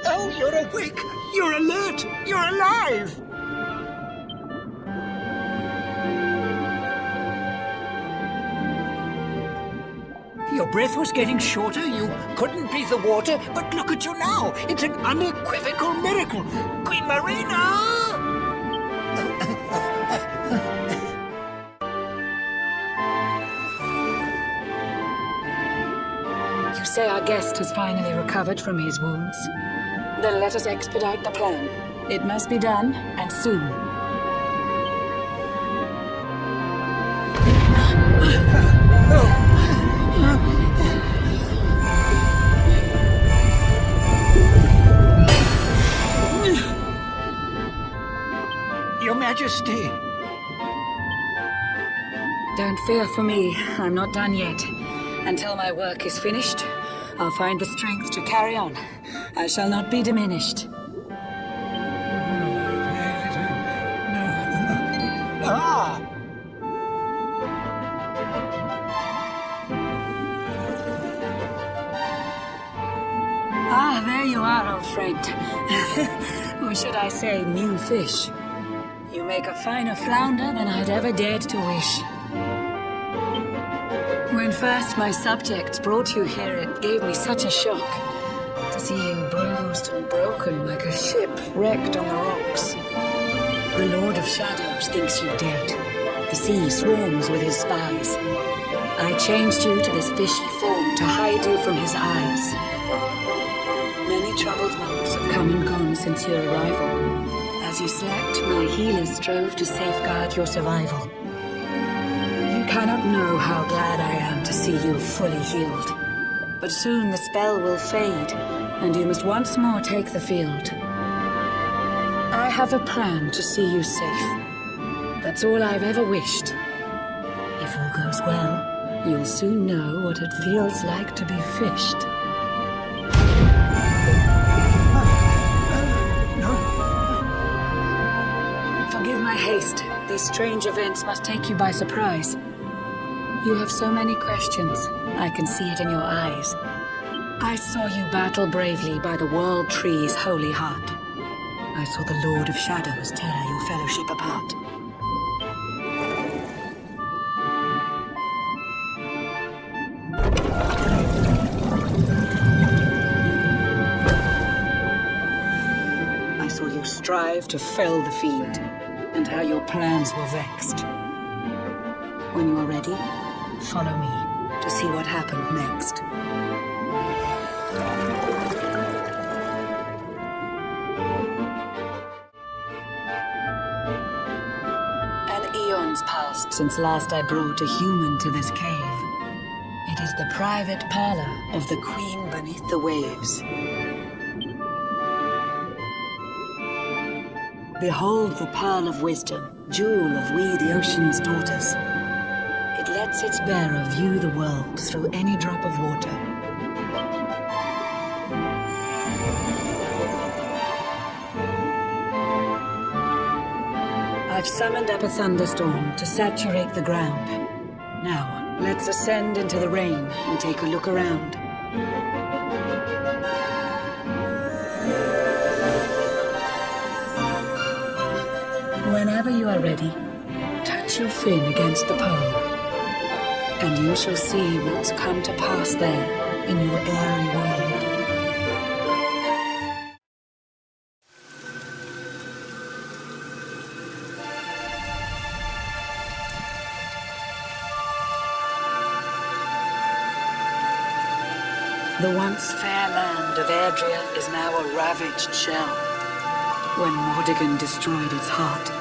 Oh, you're awake! You're alert! You're alive! Your breath was getting shorter, you couldn't breathe the water, but look at you now! It's an unequivocal miracle! Queen Marina! You say our guest has finally recovered from his wounds? Then let us expedite the plan. It must be done, and soon. Your Majesty! Don't fear for me. I'm not done yet. Until my work is finished, I'll find the strength to carry on. I shall not be diminished. Ah! Ah, there you are, old friend. Or should I say, new fish. You make a finer flounder than I'd ever dared to wish. When first my subjects brought you here, it gave me such a shock to see you bruised and broken like a ship wrecked on the rocks. The Lord of Shadows thinks you dead. The sea swarms with his spies. I changed you to this fishy form to hide you from his eyes. Many troubled months have come and gone since your arrival. As you slept, my healers strove to safeguard your survival. You cannot know how glad I am to see you fully healed. But soon the spell will fade, and you must once more take the field. I have a plan to see you safe. That's all I've ever wished. If all goes well, you'll soon know what it feels like to be fished. Forgive my haste. These strange events must take you by surprise. You have so many questions. I can see it in your eyes. I saw you battle bravely by the World Tree's holy heart. I saw the Lord of Shadows tear your fellowship apart. I saw you strive to fell the fiend, and how your plans were vexed. When you are ready, follow me to see what happened next. An eon's passed since last I brought a human to this cave. It is the private parlor of the Queen beneath the waves. Behold the Pearl of Wisdom, jewel of we the ocean's daughters. It lets its bearer view the world through any drop of water. I've summoned up a thunderstorm to saturate the ground. Now, let's ascend into the rain and take a look around. Whenever you are ready, touch your fin against the pole, and you shall see what's come to pass there in your airy world. The once fair land of Erdrea is now a ravaged shell. When Mordegon destroyed its heart,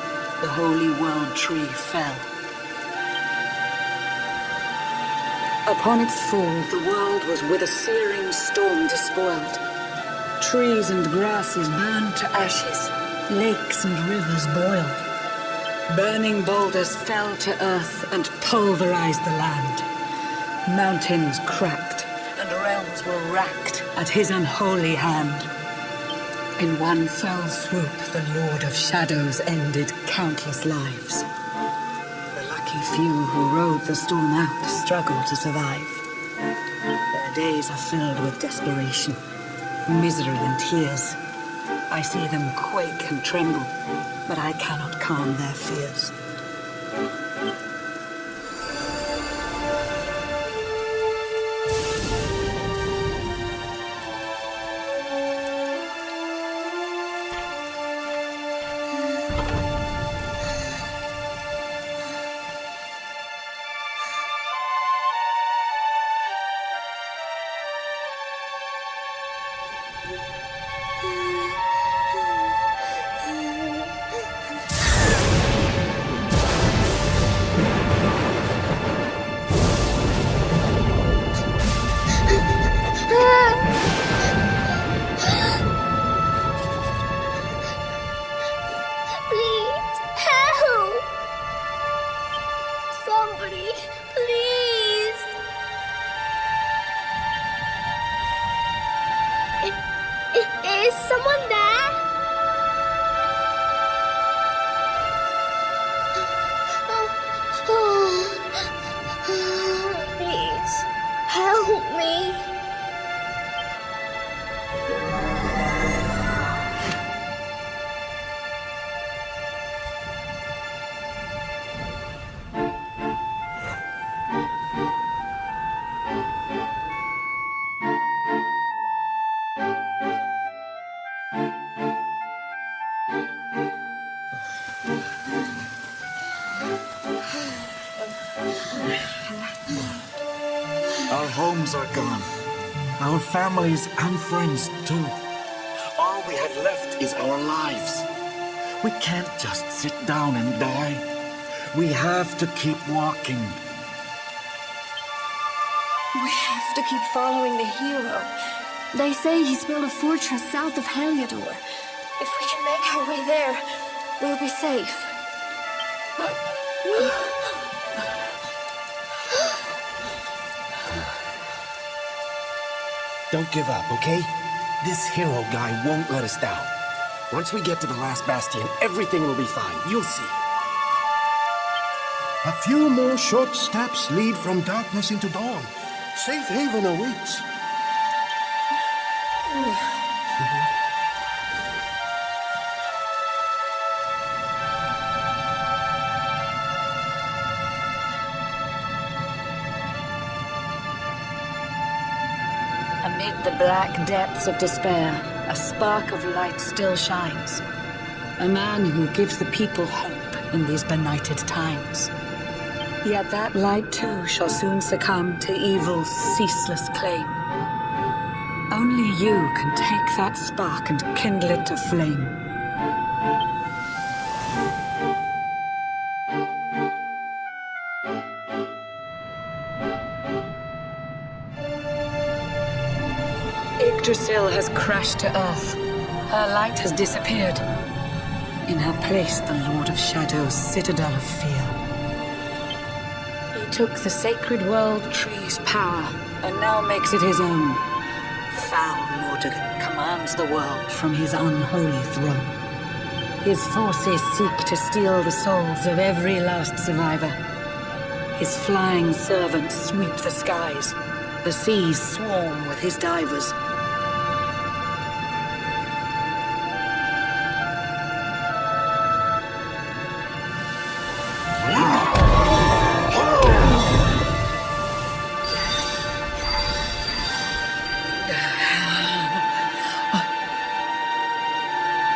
the holy world tree fell. Upon its fall, the world was with a searing storm despoiled. Trees and grasses burned to ashes, lakes and rivers boiled. Burning boulders fell to earth and pulverized the land. Mountains cracked, and realms were racked at his unholy hand. In one fell swoop, the Lord of Shadows ended countless lives. The lucky few who rode the storm out struggled to survive. Their days are filled with desperation, misery and tears. I see them quake and tremble, but I cannot calm their fears. Please, help! Somebody, please! Is someone there? Please, help me. Our homes are gone. Our families and friends, too. All we have left is our lives. We can't just sit down and die. We have to keep walking. We have to keep following the hero. They say he's built a fortress south of Heliodor. If we can make our way there, we'll be safe. Don't give up, okay? This hero guy won't let us down. Once we get to the last bastion, everything will be fine. You'll see. A few more short steps lead from darkness into dawn. Safe haven awaits. Amid the black depths of despair, a spark of light still shines. A man who gives the people hope in these benighted times. Yet that light too shall soon succumb to evil's ceaseless claim. Only you can take that spark and kindle it to flame. Yggdrasil has crashed to earth. Her light has disappeared. In her place, the Lord of Shadows' citadel of fear. He took the sacred world tree's power and now makes it his own. Foul Mordegon commands the world from his unholy throne. His forces seek to steal the souls of every last survivor. His flying servants sweep the skies. The seas swarm with his divers.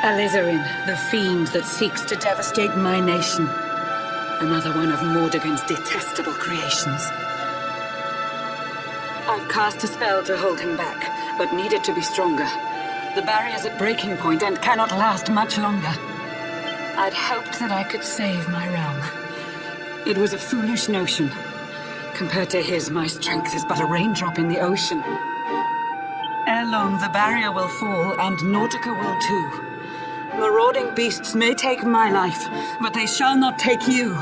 Alizarin, the fiend that seeks to devastate my nation. Another one of Mordegon's detestable creations. I've cast a spell to hold him back, but need it to be stronger. The barrier's at breaking point and cannot last much longer. I'd hoped that I could save my realm. It was a foolish notion. Compared to his, my strength is but a raindrop in the ocean. Ere long, the barrier will fall, and Nautica will too. Marauding beasts may take my life, but they shall not take you.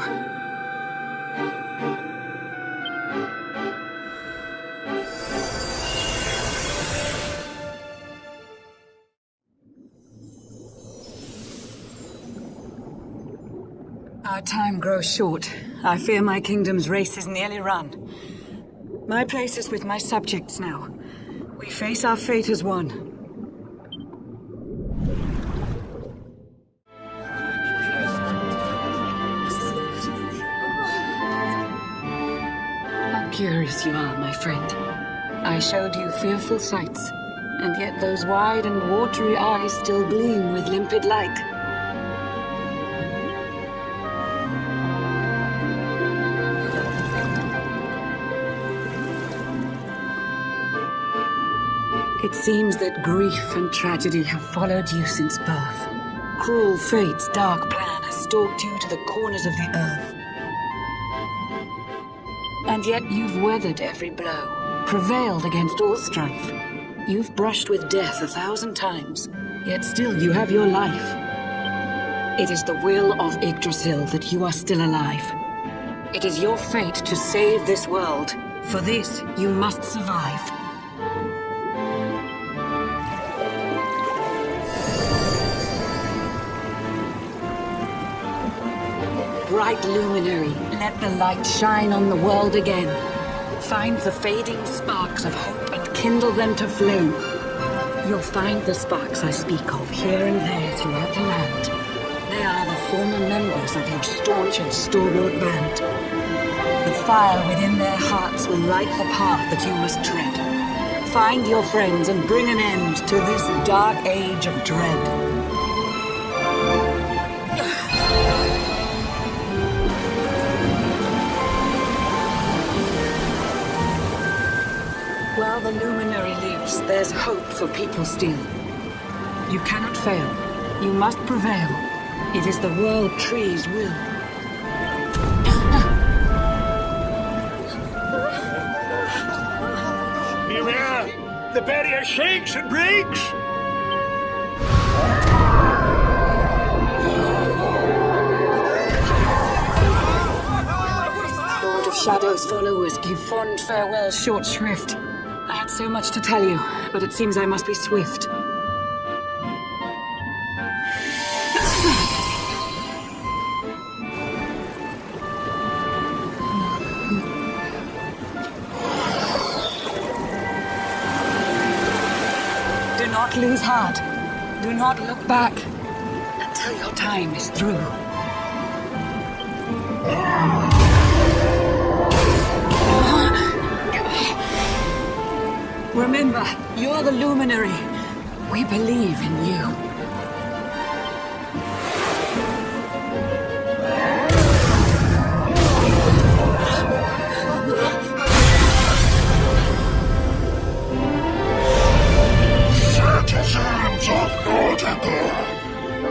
Our time grows short. I fear my kingdom's race is nearly run. My place is with my subjects now. We face our fate as one. How curious you are, my friend. I showed you fearful sights, and yet those wide and watery eyes still gleam with limpid light. It seems that grief and tragedy have followed you since birth. Cruel fate's dark plan has stalked you to the corners of the earth. And yet you've weathered every blow, prevailed against all strife. You've brushed with death 1,000 times, yet still you have your life. It is the will of Yggdrasil that you are still alive. It is your fate to save this world. For this, you must survive. Bright luminary, let the light shine on the world again. Find the fading sparks of hope and kindle them to flame. You'll find the sparks I speak of here and there throughout the land. They are the former members of your staunch and stalwart band. The fire within their hearts will light the path that you must tread. Find your friends and bring an end to this dark age of dread. While the luminary lives, there's hope for people still. You cannot fail. You must prevail. It is the World Tree's will. Beware! The barrier shakes and breaks! Lord of Shadow's followers give fond farewell short shrift. I had so much to tell you, but it seems I must be swift. Do not lose heart. Do not look back until your time is through. Remember, you're the luminary. We believe in you. Citizens of Nottingham,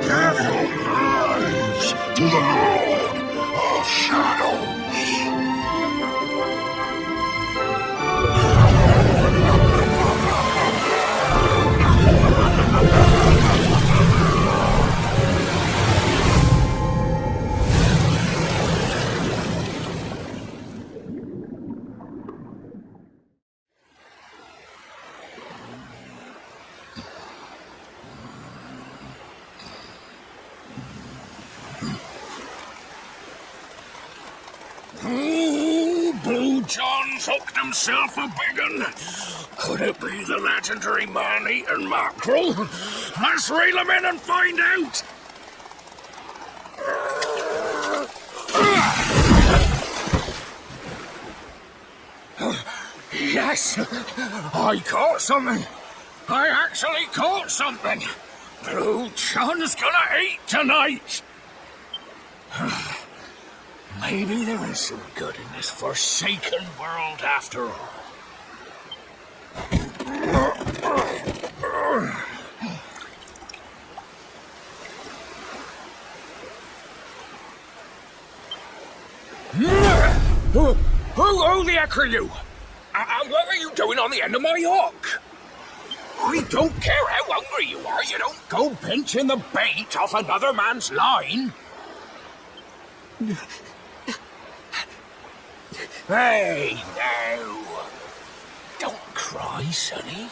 give your lives to the Lord of Shadows. Blue John's hooked himself a big un. Could it be the legendary man-eating mackerel? Let's reel him in and find out! Yes! I caught something! I actually caught something! Blue John's gonna eat tonight! Maybe there is some good in this forsaken world after all. Who the heck are you? And what are you doing on the end of my hook? I don't care how hungry you are, you don't go pinching the bait off another man's line. Hey, now. Don't cry, sonny.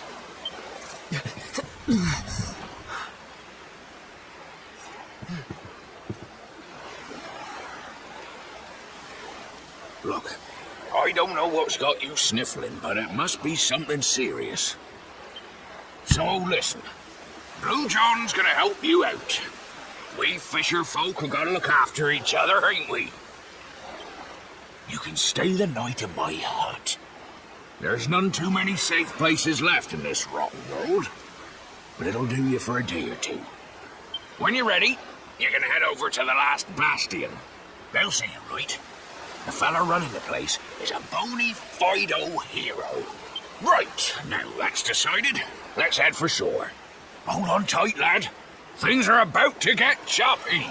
Look, I don't know what's got you sniffling, but it must be something serious. So listen, Blue John's gonna help you out. We fisher folk have gotta look after each other, ain't we? You can stay the night in my hut. There's none too many safe places left in this rotten world, but it'll do you for a day or two. When you're ready, you can head over to the last bastion. They'll see you right. The fella running the place is a bona fide hero. Right, now that's decided. Let's head for shore. Hold on tight, lad. Things are about to get choppy.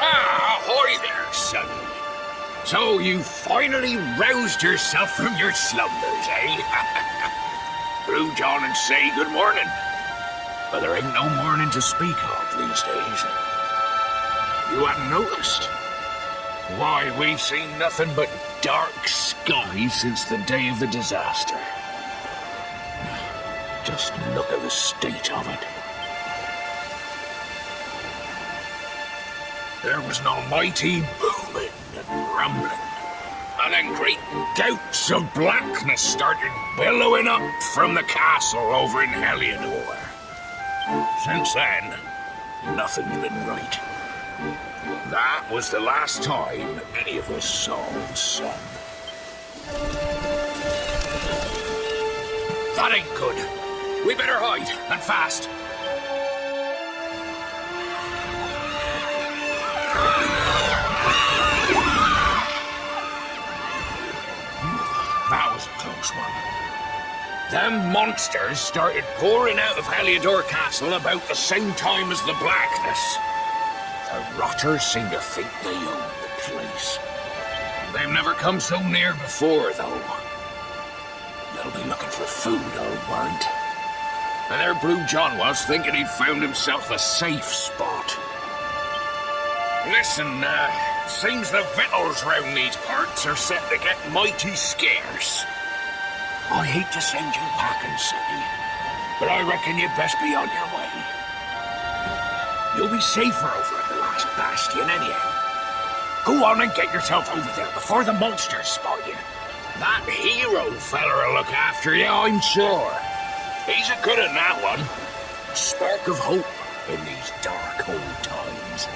Ahoy there, sonny. So you finally roused yourself from your slumbers, eh? Blue John and say good morning. But there ain't no morning to speak of these days. You hadn't noticed? Why, we've seen nothing but dark skies since the day of the disaster. Just look at the state of it. There was an almighty booming and rumbling, and then great gouts of blackness started billowing up from the castle over in Heliodor. Since then, nothing's been right. That was the last time any of us saw the sun. That ain't good. We better hide, and fast. That was a close one. Them monsters started pouring out of Heliodor Castle about the same time as the blackness. The rotters seem to think they own the place. They've never come so near before, though. They'll be looking for food, I'll warrant. And there Blue John was, thinking he'd found himself a safe spot. Listen, seems the victuals round these parts are set to get mighty scarce. I hate to send you packing, sonny, but I reckon you'd best be on your way. You'll be safer over at the last bastion anyhow. Go on and get yourself over there before the monsters spot you. That hero feller'll look after you, I'm sure. He's a good one, that one. A spark of hope in these dark old times.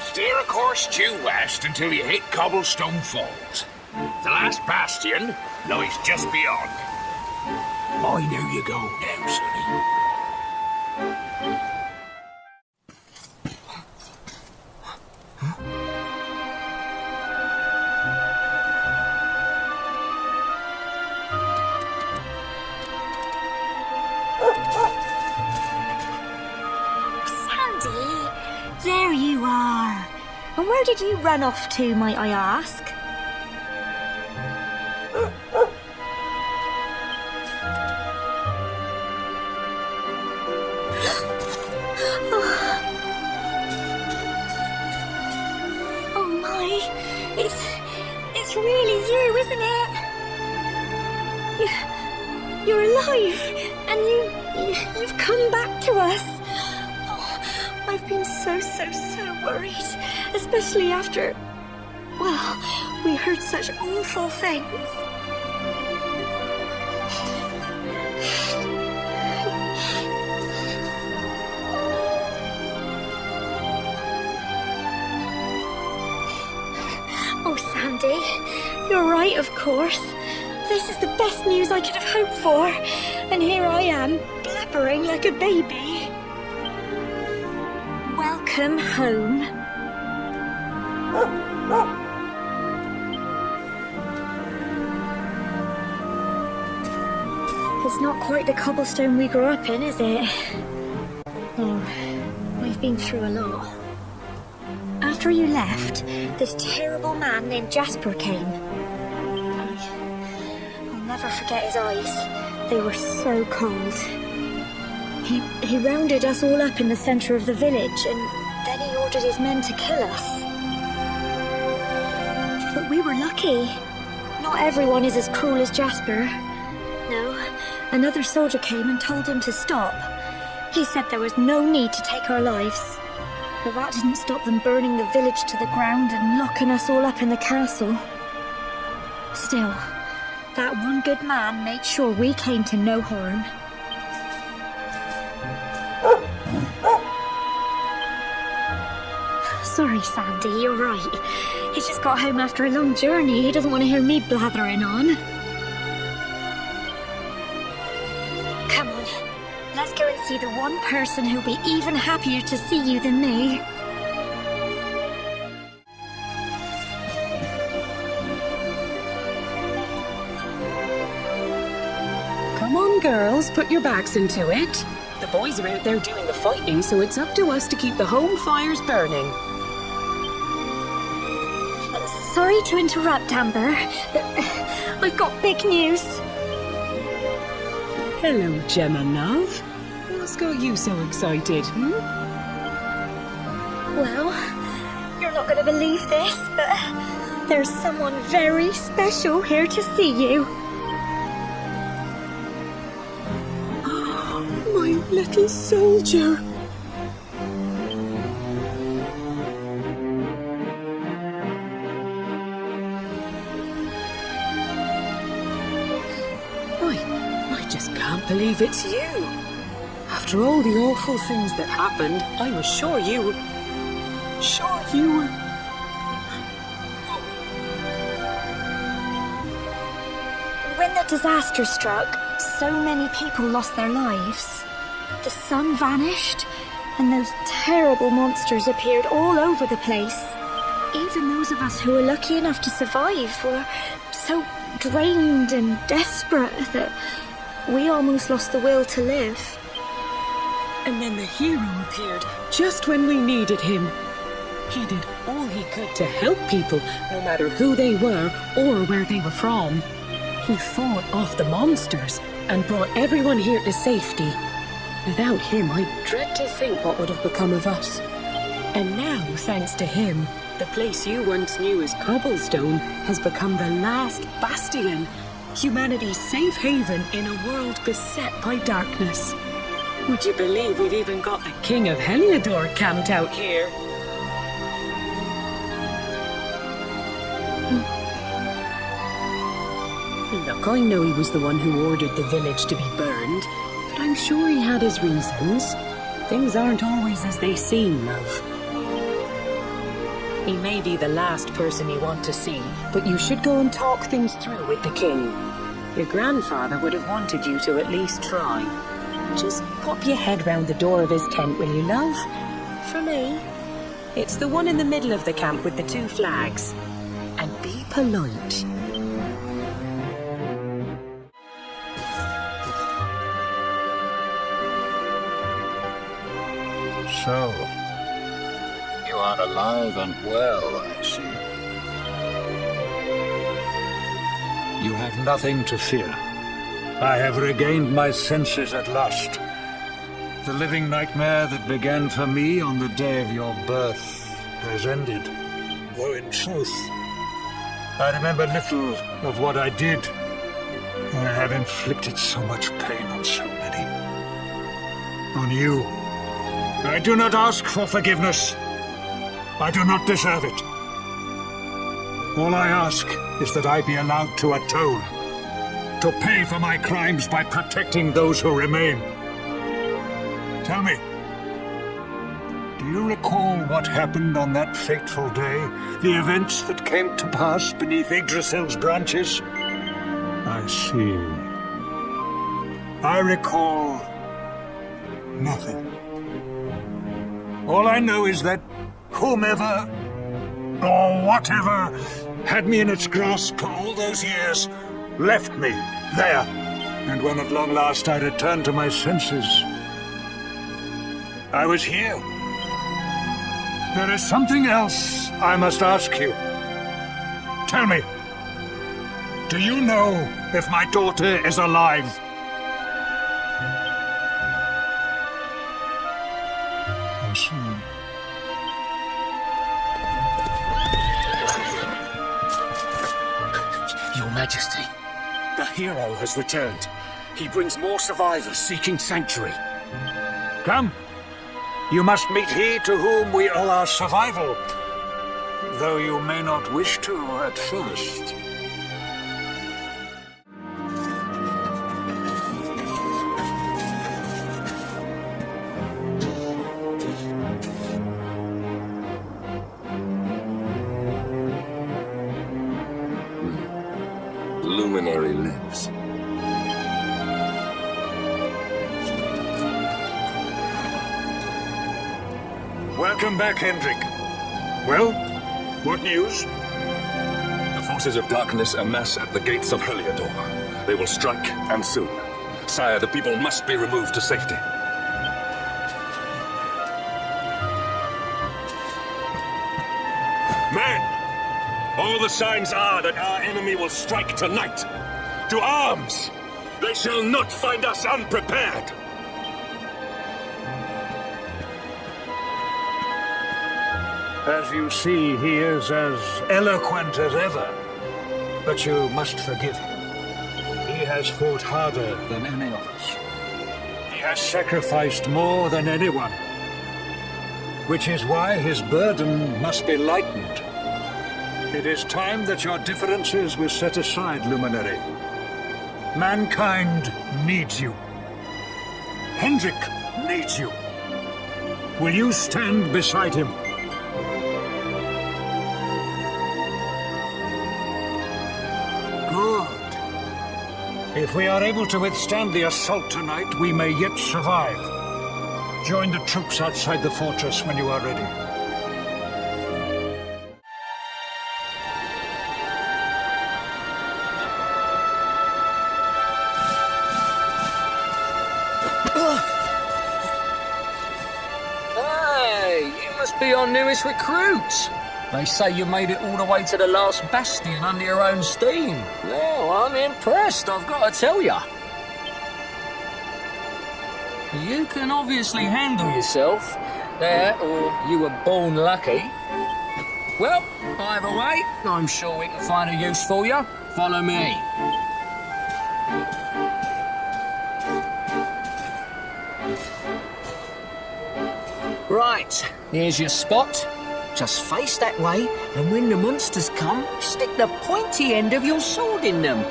Steer a course due west until you hit Cobblestone Falls. The last bastion lies just beyond. I know you go now, sonny. Sandy, there you are. And where did you run off to, might I ask? Oh my, it's really you, isn't it? You're alive, and you've come back to us. Oh, I've been so worried, especially after, well, we heard such awful things. Oh, Sandy, you're right, of course. This is the best news I could have hoped for. And here I am, blabbering like a baby. Welcome home. It's not quite the cobblestone we grew up in, is it? Oh, we've been through a lot. After you left, this terrible man named Jasper came. I'll never forget his eyes. They were so cold. He rounded us all up in the centre of the village, and then he ordered his men to kill us. But we were lucky. Not everyone is as cruel as Jasper. No, another soldier came and told him to stop. He said there was no need to take our lives. But that didn't stop them burning the village to the ground and locking us all up in the castle. Still, that one good man made sure we came to no harm. Sorry, Sandy, you're right. He just got home after a long journey. He doesn't want to hear me blathering on. Come on, let's go and see the one person who'll be even happier to see you than me. Come on, girls, put your backs into it. The boys are out there doing the fighting, so it's up to us to keep the home fires burning. Sorry to interrupt, Amber, but I've got big news. Hello, Gemma, love. What's got you so excited, Well, you're not going to believe this, but there's someone very special here to see you. My little soldier. I just can't believe it's you. After all the awful things that happened, I was sure you were... When the disaster struck, so many people lost their lives. The sun vanished, and those terrible monsters appeared all over the place. Even those of us who were lucky enough to survive were so drained and desperate that we almost lost the will to live. And then the hero appeared just when we needed him. He did all he could to help people, no matter who they were or where they were from. He fought off the monsters and brought everyone here to safety. Without him, I dread to think what would have become of us. And now, thanks to him, the place you once knew as Cobblestone has become the last bastion, humanity's safe haven in a world beset by darkness. Would you believe we've even got the King of Heliodor camped out here? Look, I know he was the one who ordered the village to be burned, but I'm sure he had his reasons. Things aren't always as they seem, love. He may be the last person you want to see, but you should go and talk things through with the king. Your grandfather would have wanted you to at least try. Just pop your head round the door of his tent, will you, love? For me. It's the one in the middle of the camp with the 2 flags. And be polite. So, you are alive and well, I see. You have nothing to fear. I have regained my senses at last. The living nightmare that began for me on the day of your birth has ended. Though in truth, I remember little of what I did. I have inflicted so much pain on so many. On you. I do not ask for forgiveness. I do not deserve it. All I ask is that I be allowed to atone, to pay for my crimes by protecting those who remain. Tell me, do you recall what happened on that fateful day? The events that came to pass beneath Yggdrasil's branches? I see. I recall nothing. All I know is that whomever or whatever had me in its grasp all those years left me there. And when at long last I returned to my senses, I was here. There is something else I must ask you. Tell me, do you know if my daughter is alive? I see. Your Majesty, the hero has returned. He brings more survivors seeking sanctuary. Come. You must meet he to whom we owe our survival, though you may not wish to at first. Luminary lives. Welcome back, Hendrik. Well, what news? The forces of darkness amass at the gates of Heliodor. They will strike, and soon. Sire, the people must be removed to safety. Men! All the signs are that our enemy will strike tonight. To arms! They shall not find us unprepared! As you see, he is as eloquent as ever. But you must forgive him. He has fought harder than any of us. He has sacrificed more than anyone. Which is why his burden must be lightened. It is time that your differences were set aside, Luminary. Mankind needs you. Hendrik needs you. Will you stand beside him? Good. If we are able to withstand the assault tonight, we may yet survive. Join the troops outside the fortress when you are ready. Hey, you must be our newest recruit. They say you made it all the way to the last bastion under your own steam. Well, I'm impressed, I've got to tell you. You can obviously handle yourself. There, or you were born lucky. Well, either way, I'm sure we can find a use for you. Follow me. Right, here's your spot. Just face that way, and when the monsters come, stick the pointy end of your sword in them.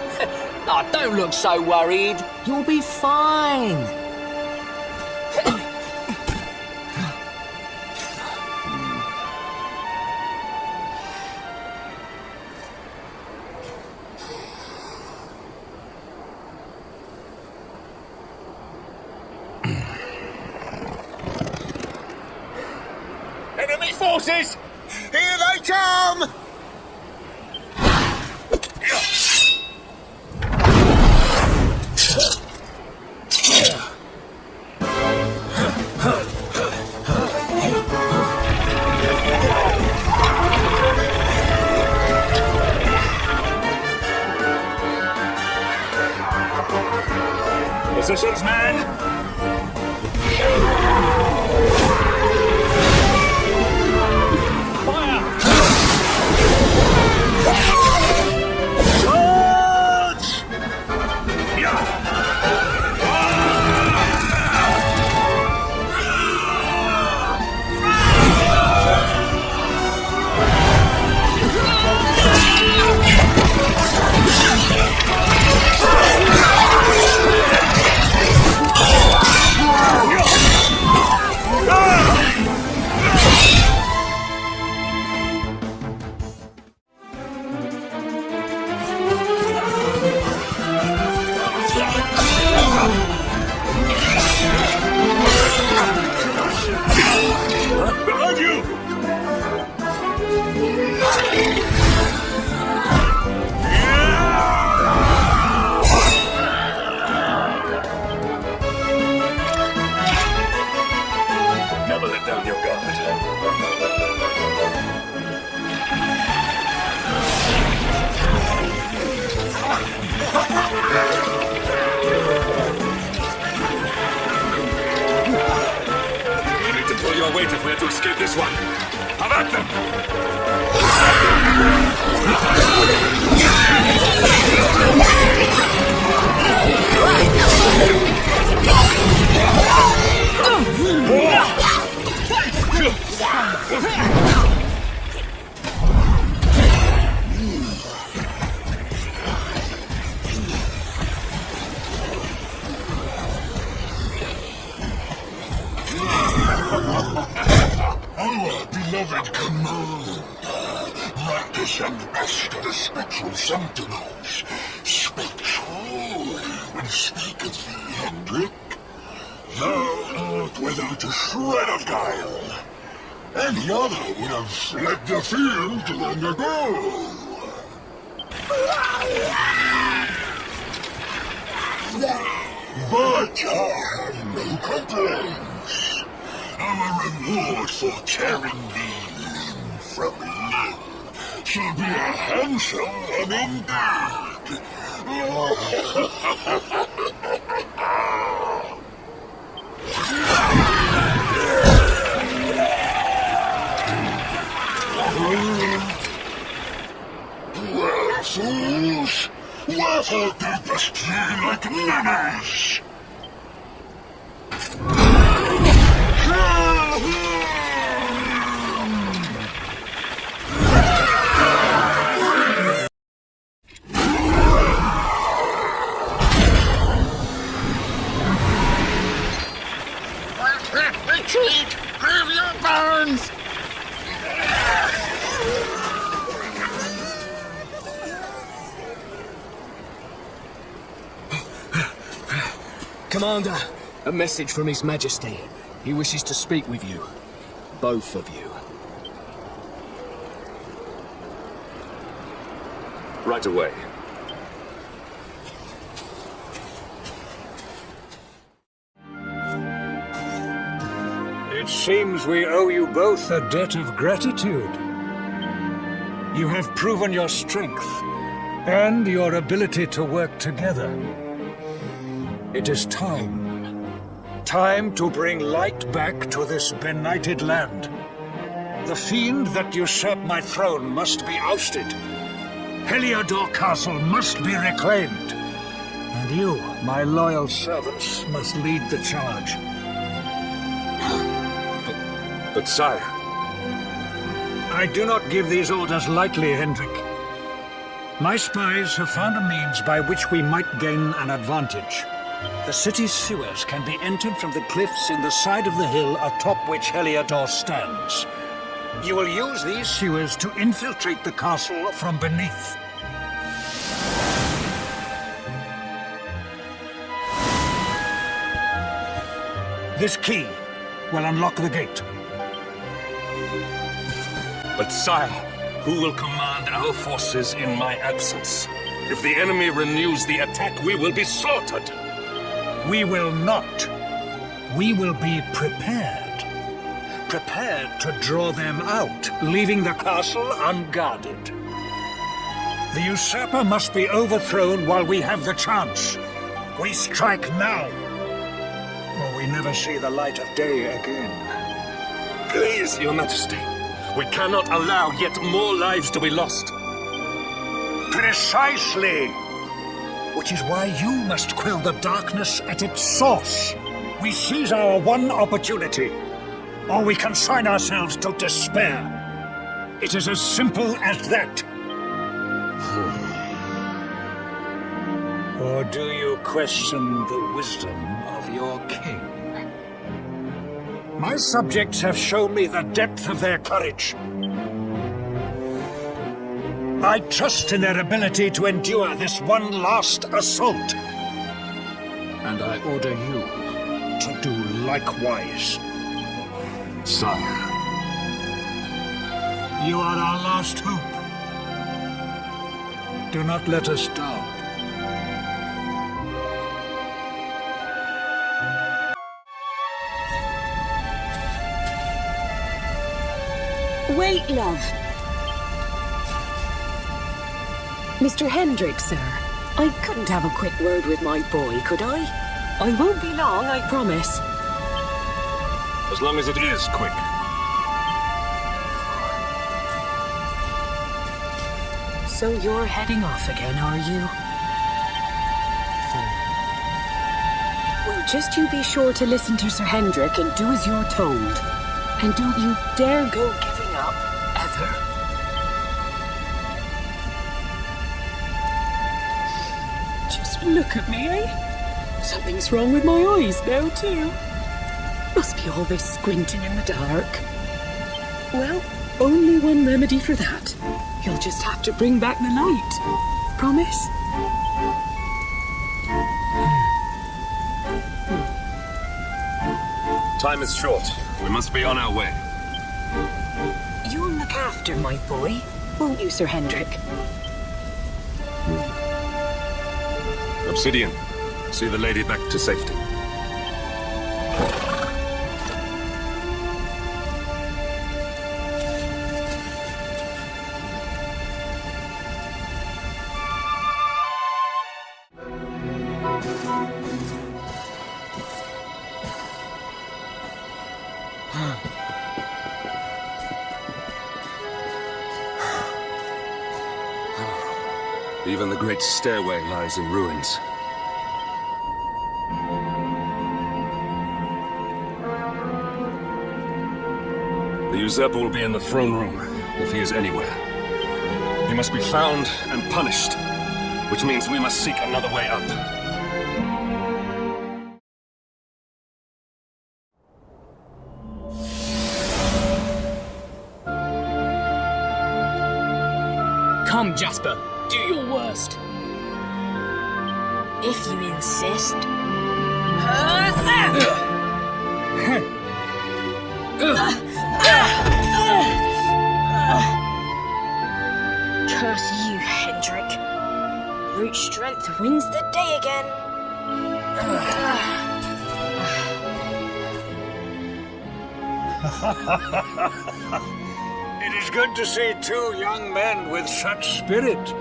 Oh, don't look so worried. You'll be fine. Enemy forces! Here they come! Positions, man! Behind you! Never let down your guard. You need to pull your weight if we're to escape this one. Have at them! beloved commander, brightest and best of the spectral sentinels, speak truly when speaketh thee, Hendrik. Thou art without a shred of guile. Any other would have fled the field long ago. But I have no complaints. Our reward for tearing thee limb from limb shall be a handsome one indeed. Well, fools, wherefore didst ye like ninnies? Retreat! Have your bones! Commander, a message from His Majesty. He wishes to speak with you. Both of you. Right away. It seems we owe you both a debt of gratitude. You have proven your strength and your ability to work together. It is time. Time to bring light back to this benighted land. The fiend that usurped my throne must be ousted. Heliodor Castle must be reclaimed. And you, my loyal servants, must lead the charge. But sire... I do not give these orders lightly, Hendrik. My spies have found a means by which we might gain an advantage. The city's sewers can be entered from the cliffs in the side of the hill atop which Heliodor stands. You will use these sewers to infiltrate the castle from beneath. This key will unlock the gate. But sire, who will command our forces in my absence? If the enemy renews the attack, we will be slaughtered. We will not. We will be prepared. Prepared to draw them out, leaving the castle unguarded. The usurper must be overthrown while we have the chance. We strike now, or we never see the light of day again. Please, Your Majesty. We cannot allow yet more lives to be lost. Precisely! Which is why you must quell the darkness at its source. We seize our one opportunity, or we consign ourselves to despair. It is as simple as that. Or do you question the wisdom of your king? My subjects have shown me the depth of their courage. I trust in their ability to endure this one last assault. And I order you to do likewise. Sire. You are our last hope. Do not let us down. Wait, love. Mr. Hendrik, sir. I couldn't have a quick word with my boy, could I? I won't be long, I promise. As long as it is quick. So you're heading off again, are you? Well, just you be sure to listen to Sir Hendrik and do as you're told. And don't you dare go giving up, ever. Just look at me, eh? Something's wrong with my eyes now, too. Must be all this squinting in the dark. Well, only one remedy for that. You'll just have to bring back the light. Promise? Time is short. We must be on our way. You'll look after my boy, won't you, Sir Hendrik? Obsidian, see the lady back to safety. Even the great stairway lies in ruins. The usurper will be in the throne room, if he is anywhere. He must be found and punished, which means we must seek another way up. Come, Jasper, do your worst. If you insist. Curse you, Hendrik. Brute strength wins the day again. It is good to see two young men with such spirit.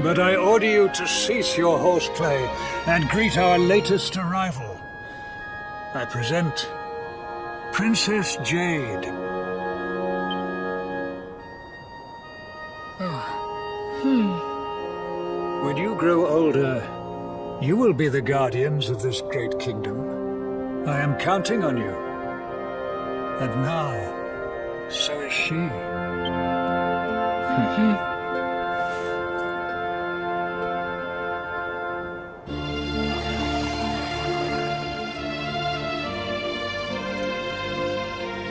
But I order you to cease your horseplay and greet our latest arrival. I present Princess Jade. When you grow older, you will be the guardians of this great kingdom. I am counting on you. And now, so is she.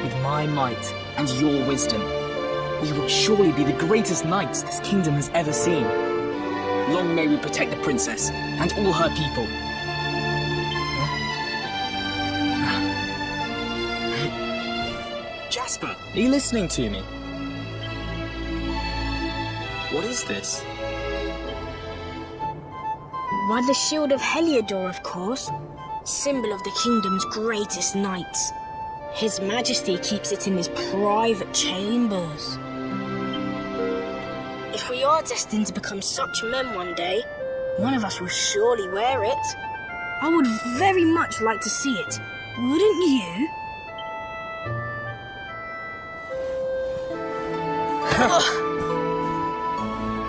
With my might and your wisdom, we will surely be the greatest knights this kingdom has ever seen. Long may we protect the princess and all her people. Jasper, are you listening to me? What is this? Why, the shield of Heliodor, of course. Symbol of the kingdom's greatest knights. His Majesty keeps it in his private chambers. If we are destined to become such men one day, one of us will surely wear it. I would very much like to see it. Wouldn't you?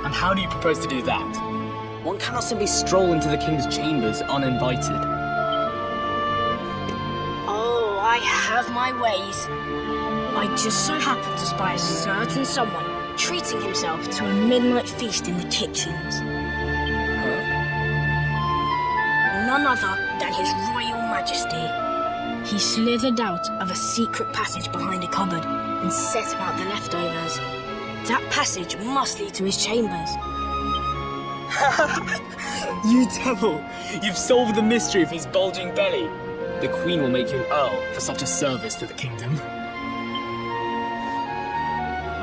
And how do you propose to do that? One cannot simply stroll into the king's chambers uninvited. Oh, I have my ways. I just so happened to spy a certain someone treating himself to a midnight feast in the kitchens. None other than His Royal Majesty. He slithered out of a secret passage behind a cupboard and set about the leftovers. That passage must lead to his chambers. You devil! You've solved the mystery of his bulging belly. The Queen will make you an earl for such a service to the kingdom.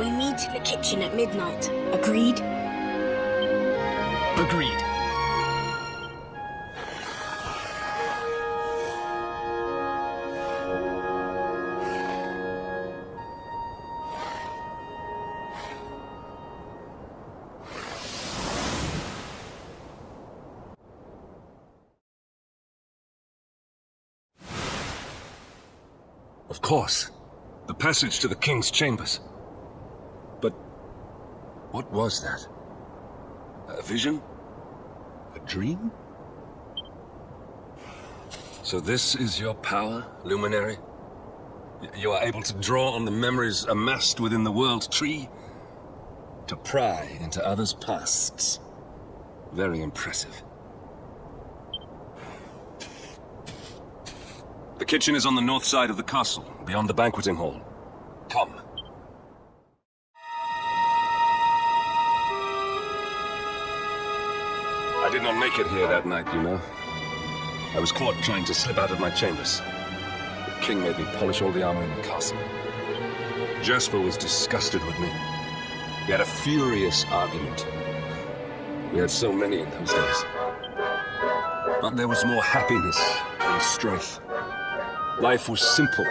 We meet in the kitchen at midnight. Agreed? Agreed. Of course. The passage to the king's chambers. But what was that? A vision? A dream? So this is your power, Luminary? You are able to draw on the memories amassed within the World Tree to pry into others' pasts. Very impressive. kitchen is on the north side of the castle, beyond the banqueting hall. Come. I did not make it here that night, you know. I was caught trying to slip out of my chambers. The king made me polish all the armor in the castle. Jasper was disgusted with me. We had a furious argument. We had so many in those days. But there was more happiness than strife. Life was simple.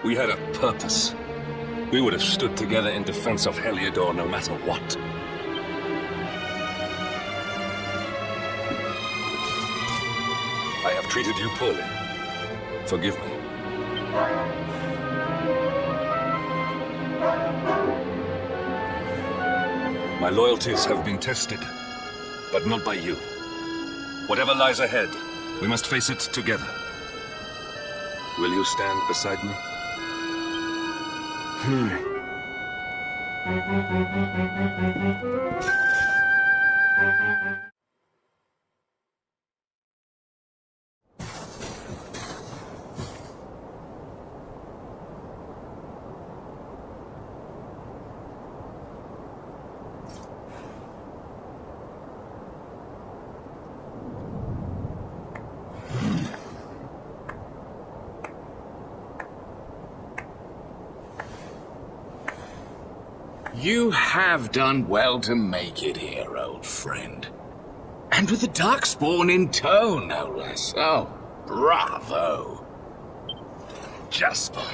We had a purpose. We would have stood together in defense of Heliodor no matter what. I have treated you poorly. Forgive me. My loyalties have been tested, but not by you. Whatever lies ahead, we must face it together. Will you stand beside me? You have done well to make it here, old friend. And with the Darkspawn in tow, no less. Oh, bravo. Jasper.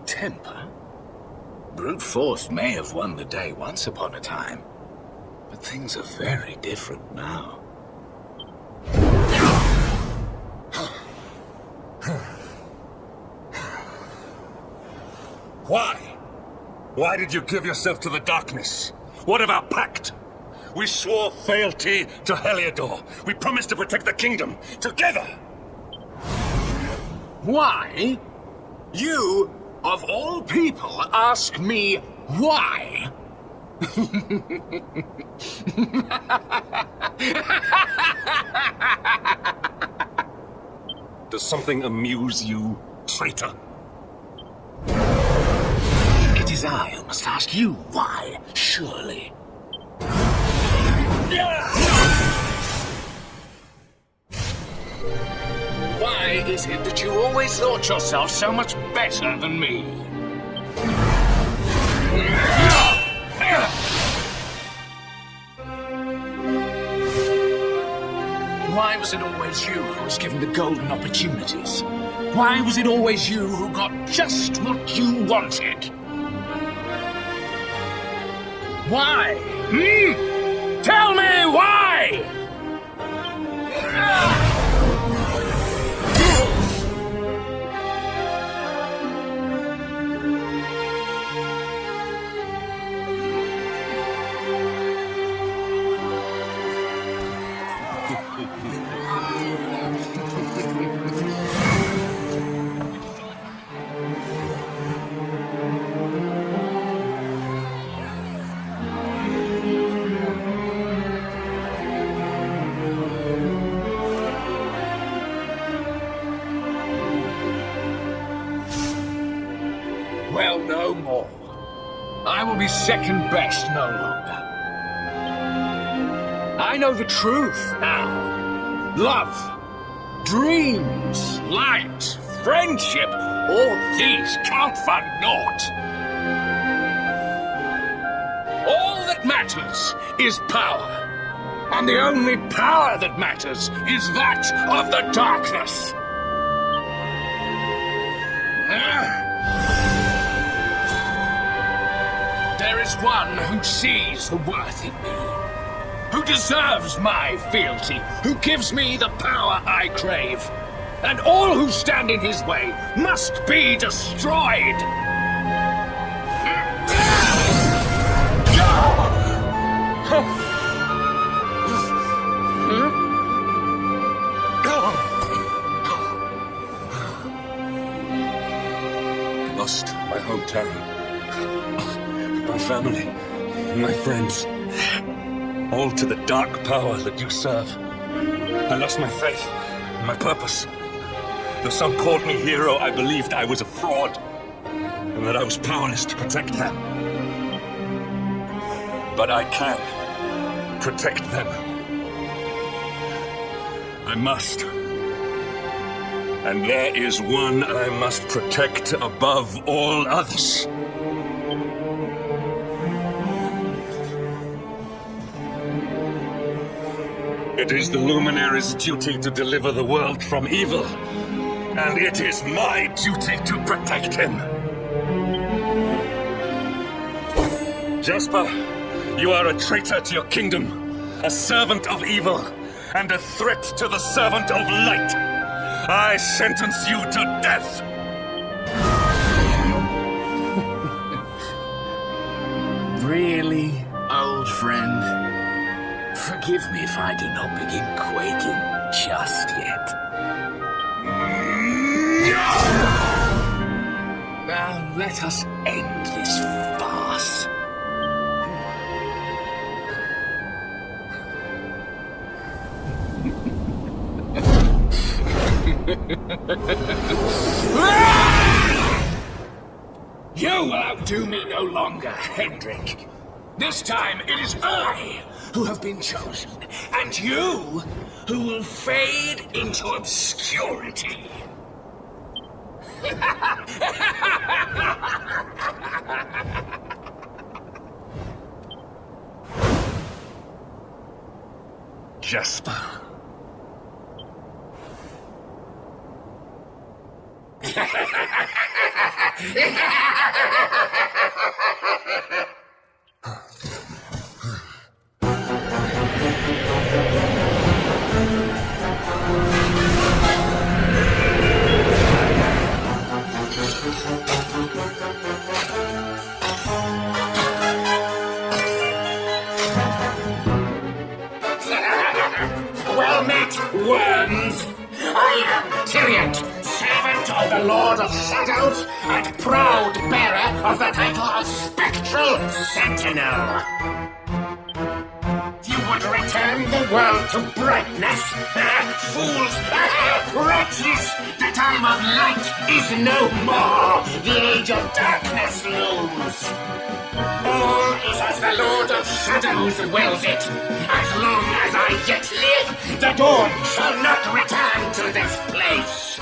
Temper. Brute force may have won the day once upon a time, but things are very different now. Why? Why did you give yourself to the darkness? What of our pact? We swore fealty to Heliodor. We promised to protect the kingdom together. Why? You, of all people, ask me why? Does something amuse you, traitor? It is I who must ask you why, surely. Why is it that you always thought yourself so much better than me? Why was it always you who was given the golden opportunities? Why was it always you who got just what you wanted? Why? Tell me why! Well, no more. I will be second best no longer. I know the truth now. Love, dreams, light, friendship, all these count for naught. All that matters is power. And the only power that matters is that of the darkness. There is one who sees the worth in me, who deserves my fealty, who gives me the power I crave, and all who stand in his way must be destroyed. Lost my hometown. My family. my friends, all to the dark power that you serve. I lost my faith, my purpose. Though some called me hero, I believed I was a fraud, and that I was powerless to protect them. But I can protect them. I must. And there is one I must protect above all others. It is the Luminary's duty to deliver the world from evil, and it is my duty to protect him. Jasper, you are a traitor to your kingdom, a servant of evil, and a threat to the servant of light. I sentence you to death. Really, old friend? Forgive me if I do not begin quaking just yet. Now let us end this farce. You will outdo me no longer, Hendrik. This time it is I who have been chosen, and you who will fade into obscurity. Jasper. Well met, worms! I am Tyrion, servant of the Lord of Shadows, and proud bearer of the title of Spectral Sentinel. You would return the world to brightness? Fools! Wretches! The time of light is no more! The age of darkness looms! All is as the Lord of Shadows wills it. As long as I yet live, the dawn shall not return to this place.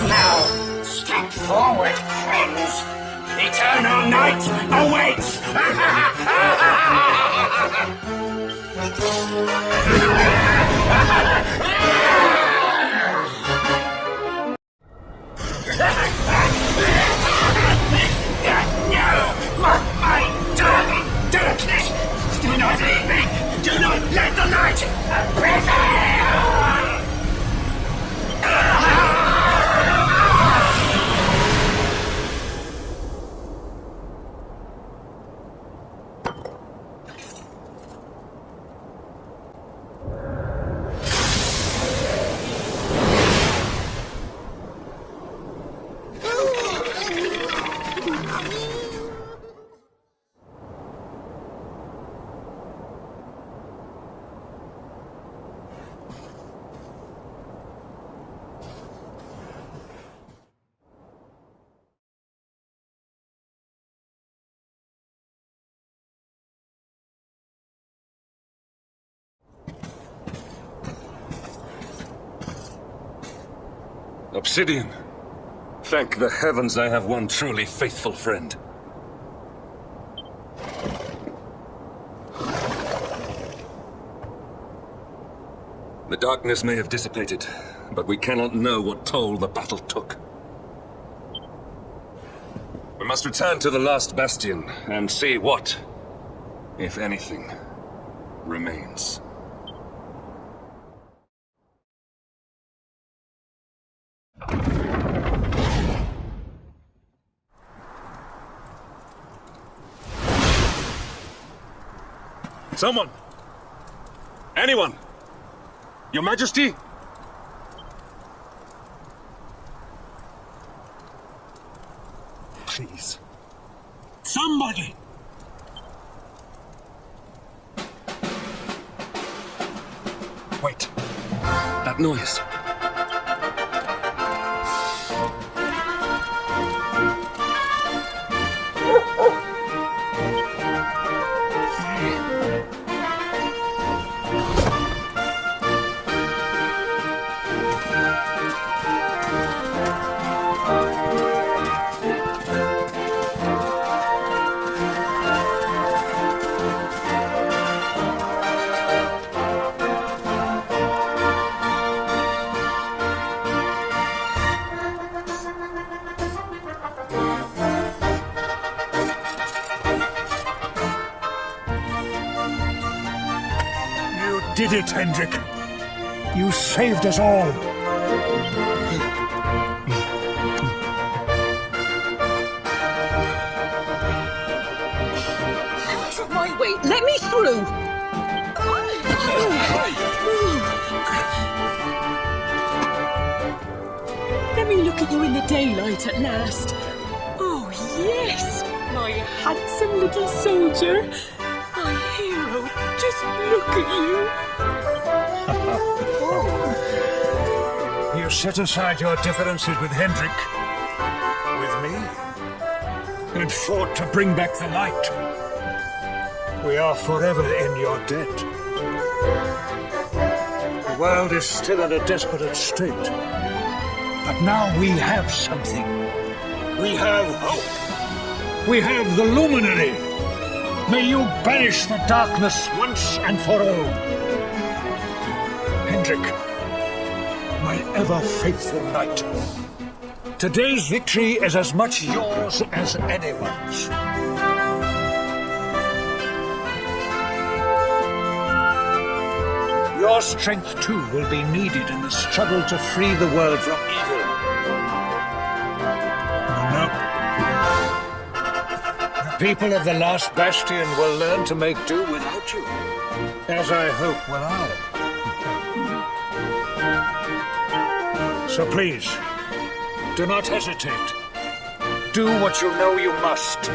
Now, step forward, friends. Eternal night awaits! My darling darkness! Do not leave me! Do not let the light prevail! Obsidian. Thank the heavens I have one truly faithful friend. The darkness may have dissipated, but we cannot know what toll the battle took. We must return to the last bastion and see what, if anything, remains. Someone! Anyone! Your Majesty? please. Somebody! Wait. That noise. You did it, Hendrik. You saved us all. Out of my way! Let me through! Let me look at you in the daylight at last. Oh, yes! My handsome little soldier. My hero. Just look at you. You set aside your differences with Hendrik, with me, and fought to bring back the light. We are forever in your debt. The world is still in a desperate state. But now we have something. We have hope. We have the Luminary. May you banish the darkness once and for all. Hendrik, my ever-faithful knight. Today's victory is as much yours as anyone's. Your strength, too, will be needed in the struggle to free the world from evil. No. The people of the last bastion will learn to make do without you, as I hope will I. So please, do not hesitate. Do what you know you must.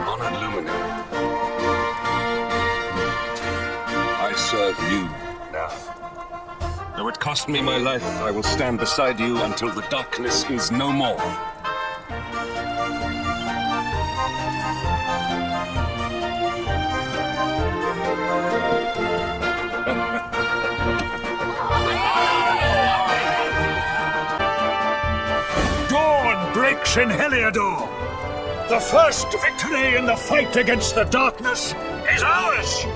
Honored Luminary. I serve you now. Though it cost me my life, I will stand beside you until the darkness is no more. Dawn breaks in Heliodor. The first victory in the fight against the darkness is ours.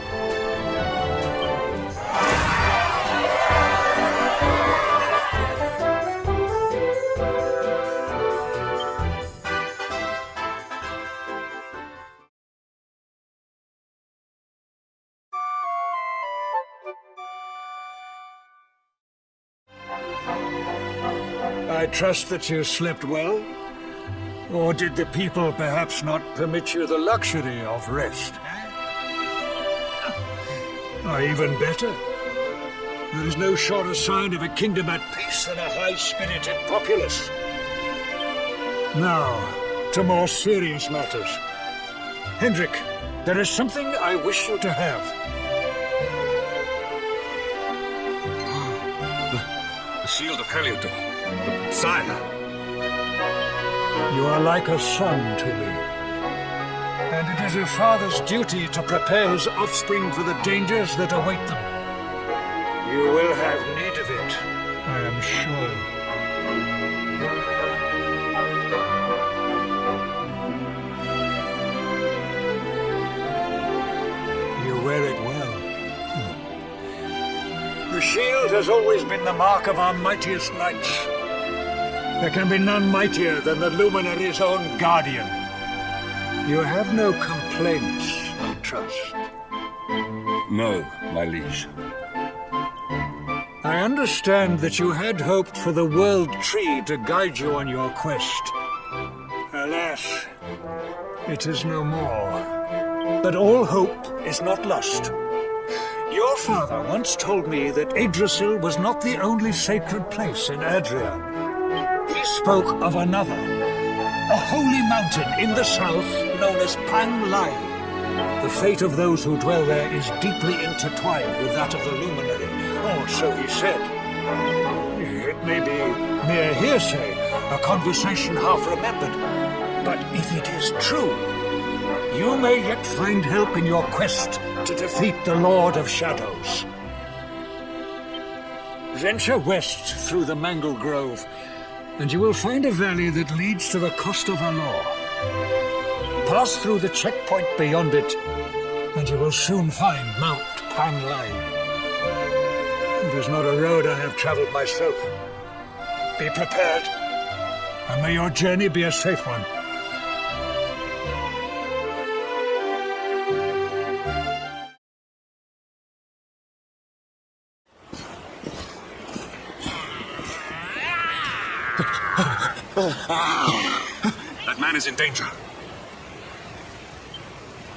I trust that you slept well? Or did the people perhaps not permit you the luxury of rest? Or even better, there is no shorter sign of a kingdom at peace than a high-spirited populace. Now, to more serious matters. Hendrik, there is something I wish you to have. The shield of Heliodor. Sire. You are like a son to me. And it is a father's duty to prepare his offspring for the dangers that await them. You will have need of it, I am sure. You wear it well. The shield has always been the mark of our mightiest knights. There can be none mightier than the Luminary's own guardian. You have no complaints, I trust. No, my liege. I understand that you had hoped for the World Tree to guide you on your quest. Alas, it is no more. but all hope is not lost. Your father once told me that Yggdrasil was not the only sacred place in Adria. He spoke of another, a holy mountain in the south known as Pang Lai. The fate of those who dwell there is deeply intertwined with that of the luminary, or so he said. It may be mere hearsay, a conversation half remembered, but if it is true, you may yet find help in your quest to defeat the Lord of Shadows. Venture west through the Mangle Grove, and you will find a valley that leads to the coast of Alor. Pass through the checkpoint beyond it, and you will soon find Mount Pang Lai. It is not a road I have traveled myself. Be prepared, and may your journey be a safe one. That man is in danger.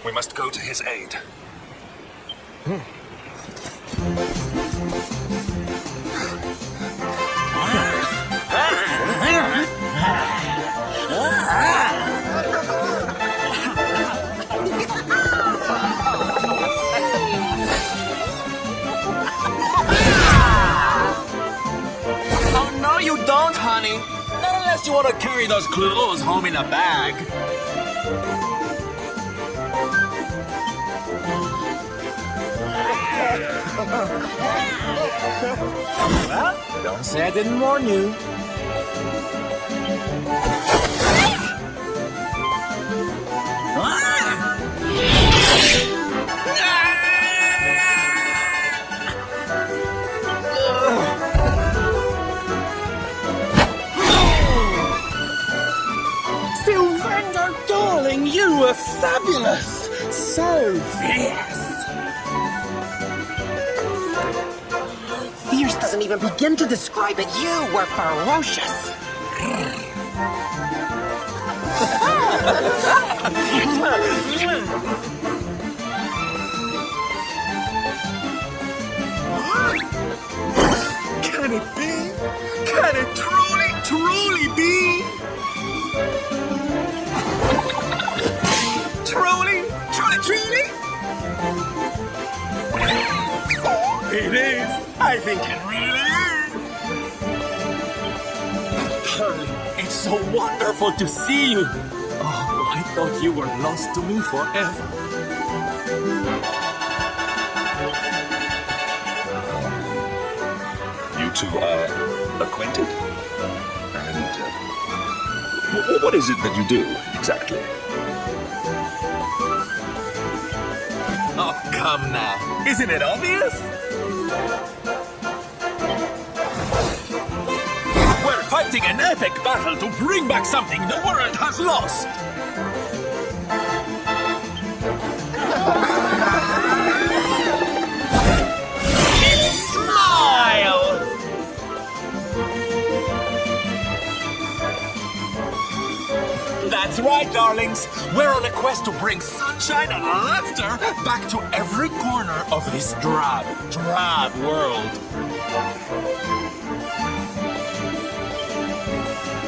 We must go to his aid. Oh, no, you don't, honey. Not unless you want to carry those clothes home in a bag. Well, don't say I didn't warn you. Sylvander, darling, you were fabulous. So fierce. Fierce doesn't even begin to describe it. You were ferocious. Can it be? Can it truly be? Truly? It is. I think it really is. Darling, it's so wonderful to see you. Oh, I thought you were lost to me forever. You two are acquainted? And what is it that you do, exactly? Oh, come now. Isn't it obvious? We're fighting an epic battle to bring back something the world has lost. Smile! That's right, darlings. We're on a quest to bring sunshine and laughter back to every corner of this drab world.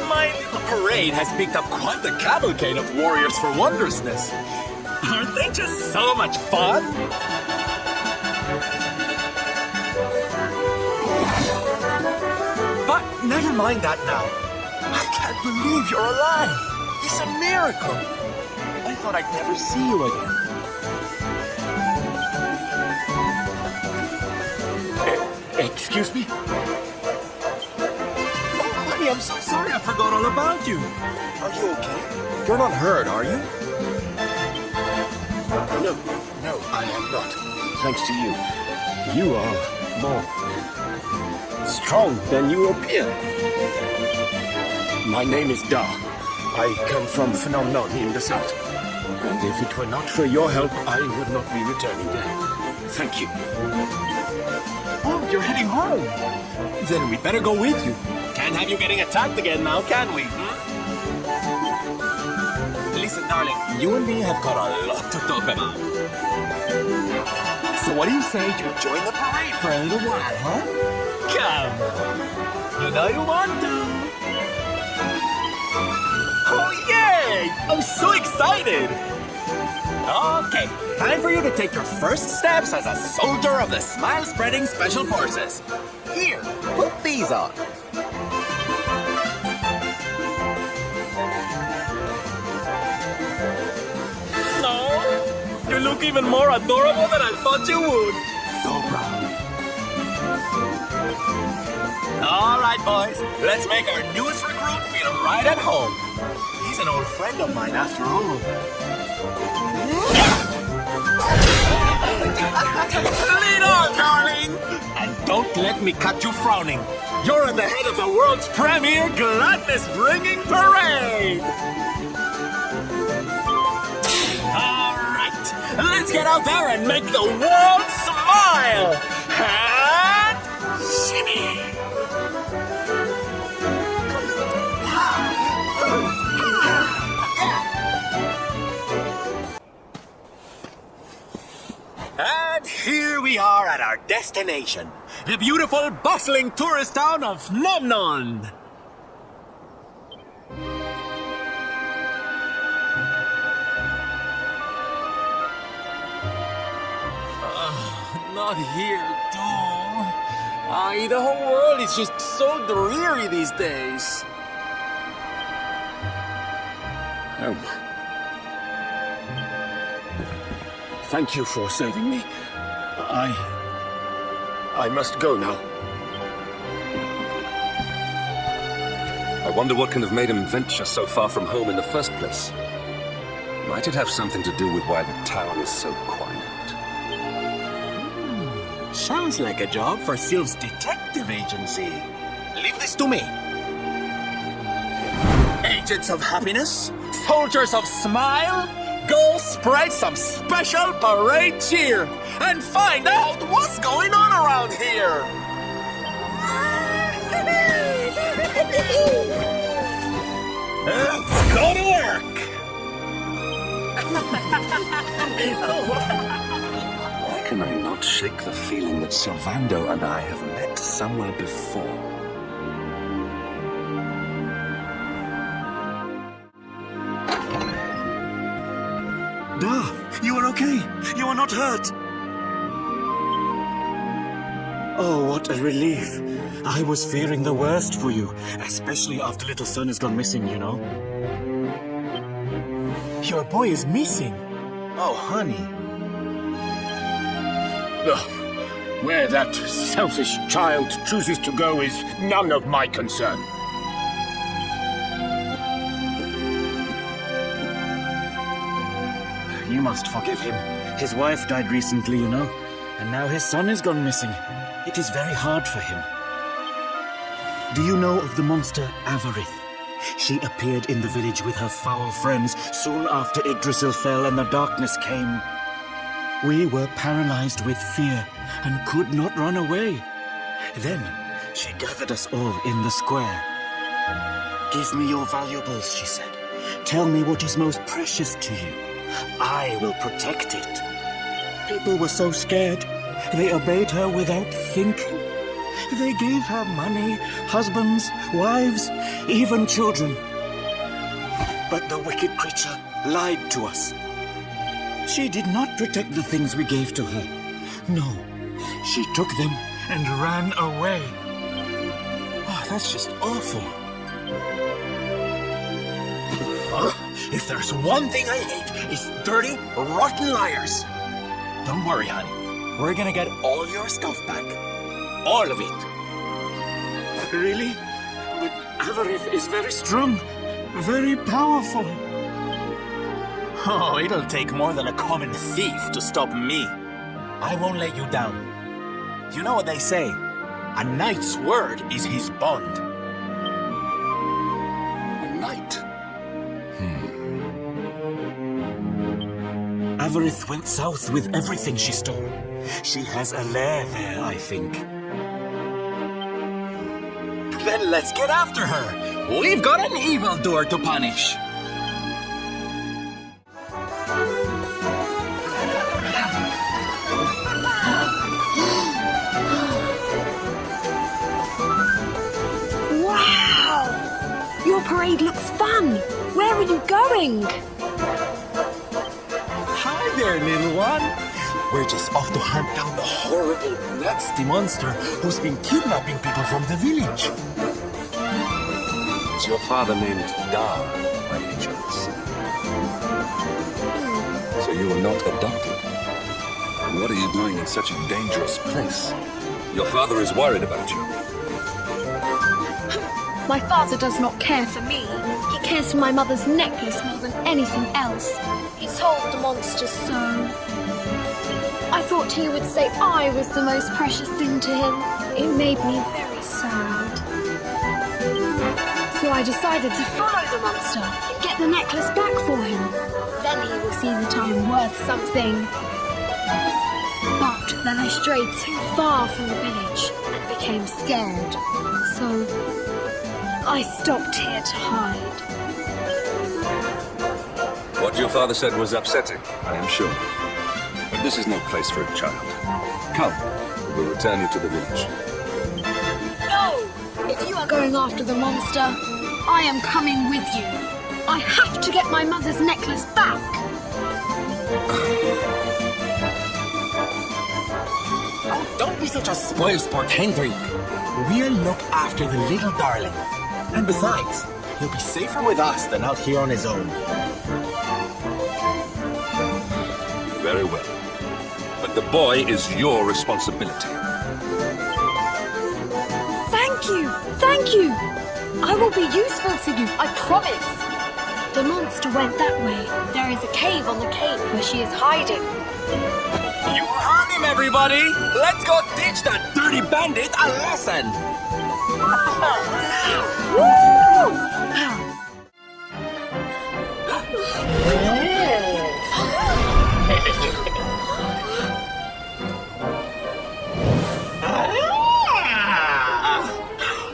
My little parade has picked up quite the cavalcade of warriors for wondrousness. Aren't they just so much fun? But never mind that now. I can't believe you're alive. It's a miracle. I thought I'd never see you again. Excuse me? Oh, honey, I'm so sorry. I forgot all about you. Are you okay? You're not hurt, are you? No, I am not. Thanks to you. You are more strong than you appear. My name is Da. I come from Phenomenon in the south. And if it were not for your help, I would not be returning there. Thank you. Oh, you're heading home. Then we better go with you. Can't have you getting attacked again now, can we? Listen, darling, you and me have got a lot to talk about. So what do you say you join the parade for a little while, huh? Come. You know you want to. Oh, yay! I'm so excited! Okay, time for you to take your first steps as a soldier of the Smile-Spreading Special Forces. Here, put these on. You look even more adorable than I thought you would. So proud. All right, boys. Let's make our newest recruit feel right at home. He's an old friend of mine, after all. Lead on, darling! And don't let me cut you frowning. You're at the head of the world's premier gladness-bringing parade! Let's get out there and make the world smile! And shimmy! And here we are at our destination, the beautiful, bustling tourist town of Nomnon. Not here, too. The whole world is just so dreary these days. Oh. Thank you for saving me. I must go now. I wonder what can have made him venture so far from home in the first place. Might it have something to do with why the town is so quiet? Sounds like a job for Sylve's detective agency. Leave this to me. Agents of happiness, soldiers of smile, go spread some special parade cheer and find out what's going on around here. Let's go to work. Why can I not shake the feeling that Sylvando and I have met somewhere before? Da, you are okay. You are not hurt. Oh, what a relief. I was fearing the worst for you, especially after little son has gone missing, you know. Your boy is missing. Oh, honey. Where that selfish child chooses to go is none of my concern. You must forgive him. His wife died recently, you know, and now his son has gone missing. It is very hard for him. Do you know of the monster Avarith? She appeared in the village with her foul friends soon after Yggdrasil fell and the darkness came. We were paralyzed with fear and could not run away. Then she gathered us all in the square. Give me your valuables, she said. Tell me what is most precious to you. I will protect it. People were so scared. They obeyed her without thinking. They gave her money, husbands, wives, even children. But the wicked creature lied to us. She did not protect the things we gave to her. No, she took them and ran away. Oh, that's just awful. If there's one thing I hate, it's dirty, rotten liars. Don't worry, honey. We're gonna get all your stuff back. All of it. Really? But Avarith is very strong, very powerful. Oh, it'll take more than a common thief to stop me. I won't let you down. You know what they say? A knight's word is his bond. A knight? Avarith went south with everything she stole. She has a lair there, I think. Then let's get after her. We've got an evildoer to punish. parade looks fun. Where are you going? Hi there, little one. We're just off to hunt down the horrible, nasty monster who's been kidnapping people from the village. Is your father named Dar, by any chance? So you were not adopted? What are you doing in such a dangerous place? Your father is worried about you. My father does not care for me. He cares for my mother's necklace more than anything else. He told the monster so. I thought he would say I was the most precious thing to him. It made me very sad. So I decided to follow the monster and get the necklace back for him. Then he will see that I am worth something. But then I strayed too far from the village and became scared. So I stopped here to hide. What your father said was upsetting, I am sure. But this is no place for a child. Come, we will return you to the village. No! If you are going after the monster, I am coming with you. I have to get my mother's necklace back. Oh, don't be such a spoilsport, Henry. We'll look after the little darling. And besides, he'll be safer with us than out here on his own. Very well. But the boy is your responsibility. Thank you! Thank you! I will be useful to you, I promise. The monster went that way. There is a cave on the cape where she is hiding. You heard him, everybody! Let's go teach that dirty bandit a lesson!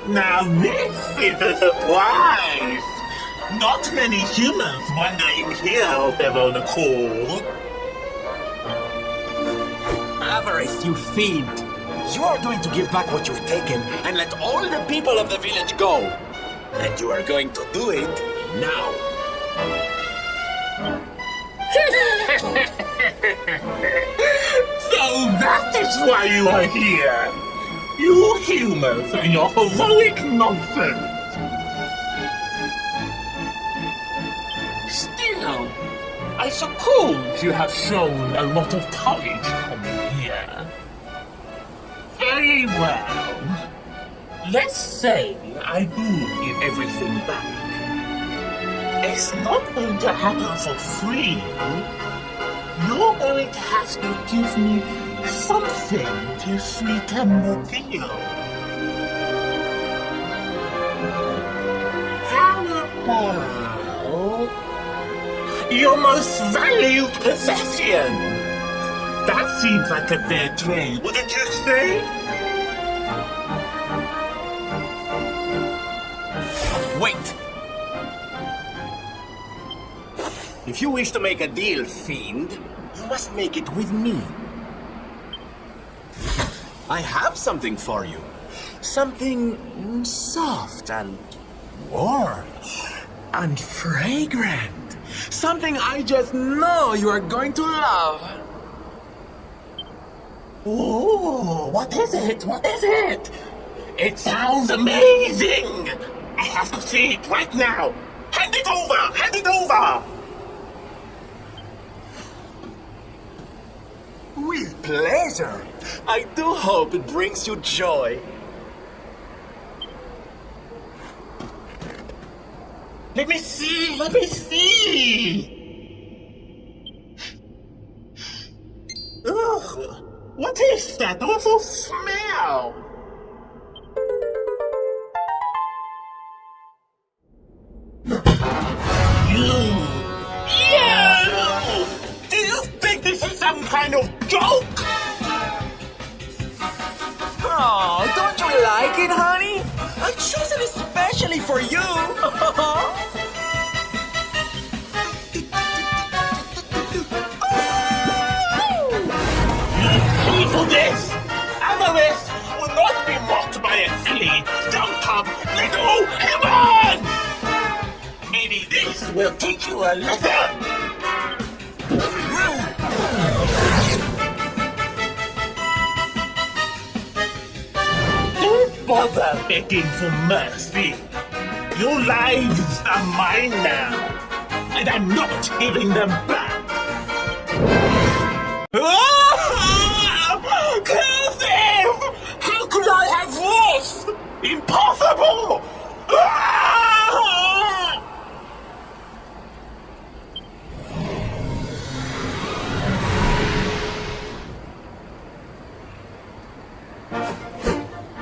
Now this is a surprise! Not many humans wander in here of their own accord. Avarice, you fiend! You are going to give back what you've taken and let all the people of the village go. And you are going to do it now. So that is why you are here! You humans and your heroic nonsense! Still, I suppose you have shown a lot of courage coming here. Very well. Let's say I do give everything back. It's not going to happen for free. You're going to have to give me something to sweeten the deal. How about your most valued possession? That seems like a fair trade, wouldn't you say? Wait! If you wish to make a deal, fiend, you must make it with me. I have something for you. Something soft and warm and fragrant. Something I just know you are going to love. Oh, what is it? What is it? It sounds amazing! I have to see it right now! Hand it over! Hand it over! With pleasure. I do hope it brings you joy. Let me see! Let me see! Ugh! What is that awful smell? You! Do you think this is some kind of joke? Oh, don't you like it, honey? I chose it especially for you. You pay for this! Avarice will not will teach you a lesson! Don't bother begging for mercy. Your lives are mine now, and I'm not giving them back. Cursive! How could I have lost? Impossible!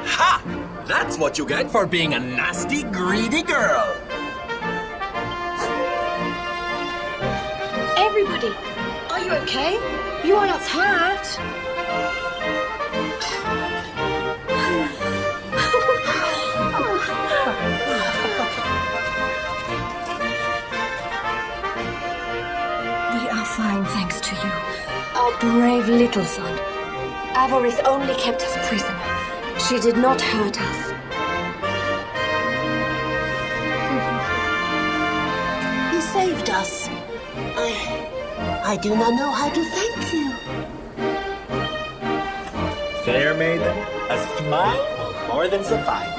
Ha! That's what you get for being a nasty, greedy girl. Everybody, are you okay? You are not hurt. We are fine, thanks to you. Our brave little son. Avarith only kept us prisoner. She did not hurt us. You saved us. I do not know how to thank you. Fair maiden, a smile will more than suffice.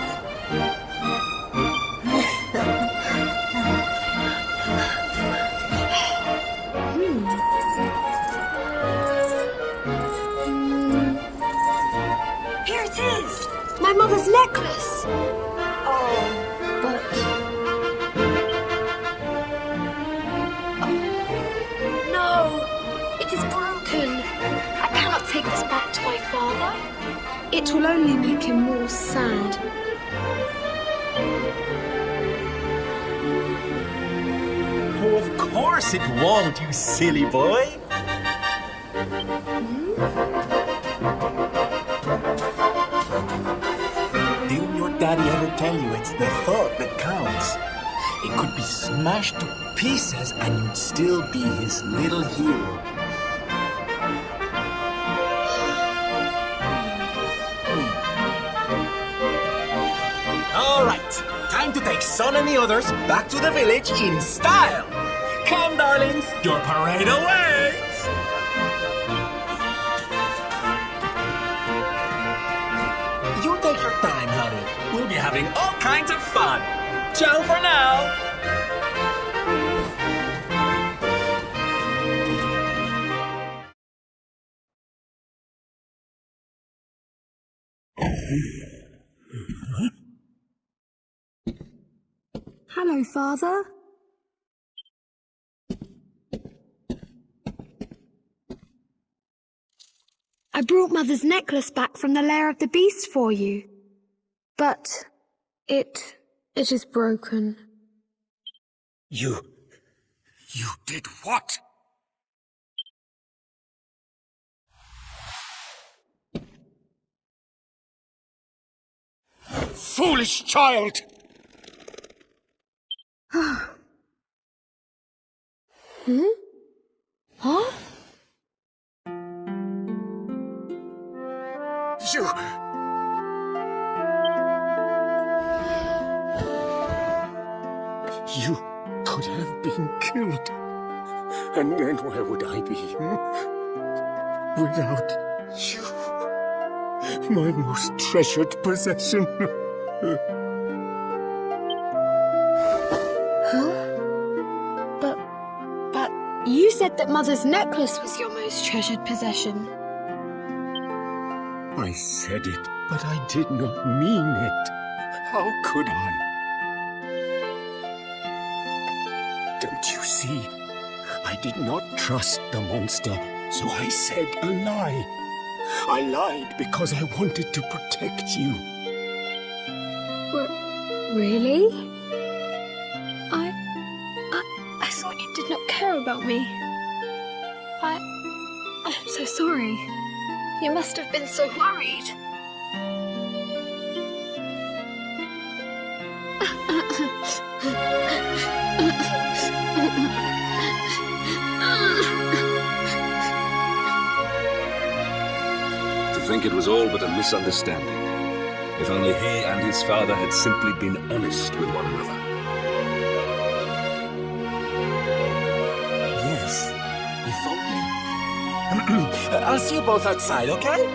Here it is! My mother's necklace! Oh, but... No! It is broken! I cannot take this back to my father. It will only make him more sad. Oh, of course it won't, you silly boy. Didn't your daddy ever tell you it's the thought that counts? It could be smashed to pieces and you'd still be his little hero. All right, time to take Son and the others back to the village in style. Come, darlings, your parade awaits. You take your time, honey. We'll be having all kinds of fun. Ciao for now. Hello, Father. I brought Mother's necklace back from the lair of the beast for you. But it is broken. You did what? Foolish child! Huh? You could have been killed. And then where would I be? Without you. My most treasured possession. But you said that Mother's necklace was your most treasured possession. I said it, but I did not mean it. How could I? Don't you see? I did not trust the monster, so I said a lie. I lied because I wanted to protect you. Really? I thought you did not care about me. I'm so sorry. You must have been so worried. To think it was all but a misunderstanding. If only he and his father had simply been honest with one another. I'll see you both outside, okay?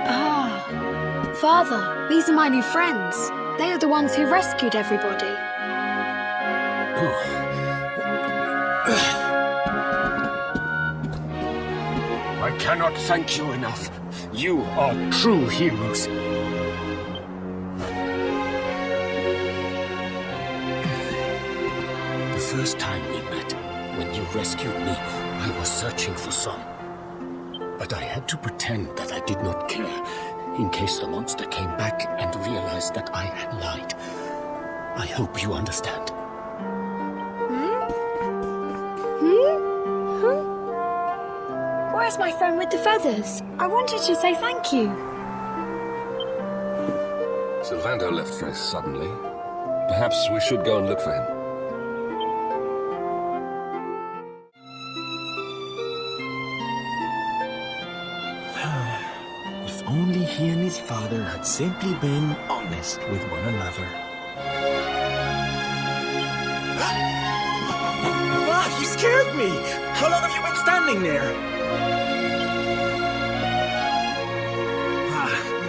Ah, Father, these are my new friends. They are the ones who rescued everybody. I cannot thank you enough. You are true heroes. The first time we met, when you rescued me, I was searching for some. But I had to pretend that I did not care, in case the monster came back and realized that I had lied. I hope you understand. Where's my friend with the feathers? I wanted to say thank you. Sylvando left very suddenly. Perhaps we should go and look for him. If only he and his father had simply been honest with one another. Ah, you scared me! How long have you been standing there?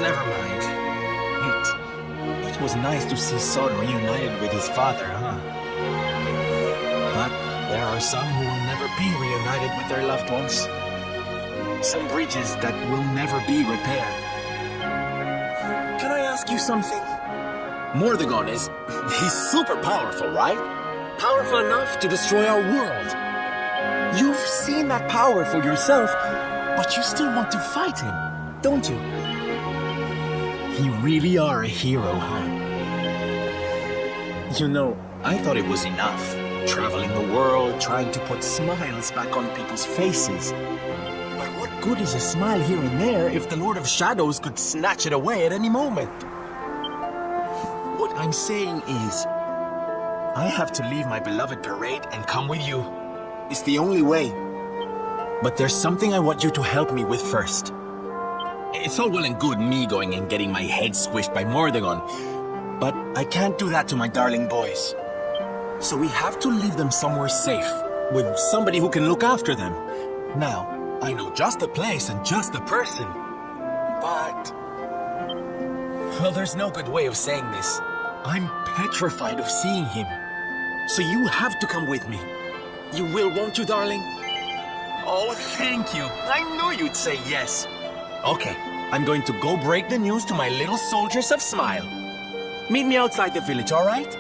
Never mind. It was nice to see Son reunited with his father, huh? But there are some who will never be reunited with their loved ones. Some bridges that will never be repaired. Can I ask you something? Mordegon he's super powerful, right? Powerful enough to destroy our world. You've seen that power for yourself, but you still want to fight him, don't you? You really are a hero, huh? You know, I thought it was enough. Traveling the world, trying to put smiles back on people's faces. But what good is a smile here and there if the Lord of Shadows could snatch it away at any moment? What I'm saying is, I have to leave my beloved parade and come with you. It's the only way. But there's something I want you to help me with first. It's all well and good me going and getting my head squished by Mordegon, but I can't do that to my darling boys. So we have to leave them somewhere safe, with somebody who can look after them. Now, I know just the place and just the person, but... Well, there's no good way of saying this. I'm petrified of seeing him. So you have to come with me. You will, won't you, darling? Oh, thank you. I knew you'd say yes. Okay, I'm going to go break the news to my little soldiers of Smile. Meet me outside the village, all right?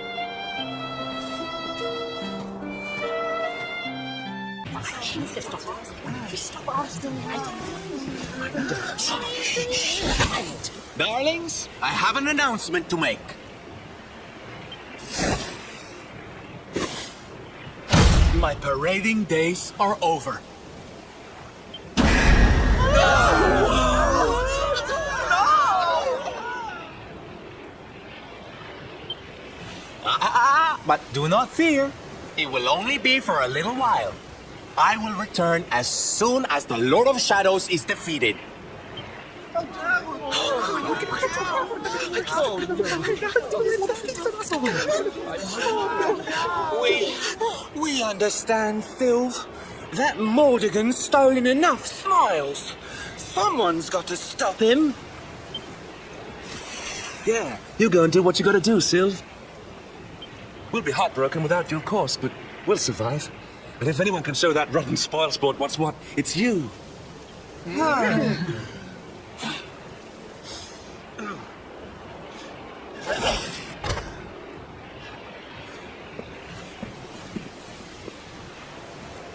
Darlings, I have an announcement to make. My parading days are over. But do not fear. It will only be for a little while. I will return as soon as the Lord of Shadows is defeated. We understand, Sylv. That Mordegon's stolen enough smiles. Someone's got to stop him. Yeah, you go and do what you gotta do, Sylv. We'll be heartbroken without you, of course, but we'll survive. And if anyone can show that rotten spoilsport what's what, it's you.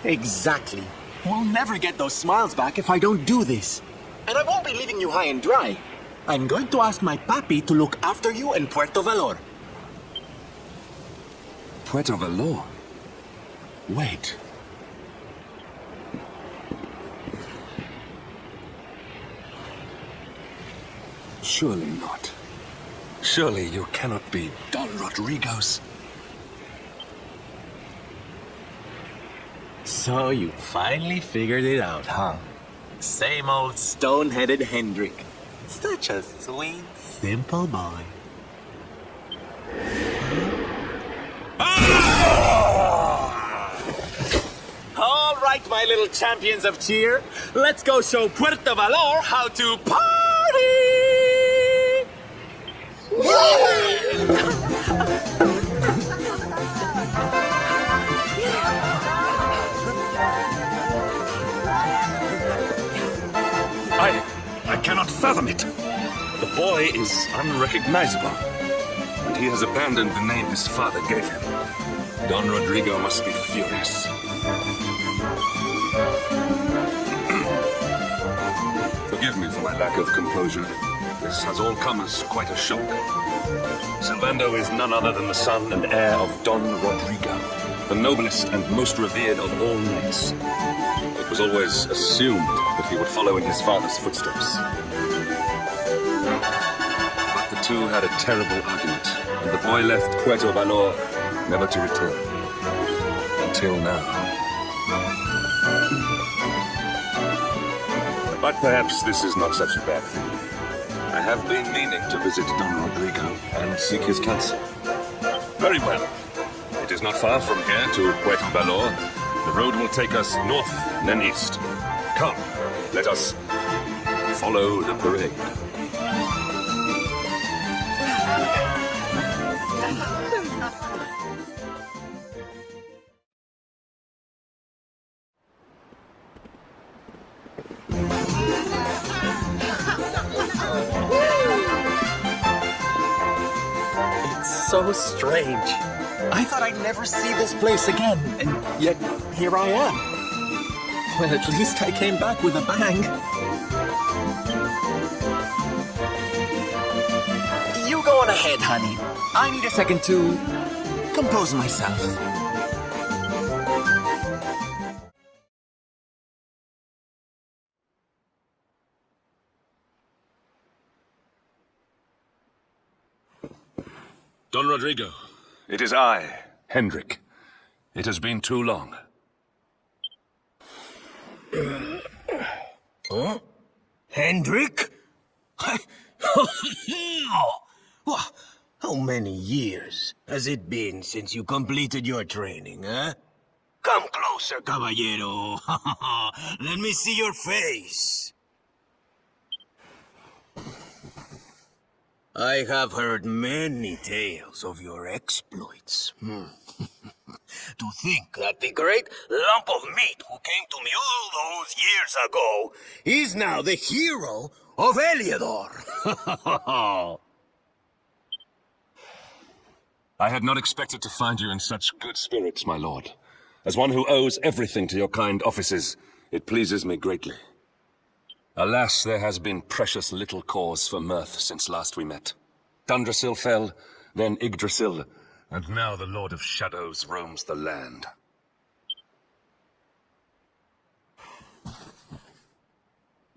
Exactly. We'll never get those smiles back if I don't do this. And I won't be leaving you high and dry. I'm going to ask my papi to look after you in Puerto Valor. Puerto Valor? Wait. Surely not. Surely you cannot be Don Rodrigos. So you finally figured it out, huh? Same old stone-headed Hendrik. Such a sweet, simple boy. Ah! right, my little champions of cheer. Let's go show Puerto Valor how to party! I cannot fathom it. The boy is unrecognizable, and he has abandoned the name his father gave him. Don Rodrigo must be furious. Forgive me for my lack of composure. This has all come as quite a shock. Silvando is none other than the son and heir of Don Rodrigo, the noblest and most revered of all knights. It was always assumed that he would follow in his father's footsteps. But the two had a terrible argument, and the boy left Puerto Valor never to return. Until now. But perhaps this is not such a bad thing. I have been meaning to visit Don Rodrigo and seek his counsel. Very well. It is not far from here to Puerto Valor. The road will take us north, then east. Come, let us follow the parade. It's so strange. I thought I'd never see this place again, and yet here I am. Well, at least I came back with a bang. You go on ahead, honey. I need a second to compose myself. Don Rodrigo, it is I, Hendrik. It has been too long. Huh? Hendrik? How many years has it been since you completed your training, huh? Come closer, caballero. Let me see your face. I have heard many tales of your exploits. To think that the great lump of meat who came to me all those years ago is now the hero of Heliodor. I had not expected to find you in such good spirits, my lord. As one who owes everything to your kind offices, it pleases me greatly. Alas, there has been precious little cause for mirth since last we met. Dundrasil fell, then Yggdrasil, and now the Lord of Shadows roams the land.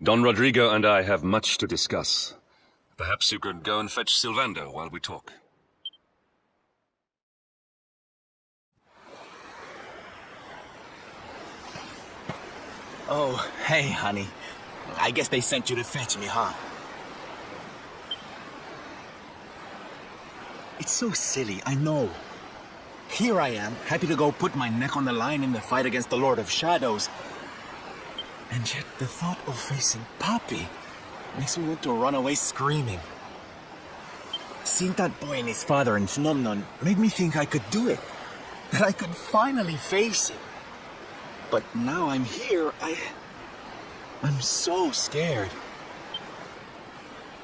Don Rodrigo and I have much to discuss. Perhaps you could go and fetch Silvando while we talk. Oh, hey, honey. I guess they sent you to fetch me, huh? It's so silly, I know. Here I am, happy to go put my neck on the line in the fight against the Lord of Shadows. And yet the thought of facing Papi makes me want to run away screaming. Seeing that boy and his father in Phnomnon made me think I could do it. That I could finally face him. But now I'm here, I'm so scared.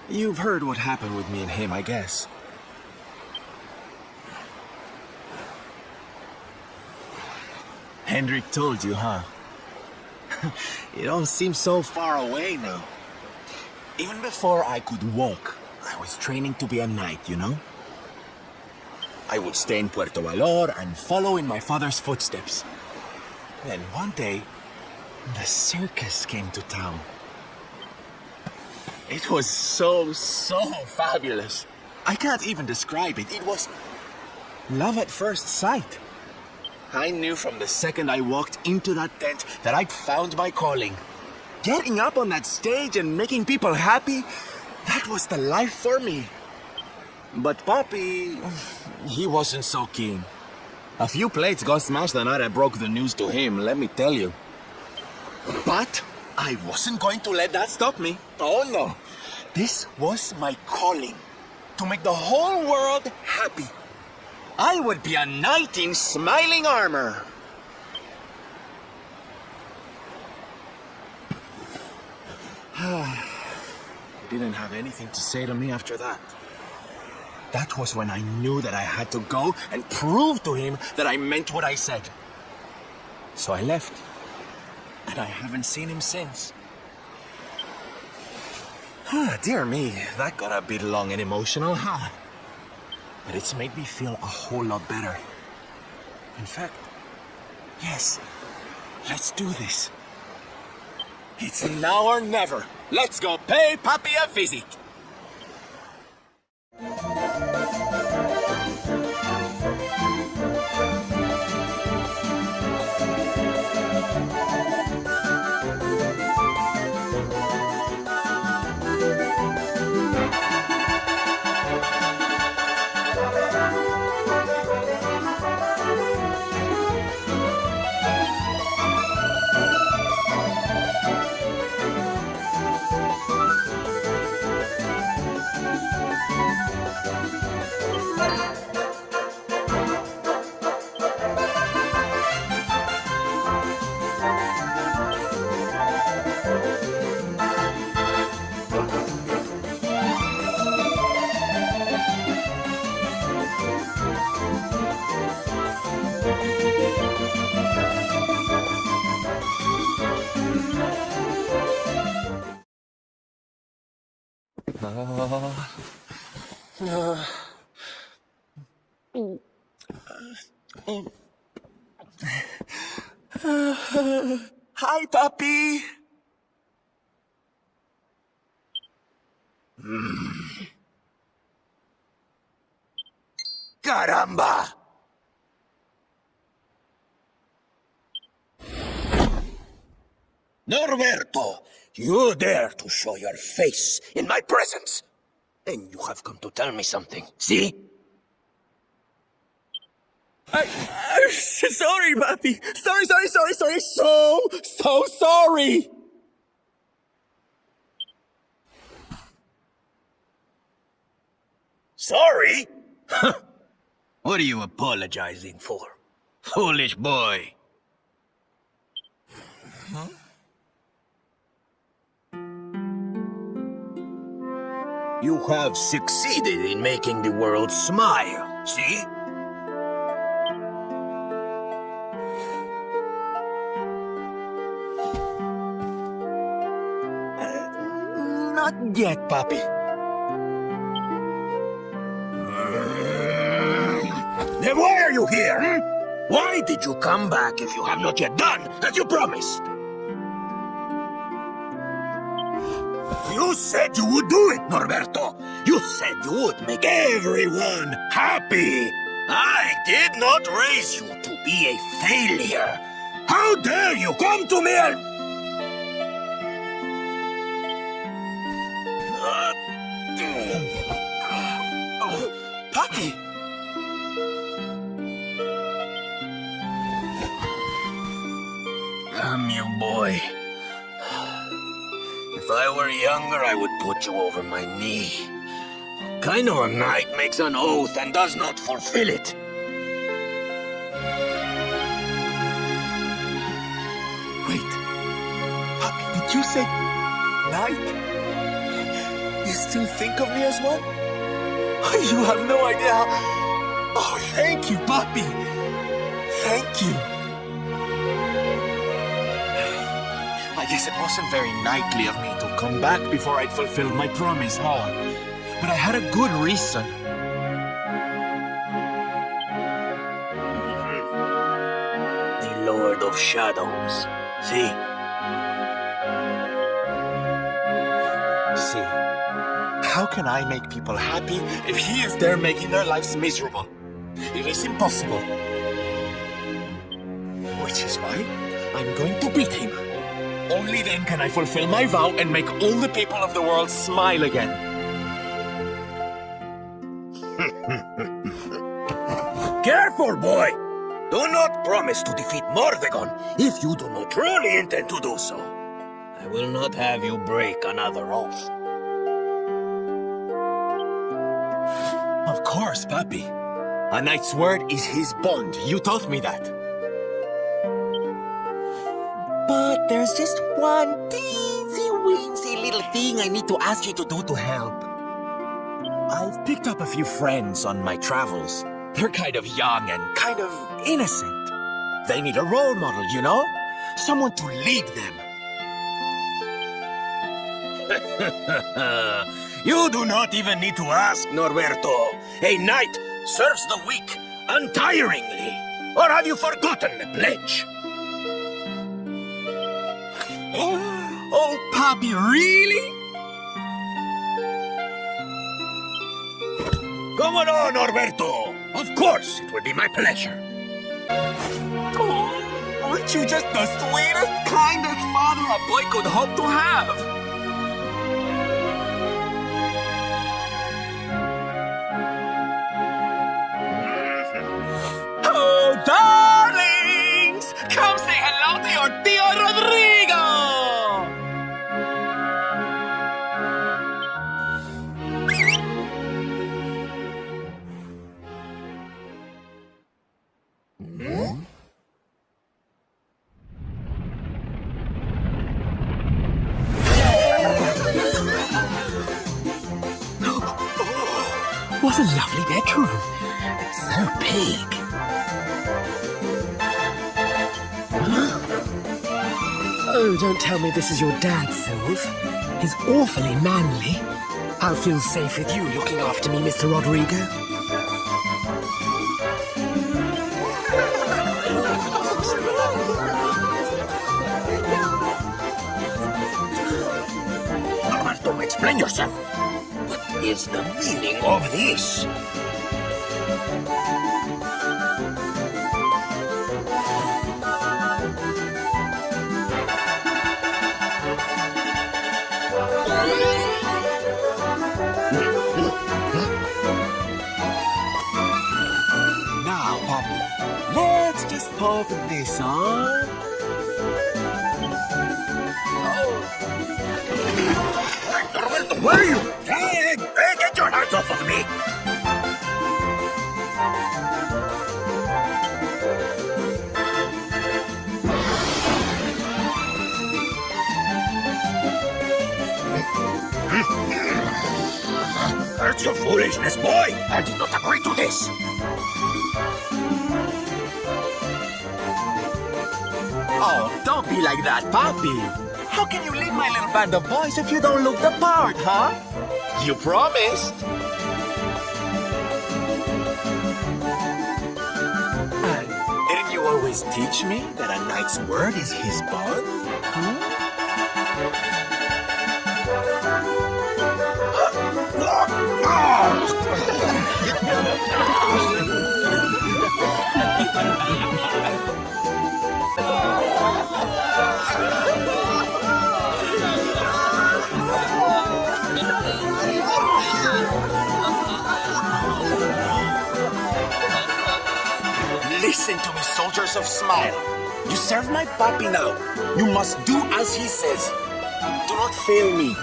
You've heard what happened with me and him, I guess. Hendrik told you, huh? It all seems so far away now. Even before I could walk, I was training to be a knight, you know? I would stay in Puerto Valor and follow in my father's footsteps. Then one day, the circus came to town. It was so fabulous. I can't even describe it. It was love at first sight. I knew from the second I walked into that tent that I'd found my calling. Getting up on that stage and making people happy, that was the life for me. But Papi, he wasn't so keen. A few plates got smashed the night I broke the news to him, let me tell you. But I wasn't going to let that stop me. Oh no. This was my calling. To make the whole world happy. I would be a knight in smiling armor. He didn't have anything to say to me after that. That was when I knew that I had to go and prove to him that I meant what I said. So I left. And I haven't seen him since. Dear me, that got a bit long and emotional, huh? But it's made me feel a whole lot better. In fact, yes, let's do this. It's now or never. Let's go pay Papi a visit. Hi, Papi. Caramba! Norberto, you dare to show your face in my presence. And you have come to tell me something, see? I'm sorry, Papi. Sorry. So sorry. Sorry? What are you apologizing for? Foolish boy. Huh? You have succeeded in making the world smile, see? Not yet, Papi. Then why are you here? Why did you come back if you have not yet done as you promised? You said you would do it, Norberto. You said you would make everyone happy. I did not raise you to be a failure. How dare you come to me and... Papi! Come, you boy. If I were younger, I would put you over my knee. What kind of a knight makes an oath and does not fulfill it? Wait. Papi, did you say knight? You still think of me as one? You have no idea how... Oh, thank you, Papi. Thank you. I guess it wasn't very knightly of me to come back before I'd fulfilled my promise, huh? But I had a good reason. The Lord of Shadows. See? See, how can I make people happy if he is there making their lives miserable? It is impossible. Which is why I'm going to beat him. Only then can I fulfill my vow and make all the people of the world smile again. Careful, boy! Do not promise to defeat Mordegon if you do not truly intend to do so. I will not have you break another oath. Of course, Papi. A knight's word is his bond. You taught me that. But there's just one teensy-weensy little thing I need to ask you to do to help. I've picked up a few friends on my travels. They're kind of young and kind of innocent. They need a role model, you know? Someone to lead them. You do not even need to ask, Norberto. A knight serves the weak untiringly. Or have you forgotten the pledge? Oh, Papi, really? Come on, Norberto. Of course, it will be my pleasure. Oh, aren't you just the sweetest, kindest father a boy could hope to have? Oh, darlings! Come say hello to your Tio Rodrigo! What a lovely bedroom. It's so big. Oh, don't tell me this is your dad, Sylve. He's awfully manly. I'll feel safe with you looking after me, Mr. Rodrigo. Roberto, explain yourself. What is the meaning of this? Now, Papi, let's just pop this on. Roberto, where are you? Hey, get your hands off of me! That's your foolishness, boy! I did not agree to this! Oh, don't be like that, Papi. How can you lead my little band of boys if you don't look the part, huh? You promised. And didn't you always teach me that a knight's word is his bond? Listen to me, soldiers of Smile. You serve my papi now. You must do as he says. Do not fail me.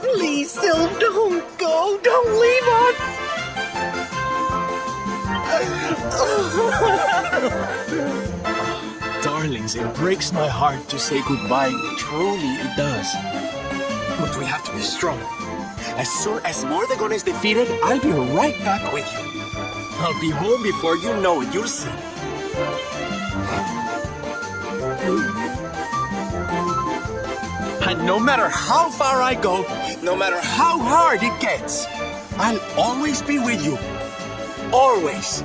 Please, Sylve, don't go. Don't leave us. Darlings, it breaks my heart to say goodbye. Truly, it does. But we have to be strong. As soon as Mordegon is defeated, I'll be right back with you. I'll be home before you know it. You'll see. And no matter how far I go, no matter how hard it gets, I'll always be with you. Always.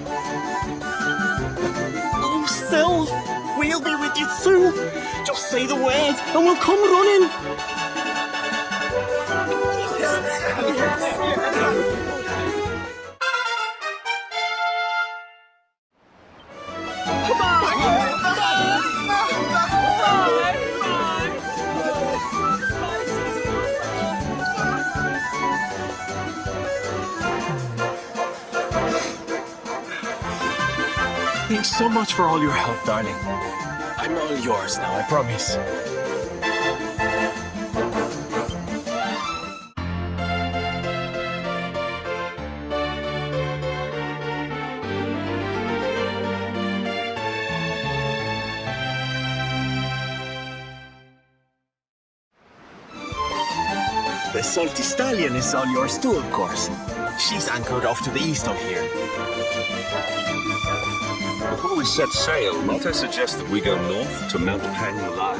Oh, Sylve, we'll be with you soon. Just say the words and we'll come running. Thanks so much for all your help, darling. I'm all yours now, I promise. The Salty Stallion is all yours too, of course. She's anchored off to the east of here. Before we set sail, might I suggest that we go north to Mount Pang Lai?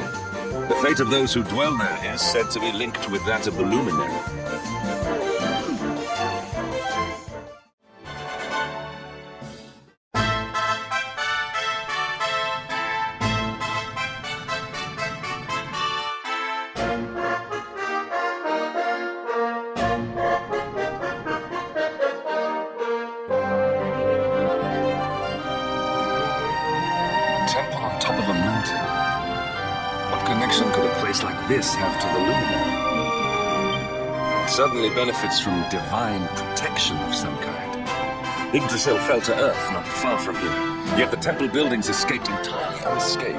The fate of those who dwell there is said to be linked with that of the Luminary. Temple on top of a mountain. What connection could a place like this have to the Luminary? It certainly benefits from divine protection of some kind. Yggdrasil fell to earth not far from here, yet the temple buildings escaped entirely unscathed.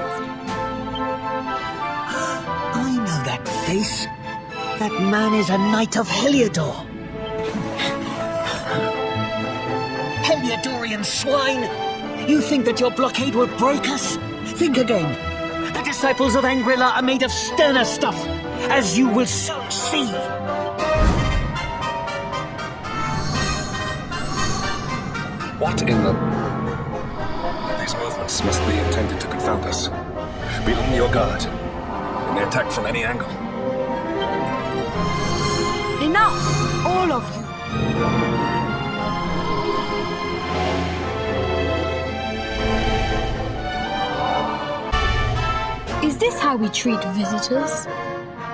I know that face. That man is a knight of Heliodor. Heliodorian swine! You think that your blockade will break us? Think again. The disciples of Angrila are made of sterner stuff, as you will soon see. What in the... These movements must be intended to confound us. Be on your guard. They may attack from any angle. Enough, all of you. Is this how we treat visitors?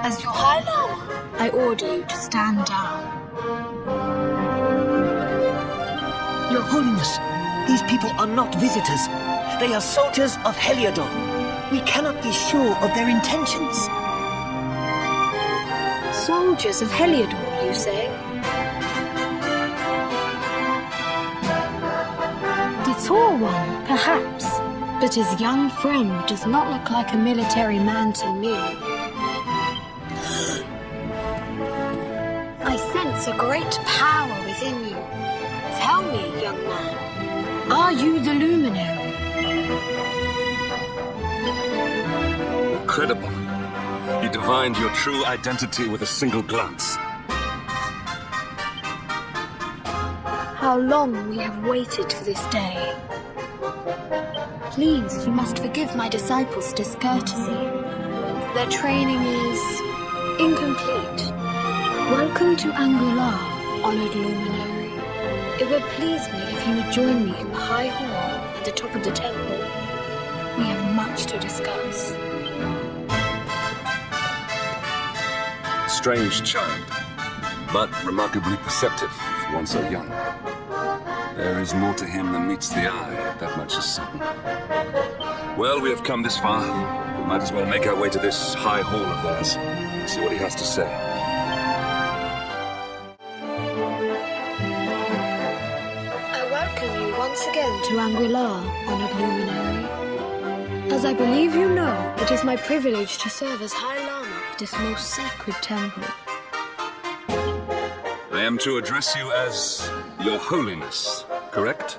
As your High Lama, I order you to stand down. Your Holiness, these people are not visitors. They are soldiers of Heliodor. We cannot be sure of their intentions. Soldiers of Heliodor, you say? The tall one, perhaps. But his young friend does not look like a military man to me. I sense a great power within you. Tell me, young man, are you the Luminary? Incredible. You divined your true identity with a single glance. How long we have waited for this day. Please, you must forgive my disciples' discourtesy. Their training is incomplete. Welcome to Angular, honored Luminary. It would please me if you would join me in the High Hall at the top of the temple. We have much to discuss. Strange child, but remarkably perceptive for one so young. There is more to him than meets the eye, that much is certain. Well, we have come this far. We might as well make our way to this high hall of theirs. See what he has to say. I welcome you once again to Angular, honored Luminary. As I believe you know, it is my privilege to serve as High Lama of this most sacred temple. I am to address you as Your Holiness, correct?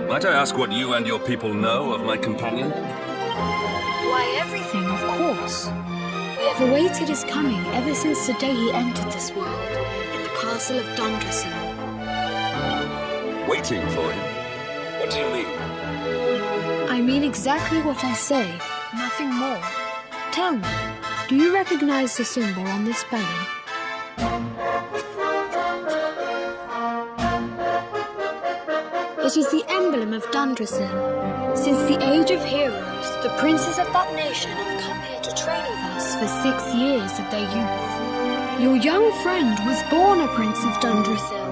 Might I ask what you and your people know of my companion? Why, everything, of course. We have awaited his coming ever since the day he entered this world, in the castle of Dundrasil. Waiting for him? What do you mean? I mean exactly what I say, nothing more. Tell me, do you recognize the symbol on this belly? It is the emblem of Dundrasil. Since the age of heroes, the princes of that nation have come here to train with us for 6 years of their youth. Your young friend was born a prince of Dundrasil.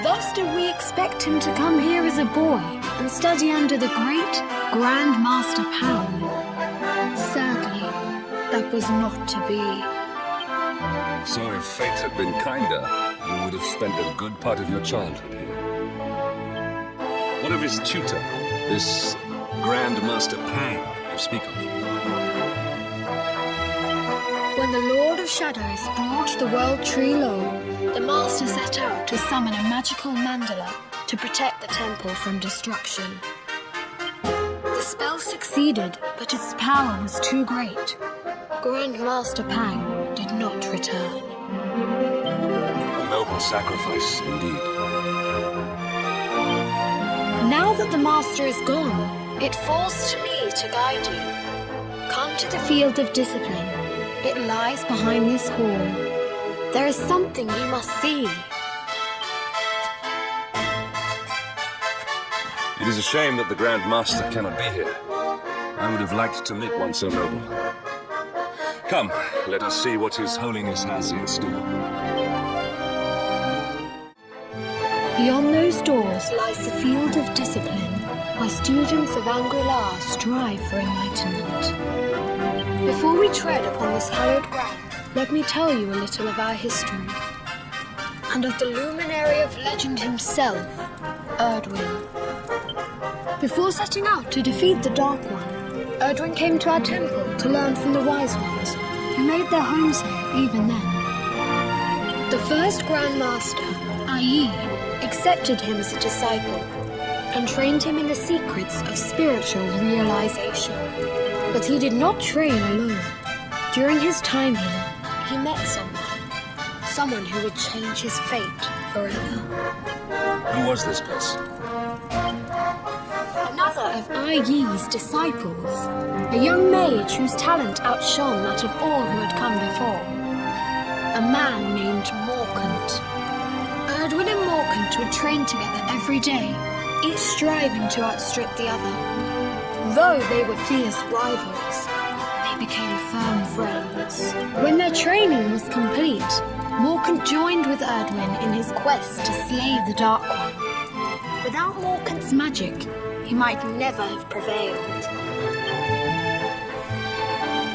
Thus did we expect him to come here as a boy and study under the great Grand Master Pound. Sadly, that was not to be. So if fate had been kinder, you would have spent a good part of your childhood here. What of his tutor, This Grand Master Pang you speak of. When the Lord of Shadows brought the World Tree low, the Master set out to summon a magical mandala to protect the temple from destruction. The spell succeeded, but its power was too great. Grand Master Pang did not return. A noble sacrifice, indeed. Now that the Master is gone, it falls to me to guide you. Come to the Field of Discipline. It lies behind this hall. There is something you must see. It is a shame that the Grand Master cannot be here. I would have liked to meet one so noble. Come, let us see what His Holiness has in store. Beyond those doors lies the Field of Discipline, where students of Angri-La strive for enlightenment. Before we tread upon this hallowed ground, let me tell you a little of our history, and of the luminary of legend himself, Erdwin. Before setting out to defeat the Dark One, Erdwin came to our temple to learn from the Wise Ones, who made their homes here even then. The first Grand Master, Ai, accepted him as a disciple and trained him in the secrets of spiritual realization. But he did not train alone. During his time here, he met someone who would change his fate forever. Who was this person? Another of Ai's disciples, a young mage whose talent outshone that of all who had come before. A man named Morkant. Erdwin and Morkant would train together every day, each striving to outstrip the other. Though they were fierce rivals, they became firm friends. When their training was complete, Morkant joined with Erdwin in his quest to slay the Dark One. Without Morkant's magic, he might never have prevailed.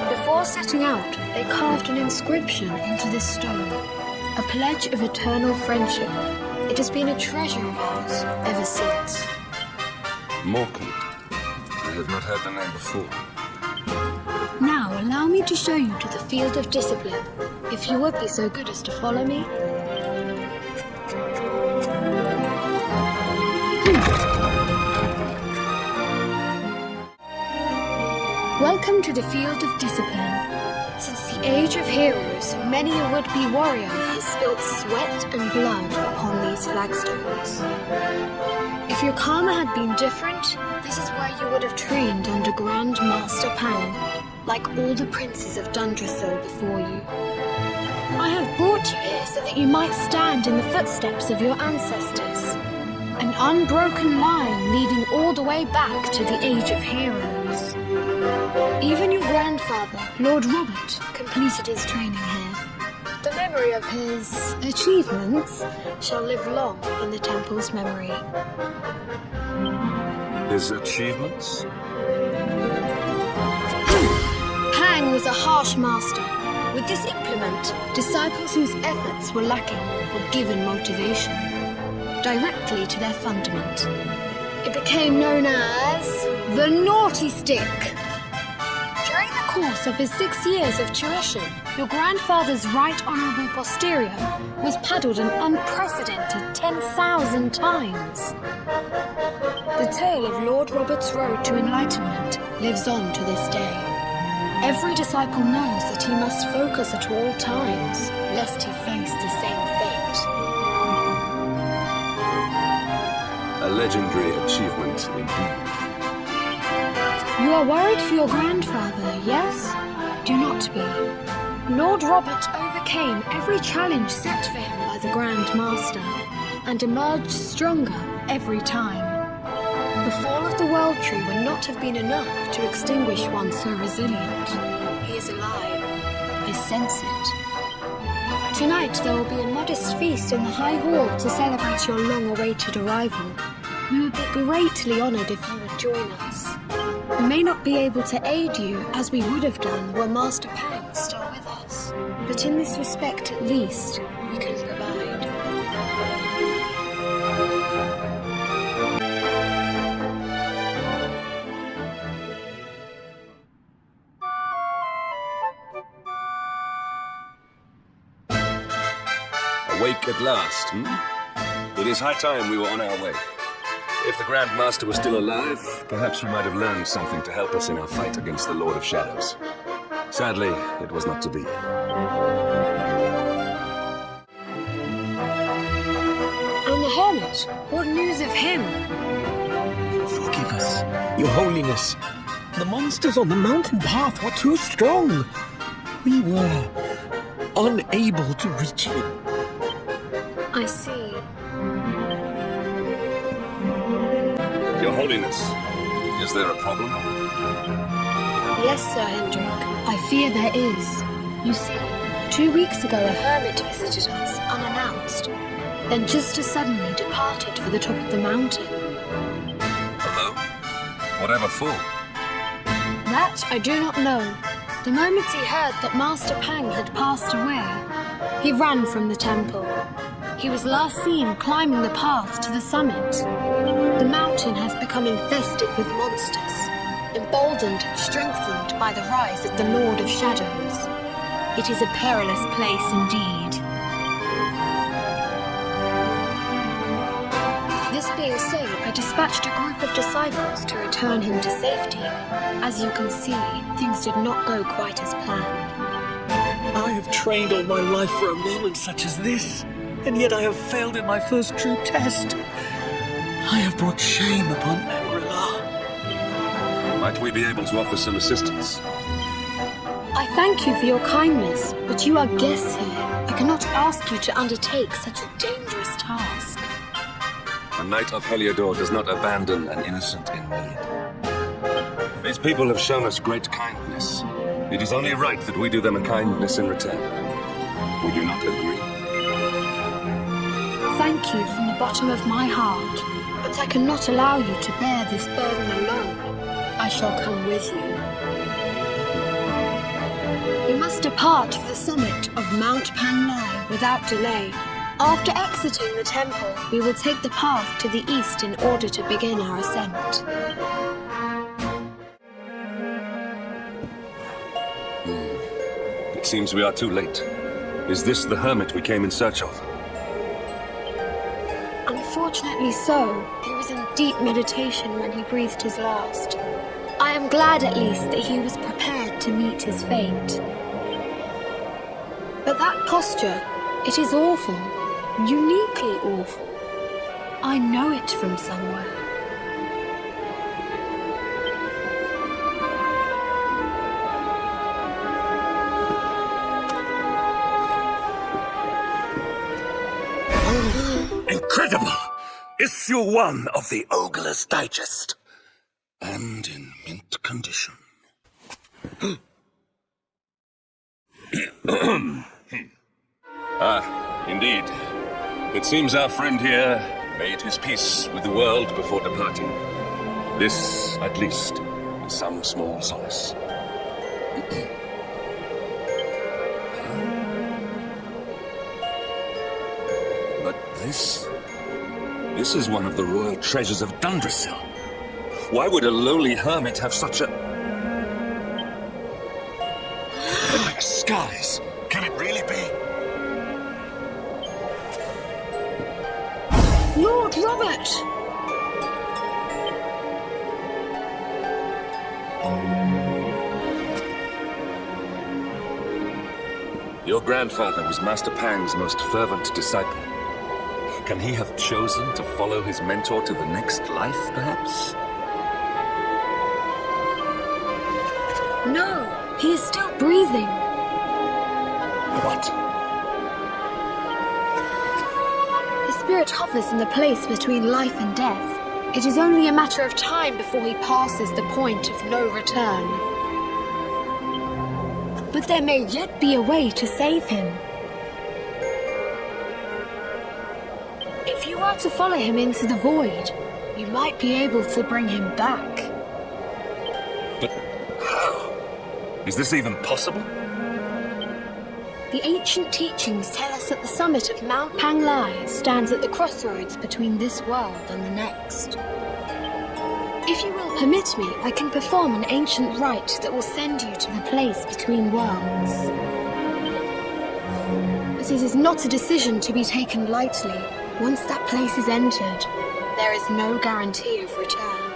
Before setting out, they carved an inscription into this stone, a pledge of eternal friendship. It has been a treasure of ours ever since. Morkant. I have not heard the name before. Now, allow me to show you to the Field of Discipline, if you would be so good as to follow me. Welcome to the Field of Discipline. Since the Age of Heroes, many a would-be warrior has spilt sweat and blood upon these flagstones. If your karma had been different, this is where you would have trained under Grand Master Pang, like all the princes of Dundrasil before you. I have brought you here so that you might stand in the footsteps of your ancestors, an unbroken line leading all the way back to the Age of Heroes. Even your grandfather, Lord Robert, completed his training here. The memory of his achievements shall live long in the temple's memory. His achievements? Pang was a harsh master. With this implement, disciples whose efforts were lacking were given motivation, directly to their fundament. It became known as the Naughty Stick. During the course of his 6 years of tuition, your grandfather's right honourable posterior was paddled an unprecedented 10,000 times. The tale of Lord Robert's road to enlightenment lives on to this day. Every disciple knows that he must focus at all times, lest he face the same fate. A legendary achievement indeed. You are worried for your grandfather, yes? Do not be. Lord Robert overcame every challenge set for him by the Grand Master, and emerged stronger every time. The fall of the World Tree would not have been enough to extinguish one so resilient. He is alive. I sense it. Tonight there will be a modest feast in the High Hall to celebrate your long-awaited arrival. We would be greatly honoured if you would join us. We may not be able to aid you as we would have done were Master Pang still with us, but in this respect at least, we can provide. Awake at last, hmm? It is high time we were on our way. If the Grand Master was still alive, perhaps we might have learned something to help us in our fight against the Lord of Shadows. Sadly, it was not to be. And the Hermit? What news of him? Forgive us, Your Holiness. The monsters on the mountain path were too strong. We were unable to reach him. I see. Your Holiness, is there a problem? Yes, Sir Hendrik. I fear there is. You see, 2 weeks ago a hermit visited us, unannounced. Then just as suddenly departed for the top of the mountain. Hello? Whatever for? That I do not know. The moment he heard that Master Pang had passed away, he ran from the temple. He was last seen climbing the path to the summit. The mountain has become infested with monsters, emboldened and strengthened by the rise of the Lord of Shadows. It is a perilous place indeed. This being so, I dispatched a group of disciples to return him to safety. As you can see, things did not go quite as planned. I have trained all my life for a moment such as this, and yet I have failed in my first true test. I have brought shame upon Angri-La. Might we be able to offer some assistance? I thank you for your kindness, but you are guests here. I cannot ask you to undertake such a dangerous task. A knight of Heliodor does not abandon an innocent in need. These people have shown us great kindness. It is only right that we do them a kindness in return. Would you not agree? Thank you from the bottom of my heart, but I cannot allow you to bear this burden alone. I shall come with you. We must depart for the summit of Mount Panlai without delay. After exiting the temple, we will take the path to the east in order to begin our ascent. It seems we are too late. Is this the hermit we came in search of? Unfortunately so. He was in deep meditation when he breathed his last. I am glad at least that he was prepared to meet his fate. But that posture, it is awful. Uniquely awful. I know it from somewhere. Incredible! Issue 1 of the Ogler's Digest. And in mint condition. Indeed. It seems our friend here made his peace with the world before departing. This, at least, is some small solace. But this is one of the royal treasures of Dundrasil. Why would a lowly hermit have such a... Skies, can it really be? Lord Robert! Your grandfather was Master Pang's most fervent disciple. Can he have chosen to follow his mentor to the next life, perhaps? No, he is still breathing. What? His spirit hovers in the place between life and death. It is only a matter of time before he passes the point of no return. But there may yet be a way to save him. If you are to follow him into the void, you might be able to bring him back. But how? Is this even possible? The ancient teachings tell us that the summit of Mount Panlai stands at the crossroads between this world and the next. If you will permit me, I can perform an ancient rite that will send you to the place between worlds. But it is not a decision to be taken lightly. Once that place is entered, there is no guarantee of return.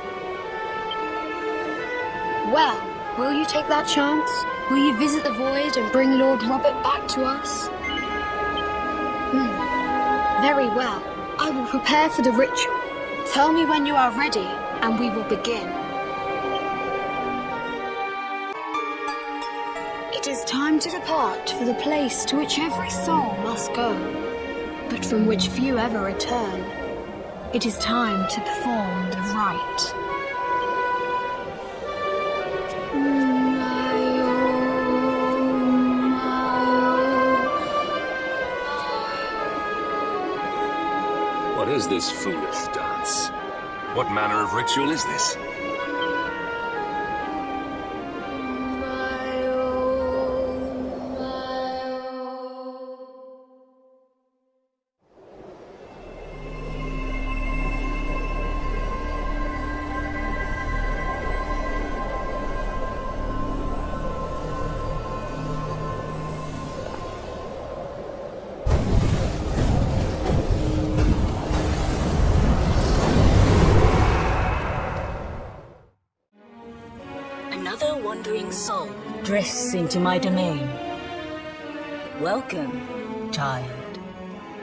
Well, will you take that chance? Will you visit the Void and bring Lord Robert back to us? Very well. I will prepare for the ritual. Tell me when you are ready, and we will begin. It is time to depart for the place to which every soul must go, but from which few ever return. It is time to perform the rite. What is this foolish dance? What manner of ritual is this? Another wandering soul drifts into my domain. Welcome, child,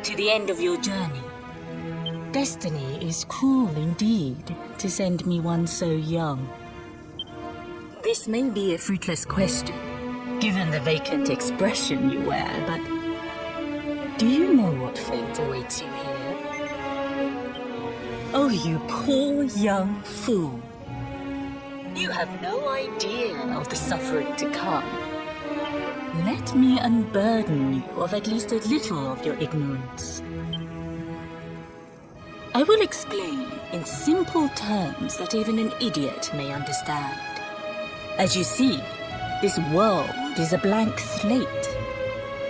to the end of your journey. Destiny is cruel indeed to send me one so young. This may be a fruitless question, given the vacant expression you wear, but do you know what fate awaits you here? Oh, you poor young fool. You have no idea of the suffering to come. Let me unburden you of at least a little of your ignorance. I will explain in simple terms that even an idiot may understand. As you see, this world is a blank slate.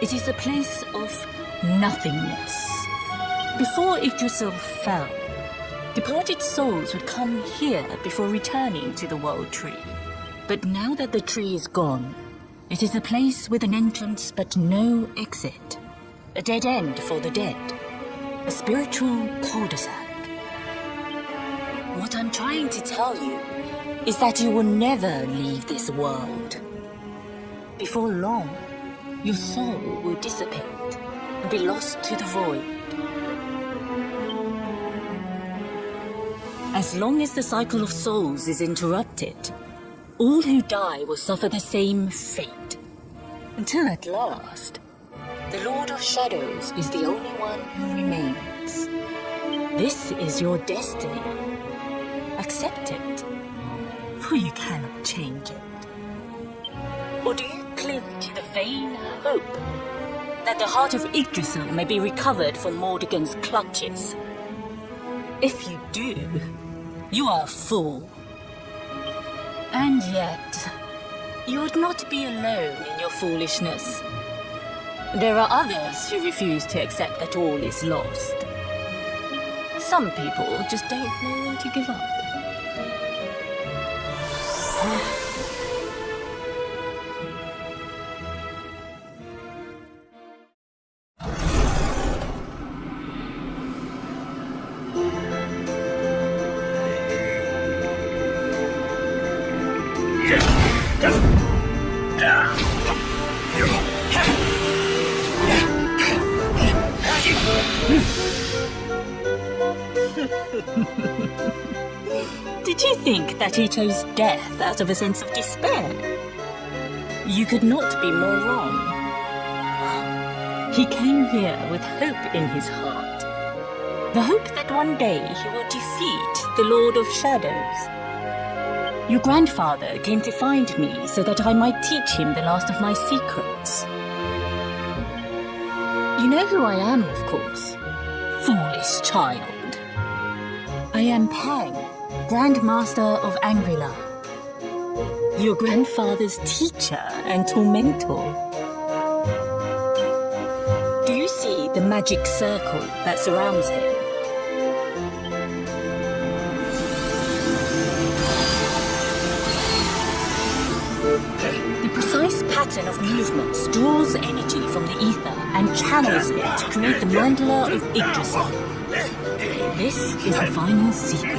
It is a place of nothingness. Before Yggdrasil fell, departed souls would come here before returning to the World Tree. But now that the tree is gone, it is a place with an entrance but no exit. A dead end for the dead. A spiritual cul-de-sac. What I'm trying to tell you is that you will never leave this world. Before long, your soul will dissipate and be lost to the void. As long as the cycle of souls is interrupted, all who die will suffer the same fate. Until at last, the Lord of Shadows is the only one who remains. This is your destiny. Accept it, for you cannot change it. Or do you cling to the vain hope that the heart of Yggdrasil may be recovered from Mordegon's clutches? If you do, you are a fool. And yet, you would not be alone in your foolishness. There are others who refuse to accept that all is lost. Some people just don't know when to give up. Did you think that he chose death out of a sense of despair? You could not be more wrong. He came here with hope in his heart. The hope that one day he will defeat the Lord of Shadows. Your grandfather came to find me so that I might teach him the last of my secrets. You know who I am, of course. Foolish child. I am Pang, Grand Master of Angrila. Your grandfather's teacher and tormentor. Do you see the magic circle that surrounds him? The precise pattern of movements draws energy from the ether and channels it to create the mandala of Yggdrasil. This is the final secret.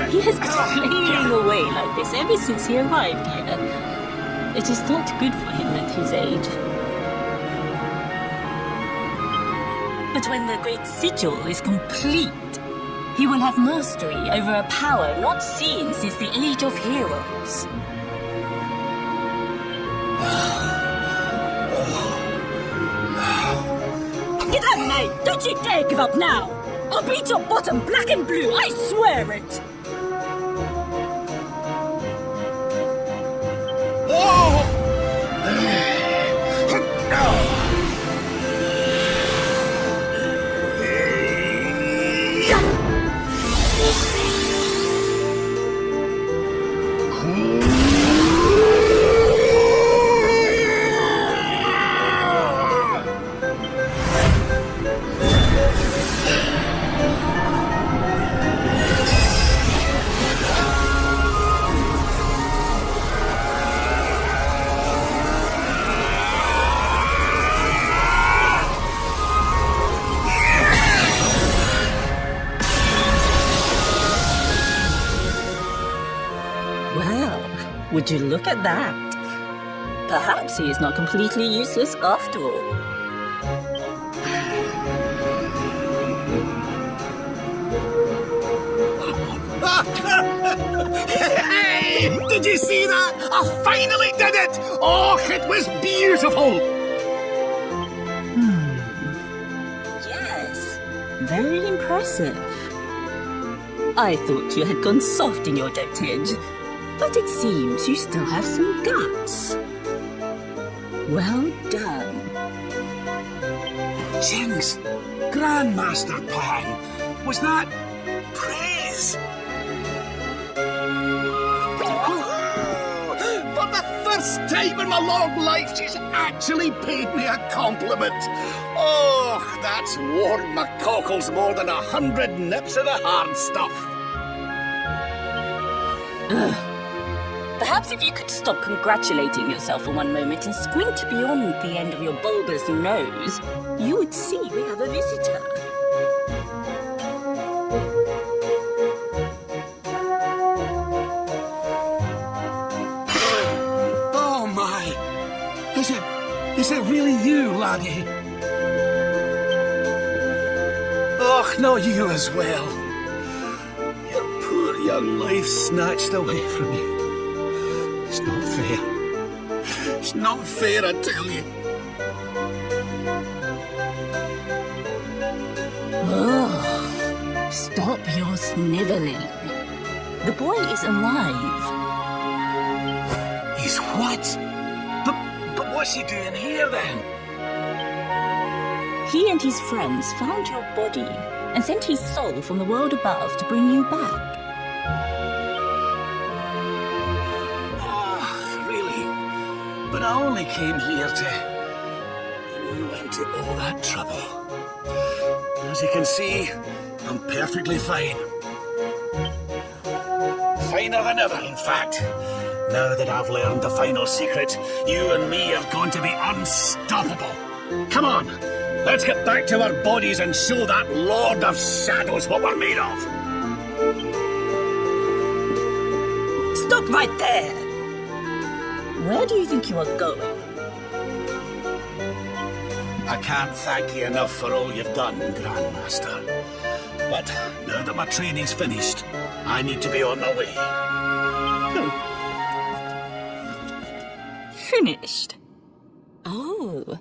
He has been flailing away like this ever since he arrived here. It is not good for him at his age. But when the great sigil is complete, he will have mastery over a power not seen since the Age of Heroes. Get out, mate! Don't you dare give up now! I'll beat your bottom black and blue, I swear it! Would you look at that? Perhaps he is not completely useless after all. Hey! Did you see that? I finally did it! Oh, it was beautiful! Yes, very impressive. I thought you had gone soft in your dotage. But it seems you still have some guts. Well done. Jinx! Grandmaster Pan! Was that praise? For the first time in my long life, she's actually paid me a compliment. Oh, that's warmed my cockles more than 100 nips of the hard stuff. Perhaps if you could stop congratulating yourself for one moment and squint beyond the end of your bulbous nose, you would see we have a visitor. Oh my! Is it really you, laddie? Oh, no, you as well. Your poor young life snatched away from you. It's not fair. It's not fair, I tell you. Oh, stop your sniveling. The boy is alive. He's what? But what's he doing here then? He and his friends found your body and sent his soul from the world above to bring you back. But I only came here to... We went to all that trouble. As you can see, I'm perfectly fine. Finer than ever, in fact. Now that I've learned the final secret, you and me are going to be unstoppable. Come on, let's get back to our bodies and show that Lord of Shadows what we're made of. Stop right there! Where do you think you are going? I can't thank you enough for all you've done, Grandmaster. But now that my training's finished, I need to be on my way. Finished? Oh,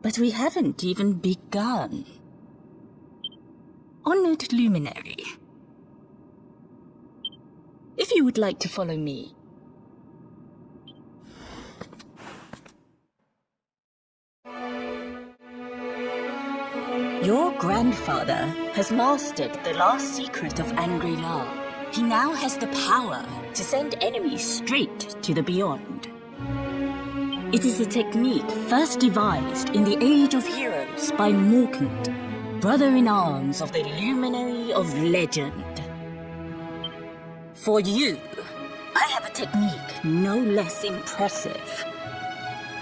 but we haven't even begun. Honored Luminary, if you would like to follow me. Your grandfather has mastered the last secret of Angri-La. He now has the power to send enemies straight to the beyond. It is a technique first devised in the Age of Heroes by Morkant, brother-in-arms of the Luminary of Legend. For you, I have a technique no less impressive.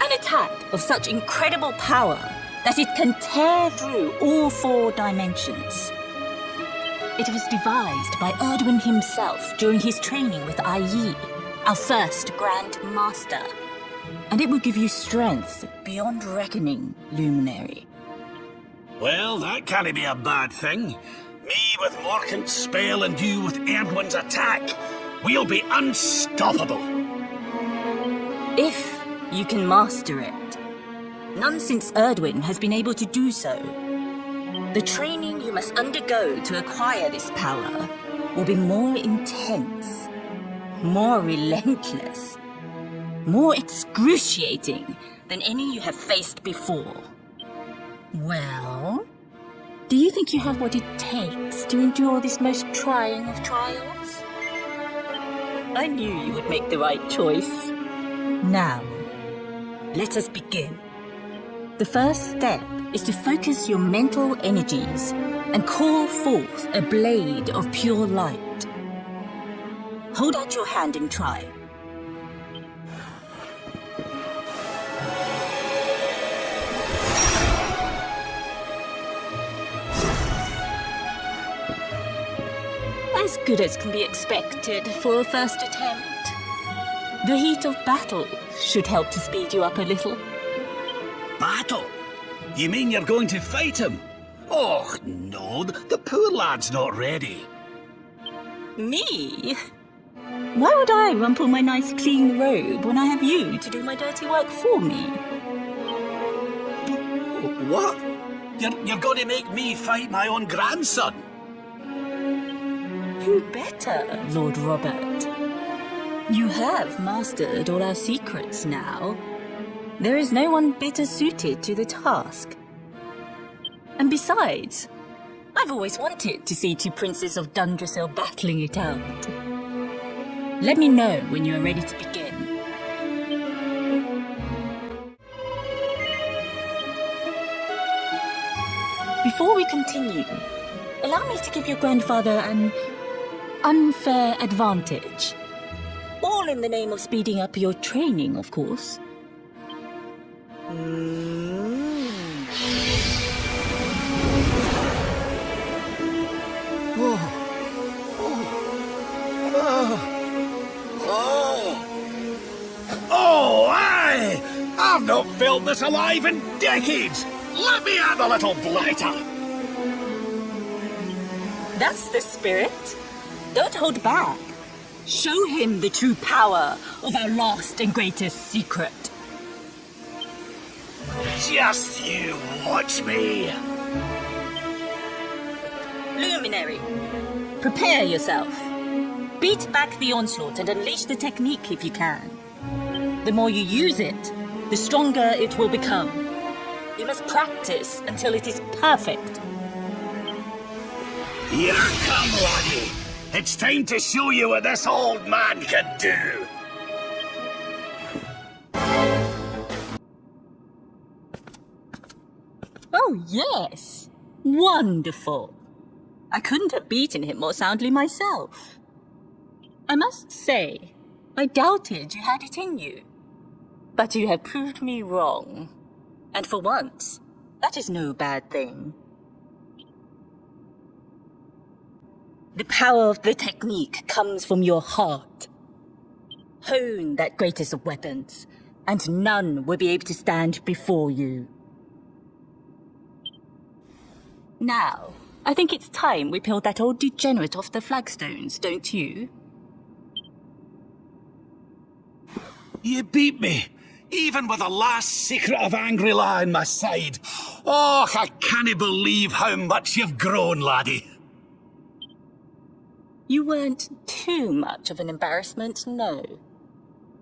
An attack of such incredible power that it can tear through all 4 dimensions. It was devised by Erdwin himself during his training with Yi, our first Grand Master. And it will give you strength beyond reckoning, Luminary. Well, that can't be a bad thing. Me with Morkant's spell and you with Erdwin's attack. We'll be unstoppable. If you can master it. None since Erdwin has been able to do so. The training you must undergo to acquire this power will be more intense, more relentless, more excruciating than any you have faced before. Well, do you think you have what it takes to endure this most trying of trials? I knew you would make the right choice. Now, let us begin. The first step is to focus your mental energies and call forth a blade of pure light. Hold out your hand and try. As good as can be expected for a first attempt. The heat of battle should help to speed you up a little. Battle? You mean you're going to fight him? Oh, no, the poor lad's not ready. Me? Why would I rumple my nice clean robe when I have you to do my dirty work for me? What? You're going to make me fight my own grandson? Who better, Lord Robert? You have mastered all our secrets now. There is no one better suited to the task. And besides, I've always wanted to see 2 princes of Dundrasil battling it out. Let me know when you are ready to begin. Before we continue, allow me to give your grandfather an unfair advantage. All in the name of speeding up your training, of course. Oh, aye! I've not felt this alive in decades! Let me have a little blighter! That's the spirit. Don't hold back. Show him the true power of our last and greatest secret. Just you watch me! Luminary, prepare yourself. Beat back the onslaught and unleash the technique if you can. The more you use it, the stronger it will become. You must practice until it is perfect. Here come, laddie. It's time to show you what this old man can do. Oh, yes. Wonderful. I couldn't have beaten him more soundly myself. I must say, I doubted you had it in you. But you have proved me wrong. And for once, that is no bad thing. The power of the technique comes from your heart. Hone that greatest of weapons, and none will be able to stand before you. Now, I think it's time we peeled that old degenerate off the flagstones, don't you? You beat me, even with the last secret of Angry-La in my side. Oh, I can't believe how much you've grown, laddie. You weren't too much of an embarrassment, no.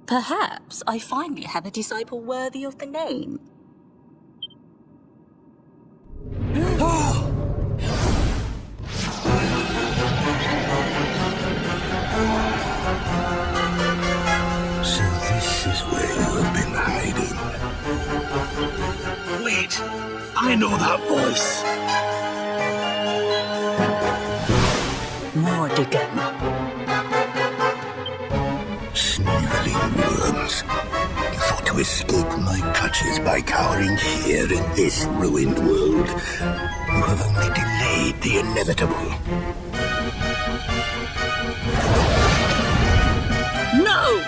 Perhaps I finally have a disciple worthy of the name. So this is where you have been hiding. Wait, I know that voice. Mordigan. to escape my clutches by cowering here in this ruined world. You have only delayed the inevitable. No!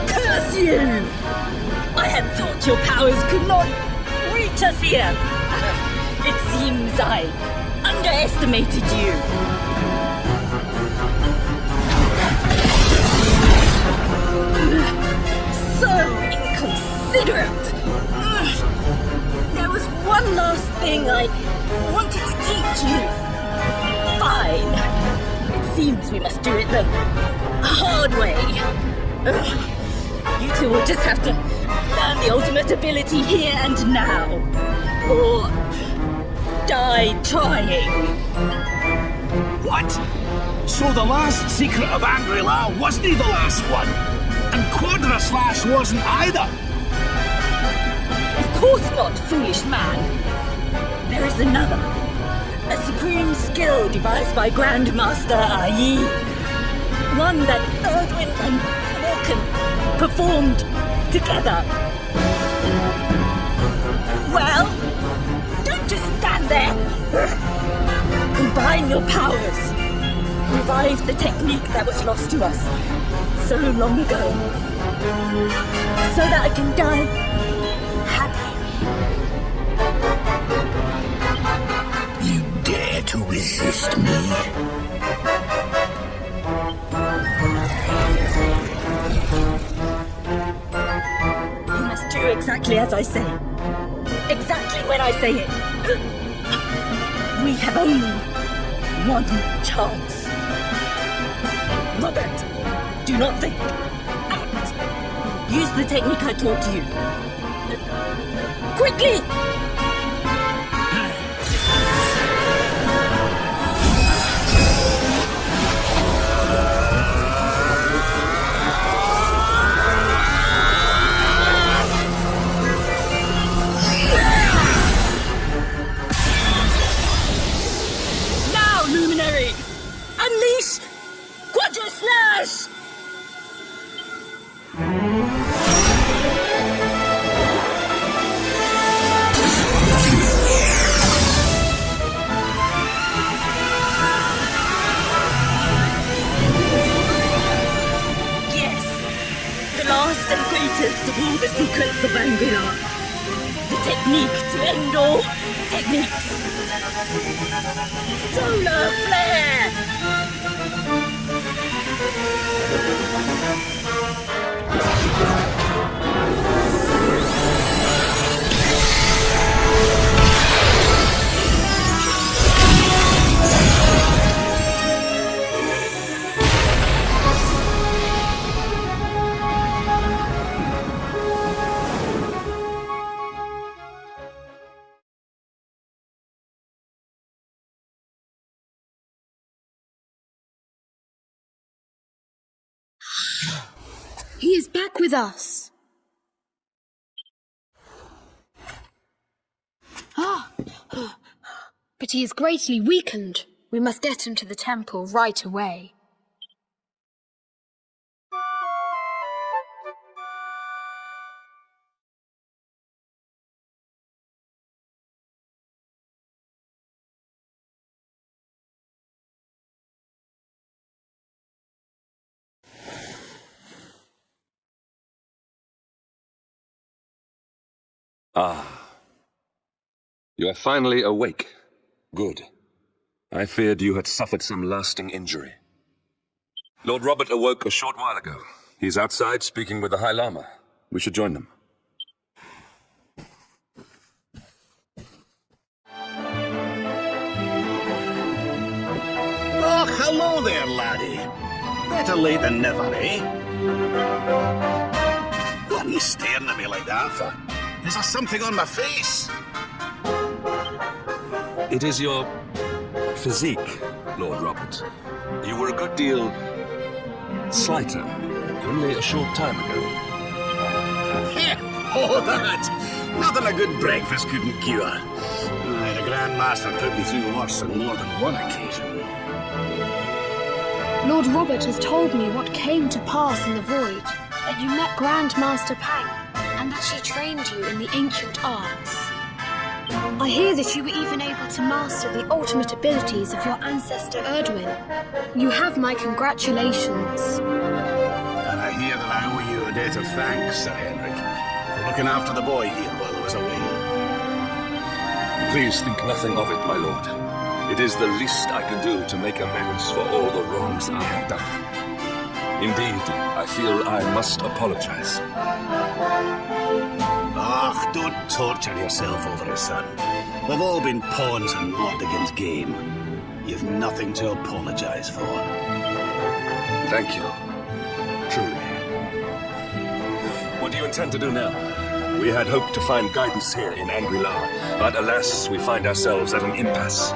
Curse you! I had thought your powers could not reach us here. It seems I underestimated you. So inconsiderate. There was one last thing I wanted to teach you. Fine. It seems we must do it the hard way. You two will just have to learn the ultimate ability here and now. Or die trying. What? So the last secret of Angri-La wasn't the last one? And Quadra Slash wasn't either? Of course not, foolish man. There is another. A supreme skill devised by Grandmaster Ai. One that Erdwin and Morkan performed together. Well, don't just stand there. Combine your powers. Revive the technique that was lost to us so long ago. So that I can die happy. You dare to resist me? You must do exactly as I say. Exactly when I say it. We have only one chance. Robert, do not think. Act. Use the technique I taught you. Quickly! Now, Luminary! Unleash Quadra Slash! Yes, the last and greatest of all the secrets of Angri-La. The technique to end all techniques. Solar Flare! He is back with us. But he is greatly weakened. We must get him to the temple right away. Ah. You are finally awake. Good. I feared you had suffered some lasting injury. Lord Robert awoke a short while ago. He's outside speaking with the High Lama. We should join them. Oh, hello there, laddie. Better late than never, eh? What are you staring at me like that for? Is there something on my face? It is your physique, Lord Robert. You were a good deal slighter only a short time ago. Oh, that! Nothing a good breakfast couldn't cure. The Grand Master put me through worse on more than one occasion. Lord Robert has told me what came to pass in the void, that you met Grandmaster Pang, and that she trained you in the ancient arts. I hear that you were even able to master the ultimate abilities of your ancestor Erdwin. You have my congratulations. And I hear that I owe you a debt of thanks, Sir Henrik, for looking after the boy here while I was away. Please think nothing of it, my lord. It is the least I can do to make amends for all the wrongs I have done. Indeed, I feel I must apologize. Ah, don't torture yourself over it, son. We've all been pawns in Mordigan's game. You've nothing to apologize for. Thank you. Truly. What do you intend to do now? We had hoped to find guidance here in Angri-La, but alas, we find ourselves at an impasse.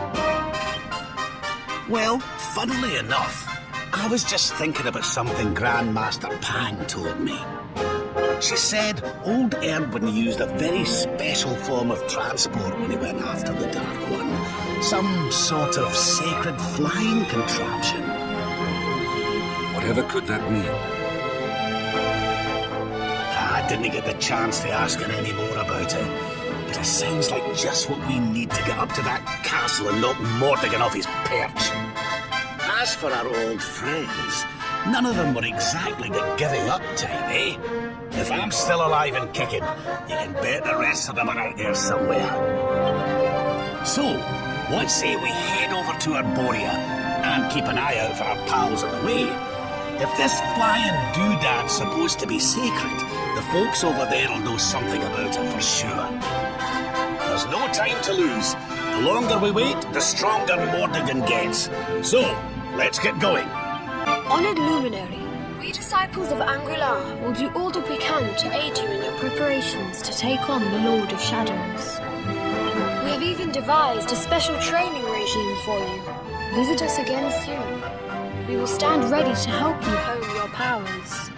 Well, funnily enough, I was just thinking about something Grandmaster Pang told me. She said old Erdwin used a very special form of transport when he went after the Dark One. Some sort of sacred flying contraption. Whatever could that mean? I didn't get the chance to ask her any more about it. But it sounds like just what we need to get up to that castle and knock Mordigan off his perch. As for our old friends, none of them were exactly the giving up type, eh? If I'm still alive and kicking, you can bet the rest of them are out there somewhere. So, what say we head over to Arborea and keep an eye out for our pals on the way? If this flying doodad's supposed to be sacred, the folks over there will know something about it for sure. There's no time to lose. The longer we wait, the stronger Mordigan gets. So, let's get going. Honored Luminary, we disciples of Angri-La will do all that we can to aid you in your preparations to take on the Lord of Shadows. We have even devised a special training regime for you. Visit us again soon. We will stand ready to help you hone your powers.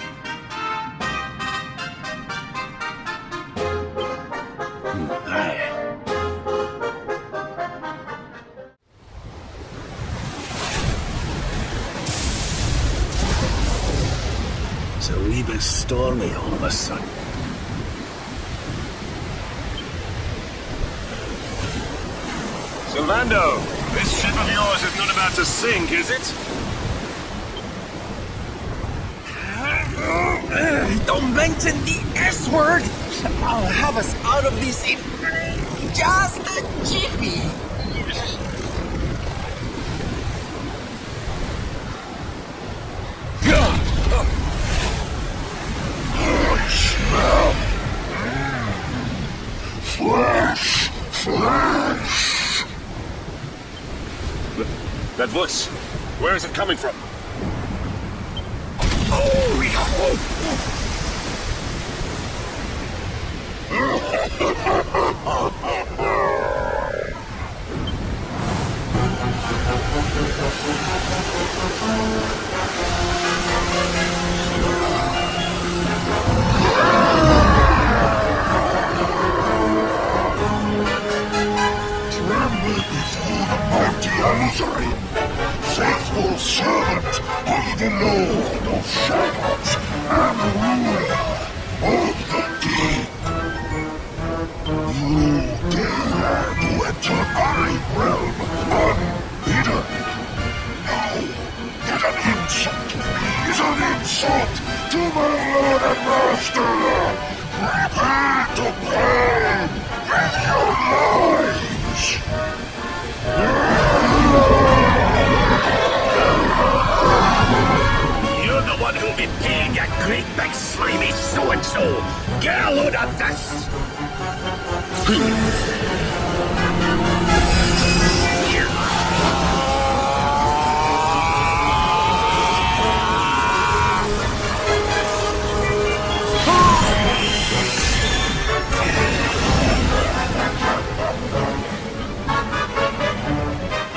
Aye. It's a wee bit stormy all of a sudden. Sylvando, this ship of yours is not about to sink, is it? Don't mention the S word! I'll have us out of this in just a jiffy! I smell flesh! Flesh! That voice, where is it coming from? Tremble before the mighty Alizari, faithful servant of the Lord of Shadows and ruler of the deep. You dare to enter my realm unhidden. Now, yet an insult to me is an insult to my lord and master. Prepare to pay with your lives. You're the one who'll be paying, you great big slimy so-and-so. Get a load of this!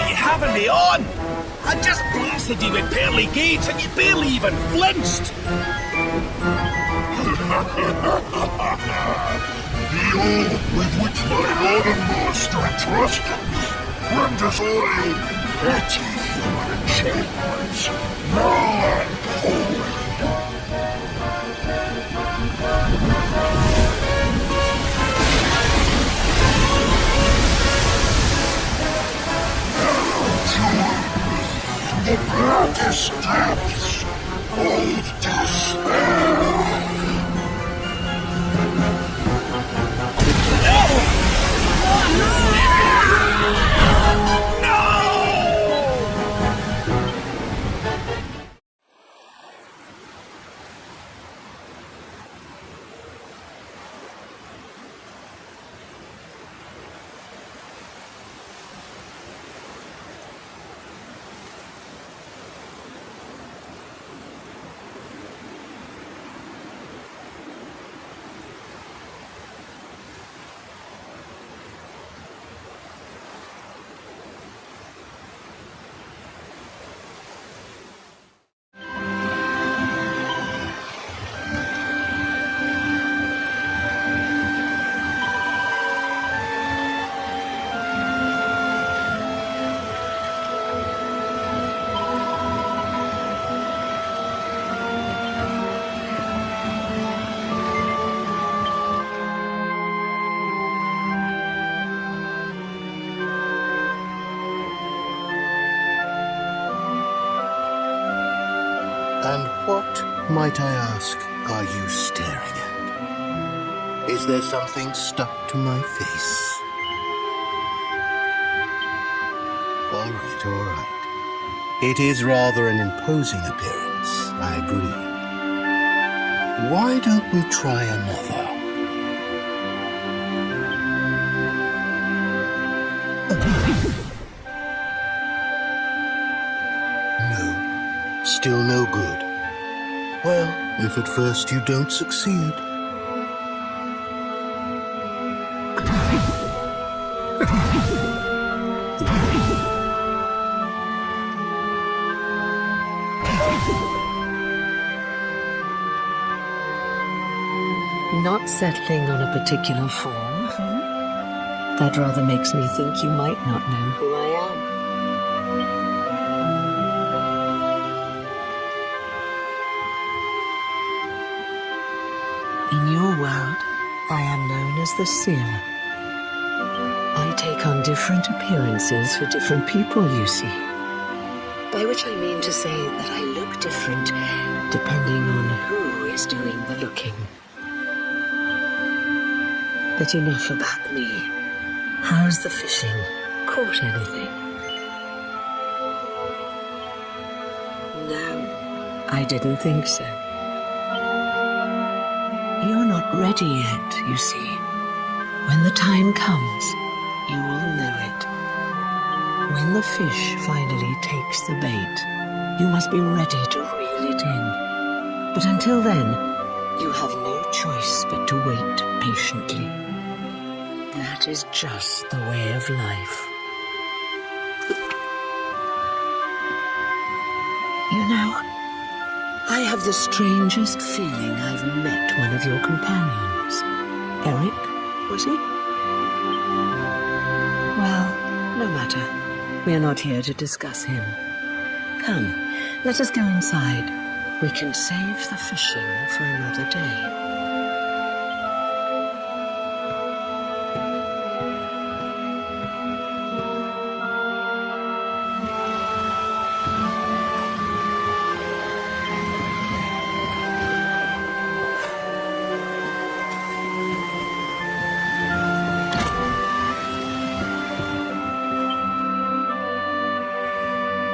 You having me on? I just blasted you with pearly gates and you barely even flinched! The oath with which my lord and master trusted me renders all you petty human achievements null and void. The blackest depths of despair. And what, might I ask, are you staring at? Is there something stuck to my face? All right, all right. It is rather an imposing appearance, I agree. Why don't we try another? No, still no good. Well, if at first you don't succeed. Not settling on a particular form, That rather makes me think you might not know who I am. In your world, I am known as the Seer. I take on different appearances for different people, you see. By which I mean to say that I look different depending on who is doing the looking. But enough about me. How's the fishing? Caught anything? No, I didn't think so. You're not ready yet, you see. When the time comes, you will know it. When the fish finally takes the bait, you must be ready to reel it in. But until then, you have no choice but to wait patiently. That is just the way of life. You know, I have the strangest feeling I've met one of your companions. Eric, was it? Well, no matter. We are not here to discuss him. Come, let us go inside. We can save the fishing for another day.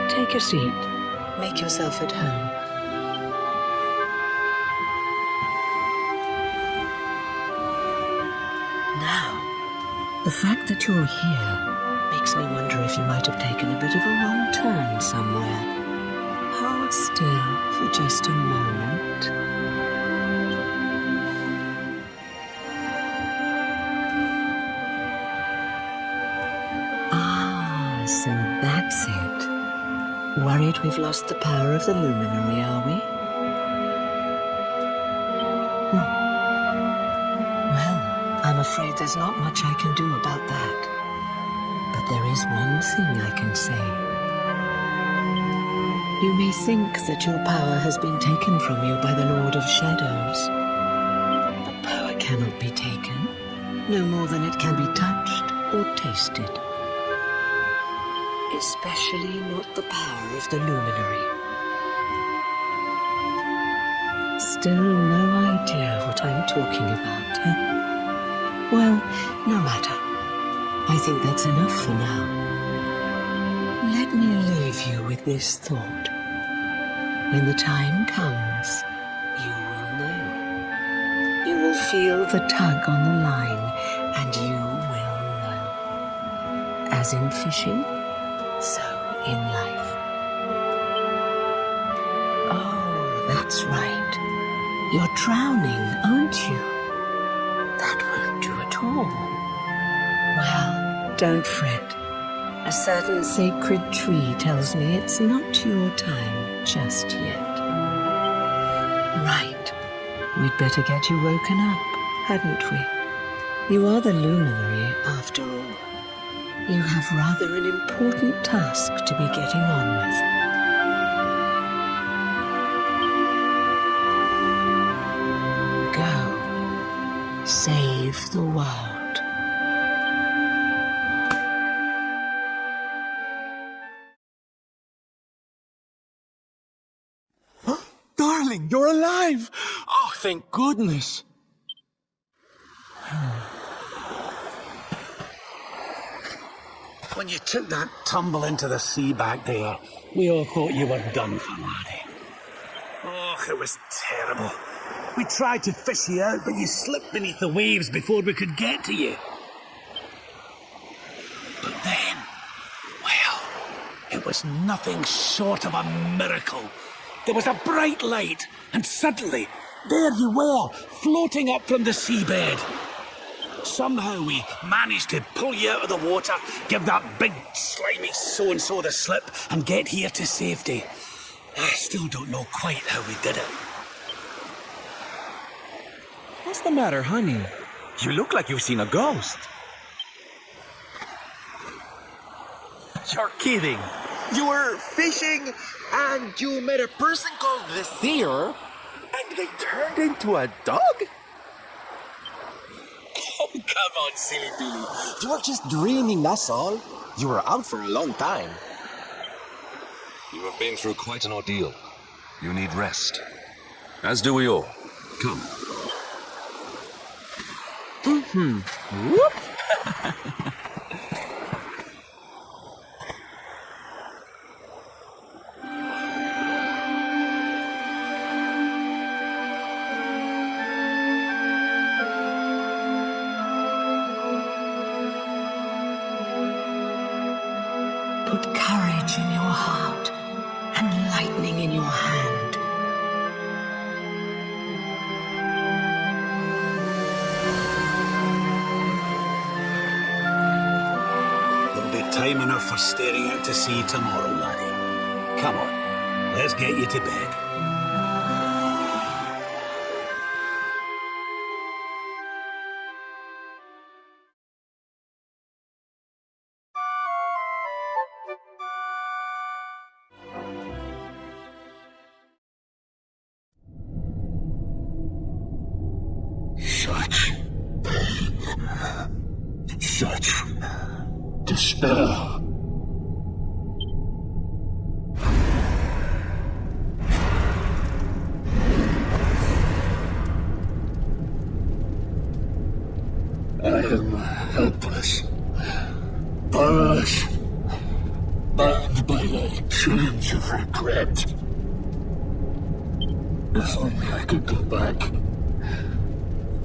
Take a seat. Make yourself at home. Now, the fact that you're here makes me wonder if you might have taken a bit of a wrong turn somewhere. Hold still for just a moment. Ah, so that's it. Worried we've lost the power of the luminary, are we? Well, I'm afraid there's not much I can do about that. But there is one thing I can say. You may think that your power has been taken from you by the Lord of Shadows. But power cannot be taken, no more than it can be touched or tasted. Especially not the power of the Luminary. Still no idea what I'm talking about, huh? Well, no matter. I think that's enough for now. Let me leave you with this thought. When the time comes, you will know. You will feel the tug on the line, and you will know. As in fishing, so in life. Oh, that's right. You're drowning, aren't you? That won't do at all. Well, don't fret. A certain sacred tree tells me it's not your time just yet. Right. We'd better get you woken up, hadn't we? You are the Luminary, after all. You have rather an important task to be getting on with. Go. Save the world. Darling, you're alive! Oh, thank goodness! When you took that tumble into the sea back there, we all thought you were done for, laddie. Oh, it was terrible. We tried to fish you out, but you slipped beneath the waves before we could get to you. But then, well, it was nothing short of a miracle. There was a bright light, and suddenly, there you were, floating up from the seabed. Somehow we managed to pull you out of the water, give that big, slimy so-and-so the slip, and get here to safety. I still don't know quite how we did it. What's the matter, honey? You look like you've seen a ghost. You're kidding. You were fishing and you met a person called the Seer and they turned into a dog? Oh, come on, silly Billy. You were just dreaming, that's all. You were out for a long time. You have been through quite an ordeal. You need rest. As do we all. Come. Whoop. Put courage in your heart and lightning in your hand. There'll be time enough for staring out to sea tomorrow, laddie. Come on, let's get you to bed. Such pain. Such despair. I am helpless, powerless, bound by the chains of regret. If only I could go back,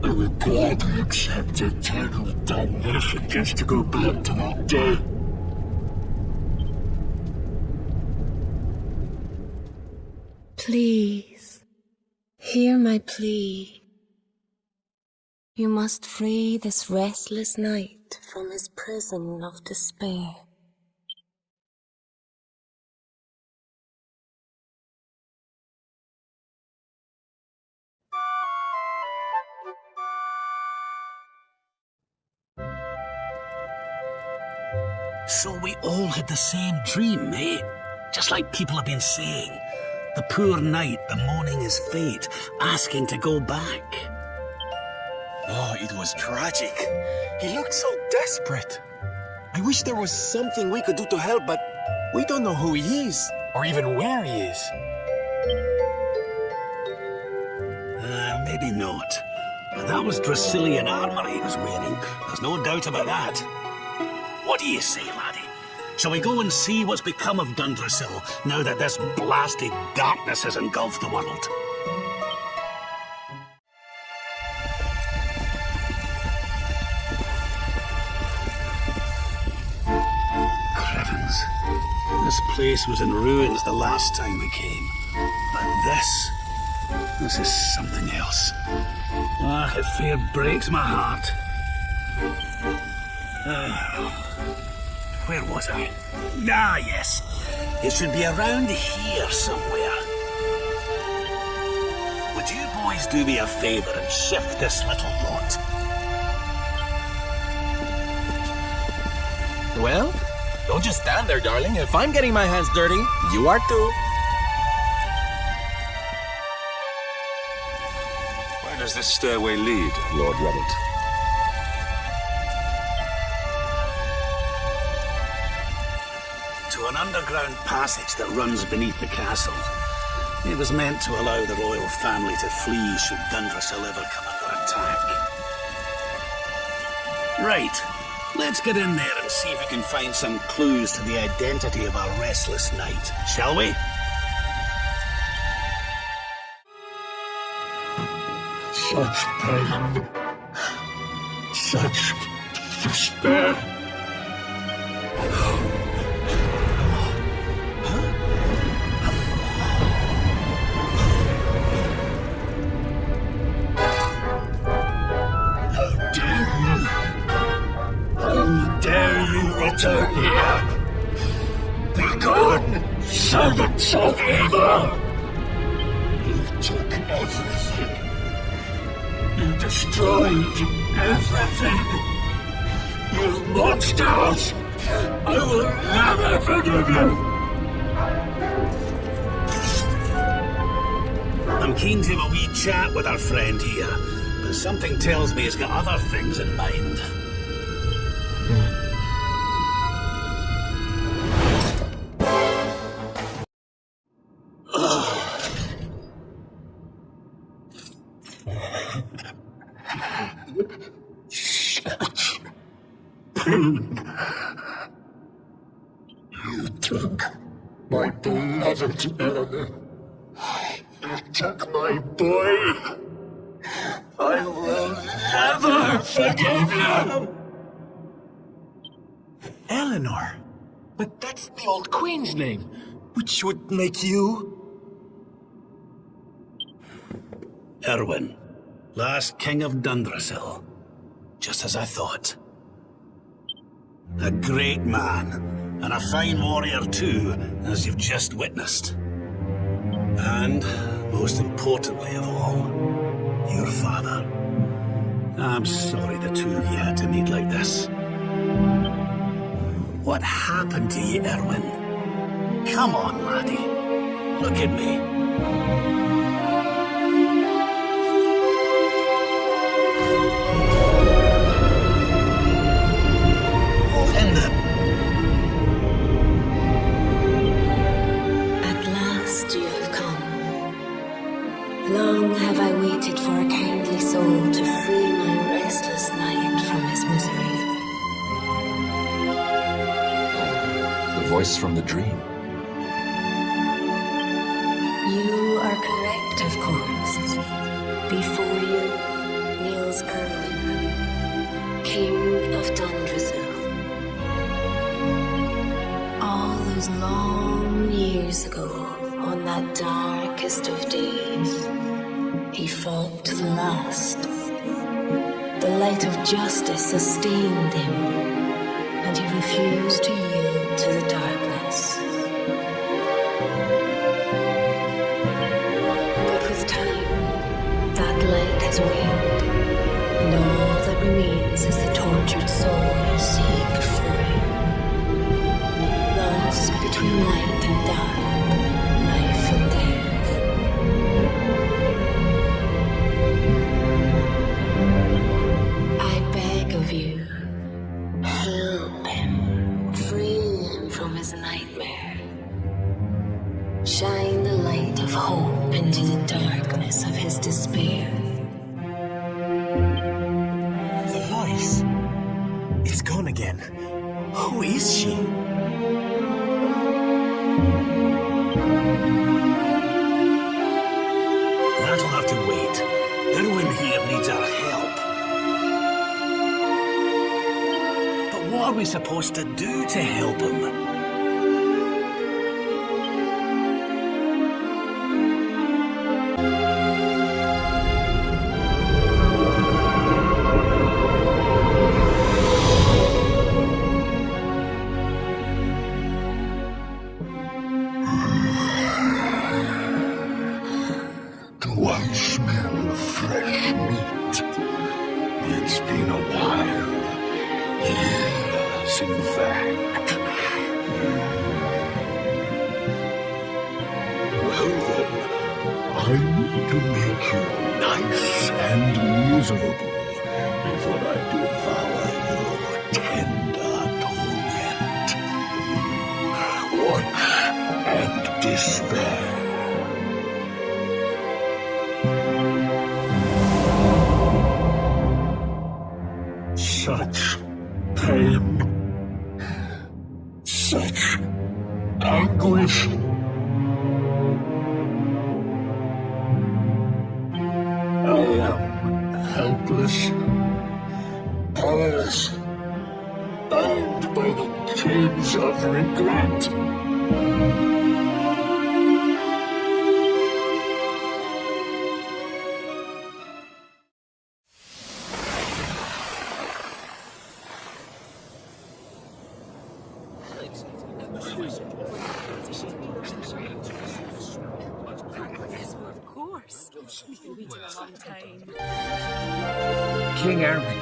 I would gladly accept eternal damnation just to go back to that day. Please, hear my plea. You must free this restless knight from his prison of despair. So we all had the same dream, eh? Just like people have been saying. The poor knight bemoaning his fate, asking to go back. Oh, it was tragic. He looked so desperate. I wish there was something we could do to help, but we don't know who he is, or even where he is. Maybe not. But that was Dracilian armor he was wearing. There's no doubt about that. What do you say, laddie? Shall we go and see what's become of Dundrasil now that this blasted darkness has engulfed the world? Crevens. This place was in ruins the last time we came. But this is something else. It fair breaks my heart. Where was I? Ah, yes. It should be around here somewhere. Would you boys do me a favor and shift this little lot? Well, don't just stand there, darling. If I'm getting my hands dirty, you are too. Where does this stairway lead, Lord Robert? To an underground passage that runs beneath the castle. It was meant to allow the royal family to flee should Dundrasil ever come under attack. Right. Let's get in there and see if we can find some clues to the identity of our restless knight, shall we? Such pain. Such despair. How dare you return here? Begone, servants of evil! You took everything. You destroyed everything. You monsters! I will never forgive you! I'm keen to have a wee chat with our friend here, but something tells me he's got other things in mind. Such pain. You took my beloved Eleanor. You took my boy. I will never forgive you. Eleanor. But that's the old queen's name, which would make you... Erwin, last king of Dundrasil. Just as I thought. A great man, and a fine warrior too, as you've just witnessed. And, most importantly of all, your father. I'm sorry the two of you had to meet like this. What happened to you, Erwin? Come on, laddie. Look at me. At last you have come. Long have I waited for a kindly soul to free my restless knight from his misery. The voice from the dream. You are correct, of course. Before you kneels Erwin, King of Dundrasil. All those long years ago, on that darkest of days, he fought to the last. The light of justice sustained him, and he refused to yield to the darkness. But with time, that light has waned, and all that remains is the tortured soul you see before you. again. Who is she? That'll have to wait. Erwin here needs our help. But what are we supposed to do to help him? Do I smell fresh meat? It's been a while. Years, in fact. Well then, I need to make you nice and miserable before I devour your tender torment. Watch and despair. Such pain, such anguish. I am helpless, powerless, bound by the chains of regret. Yes, well, of course. We've been a long time. King Erwin,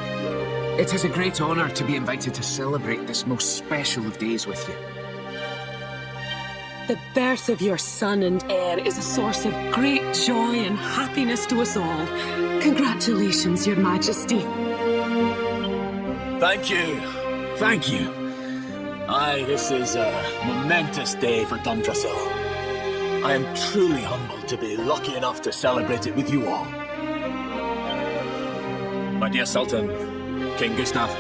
it is a great honor to be invited to celebrate this most special of days with you. The birth of your son and heir is a source of great joy and happiness to us all. Congratulations, Your Majesty. Thank you. Thank you. Aye, this is a momentous day for Dundrasil. I am truly humbled to be lucky enough to celebrate it with you all. My dear Sultan, King Gustav,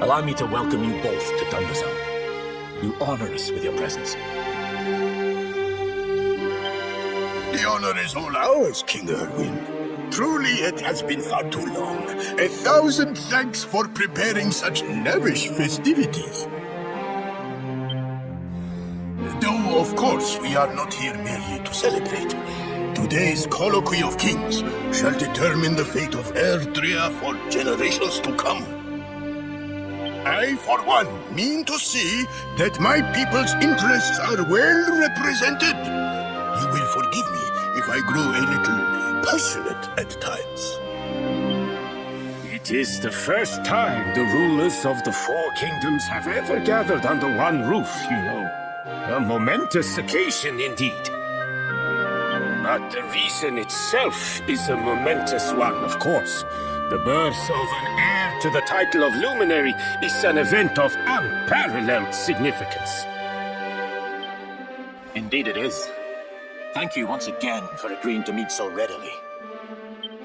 allow me to welcome you both to Dundrasil. You honor us with your presence. The honor is all ours, King Erwin. Truly, it has been far too long. 1,000 thanks for preparing such lavish festivities. Though, of course, we are not here merely to celebrate. Today's Colloquy of Kings shall determine the fate of Erdrea for generations to come. I, for one, mean to see that my people's interests are well represented. You will forgive me if I grow a little passionate at times. It is the first time the rulers of the Four Kingdoms have ever gathered under one roof, you know. A momentous occasion indeed. But the reason itself is a momentous one, of course. The birth of an heir to the title of Luminary is an event of unparalleled significance. Indeed it is. Thank you once again for agreeing to meet so readily.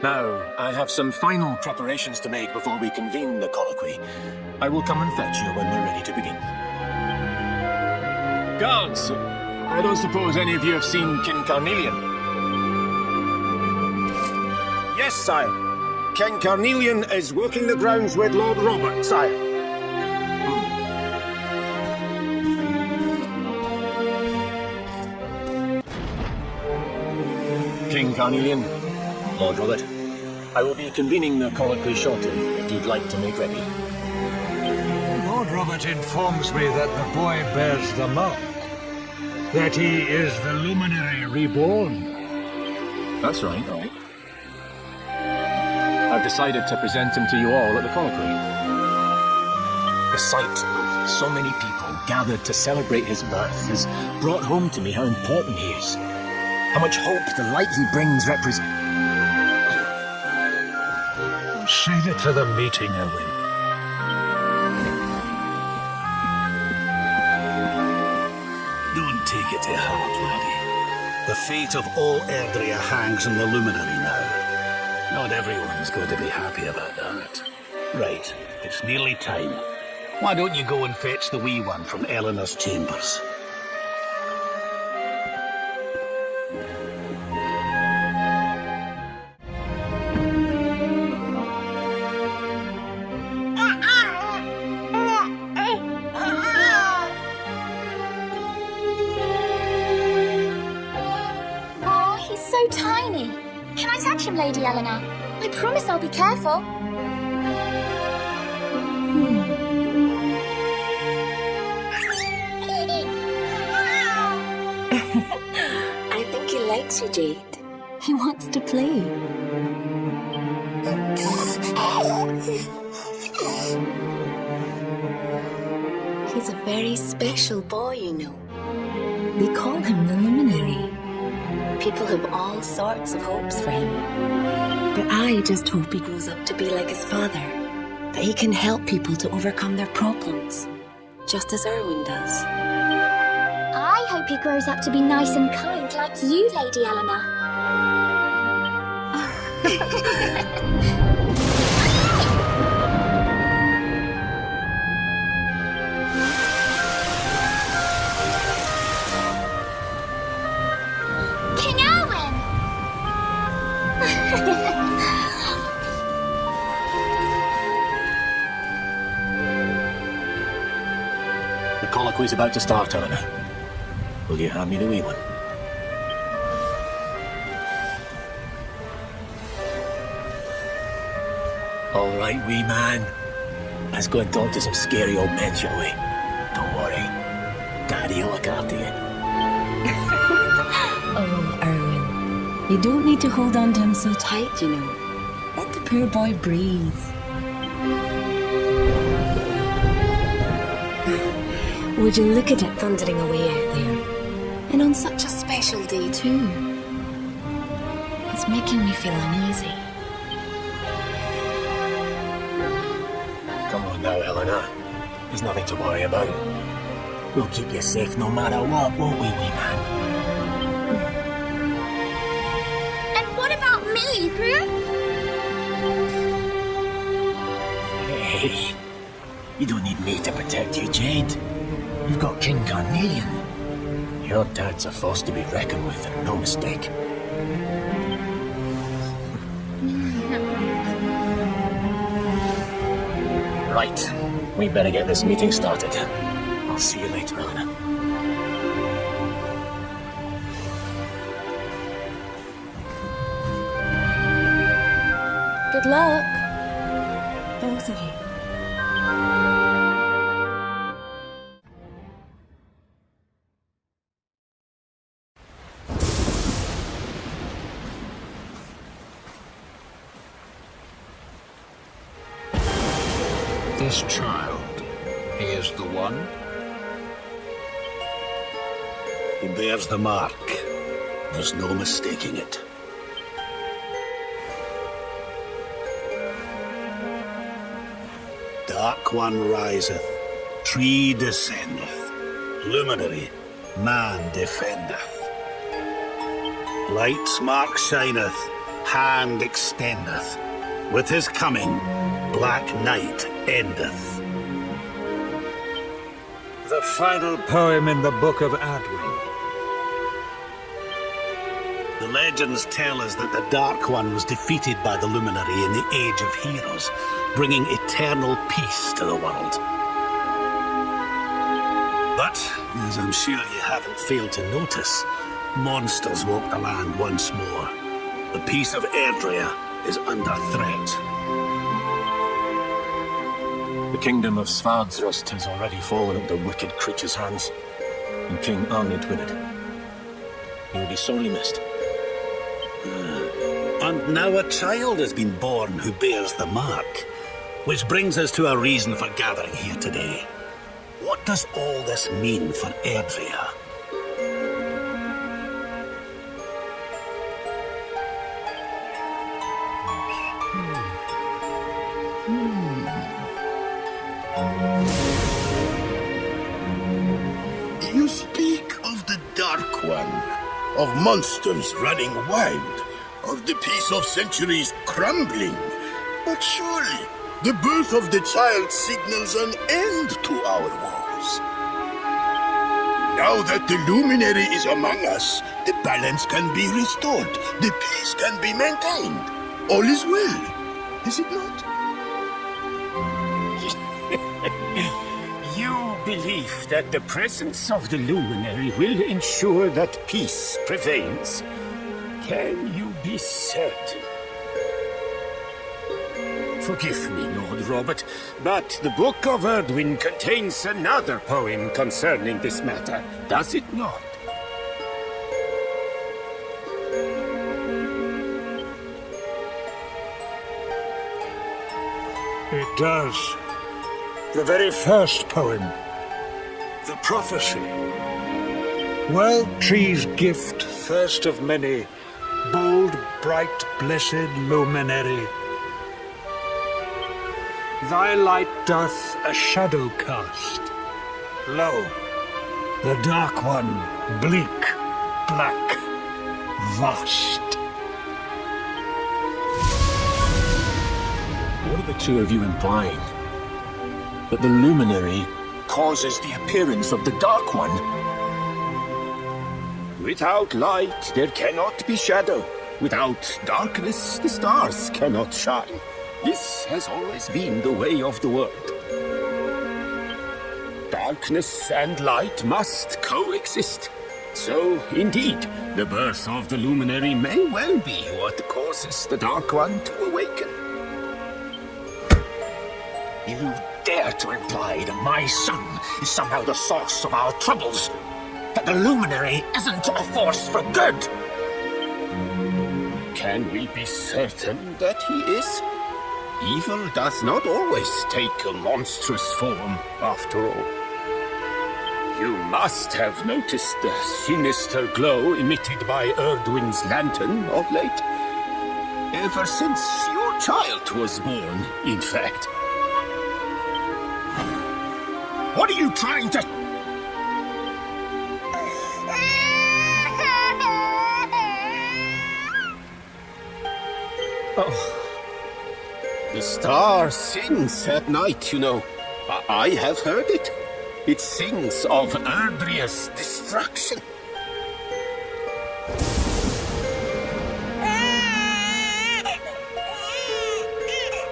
Now, I have some final preparations to make before we convene the colloquy. I will come and fetch you when we're ready to begin. Guards, I don't suppose any of you have seen King Carnelian? Yes, sire. King Carnelian is walking the grounds with Lord Robert, sire. King Carnelian, Lord Robert, I will be convening the colloquy shortly, if you'd like to make ready. Lord Robert informs me that the boy bears the mark. That he is the Luminary reborn. That's right. I've decided to present him to you all at the colloquy. The sight of so many people gathered to celebrate his birth has brought home to me how important he is. How much hope the light he brings represents. Save it for the meeting, Erwin. Don't take it to heart, laddie. The fate of all Erdrea hangs in the Luminary now. Not everyone's going to be happy about that. Right, it's nearly time. Why don't you go and fetch the wee one from Eleanor's chambers? Oh, he's so tiny. Can I touch him, Lady Eleanor? I promise I'll be careful. I think he likes you, Jade. He wants to play. He's a very special boy, you know. They call him the Luminary. People have all sorts of hopes for him. But I just hope he grows up to be like his father. That he can help people to overcome their problems. Just as Erwin does. I hope he grows up to be nice and kind like you, Lady Eleanor. King Erwin! The colloquy's about to start, Eleanor. Will you hand me the wee one? All right, wee man. Let's go and talk to some scary old men, shall we? Don't worry. Daddy will look after you. Oh, Erwin. You don't need to hold on to him so tight, you know. Let the poor boy breathe. Would you look at it thundering away out there? And on such a special day, too. It's making me feel uneasy. Come on now, Eleanor. There's nothing to worry about. We'll keep you safe no matter what, won't we, wee man? And what about me, Hey, you don't need me to protect you, Jade. You've got King Carnelian. Your dad's a force to be reckoned with, and no mistake. Right. We better get this meeting started. I'll see you later, Eleanor. Good luck. Both of you. This child, he is the one? He bears the mark. There's no mistaking it. Dark One riseth, tree descendeth, luminary, man defendeth. Light's mark shineth, hand extendeth. With his coming, black night endeth. The final poem in the Book of Adwin. The legends tell us that the Dark One was defeated by the Luminary in the Age of Heroes, bringing eternal peace to the world. But, as I'm sure you haven't failed to notice, monsters walk the land once more. The peace of Erdrea is under threat. The kingdom of Svardsrust has already fallen into wicked creatures' hands, and King Arnid with it. He will be sorely missed. And now a child has been born who bears the mark, which brings us to our reason for gathering here today. What does all this mean for Erdrea? You speak of the Dark One, of monsters running wild, of the peace of centuries crumbling. But surely, The birth of the child signals an end to our wars. Now that the luminary is among us, the balance can be restored. The peace can be maintained. All is well, is it not? You believe that the presence of the luminary will ensure that peace prevails? Can you be certain? Forgive me, Lord Robert, but the Book of Erdwin contains another poem concerning this matter, does it not? It does. The very first poem. The prophecy. World tree's gift, first of many, bold, bright, blessed luminary. Thy light doth a shadow cast. Lo, the dark one, bleak, black, vast. What are the two of you implying? That the luminary causes the appearance of the Dark One? Without light, there cannot be shadow. Without darkness, the stars cannot shine. This has always been the way of the world. Darkness and light must coexist. So, indeed, the birth of the luminary may well be what causes the Dark One to awaken. You dare to imply that my son is somehow the source of our troubles? That the luminary isn't a force for good? Can we be certain that he is? Evil does not always take a monstrous form, after all. You must have noticed the sinister glow emitted by Erdwin's lantern of late. Ever since your child was born, in fact. What are you trying to... Oh. The star sings at night, you know. I have heard it. It sings of Erdria's destruction.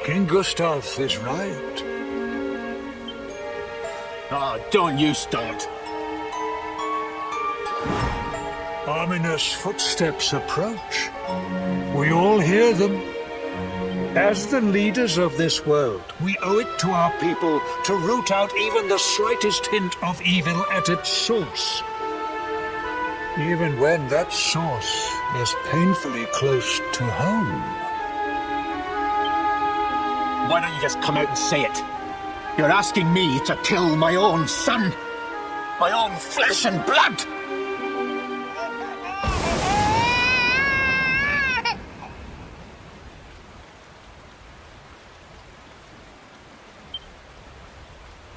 King Gustav is right. Oh, don't you start. Ominous footsteps approach. We all hear them. As the leaders of this world, we owe it to our people to root out even the slightest hint of evil at its source. Even when that source is painfully close to home. Why don't you just come out and say it? You're asking me to kill my own son. My own flesh and blood.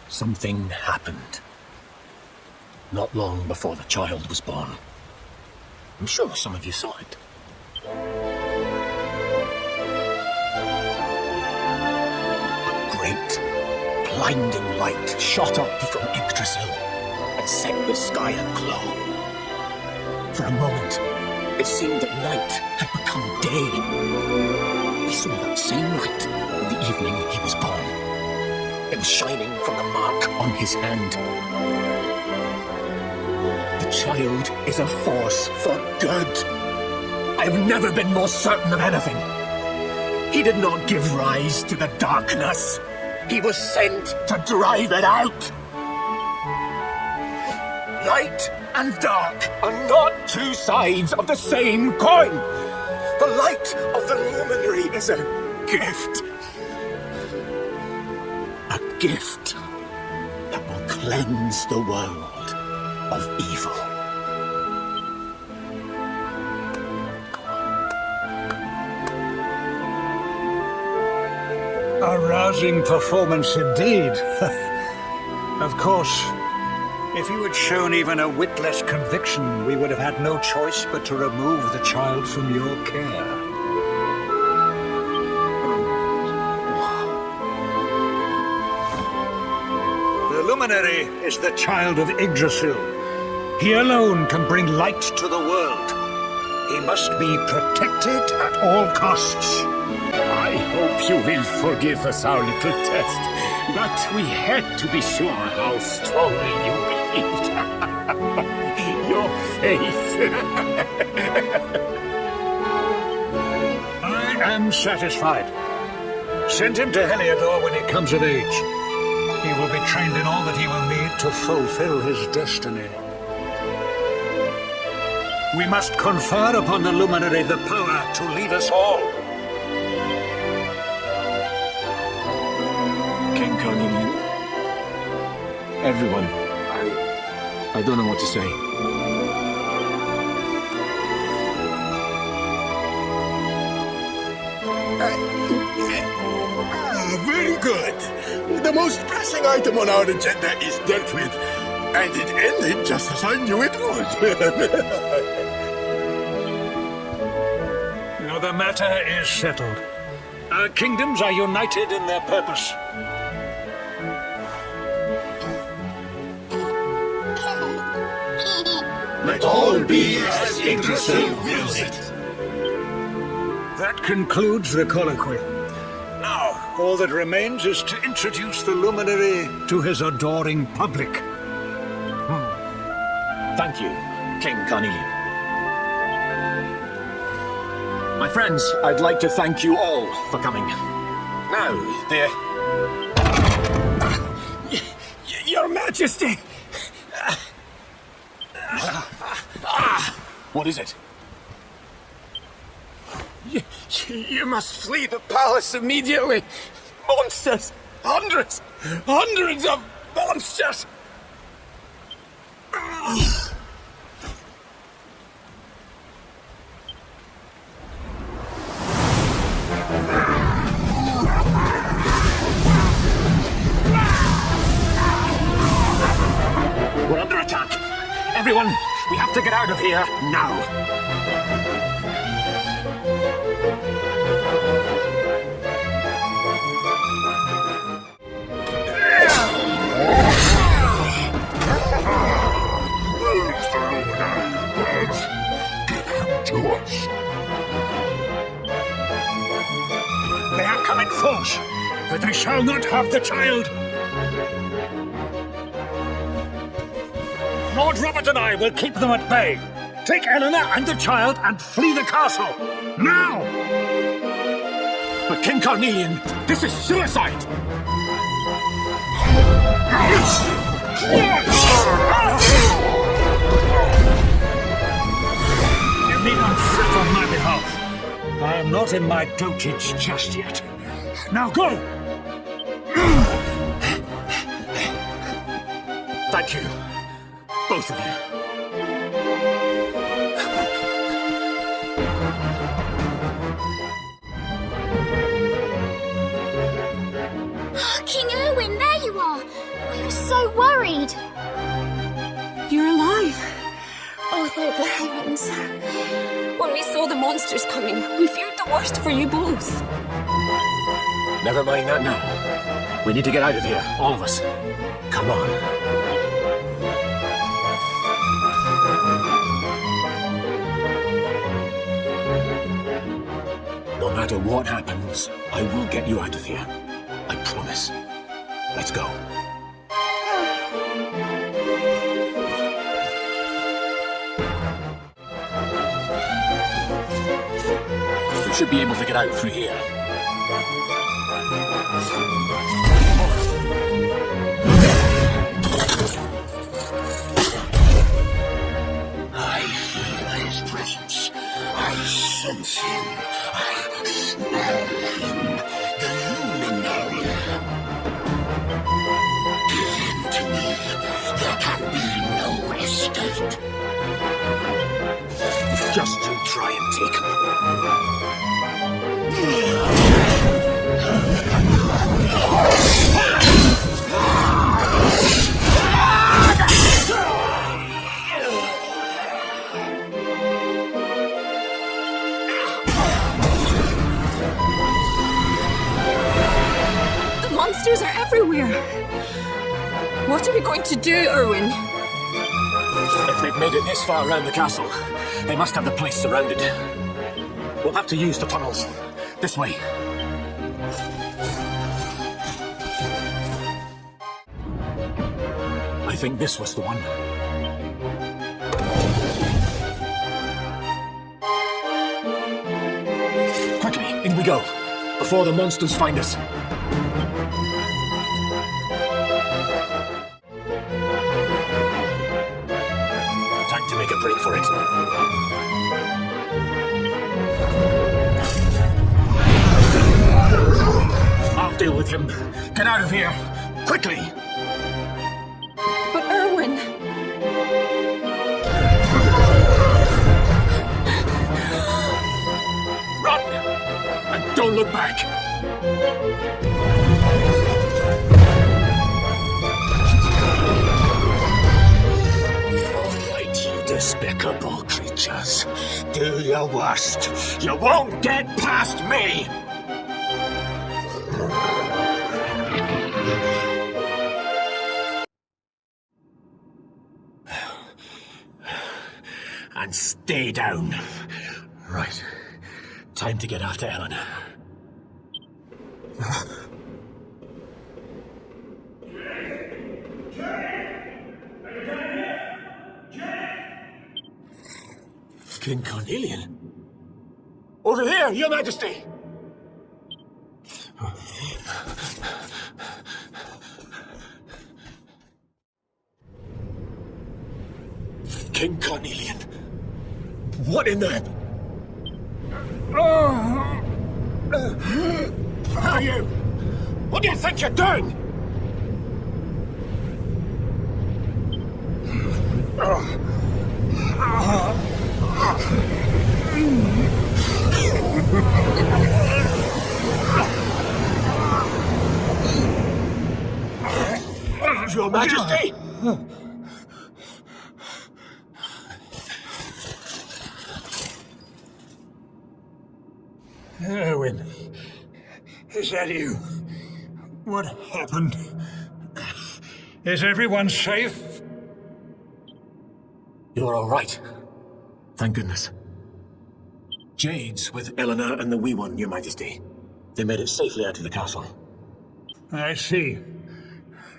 Something happened. Not long before the child was born. I'm sure some of you saw it. A great, blinding light shot up from Yggdrasil and set the sky aglow. For a moment, it seemed that night had become day. We saw that same light on the evening he was born. It was shining from the mark on his hand. The child is a force for good. I've never been more certain of anything. He did not give rise to the darkness. He was sent to drive it out. Light and dark are not two sides of the same coin. The light of the luminary is a gift. A gift that will cleanse the world of evil. A rousing performance indeed. Of course, if you had shown even a whit less conviction, we would have had no choice but to remove the child from your care. luminary is the child of Yggdrasil. He alone can bring light to the world. He must be protected at all costs. I hope you will forgive us our little test, but we had to be sure how strongly you believed. Your face. I am satisfied. Send him to Heliodor when he comes of age. He will be trained in all that he will need to fulfill his destiny. We must confer upon the luminary the power to lead us all. King Carnelian. Everyone. I don't know what to say. Very good. The most pressing item on our agenda is dealt with. And it ended just as I knew it would. Now the matter is settled. Our kingdoms are united in their purpose. Let all be as Yggdrasil wills it. That concludes the colloquy. Now, all that remains is to introduce the luminary to his adoring public. Thank you, King Carnelian. My friends, I'd like to thank you all for coming. Now, Your Majesty! What is it? You must flee the palace immediately. Monsters! Hundreds of monsters! We're under attack. Everyone, we have to get out of here now. To us. They are come in force, but they shall not have the child. Lord Robert and I will keep them at bay. Take Eleanor and the child and flee the castle. Now! But King Carnelian, this is suicide! You need not fret on my behalf. I am not in my dotage just yet. Now go! Thank you, both of you. King Erwin, there you are! We were so worried. You're alive. Oh, thank the heavens. When we saw the monsters coming, we feared the worst for you both. Never mind that now. We need to get out of here, all of us. Come on. No matter what happens, I will get you out of here. I promise. Let's go. We should be able to get out through here. I feel his presence. I sense him. I smell him. The luminary. Give him to me. There can be no escape. Just you try and take him. The monsters are everywhere. What are we going to do, Erwin? If they've made it this far around the castle, they must have the place surrounded. We'll have to use the tunnels. This way. I think this was the one. Quickly, in we go, before the monsters find us. Time to make a break for it. I'll deal with him. Get out of here, quickly! But Erwin... Run! And don't look back! All right, you despicable creatures. Do your worst. You won't get past me! And stay down. Right. Time to get after Ellen. King Carnelian? Over here, Your Majesty! King Carnelian? What in the... Who are you? What do you think you're doing? Your Majesty! Erwin, is that you? What happened? Is everyone safe? You're all right. Thank goodness. Jade's with Eleanor and the wee one, Your Majesty. They made it safely out of the castle. I see.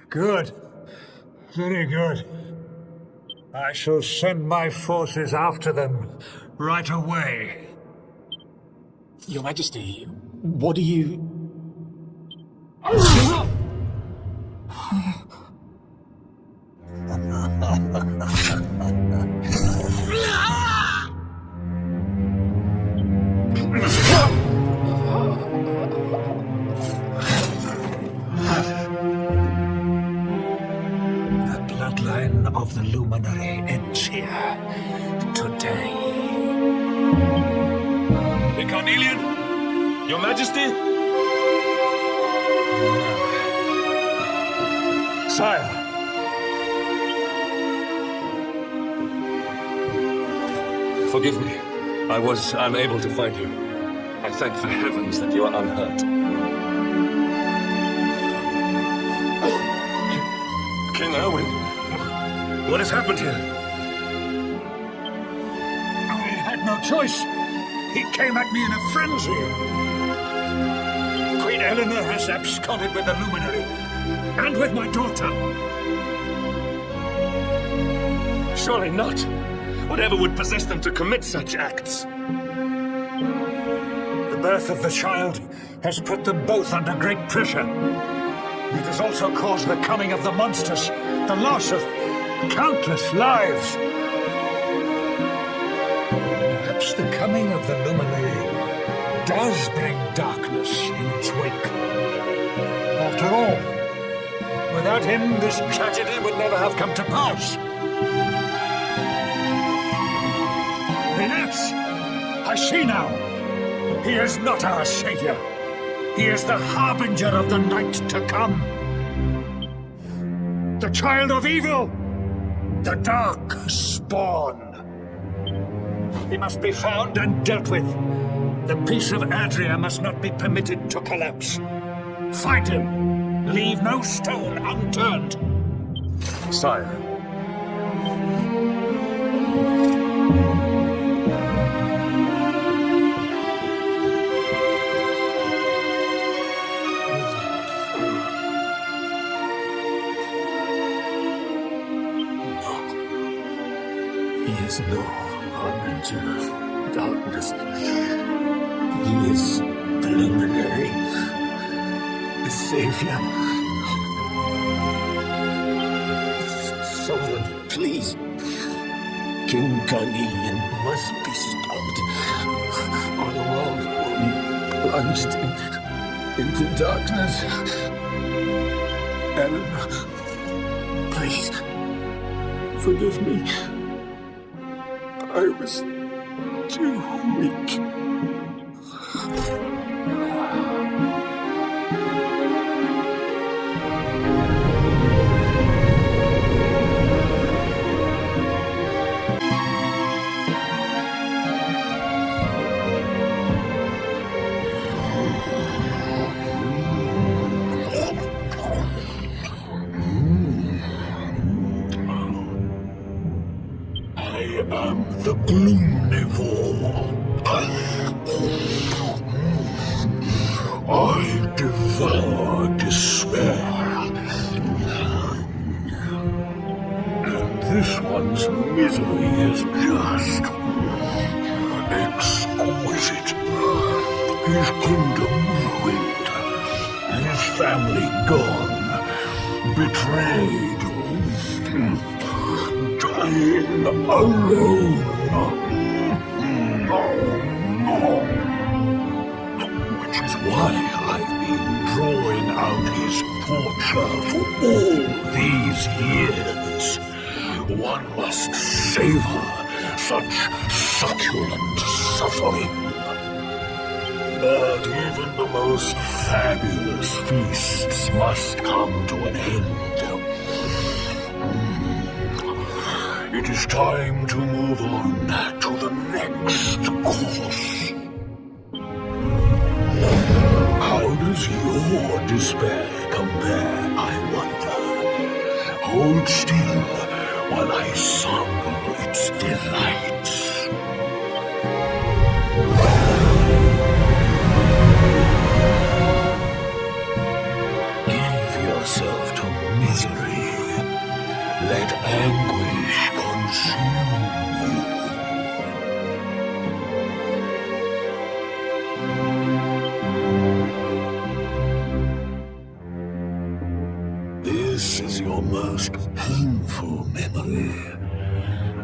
Good. Very good. I shall send my forces after them right away. Your Majesty, what do you... The bloodline of the Luminary ends here today. King Carnelian? Your Majesty? Sire. Forgive me. I was unable to find you. I thank the heavens that you are unhurt. King Erwin, what has happened here? I had no choice. He came at me in a frenzy. Queen Eleanor has absconded with the Luminary, and with my daughter. Surely not. Whatever would possess them to commit such acts? The birth of the child has put them both under great pressure. It has also caused the coming of the monsters, the loss of countless lives. Perhaps the coming of the Luminary does bring darkness in its wake. After all, without him, this tragedy would never have come to pass. Yes, I see now. He is not our savior. He is the harbinger of the night to come. The child of evil. The dark spawn. He must be found and dealt with. The peace of Adria must not be permitted to collapse. Find him. Leave no stone unturned. Sire. He is no harbinger of darkness. He is the luminary, the savior. Someone, please. King Carnelian must be stopped, or the world will be plunged into darkness. Eleanor, please, forgive me. I was too weak. I am the Gloomnivore. I devour despair. And this one's misery is just exquisite. His kingdom ruined, his family gone, betrayed, dying alone. Which is why I've been drawing out his torture for all these years. One must savor such succulent suffering. But even the most fabulous feasts must come to an end. It is time to move on to the next course. How does your despair compare, I wonder? Hold still while I sample its delights. Give yourself to misery. Let anguish consume you. This is your most painful memory.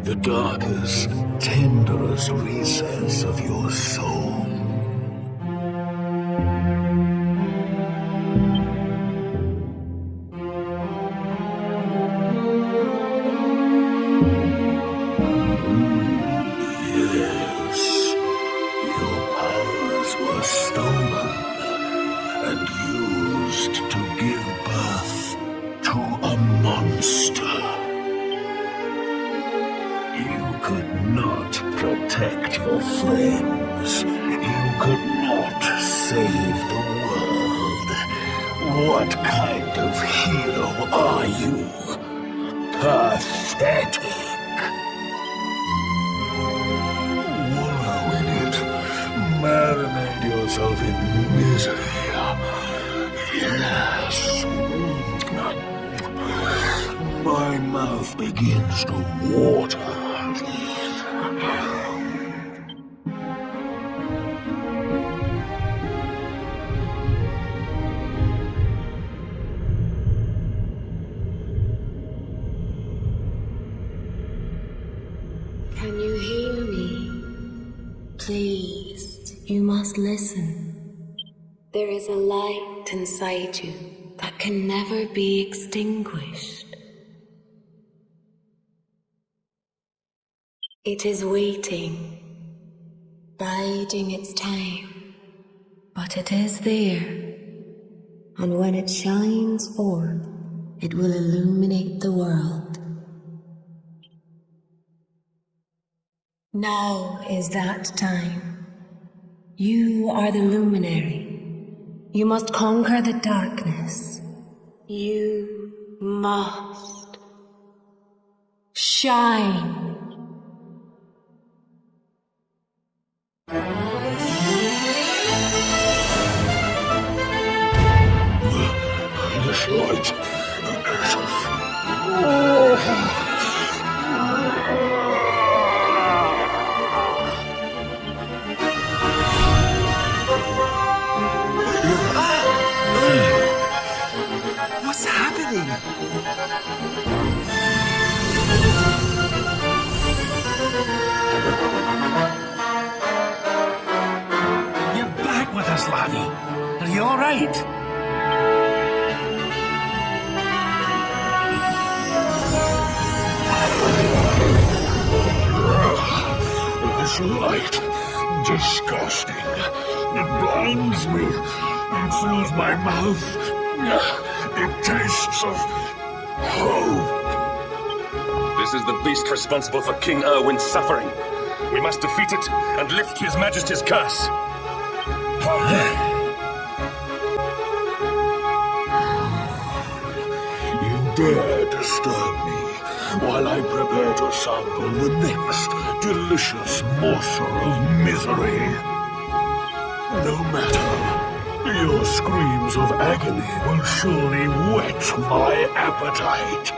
The darkest, tenderest recess of your soul. Stolen and used to give birth to a monster. You could not protect your friends. You could not save the world. What kind of hero are you? Pathetic. Wallow in it. Marinate yourself in misery. Yes. My mouth begins to water. Can you hear me? Please, you must listen. There is a light inside you that can never be extinguished. It is waiting, biding its time, but it is there. And when it shines forth, it will illuminate the world. Now is that time. You are the luminary. You must conquer the darkness. You must shine. This light. What's happening? You're back with us, laddie. Are you all right? This light. Disgusting. It blinds me. It fills my mouth. It tastes of hope. This is the beast responsible for King Erwin's suffering. We must defeat it and lift His Majesty's curse. You dare disturb me while I prepare to sample the next delicious morsel of misery. No matter, your screams of agony will surely whet my appetite.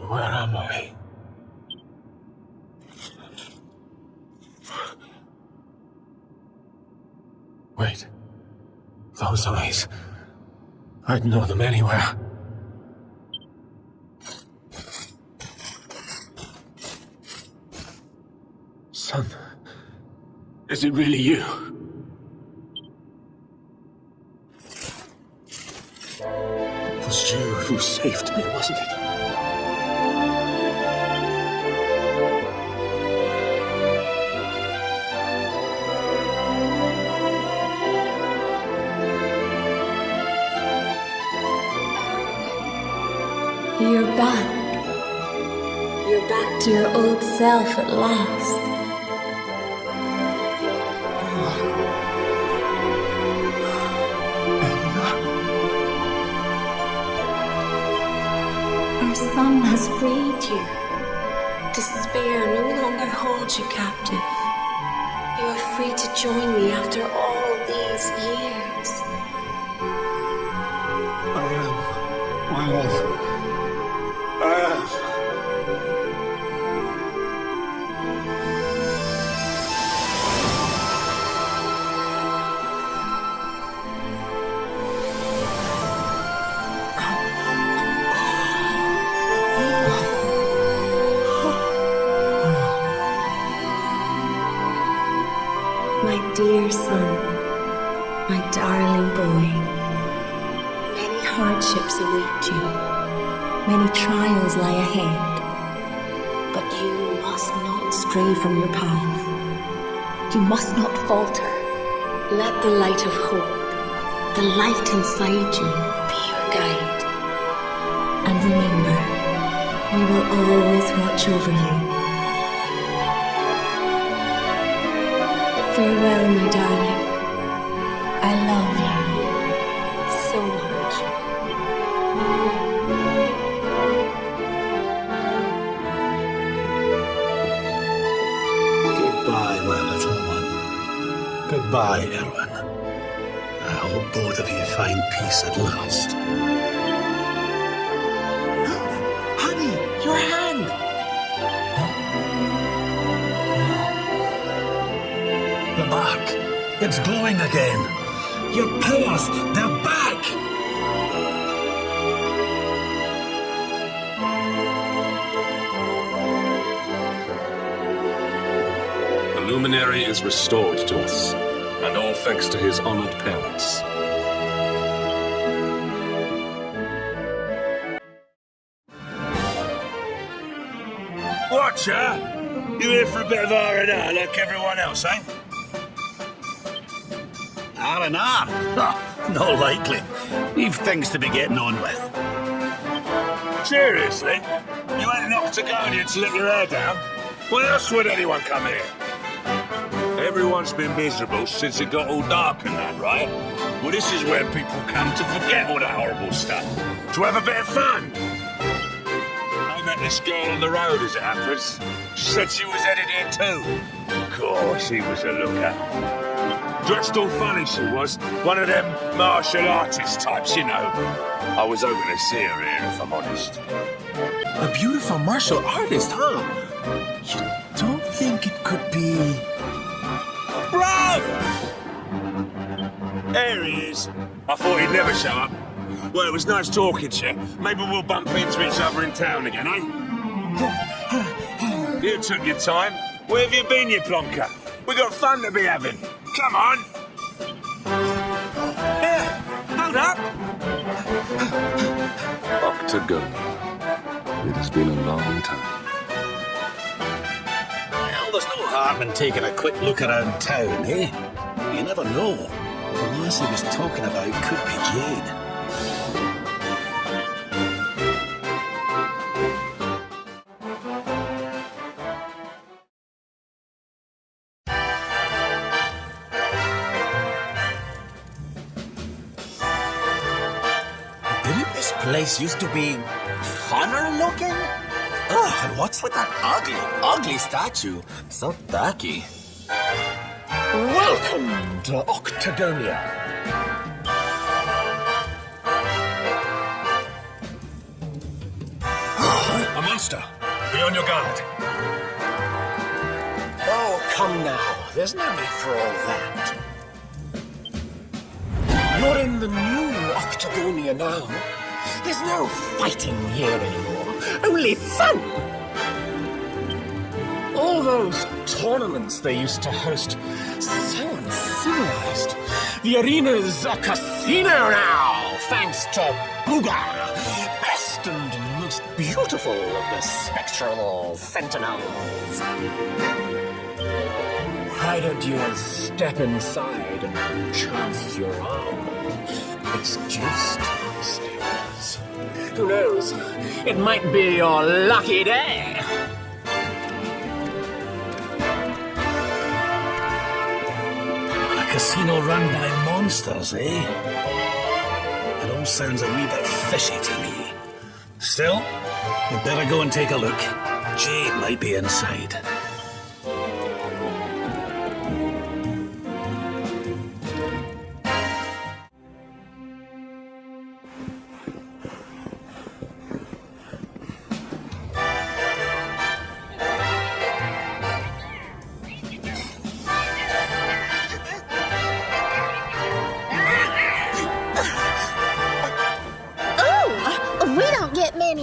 Where am I? Wait. Those eyes. I'd know them anywhere. Son, is it really you? It was you who saved me, wasn't it? You're back. You're back to your old self at last. Our son has freed you. Despair no longer holds you captive. You are free to join me after all these years. I am. My love. My dear son, my darling boy, many hardships await you, many trials lie ahead, but you must not stray from your path. You must not falter. Let the light of hope, the light inside you, be your guide. And remember, we will always watch over you. Farewell, my darling. I love you so much. Goodbye, my little one. Goodbye, Erwin. I hope both of you find peace at last. Honey, your hand! The back. It's glowing again. Your powers, they're back! The luminary is restored to us, and all thanks to his honored parents. Archer, you here for a bit of R&R like everyone else, eh? R&R? Not likely. We've things to be getting on with. Seriously? You ain't an Octagonian to let your hair down? Why else would anyone come here? Everyone's been miserable since it got all dark and that, right? Well, this is where people come to forget all that horrible stuff. To have a bit of fun. I met this girl on the road, as it happens. She said she was headed here too. Of course, he was a looker. Dressed all funny, she was. One of them martial artist types, you know. I was hoping to see her here, if I'm honest. A beautiful martial artist, huh? You don't think it could be... Bruv! There he is. I thought he'd never show up. Well, it was nice talking to you. Maybe we'll bump into each other in town again, eh? You took your time. Where have you been, you plonker? We got fun to be having. Come on. Here, hold up. Octagonia. It has been a long time. Well, there's no harm in taking a quick look around town, eh? You never know. The lass he was talking about could be Jade. Didn't this place used to be funner looking? Oh, and what's with that ugly statue? So tacky. Welcome to Octagonia. A monster. Be on your guard. Oh, come now. There's no need for all that. You're in the new Octagonia now. There's no fighting here anymore. Only fun. All those tournaments they used to host, so uncivilized. The arena's a casino now, thanks to Booga, best and most beautiful of the spectral sentinels. Why don't you step inside and chance your arm? It's just downstairs. Who knows? It might be your lucky day. A casino run by monsters, eh? It all sounds a wee bit fishy to me. Still, we'd better go and take a look. Jade might be inside.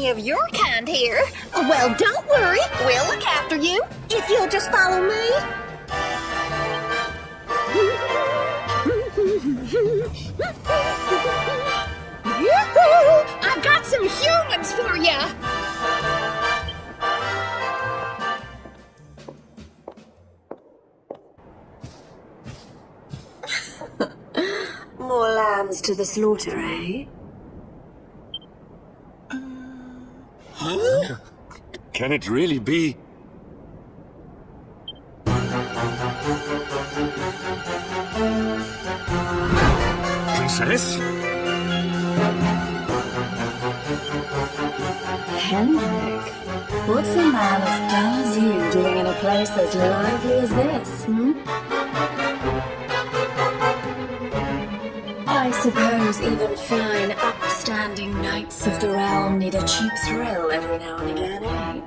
Of your kind here. Well, don't worry. We'll look after you if you'll just follow me. Yoo-hoo! I've got some humans for you. More lambs to the slaughter, eh? Huh? Can it really be? Princess? Henrik, what's a man as dull as you doing in a place as lively as this, I suppose even fine, upstanding knights of the realm need a cheap thrill every now and again, eh?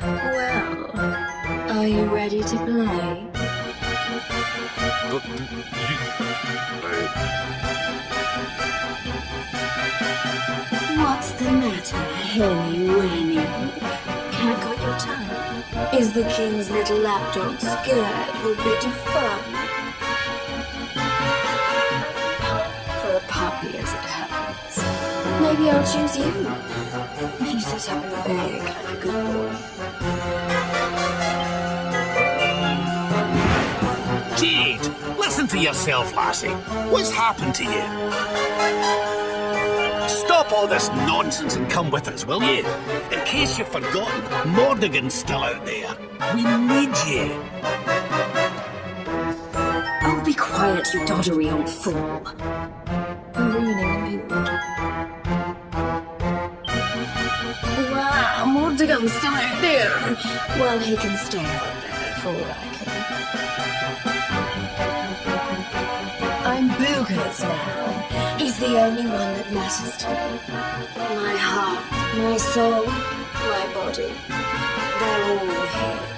Well, are you ready to play? What's the matter, Henny Wenny? Can't cut your tongue? Is the king's little lapdog scared we'll be too fun? For a puppy, as it happens. Maybe I'll choose you. If you sit up in the bag like a good boy. Jade, listen to yourself, lassie. What's happened to you? Stop all this nonsense and come with us, will you? In case you've forgotten, Mordigan's still out there. We need you. Oh, be quiet, you doddery old fool. I'm ruining the mood. Wow, Mordigan's still out there. Well, he can stay out there for all I care. I'm Booga's now. He's the only one that matters to me. My heart, my soul, my body. They're all his.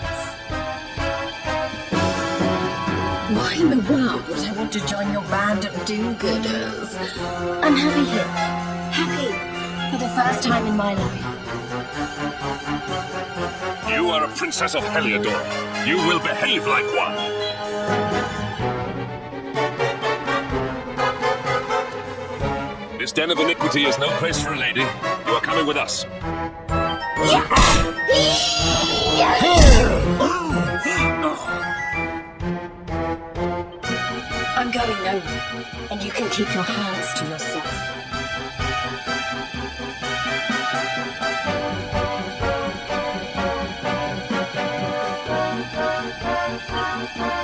Why in the world would I want to join your band of do-gooders? I'm happy here. Happy. For the first time in my life. You are a princess of Heliodor. You will behave like one. This den of iniquity is no place for a lady. You are coming with us. I'm going nowhere, and you can keep your hands to yourself.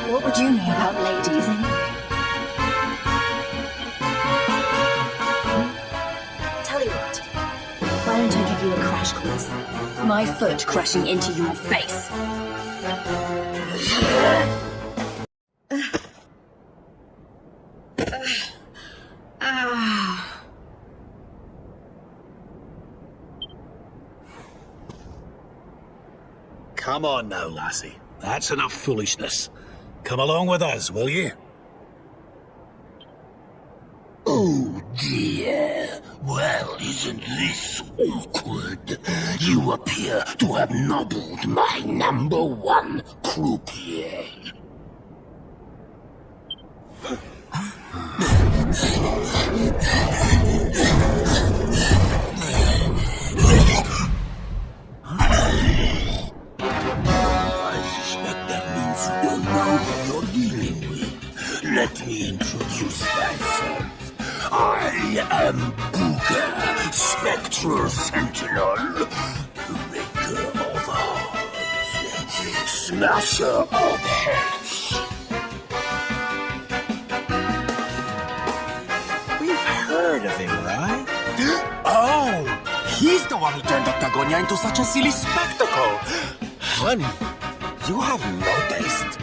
What would you know about ladies, anyway? Tell you what, why don't I give you a crash course? My foot crashing into your face. Come on now, lassie. That's enough foolishness. Come along with us, will you? Oh dear. Well, isn't this awkward? You appear to have nobbled my #1 croupier. Let me introduce myself. I am Booga, Spectral Sentinel, Breaker of Hearts, Smasher of Heads. We've heard of him, right? Oh, he's the one who turned Octagonia into such a silly spectacle. Honey, you have no taste.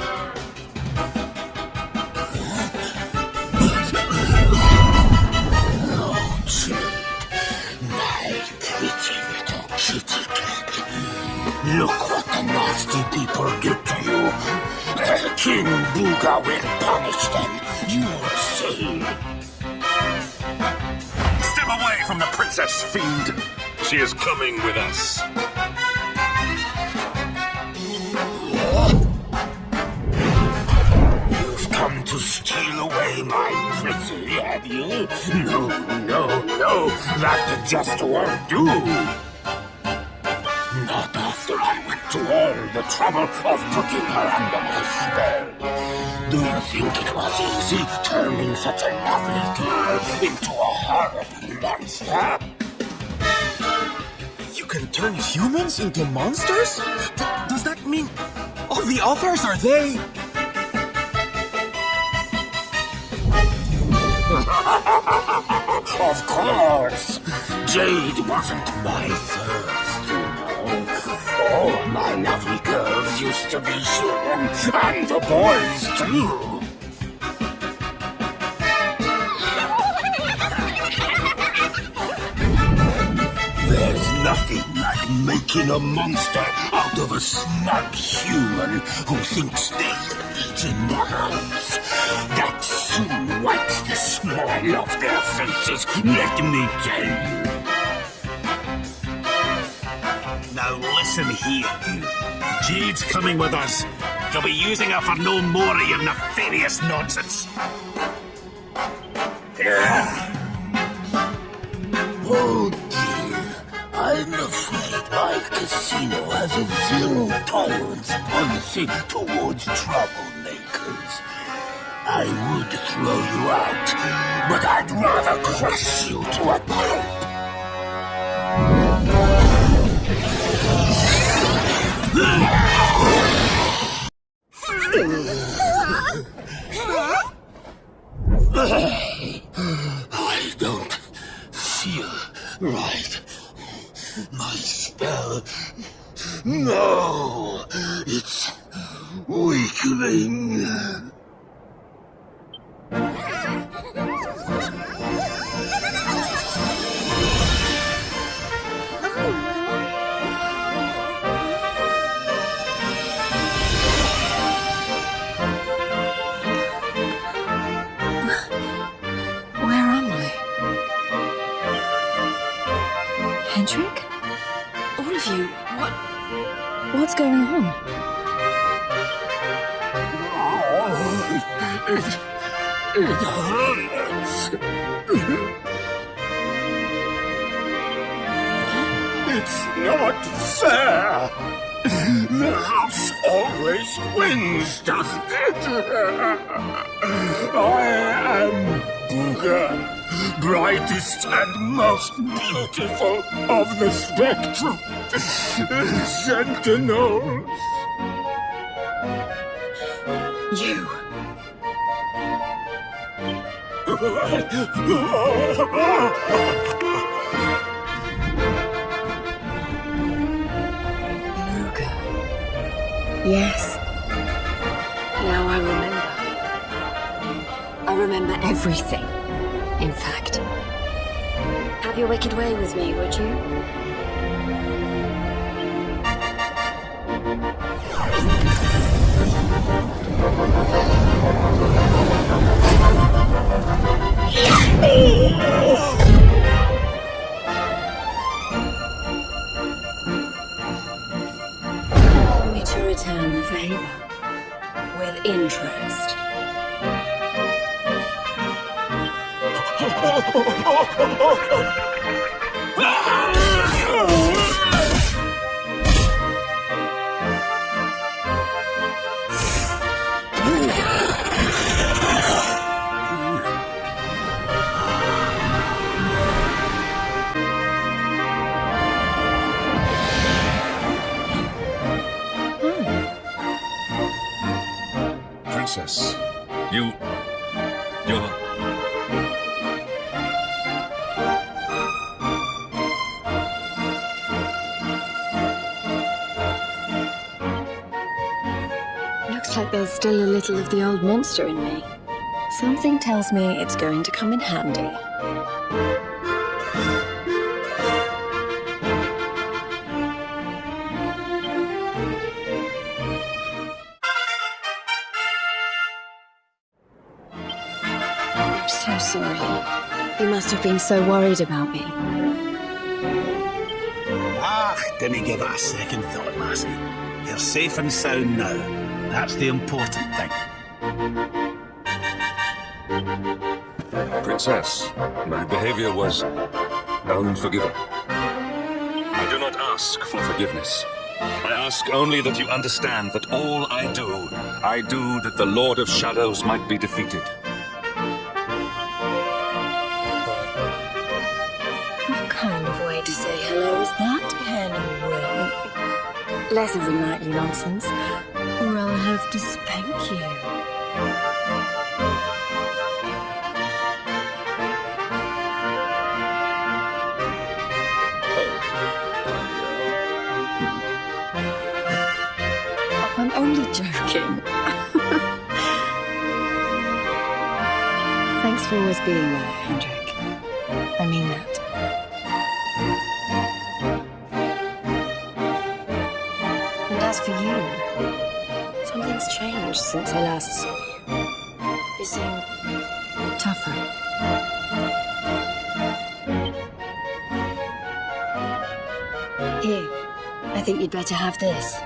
Look what the nasty people did to you. King Booga will punish them. You will see. Step away from the princess, fiend. She is coming with us. You've come to steal away my pretty, have you? No, no, no. That just won't do. Not after I went to all the trouble of putting her under my spell. Do you think it was easy turning such a lovely girl into a horrible monster? You can turn humans into monsters? Does that mean all the others are they? Of course! Jade wasn't my first, you know. All my lovely girls used to be human, and the boys too. There's nothing like making a monster out of a smug human who thinks they'll eat in the house. That soon wipes the smile off their faces, let me tell you. Now listen here, you. Jade's coming with us. You'll be using her for no more of your nefarious nonsense. Oh, Oh dear, I'm afraid my casino has a zero-tolerance policy towards troublemakers. I would throw you out, but I'd rather crush you to a pulp. I don't feel right. My spell. No, it's weakening. Where am I? Hendrik? All of you, what's going on? It hurts. It's not fair. The house always wins, doesn't it? I am Booga, brightest and most beautiful of the spectrum. Sentinels. You. Luga. Yes. Now I remember. I remember everything, in fact. Have your wicked way with me, would you? Allow me to return the favor with interest. Princess, you're... Looks like there's still a little of the old monster in me. Something tells me it's going to come in handy. I'm so sorry. You must have been so worried about me. Didn't give it a second thought, lassie. You're safe and sound now. That's the important thing. Princess, my behavior was unforgivable. I do not ask for forgiveness. I ask only that you understand that all I do that the Lord of Shadows might be defeated. What kind of way to say hello is that, anyway? Less of the nightly nonsense, or I'll have to spank you. I'm only joking. Thanks for always being there, Hendrik. I mean that. And as for you, something's changed since I last saw you. You seem tougher. Here, I think you'd better have this.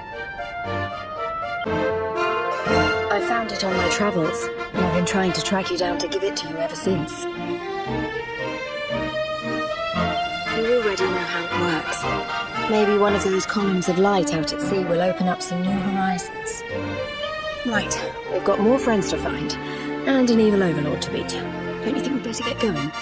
I found it on my travels, and I've been trying to track you down to give it to you ever since. You already know how it works. Maybe one of those columns of light out at sea will open up some new horizons. Right, we've got more friends to find, and an evil overlord to beat. Don't you think we'd better get going?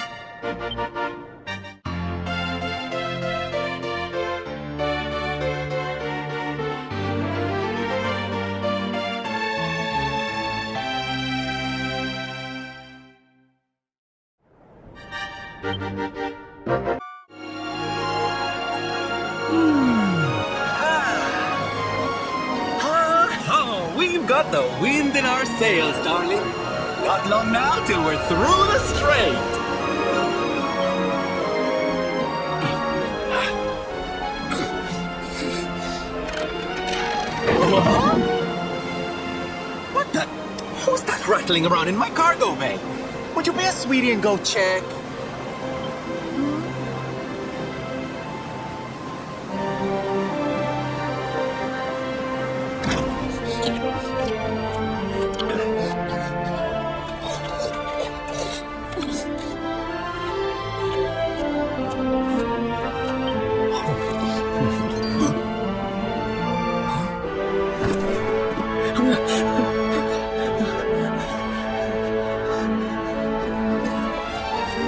We've got the wind in our sails, darling. Not long now till we're through the strait. What the? Who's that rattling around in my cargo bay? Would you be a sweetie and go check?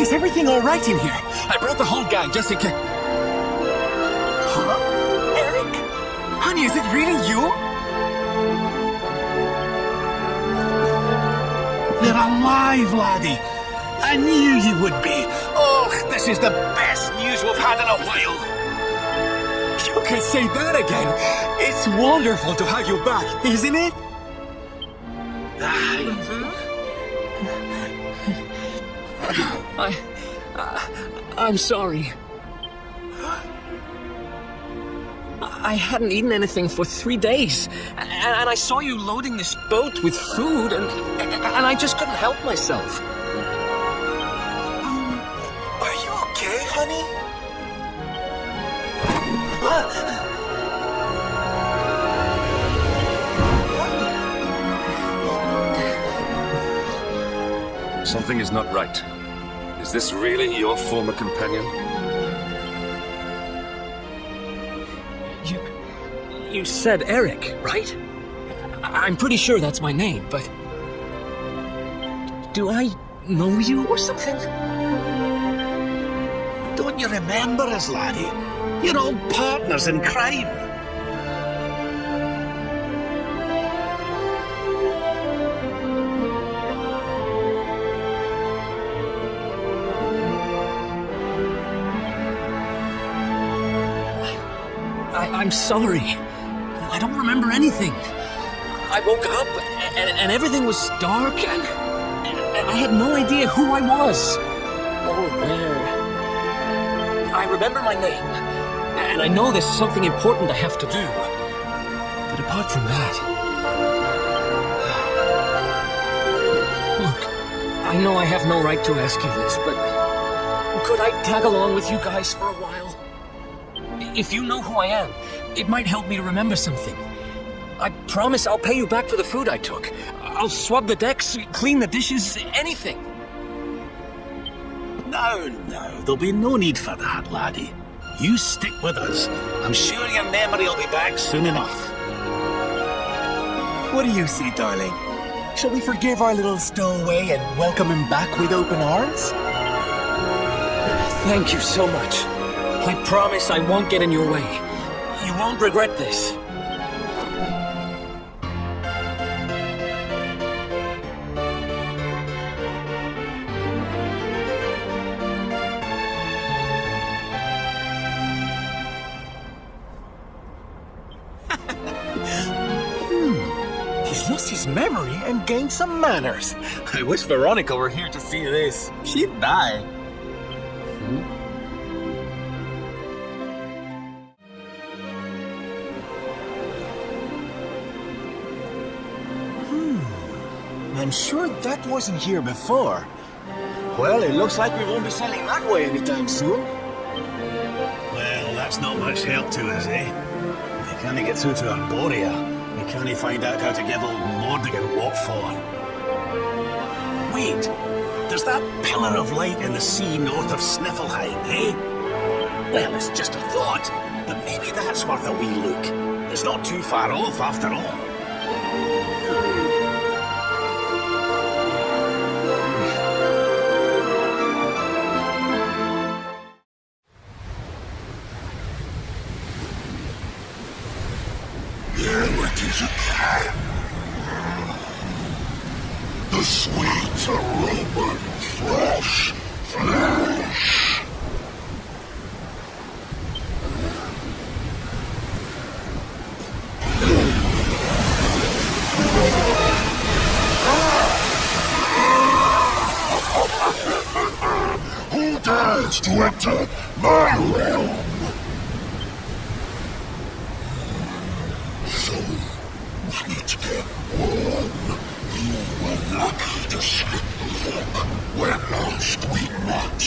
Is everything all right in here? I brought the whole gang just in case. Huh? Eric? Honey, is it really you? You're alive, laddie. I knew you would be. Oh, this is the best news we've had in a while. You can say that again. It's wonderful to have you back, isn't it? I'm sorry. I hadn't eaten anything for 3 days, and I saw you loading this boat with food, and I just couldn't help myself. Are you okay, honey? Something is not right. Is this really your former companion? You said Eric, right? I'm pretty sure that's my name, but... Do I know you or something? Don't you remember us, laddie? You're all partners in crime. I'm sorry. I don't remember anything. I woke up and everything was dark and I had no idea who I was or where. I remember my name and I know there's something important I have to do. But apart from that... Look, I know I have no right to ask you this, but could I tag along with you guys for a while? If you know who I am, it might help me to remember something. I promise I'll pay you back for the food I took. I'll swab the decks, clean the dishes, anything. No, there'll be no need for that, laddie. You stick with us. I'm sure your memory will be back soon enough. What do you say, darling? Shall we forgive our little stowaway and welcome him back with open arms? Thank you so much. I promise I won't get in your way. You won't regret this. He's lost his memory and gained some manners. I wish Veronica were here to see this. She'd die. I'm sure that wasn't here before. Well, it looks like we won't be sailing that way anytime soon. Well, that's not much help to us, eh? If we can't get through to Arborea, we can't find out how to give old Mordigan what for. Wait, there's that pillar of light in the sea north of Sniffelheim, eh? Well, it's just a thought, but maybe that's worth a wee look. It's not too far off, after all. Here it is again. The sweet aroma, fresh flesh. Who dares to enter my realm? So, we need to get warm. You were lucky to slip the hook when last we met.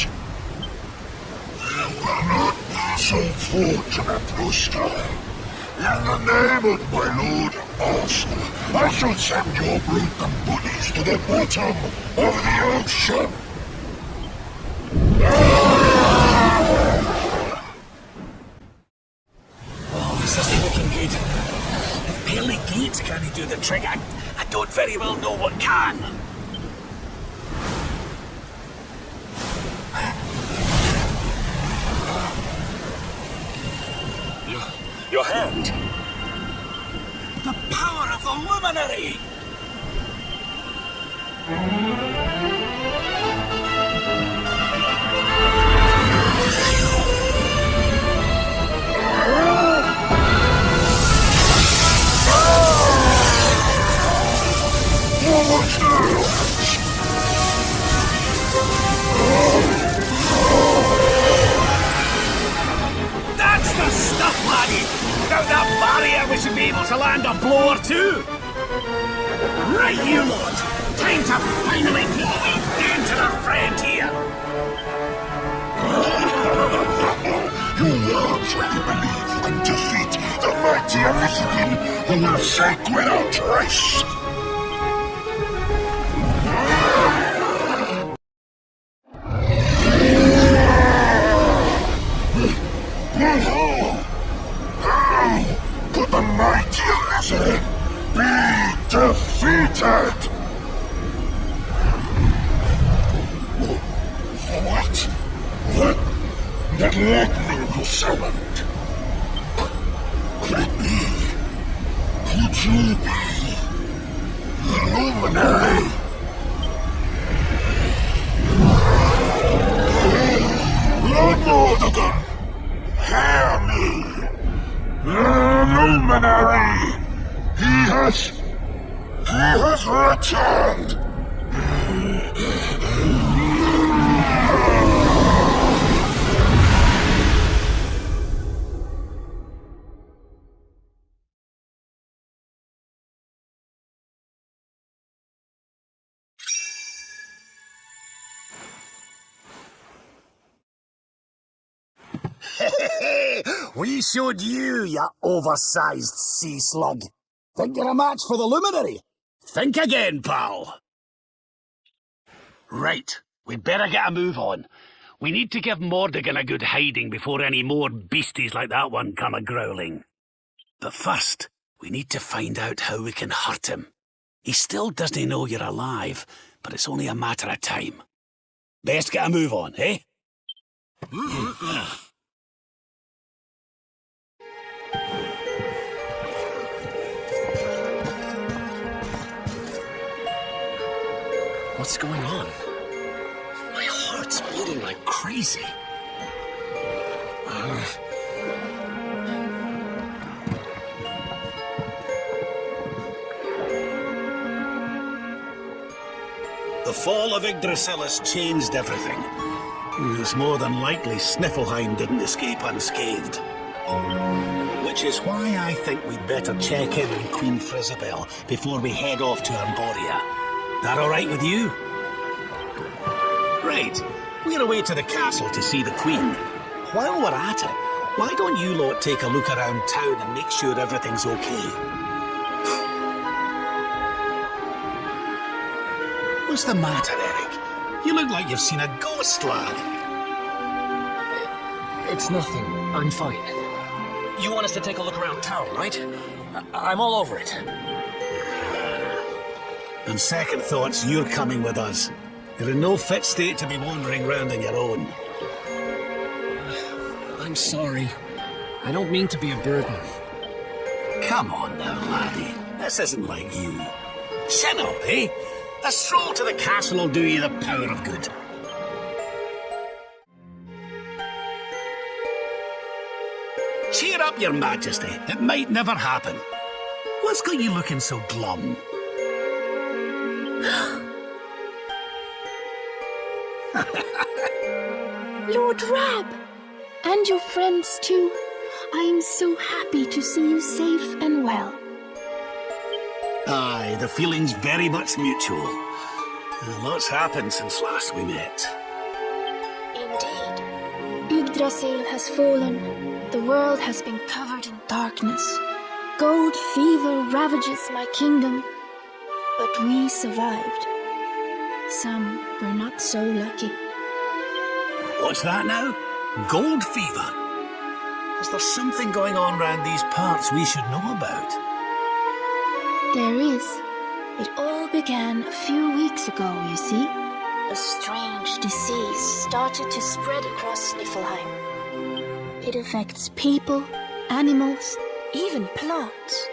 You will not be so fortunate this time. In the name of my lord Arsenal, I shall send your broken bodies to the bottom of the ocean. Oh, this isn't looking good. If pearly gates can't do the trick, I don't very well know what can. Your hand. The power of the luminary! That's the stuff, laddie! Without that barrier, we should be able to land a blow or two! Right, you lot! Time to finally put a wee dent in our friend here! You words really believe you can defeat the mighty Elizabeth who will shake without trace? Could the mighty Elizabeth be defeated? What? That lightning you summoned? Could it be? Could you be the luminary? Lord Mordegon, hear me! The luminary! He has returned! We showed you, you oversized sea slug. Think you're a match for the luminary? Think again, pal. Right, we'd better get a move on. We need to give Mordegon a good hiding before any more beasties like that one come a-growling. But first, we need to find out how we can hurt him. He still doesn't know you're alive, but it's only a matter of time. Best get a move on, eh? What's going on? My heart's beating like crazy. The fall of Yggdrasil has changed everything. It's more than likely Sniffleheim didn't escape unscathed. Which is why I think we'd better check in on Queen Frizabel before we head off to Arboria. That all right with you? Right. We're away to the castle to see the Queen. While we're at it, why don't you lot take a look around town and make sure everything's okay? What's the matter, Eric? You look like you've seen a ghost, lad. It's nothing. I'm fine. You want us to take a look around town, right? I'm all over it. On second thoughts, you're coming with us. You're in no fit state to be wandering round on your own. I'm sorry. I don't mean to be a burden. Come on now, laddie. This isn't like you. Chin up, eh? A stroll to the castle will do you the power of good. Cheer up, your majesty. It might never happen. What's got you looking so glum? Lord Rab! And your friends too. I am so happy to see you safe and well. Aye, the feeling's very much mutual. Lots happened since last we met. Indeed. Yggdrasil has fallen. The world has been covered in darkness. Gold fever ravages my kingdom. But we survived. Some were not so lucky. What's that now? Gold fever? Is there something going on round these parts we should know about? There is. It all began a few weeks ago, you see. A strange disease started to spread across Niflheim. It affects people, animals, even plants.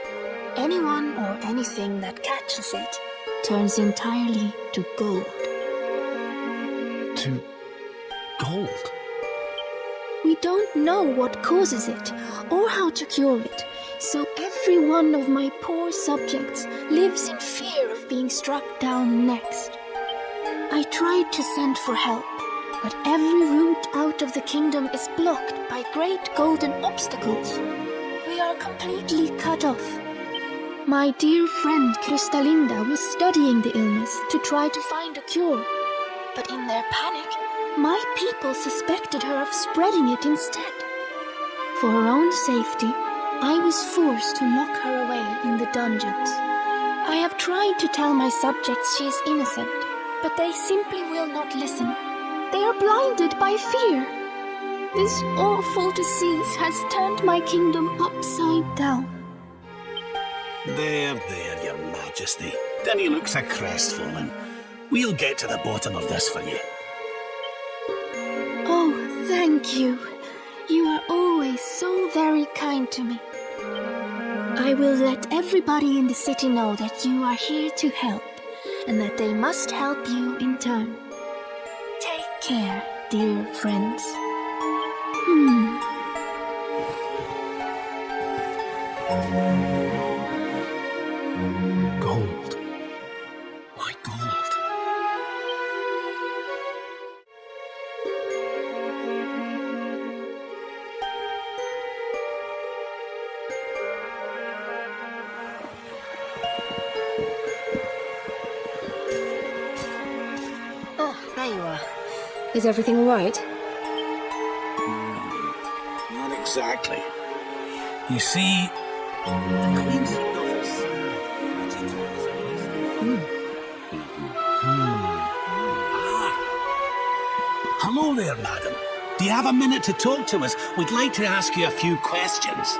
Anyone or anything that catches it turns entirely to gold. To gold? We don't know what causes it or how to cure it, so every one of my poor subjects lives in fear of being struck down next. I tried to send for help, but every route out of the kingdom is blocked by great golden obstacles. We are completely cut off. My dear friend Kristalinda was studying the illness to try to find a cure, but in their panic, my people suspected her of spreading it instead. For her own safety, I was forced to lock her away in the dungeons. I have tried to tell my subjects she is innocent, but they simply will not listen. They are blinded by fear. This awful disease has turned my kingdom upside down. There, your majesty. Denny looks a crestfallen. We'll get to the bottom of this for you. Oh, thank you. You are always so very kind to me. I will let everybody in the city know that you are here to help, and that they must help you in turn. Take care, dear friends. Gold. Why gold? Oh, there you are. Is everything all right? Not exactly. You see, the Queen's novel sad. Hello there, madam. Do you have a minute to talk to us? We'd like to ask you a few questions.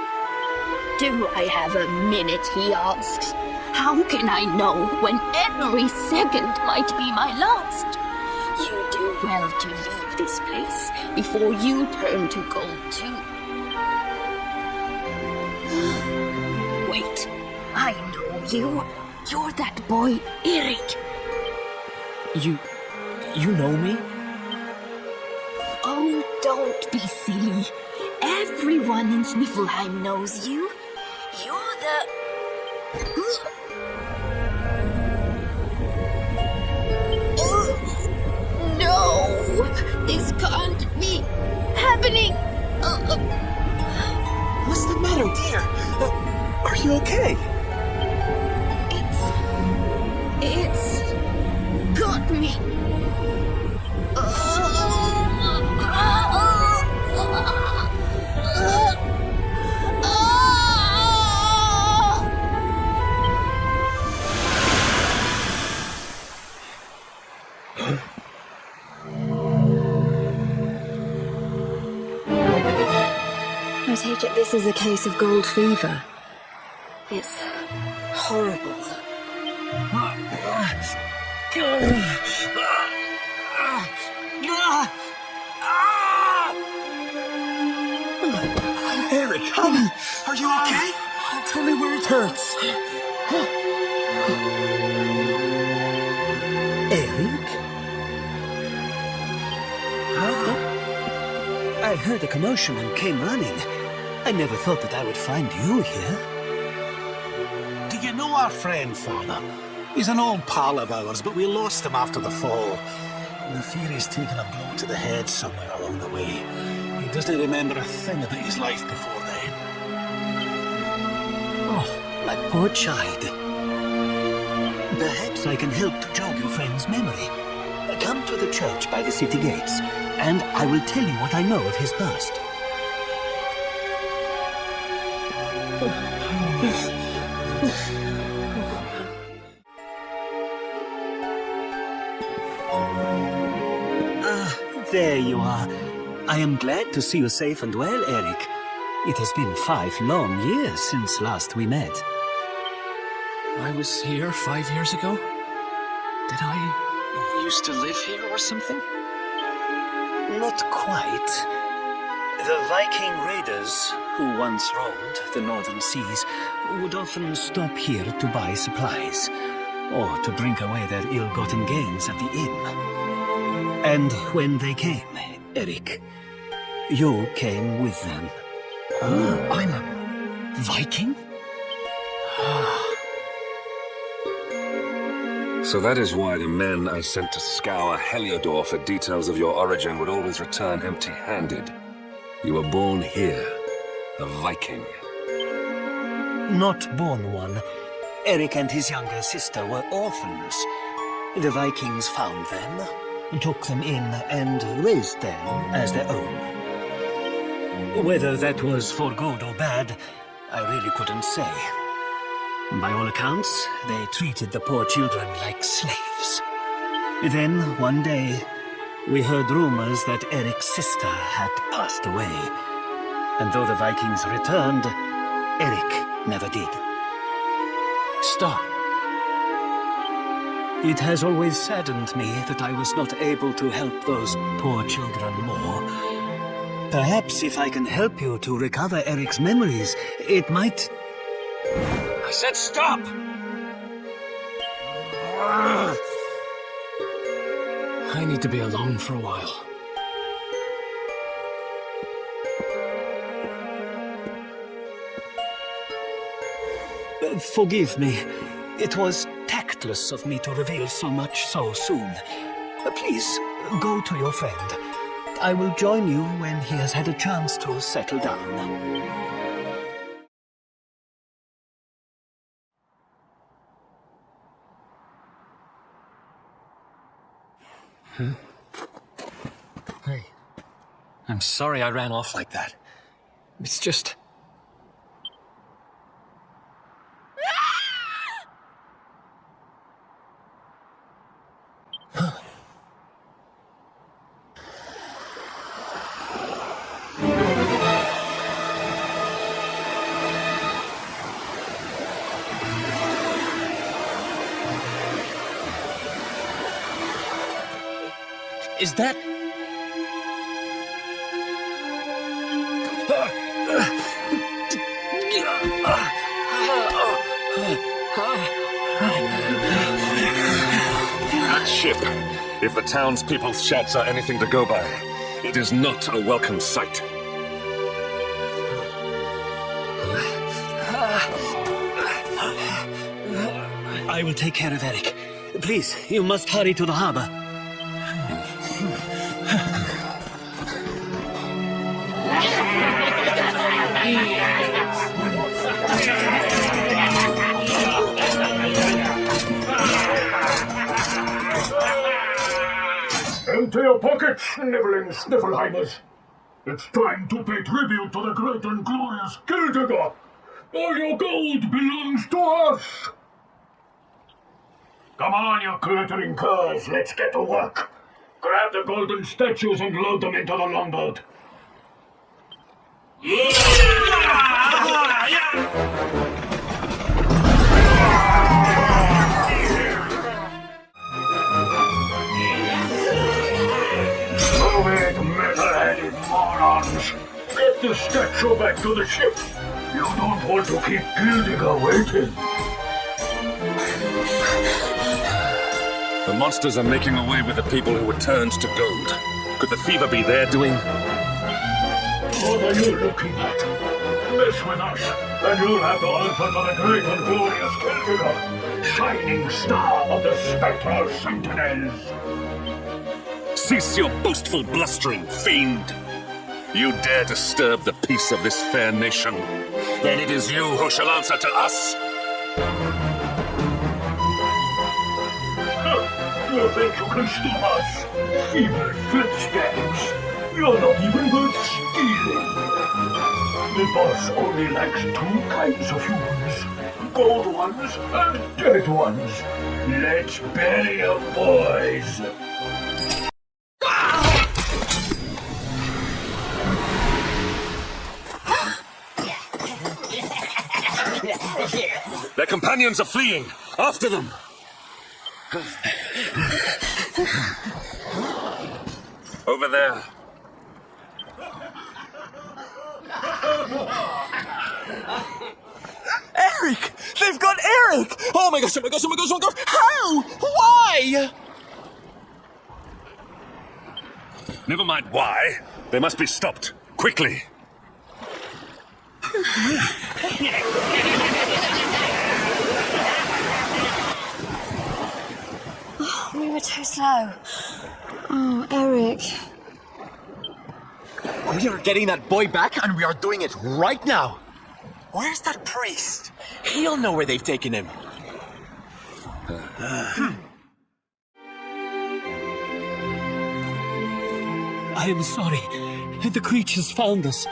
Do I have a minute, he asks. How can I know when every second might be my last? You do well to leave this place before you turn to gold too. Wait, I know you. You're that boy, Eric. You know me? Oh, don't be silly. Everyone in Niflheim knows you. You're the... No! This can't be happening! What's the matter, dear? Are you okay? It's got me. I take it this is a case of gold fever. It's horrible. Eric, honey, are you okay? Tell me where it hurts. Eric? I heard a commotion and came running. I never thought that I would find you here. Do you know our friend, Father? He's an old pal of ours, but we lost him after the fall. And I fear he's taken a blow to the head somewhere along the way. He doesn't remember a thing about his life before then. Oh, my poor child. Perhaps I can help to jog your friend's memory. Come to the church by the city gates, and I will tell you what I know of his past. There you are. I am glad to see you safe and well, Eric. It has been 5 long years since last we met. I was here 5 years ago? Did I used to live here or something? Not quite. The Viking raiders who once roamed the northern seas would often stop here to buy supplies, or to drink away their ill-gotten gains at the inn. And when they came, Eric, you came with them. I'm a Viking? So that is why the men I sent to scour Heliodor for details of your origin would always return empty-handed. You were born here, a Viking. Not born one. Eric and his younger sister were orphans. The Vikings found them, took them in, and raised them as their own. Whether that was for good or bad, I really couldn't say. By all accounts, they treated the poor children like slaves. Then, one day, we heard rumors that Eric's sister had passed away. And though the Vikings returned, Eric never did. Stop. It has always saddened me that I was not able to help those poor children more. Perhaps if I can help you to recover Eric's memories, it might... I said stop! I need to be alone for a while. Forgive me. It was tactless of me to reveal so much so soon. Please, go to your friend. I will join you when he has had a chance to settle down. Hey, I'm sorry I ran off like that. It's just... Is that... That ship, if the townspeople's shouts are anything to go by, it is not a welcome sight. I will take care of Eric. Please, you must hurry to the harbor. Empty your pockets, sniveling Sniffleheimers. It's time to pay tribute to the great and glorious Gildigor. All your gold belongs to us. Come on, you glittering curs, let's get to work. Grab the golden statues and load them into the longboat. Move it, metal-headed morons! Get the statue back to the ship! You don't want to keep Gildiga waiting. The monsters are making away with the people who were turned to gold. Could the fever be their doing? What are you looking at? Mess with us, and you'll have to answer to the great and glorious Gildiga, shining star of the spectral sentinels. Cease your boastful blustering, fiend! You dare disturb the peace of this fair nation, then it is you who shall answer to us! You think you can stop us? Feeble flipsticks! You're not even worth stealing! The boss only lacks two kinds of humans. Gold ones and dead ones. Let's bury your boys! Their companions are fleeing! After them! Over there. Eric! They've got Eric! Oh my gosh, oh my gosh, oh my gosh, oh my gosh! How? Why? Never mind why. They must be stopped. Quickly. We were too slow. Oh, Eric. We are getting that boy back, and we are doing it right now. Where's that priest? He'll know where they've taken him. I am sorry. The creatures found us,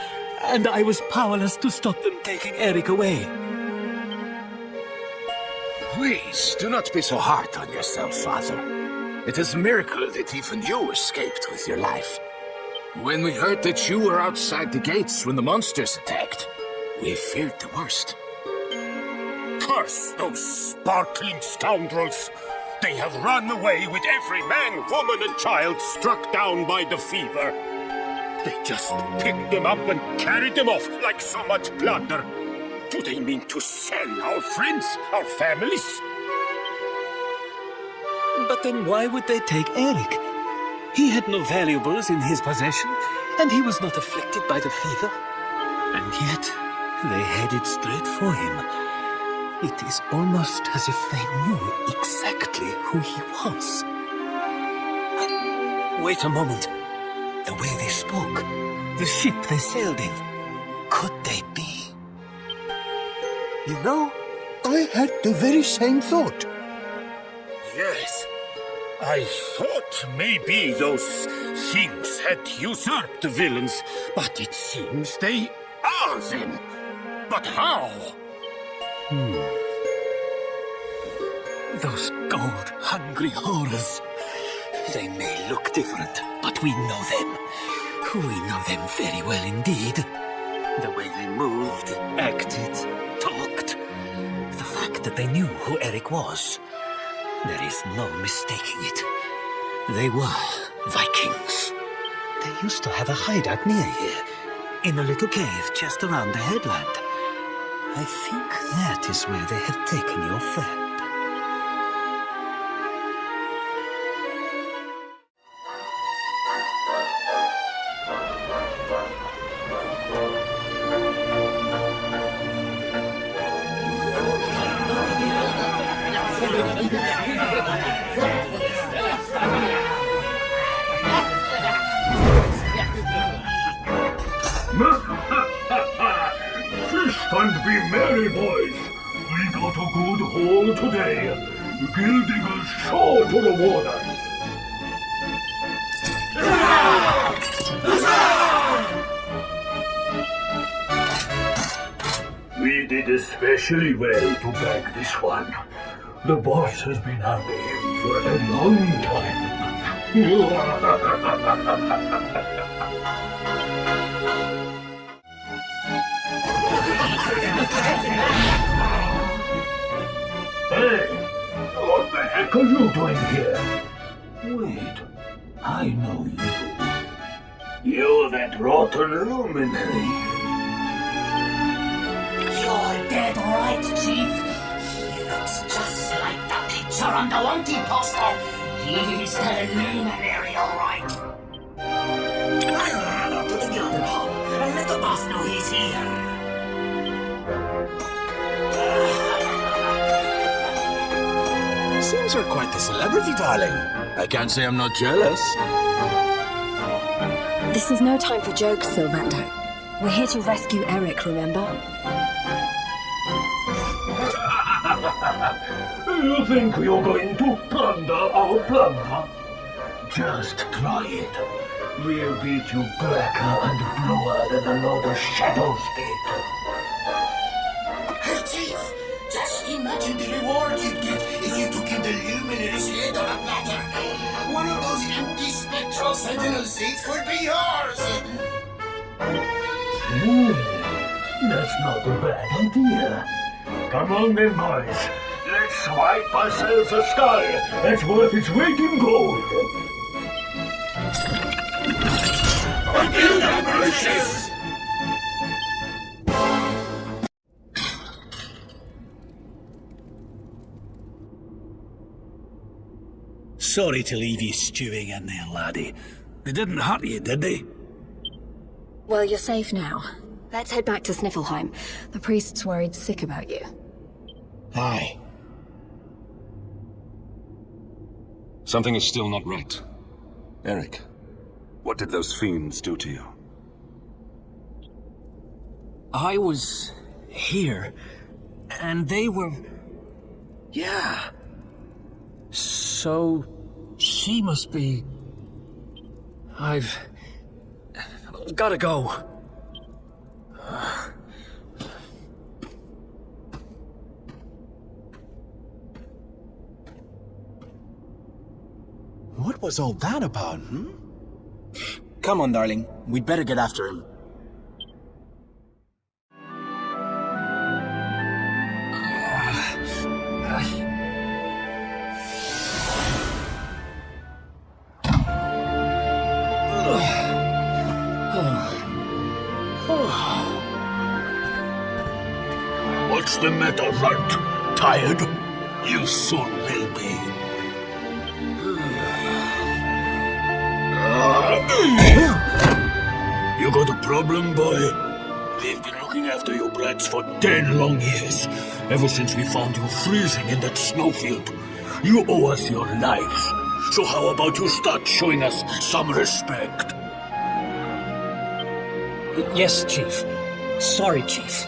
and I was powerless to stop them taking Eric away. Please, do not be so hard on yourself, Father. It is a miracle that even you escaped with your life. When we heard that you were outside the gates when the monsters attacked, we feared the worst. Curse those sparkling scoundrels! They have run away with every man, woman, and child struck down by the fever. They just picked them up and carried them off like so much plunder. Do they mean to sell our friends, our families? But then why would they take Eric? He had no valuables in his possession, and he was not afflicted by the fever. And yet, they headed straight for him. It is almost as if they knew exactly who he was. Wait a moment. The way they spoke, the ship they sailed in, could they be? You know, I had the very same thought. Yes. I thought maybe those things had usurped the villains, but it seems they are them. But how? Those gold-hungry horrors. They may look different, but we know them. We know them very well indeed. The way they moved, acted, talked. The fact that they knew who Eric was. There is no mistaking it. They were Vikings. They used to have a hideout near here, in a little cave just around the headland. I think that is where they have taken your friend. Feast and be merry, boys. We got a good haul today. Gildiga's sure to reward us. We did especially well to bag this one. The boss has been after him for a long time. are you doing here? Wait, I know you. You that rotten luminary. You're dead right, Chief. He looks just like the picture on the wanted poster. He's the luminary, all right. I ran up to the Gilded Hall and let the boss know he's here. Seems you're quite the celebrity, darling. I can't say I'm not jealous. This is no time for jokes, Sylvander. We're here to rescue Eric, remember? You think you're going to plunder our plunder? Just try it. We'll beat you blacker and bluer than the Lord of Shadows did. Hey, Chief! Just imagine the reward you'd get if you took in the luminary's head on a platter. One of those empty spectral sentinel seats would be yours! That's not a bad idea. Come on then, boys. Let's swipe ourselves a skull that's worth its weight in gold. Sorry to leave you stewing in there, laddie. They didn't hurt you, did they? Well, you're safe now. Let's head back to Sniffelheim. The priest's worried sick about you. Aye. Something is still not right. Eric, what did those fiends do to you? I was here, and they were... Yeah. So, she must be... I've gotta go. What was all that about, Come on, darling. We'd better get after him. What's the matter, Runt? Tired? You soon will be. You got a problem, boy? We've been looking after you brats for 10 long years. Ever since we found you freezing in that snowfield. You owe us your lives. So how about you start showing us some respect? Yes, Chief. Sorry, Chief.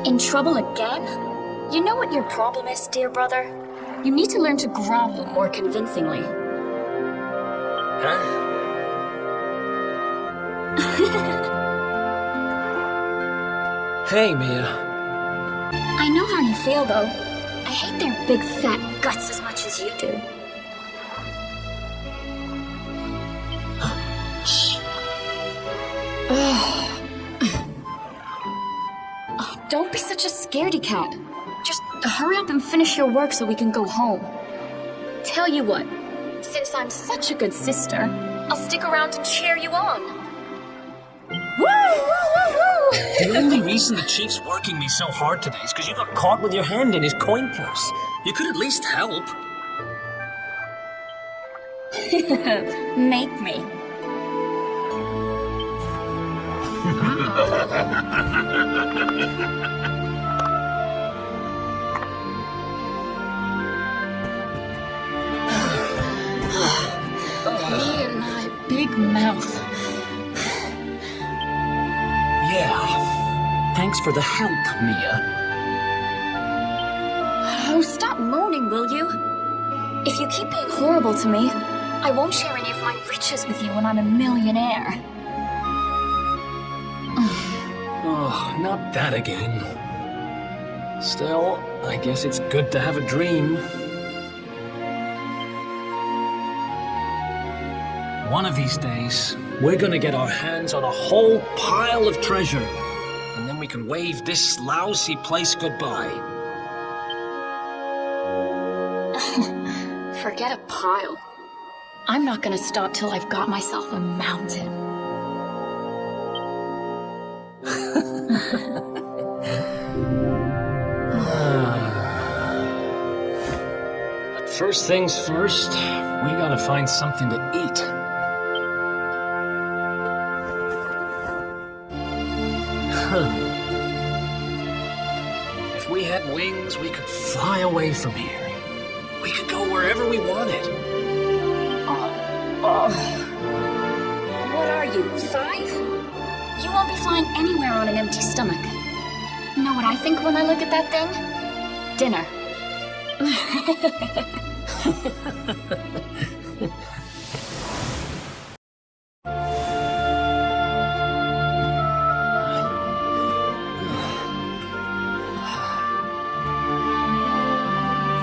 In trouble again? You know what your problem is, dear brother? You need to learn to growl more convincingly. Huh? Hey, Mia. I know how you feel, though. I hate their big fat guts as much as you do. Don't be such a scaredy cat. Just hurry up and finish your work so we can go home. Tell you what, since I'm such a good sister, I'll stick around and cheer you on. Woo! Woo! Woo! Woo! The only reason the Chief's working me so hard today is because you got caught with your hand in his coin purse. You could at least help. Make me. Me and my big mouth. Yeah. Thanks for the help, Mia. Oh, stop moaning, will you? If you keep being horrible to me, I won't share any of my riches with you when I'm a millionaire. Oh, not that again. Still, I guess it's good to have a dream. One of these days, we're gonna get our hands on a whole pile of treasure, and then we can wave this lousy place goodbye. Forget a pile. I'm not gonna stop till I've got myself a mountain. But first things first, we gotta find something to eat. If we had wings, we could fly away from here. We could go wherever we wanted. What are you, 5? You won't be flying anywhere on an empty stomach. You know what I think when I look at that thing? Dinner.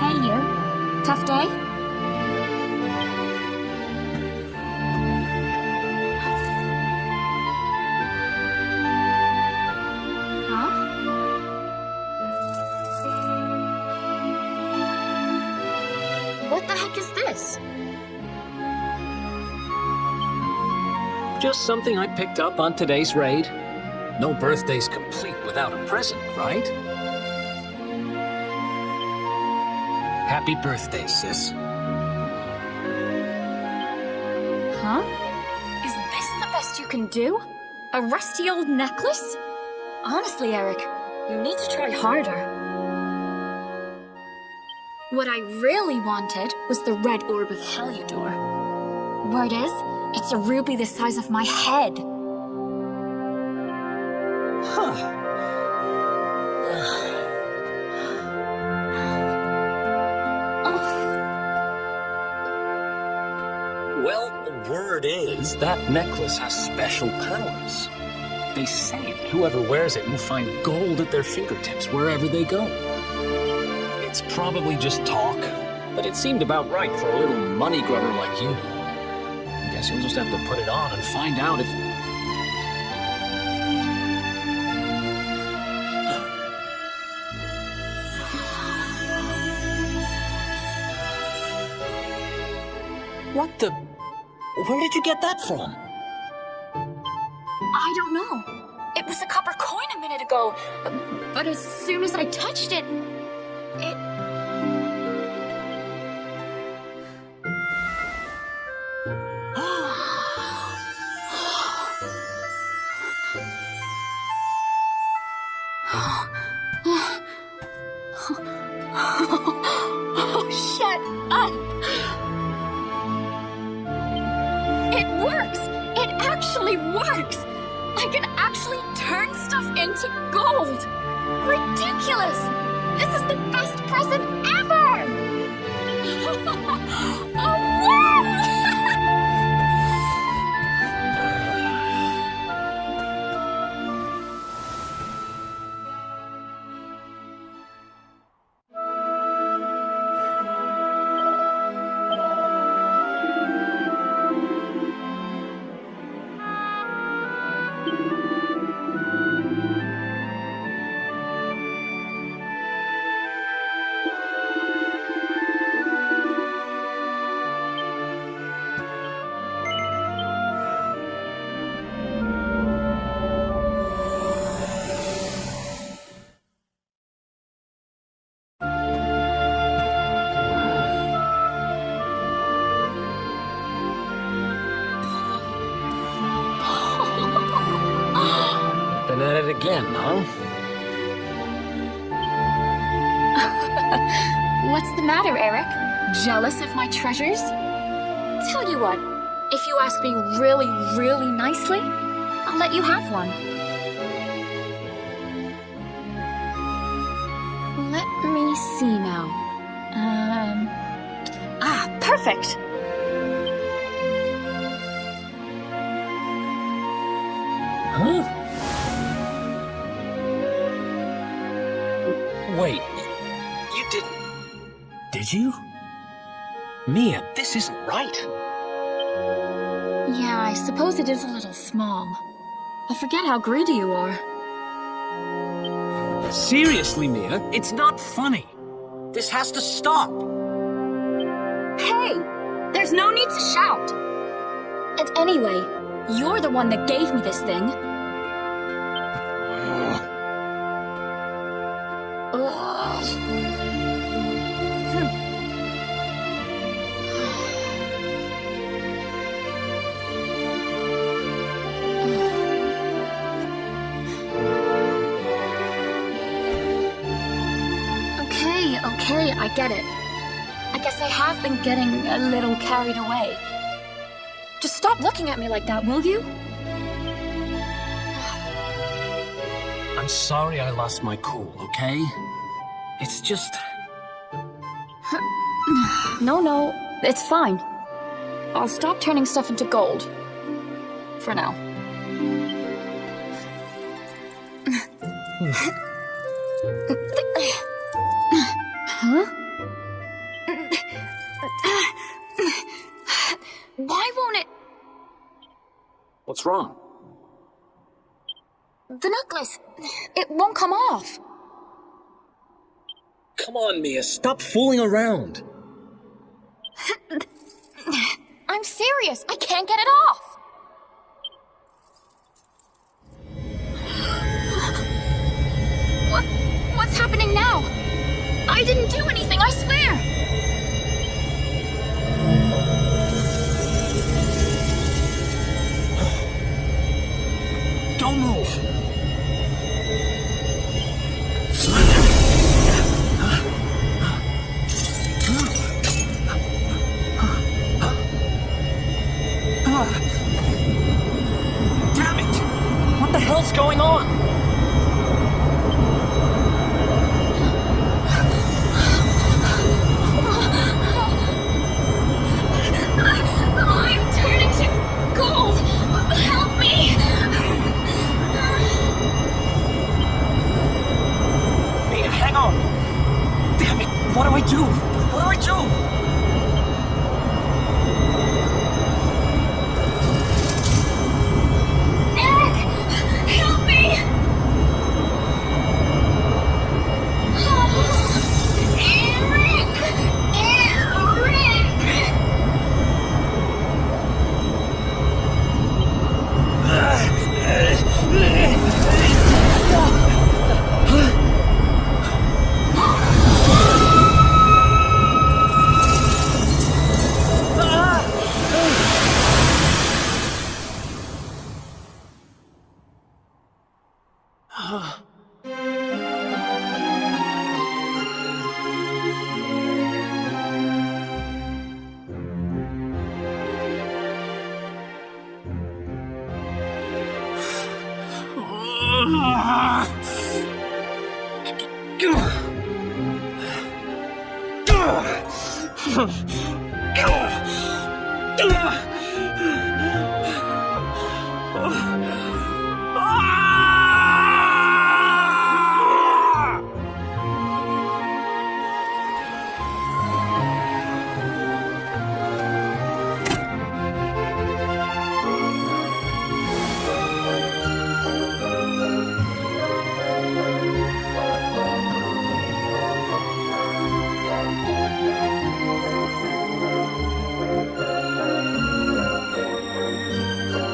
Hey, you. Tough day? What the heck is this? Just something I picked up on today's raid. No birthday's complete without a present, right? Happy birthday, sis. Huh? Is this the best you can do? A rusty old necklace? Honestly, Eric, you need to try harder. What I really wanted was the red orb of Heliodor. Word is, it's a ruby the size of my head. Well, word is that necklace has special powers. They say that whoever wears it will find gold at their fingertips wherever they go. It's probably just talk, but it seemed about right for a little money grubber like you. I guess you'll just have to put it on and find out if... What the... Where did you get that from? I don't know. It was a copper coin a minute ago, but as soon as I touched it, it... Oh, shut up! It works! It actually works! I can actually turn stuff into gold! Ridiculous! This is the best present ever! Oh, wow! Been at it again, huh? What's the matter, Eric? Jealous of my treasures? Tell you what, if you ask me really, really nicely, I'll let you have one. Let me see now. Perfect. Huh? Wait, you didn't... Did you? Mia, this isn't right. Yeah, I suppose it is a little small. I forget how greedy you are. Seriously, Mia, it's not funny. This has to stop. Hey! There's no need to shout! And anyway, you're the one that gave me this thing. Okay, I get it. I guess I have been getting a little carried away. Just stop looking at me like that, will you? I'm sorry I lost my cool, okay? It's just... No, it's fine. I'll stop turning stuff into gold. For now. Huh? Why won't it... What's wrong? The necklace, it won't come off. Come on, Mia, stop fooling around. I'm serious, I can't get it off. What's happening now? I didn't do anything, I swear! Don't move! Damn it! What the hell's going on? I'm turning to gold! Help me! Mia, hang on! Damn it! What do I do? What do I do? Eric! Help me!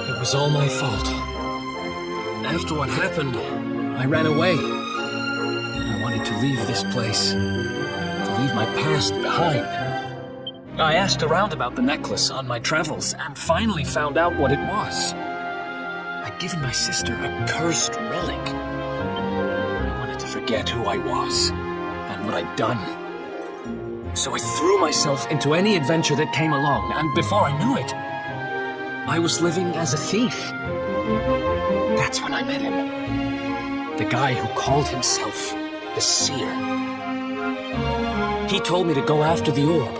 It was all my fault. After what happened, I ran away. I wanted to leave this place, to leave my past behind. I asked around about the necklace on my travels and finally found out what it was. I'd given my sister a cursed relic. I wanted to forget who I was and what I'd done. So I threw myself into any adventure that came along, and before I knew it, I was living as a thief. That's when I met him. The guy who called himself the Seer. He told me to go after the orb.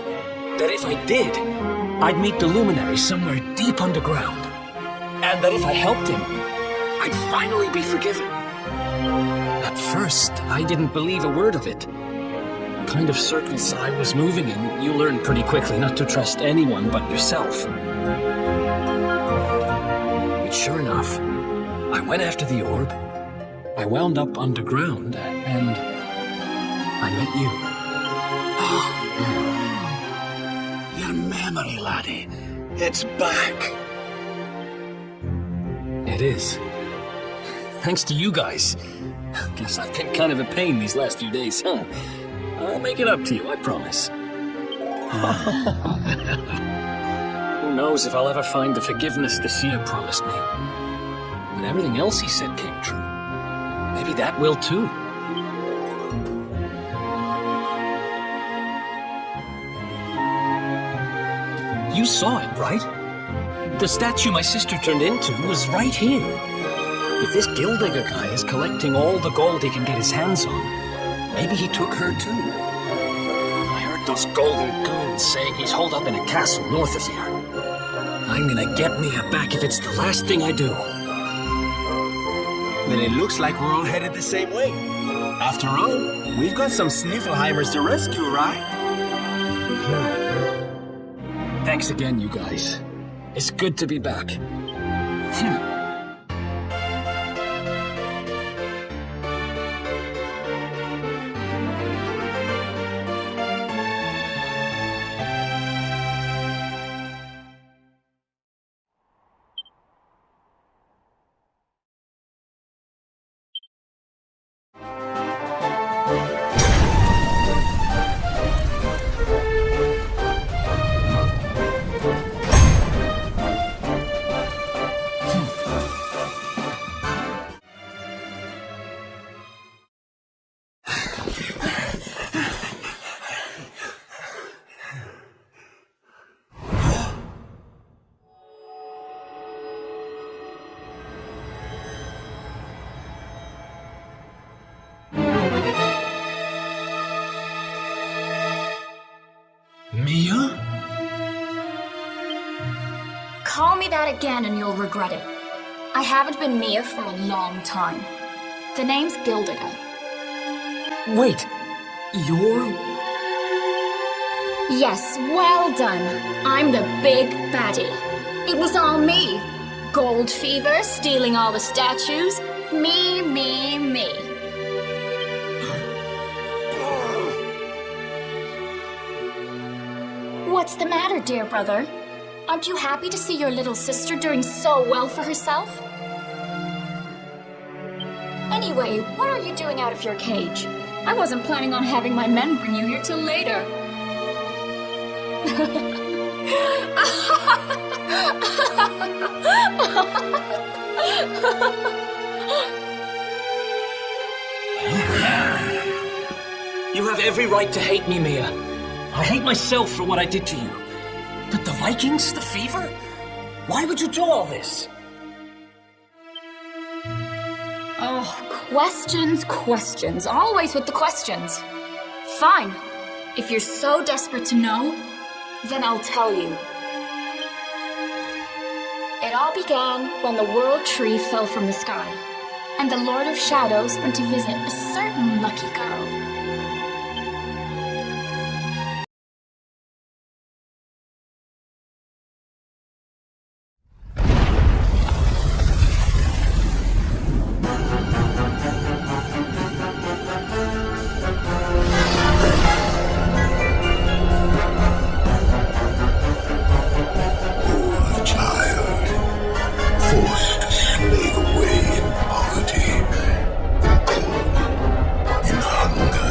That if I did, I'd meet the Luminary somewhere deep underground. And that if I helped him, I'd finally be forgiven. At first, I didn't believe a word of it. The kind of circles I was moving in, you learn pretty quickly not to trust anyone but yourself. But sure enough, I went after the orb, I wound up underground, and I met you. Your memory, laddie. It's back. It is. Thanks to you guys. Guess I've been kind of a pain these last few days, huh? I'll make it up to you, I promise. Who knows if I'll ever find the forgiveness the seer promised me. But everything else he said came true. Maybe that will too. You saw it, right? The statue my sister turned into was right here. If this Gildigger guy is collecting all the gold he can get his hands on, maybe he took her too. I heard those golden goons saying he's holed up in a castle north of here. I'm gonna get Mia back if it's the last thing I do. Then it looks like we're all headed the same way. After all, we've got some Sniffelheimers to rescue, right? Thanks again, you guys. It's good to be back. Mia? Call me that again and you'll regret it. I haven't been Mia for a long time. The name's Gildigger. Wait, you're... Yes, well done. I'm the big baddie. It was all me. Gold fever, stealing all the statues. Me. What's the matter, dear brother? Aren't you happy to see your little sister doing so well for herself? Anyway, what are you doing out of your cage? I wasn't planning on having my men bring you here till later. You have every right to hate me, Mia. I hate myself for what I did to you. But the Vikings, the fever? Why would you do all this? Oh, questions. Always with the questions. Fine. If you're so desperate to know, then I'll tell you. It all began when the World Tree fell from the sky, and the Lord of Shadows went to visit a certain lucky girl. Forced to slave away in poverty, in cold, in hunger.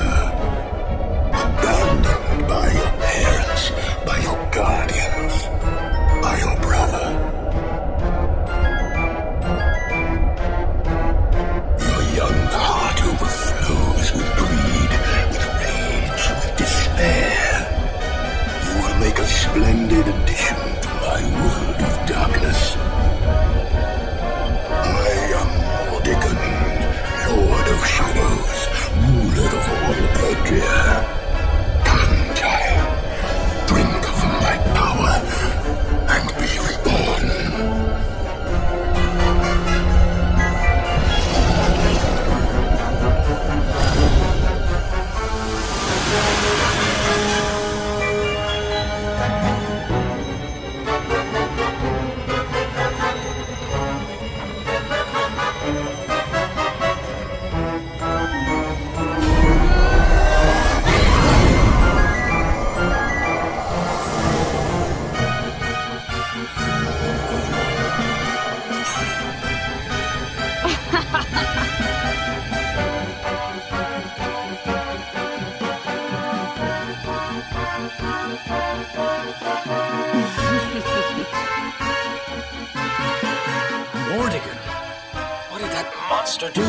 that monster do to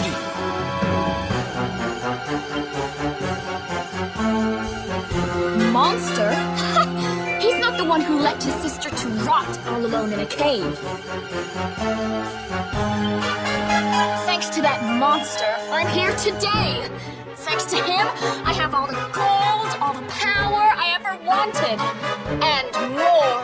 you? Monster? He's not the one who left his sister to rot all alone in a cave. Thanks to that monster, I'm here today. Thanks to him, I have all the gold, all the power I ever wanted, and more.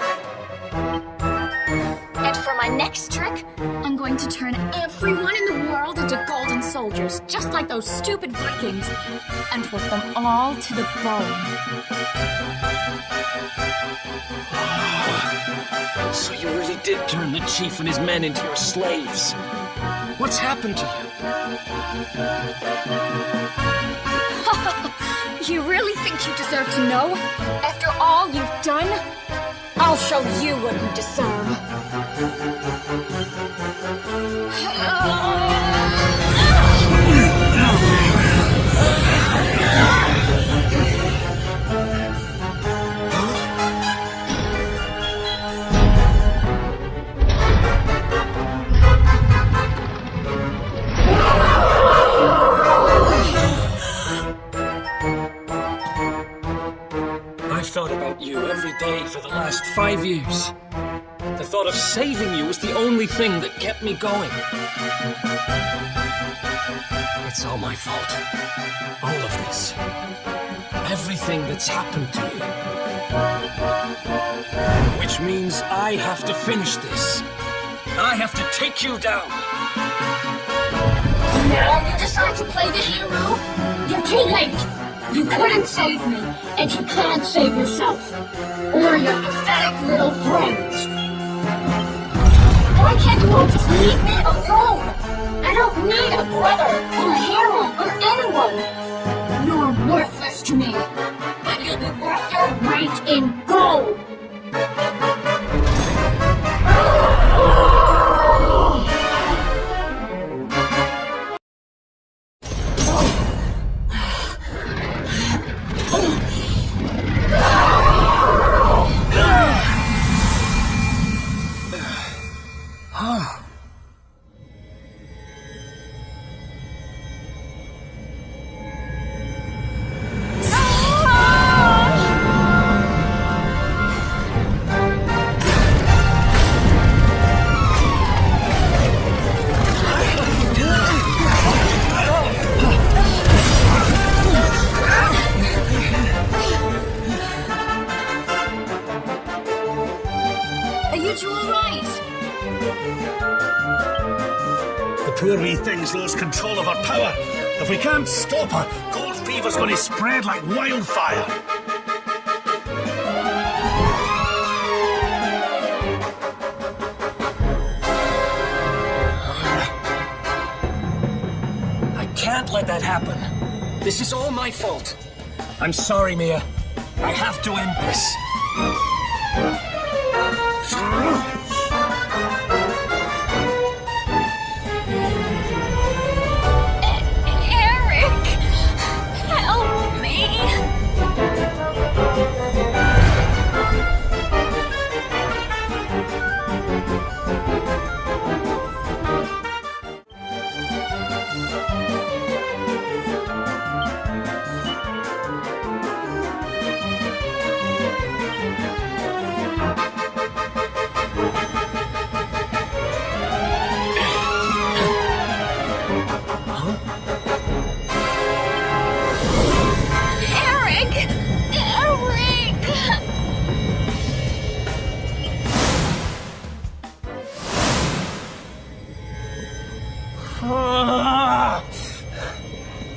And for my next trick, I'm going to turn everyone in the world into golden soldiers, just like those stupid Vikings, and work them all to the bone. So you really did turn the chief and his men into your slaves. What's happened to you? You really think you deserve to know? After all you've done? I'll show you what you deserve. I've thought about you every day for the last 5 years. The thought of saving you was the only thing that kept me going. It's all my fault. All of this. Everything that's happened to you. Which means I have to finish this. I have to take you down. Now you decide to play the hero? You're too late. You couldn't save me, and you can't save yourself. Or your pathetic little friends. Why can't you all just leave me alone? I don't need a brother, or a hero, or anyone. You're worthless to me. And you'll be worth your weight in gold. Poor wee thing's lost control of her power. If we can't stop her, gold fever's going to spread like wildfire. I can't let that happen. This is all my fault. I'm sorry, Mia. I have to end this.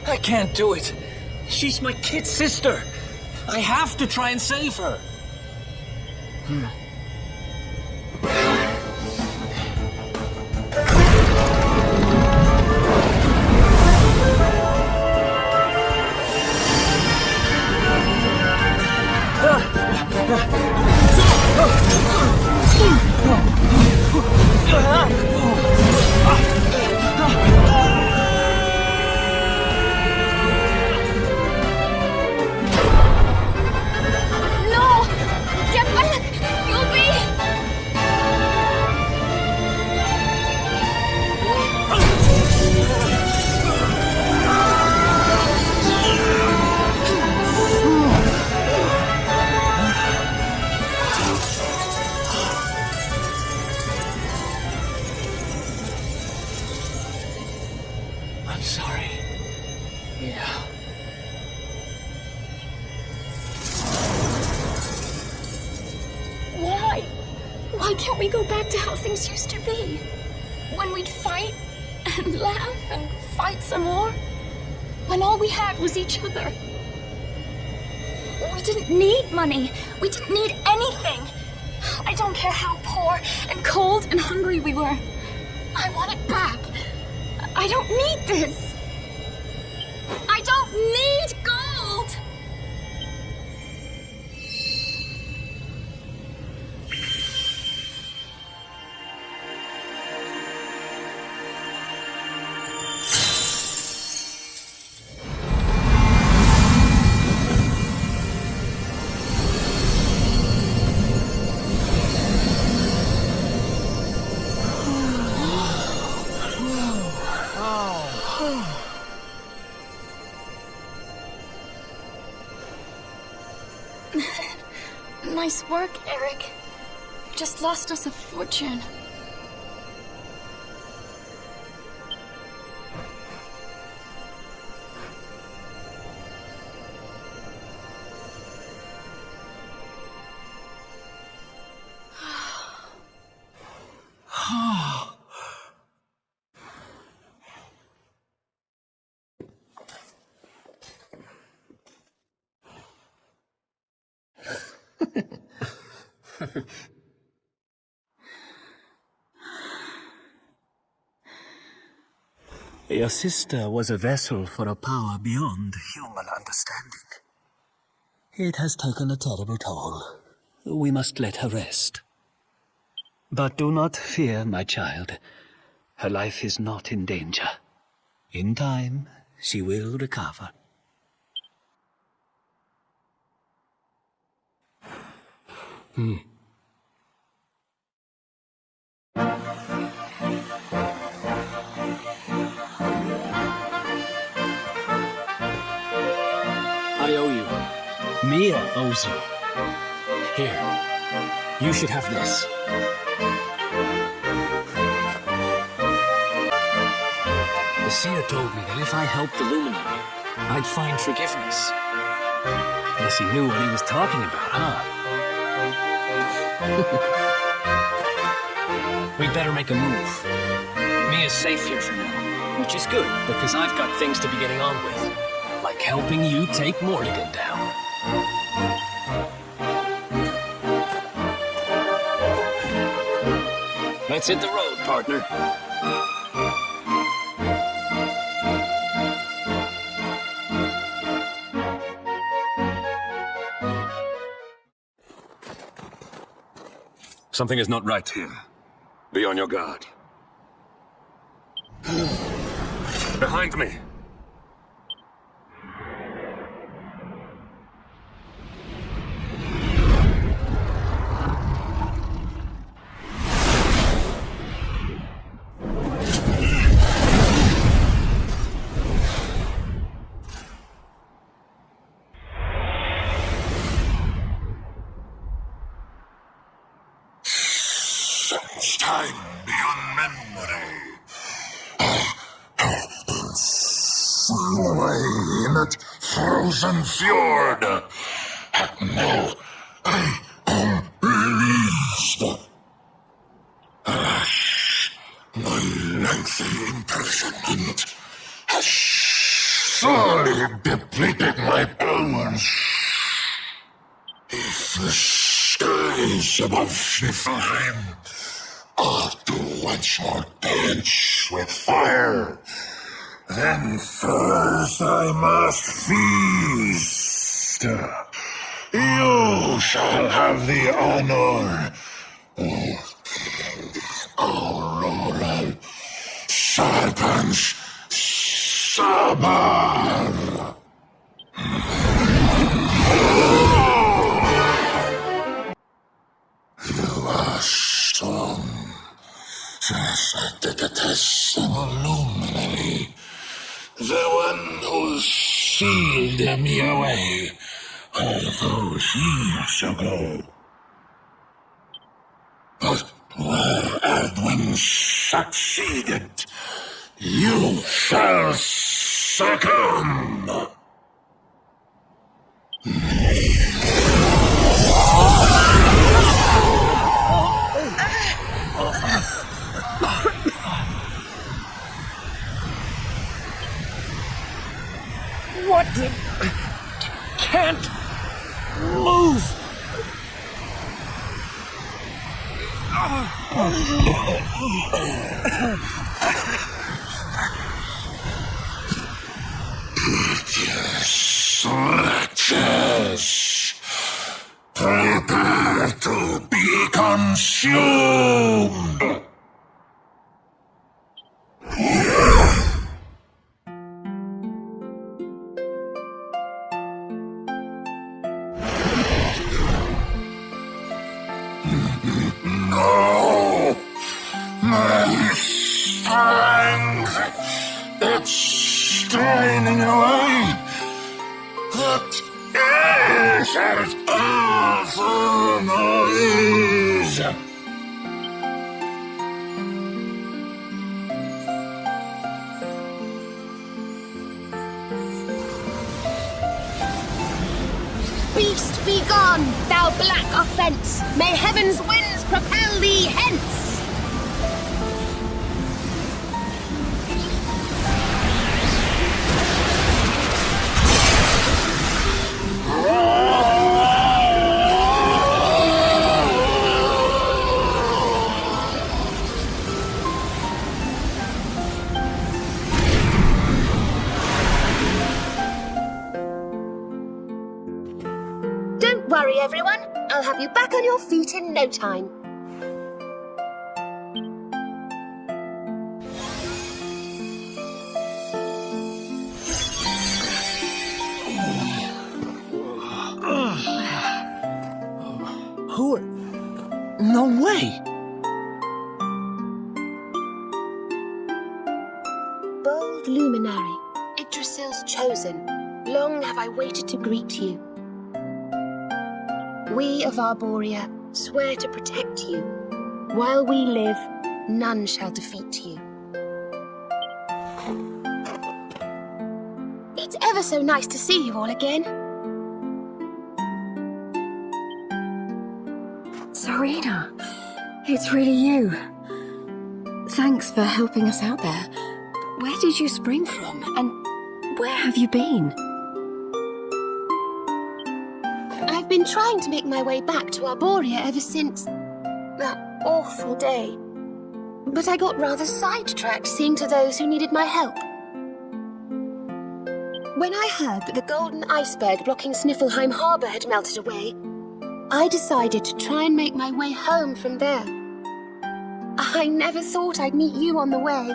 I can't do it. She's my kid sister. I have to try and save her. No! Get back! You'll I'm sorry. Yeah. Why? Why can't we go back to how things used to be? When we'd fight and laugh and fight some more? When all we had was each other? We didn't need money. We didn't need anything. I don't care how poor and cold and hungry we were. I want it back. I don't need this. I don't need gold. Nice work, Eric. You just lost us a fortune. Your sister was a vessel for a power beyond human understanding. It has taken a terrible toll. We must let her rest. But do not fear, my child. Her life is not in danger. In time, she will recover. I owe you. Mia owes you. Here. You should have this. The seer told me that if I helped the Luminary, I'd find forgiveness. Guess he knew what he was talking about, huh? We'd better make a move. Mia's safe here for now, which is good, because I've got things to be getting on with. Like helping you take Morrigan down. Let's hit the road, partner. Something is not right here. Be on your guard. Behind me! Since time beyond memory, I have been sealed away in that frozen fjord. And now I am released. Alas, my lengthy imprisonment has sorely depleted my bones. If the skies above Niflheim are to once more dance with fire, then first I must feast. You shall have the honor of Aurora Serpens Sabar. You are strong, just like the detestable Luminary, the one who sealed me away all those years ago. But where Edwin succeeded, You shall succumb! What the... Can't move! Wretches! Prepare to be consumed! No! My strength! It's straining away! It is as awful noise! Beast, be gone, thou black offence! May heaven's winds propel thee hence! Don't worry, everyone. I'll have you back on your feet in no time. Who? No way! Bold luminary, Yggdrasil's chosen, long have I waited to greet you. We of Arborea swear to protect you. While we live, none shall defeat you. It's ever so nice to see you all again. Serena, it's really you. Thanks for helping us out there. Where did you spring from, and where have you been? I've been trying to make my way back to Arborea ever since that awful day. But I got rather sidetracked seeing to those who needed my help. When I heard that the golden iceberg blocking Sniffelheim Harbour had melted away, I decided to try and make my way home from there. I never thought I'd meet you on the way.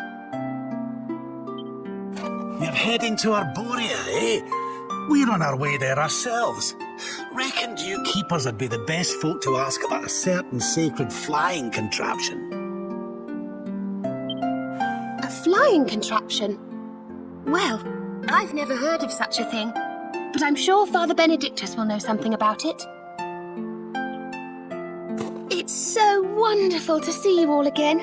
You're heading to Arborea, eh? We're on our way there ourselves. Reckoned you keepers would be the best folk to ask about a certain sacred flying contraption. A flying contraption? Well, I've never heard of such a thing, but I'm sure Father Benedictus will know something about it. It's so wonderful to see you all again.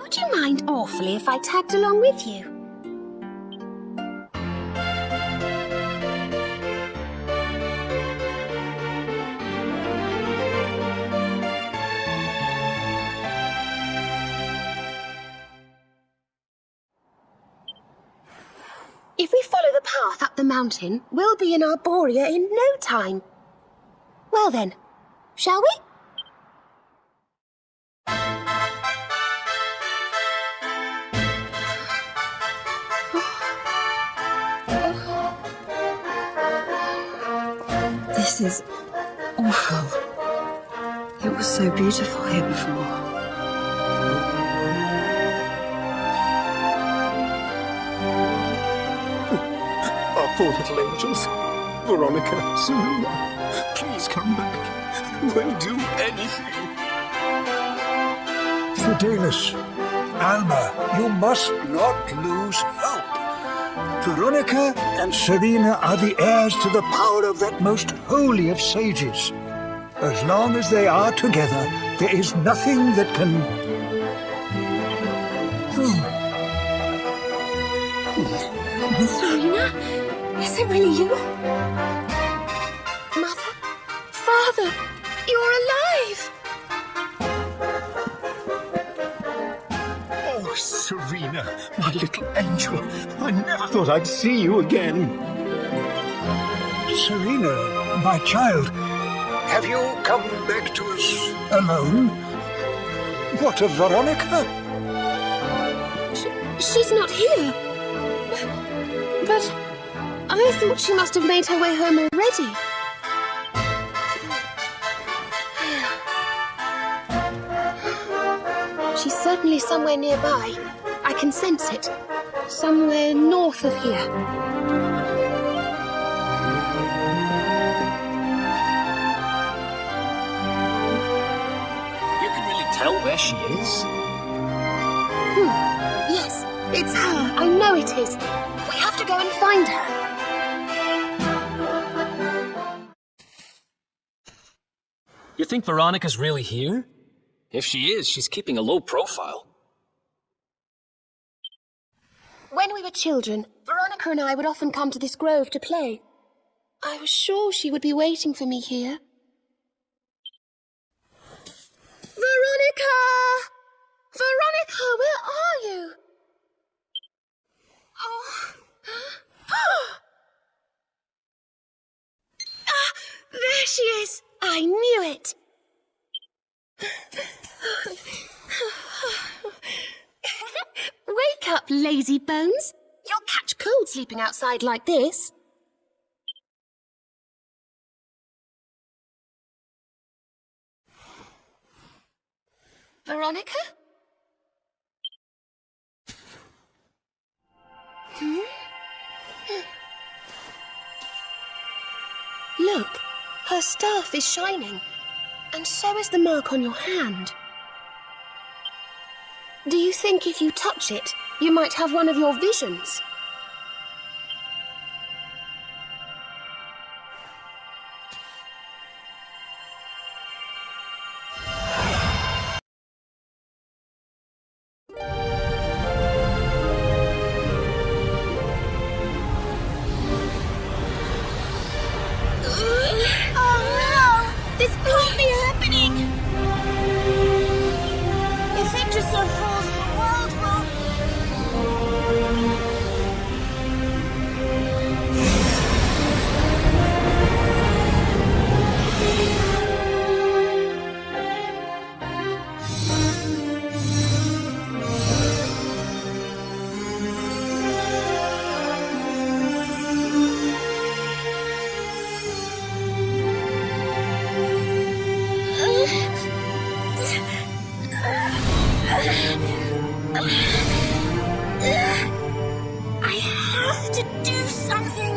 Would you mind awfully if I tagged along with you? If we follow the path up the mountain, we'll be in Arborea in no time. Well then, shall we? This is awful. It was so beautiful here before. Our poor little angels. Veronica, Serena, please come back. We'll do anything. Fidelis, Alma, you must not lose hope. Veronica and Serena are the heirs to the power of that most holy of sages. As long as they are together, there is nothing that can... Serena? Is it really you? Mother? Father? You're alive! Oh, Serena, my little angel. I never thought I'd see you again. Serena, my child, have you come back to us alone? What of Veronica? She's not here. But I thought she must have made her way home already. She's certainly somewhere nearby. I can sense it. Somewhere north of here. You can really tell where she is. Yes, it's her. I know it is. We have to go and find her. You think Veronica's really here? If she is, she's keeping a low profile. When we were children, Veronica and I would often come to this grove to play. I was sure she would be waiting for me here. Veronica! Veronica, where are you? Oh. There she is! I knew it! Wake up, lazy bones! You'll catch cold sleeping outside like this. Veronica? Look, her staff is shining, and so is the mark on your hand. Do you think if you touch it, you might have one of your visions? Oh no! This can't be happening! If Yggdrasil falls, the world I have to do something.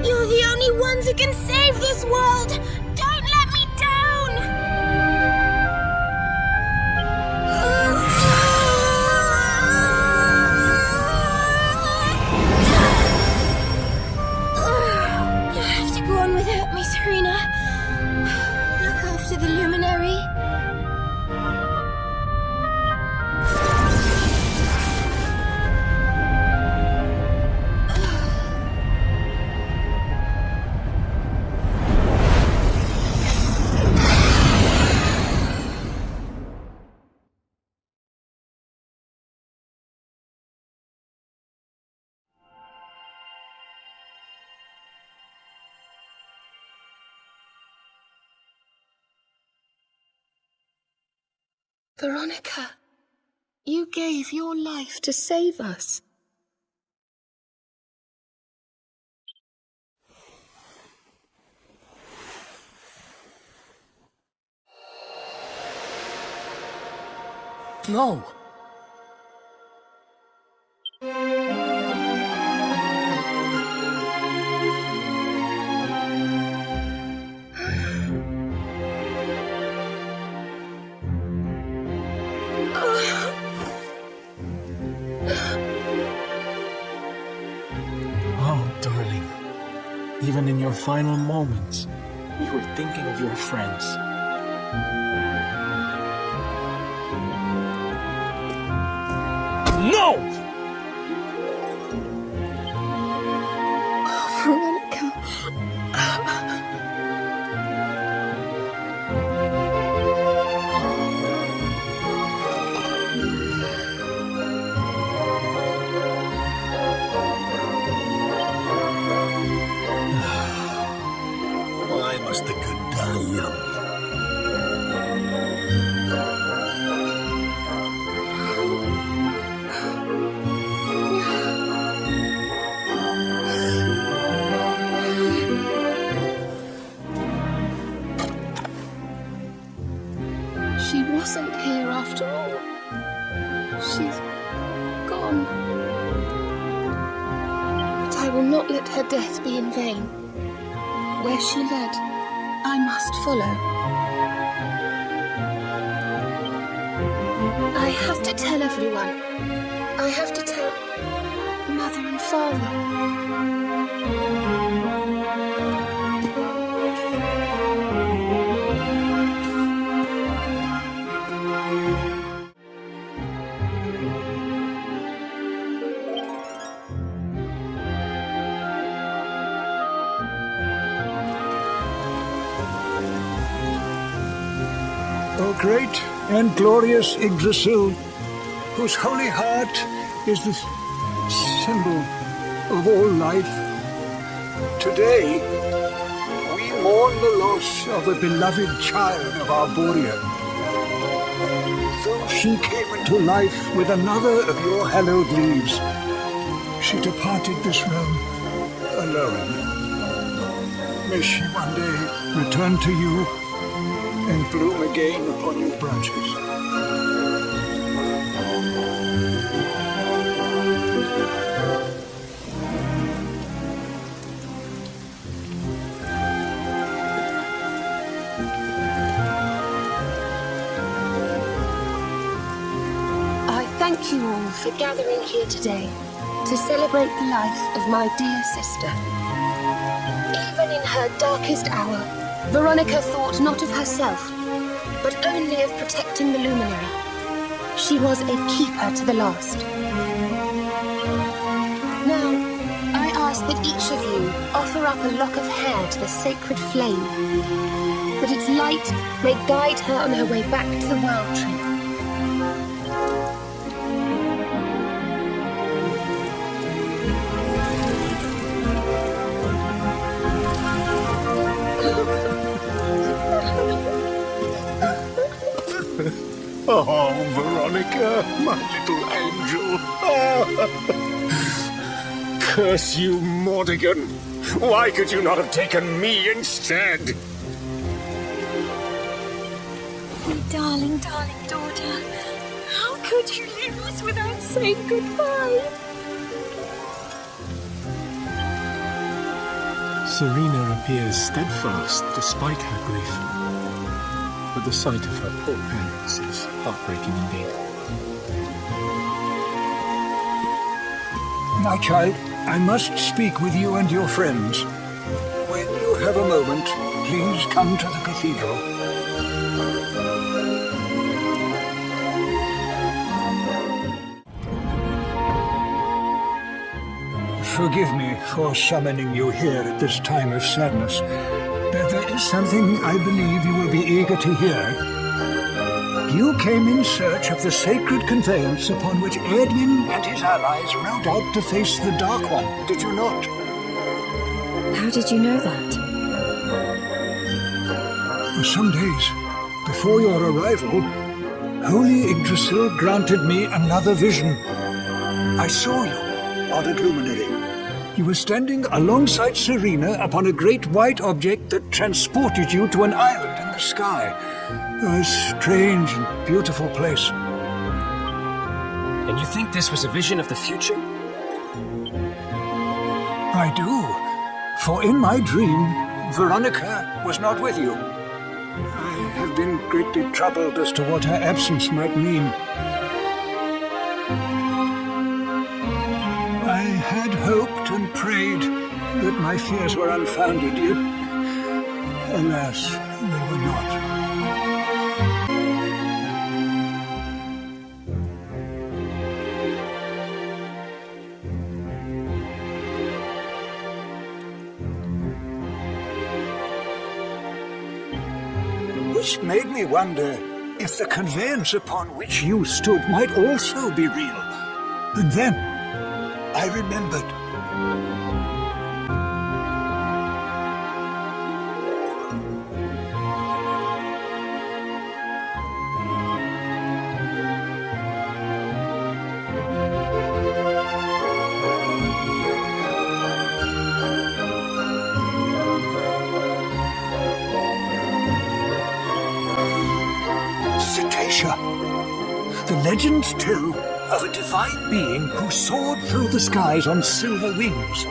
You're the only ones who can save this world. Don't let me down. You have to go on without me, Serena. Look after the luminary. Veronica, you gave your life to save us. No! Oh, darling. Even in your final moments, you were thinking of your friends. No! Oh, Veronica. Why must the good die young? She wasn't here after all. She's gone. But I will not let her death be in vain. Where she led, I must follow. I have to tell everyone. I have to tell Mother and Father. O great and glorious Yggdrasil, whose holy heart is the symbol of all life, today we mourn the loss of a beloved child of Arborea. Though she came into life with another of your hallowed leaves, she departed this realm alone. May she one day return to you and bloom again upon your branches. I thank you all for gathering here today to celebrate the life of my dear sister. Even in her darkest hour, Veronica thought not of herself, but only of protecting the luminary. She was a keeper to the last. Now, I ask that each of you offer up a lock of hair to the sacred flame, that its light may guide her on her way back to the World Tree. Oh, Veronica, my little angel. Curse you, Mordigan. Why could you not have taken me instead? My darling, darling daughter. How could you leave us without saying goodbye? Serena appears steadfast despite her grief. But the sight of her poor parents is heartbreaking indeed. My child, I must speak with you and your friends. When you have a moment, please come to the cathedral. Forgive me for summoning you here at this time of sadness. But there is something I believe you will be eager to hear. You came in search of the sacred conveyance upon which Edwin and his allies rode out to face the Dark One, did you not? How did you know that? For some days before your arrival, Holy Yggdrasil granted me another vision. I saw you, honored luminary. You were standing alongside Serena upon a great white object that transported you to an island in the sky. A strange and beautiful place. And you think this was a vision of the future? I do. For in my dream, Veronica was not with you. I have been greatly troubled as to what her absence might mean. I had hoped and prayed that my fears were unfounded, yet, alas, they were not. Which made me wonder if the conveyance upon which you stood might also be real. And then I remembered. The legends tell of a divine being who soared through the skies on silver wings,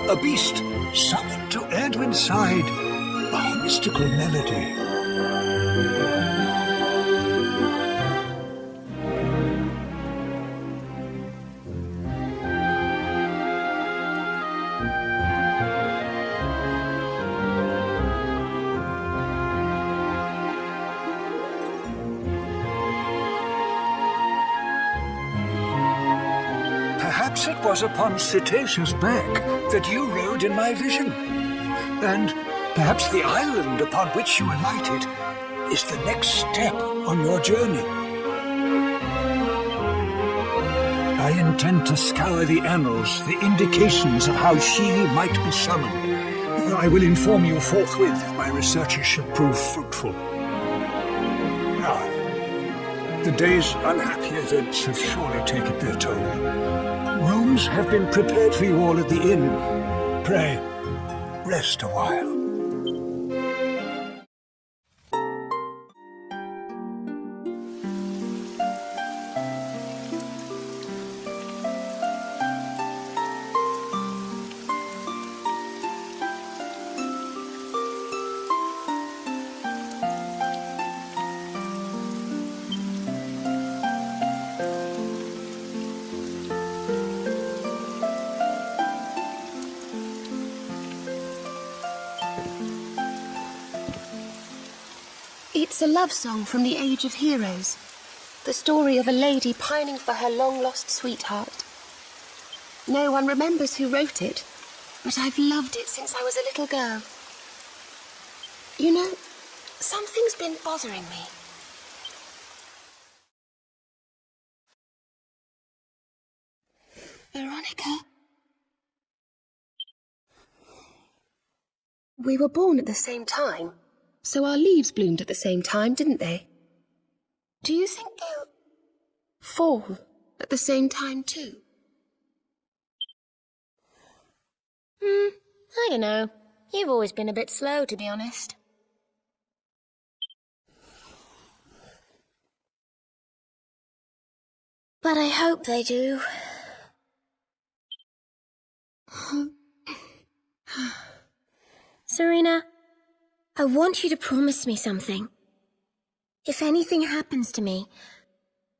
a beast summoned to Edwin's side by a mystical melody. Perhaps it was upon Cetasia's back that you rode in my vision. And perhaps the island upon which you alighted is the next step on your journey. I intend to scour the annals for indications of how she might be summoned. I will inform you forthwith if my researches should prove fruitful. Now, the day's unhappy events have surely taken their toll. Rooms have been prepared for you all at the inn. Pray, rest a while. It's a love song from the Age of Heroes. The story of a lady pining for her long-lost sweetheart. No one remembers who wrote it, but I've loved it since I was a little girl. You know, something's been bothering me. Veronica? We were born at the same time. So our leaves bloomed at the same time, didn't they? Do you think they'll fall at the same time too? I don't know. You've always been a bit slow, to be honest. But I hope they do. Serena, I want you to promise me something. If anything happens to me,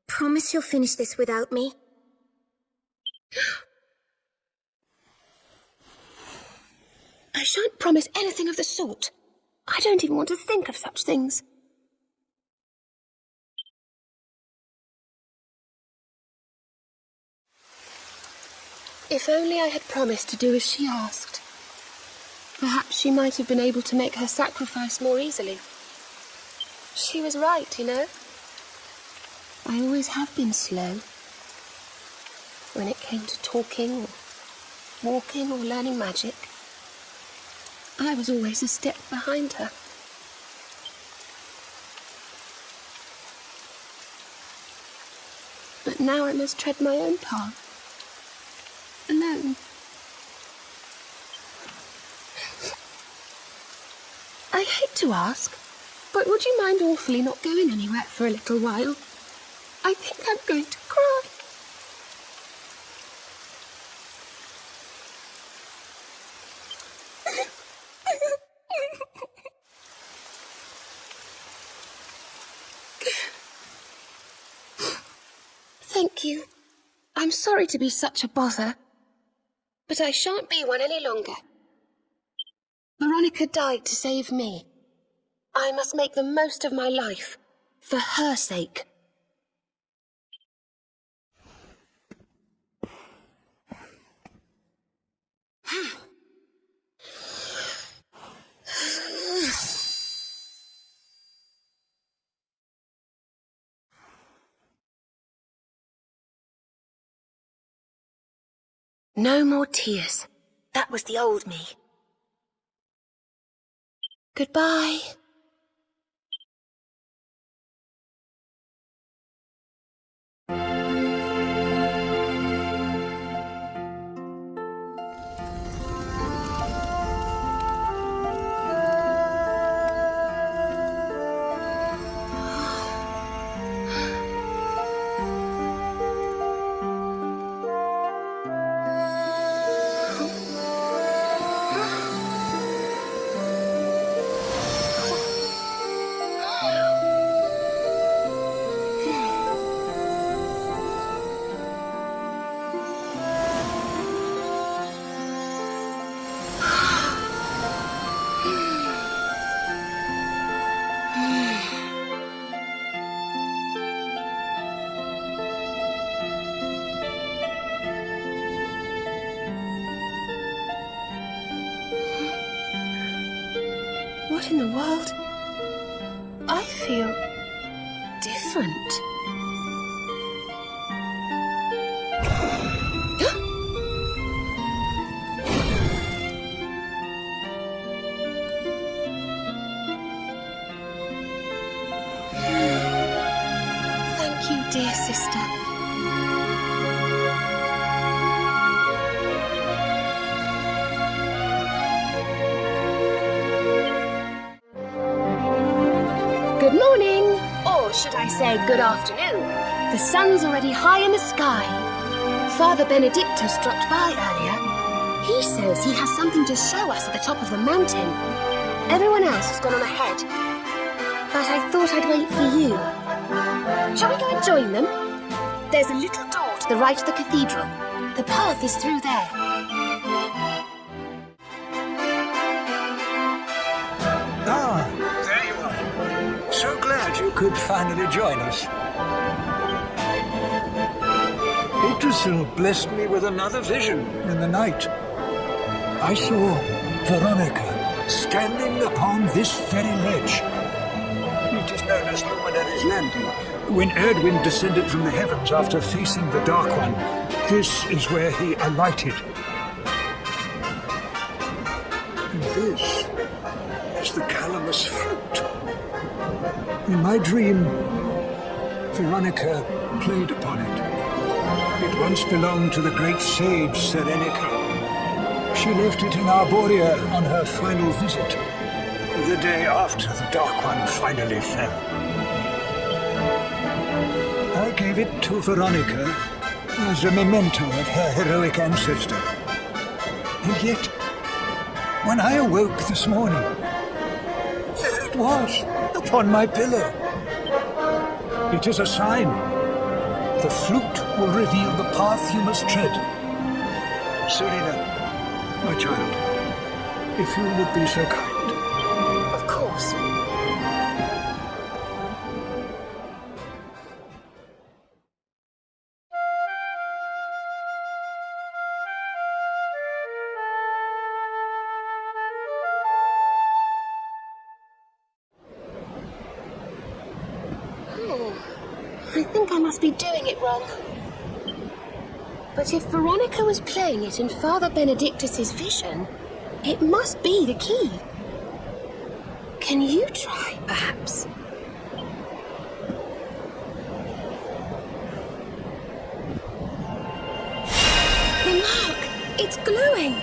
promise you'll finish this without me. I shan't promise anything of the sort. I don't even want to think of such things. If only I had promised to do as she asked. Perhaps she might have been able to make her sacrifice more easily. She was right, you know. I always have been slow. When it came to talking, or walking, or learning magic, I was always a step behind her. But now I must tread my own path. Alone. I hate to ask, but would you mind awfully not going anywhere for a little while? I think I'm going to cry. Thank you. I'm sorry to be such a bother, but I shan't be one any longer. Veronica died to save me. I must make the most of my life, for her sake. No more tears. That was the old me. Goodbye. What in the world? I feel different. Thank you, dear sister. Good morning, or should I say good afternoon. The sun's already high in the sky. Father Benedictus dropped by earlier. He says he has something to show us at the top of the mountain. Everyone else has gone on ahead, but I thought I'd wait for you. Shall we go and join them? There's a little door to the right of the cathedral. The path is through there. Ah, there you are. So glad you could finally join us. Yggdrasil blessed me with another vision in the night. I saw Veronica standing upon this very ledge. It is known as Luminary's Landing. When Erdwin descended from the heavens after facing the Dark One, this is where he alighted. And this is the Calamus flute. In my dream, Veronica played upon it. It once belonged to the great sage Serenica. She left it in Arborea on her final visit, the day after the Dark One finally fell. I gave it to Veronica as a memento of her heroic ancestor. And yet, when I awoke this morning, there it was, upon my pillow. It is a sign. The flute will reveal the path you must tread. Serena, my child, if you would be so kind. Of course. I think I must be doing it wrong. But if Veronica was playing it in Father Benedictus's vision, it must be the key. Can you try, perhaps? The mark! It's glowing!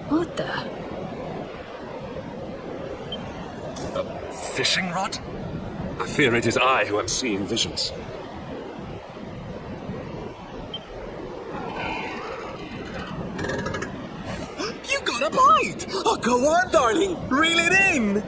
What the? A fishing rod? I fear it is I who am seeing visions. You got a bite! Oh, go on, darling. Reel it in.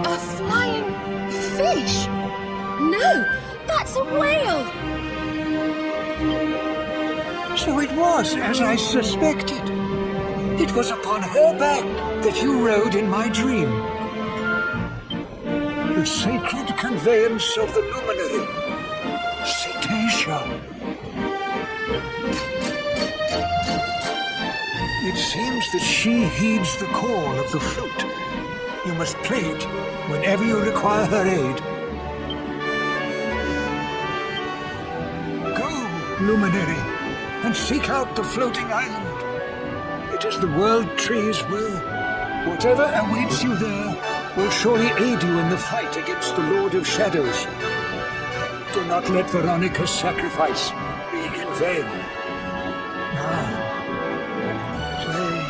A flying fish? No, that's a whale! So it was, as I suspected. It was upon her back that you rode in my dream. The sacred conveyance of the luminary, Cetacea. It seems that she heeds the call of the flute. You must play it whenever you require her aid. Go, luminary, and seek out the floating island. It is the World Tree's will. Whatever awaits you there will surely aid you in the fight against the Lord of Shadows. Do not let Veronica's sacrifice be in vain. Now, play.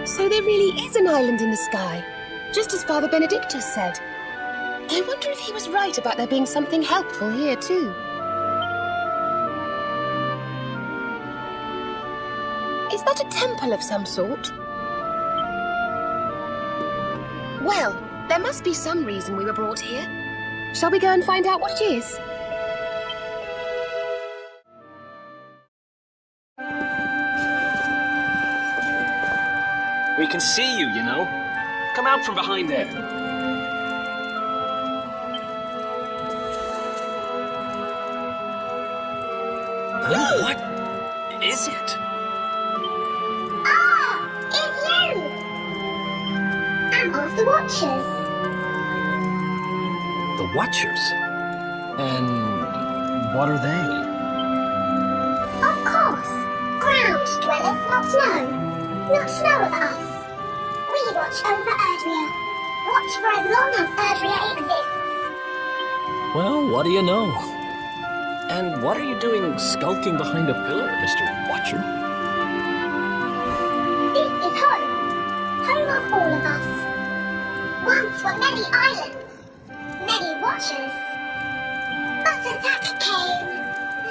So there really is an island in the sky, just as Father Benedictus said. I wonder if he was right about there being something helpful here too. Is that a temple of some sort? Well, there must be some reason we were brought here. Shall we go and find out what it is? We can see you, you know. Come out from behind there. Huh? What is it? Ah, it's you! I'm of the Watchers. The Watchers? And what are they? Of course. Ground dwellers not know of us. We watch over Erdrea. Watch for as long as Erdrea exists. Well, what do you know? And what are you doing skulking behind a pillar, Mr. Watcher? This is home. Home of all of us. Once were many islands, many watchers. But attack came,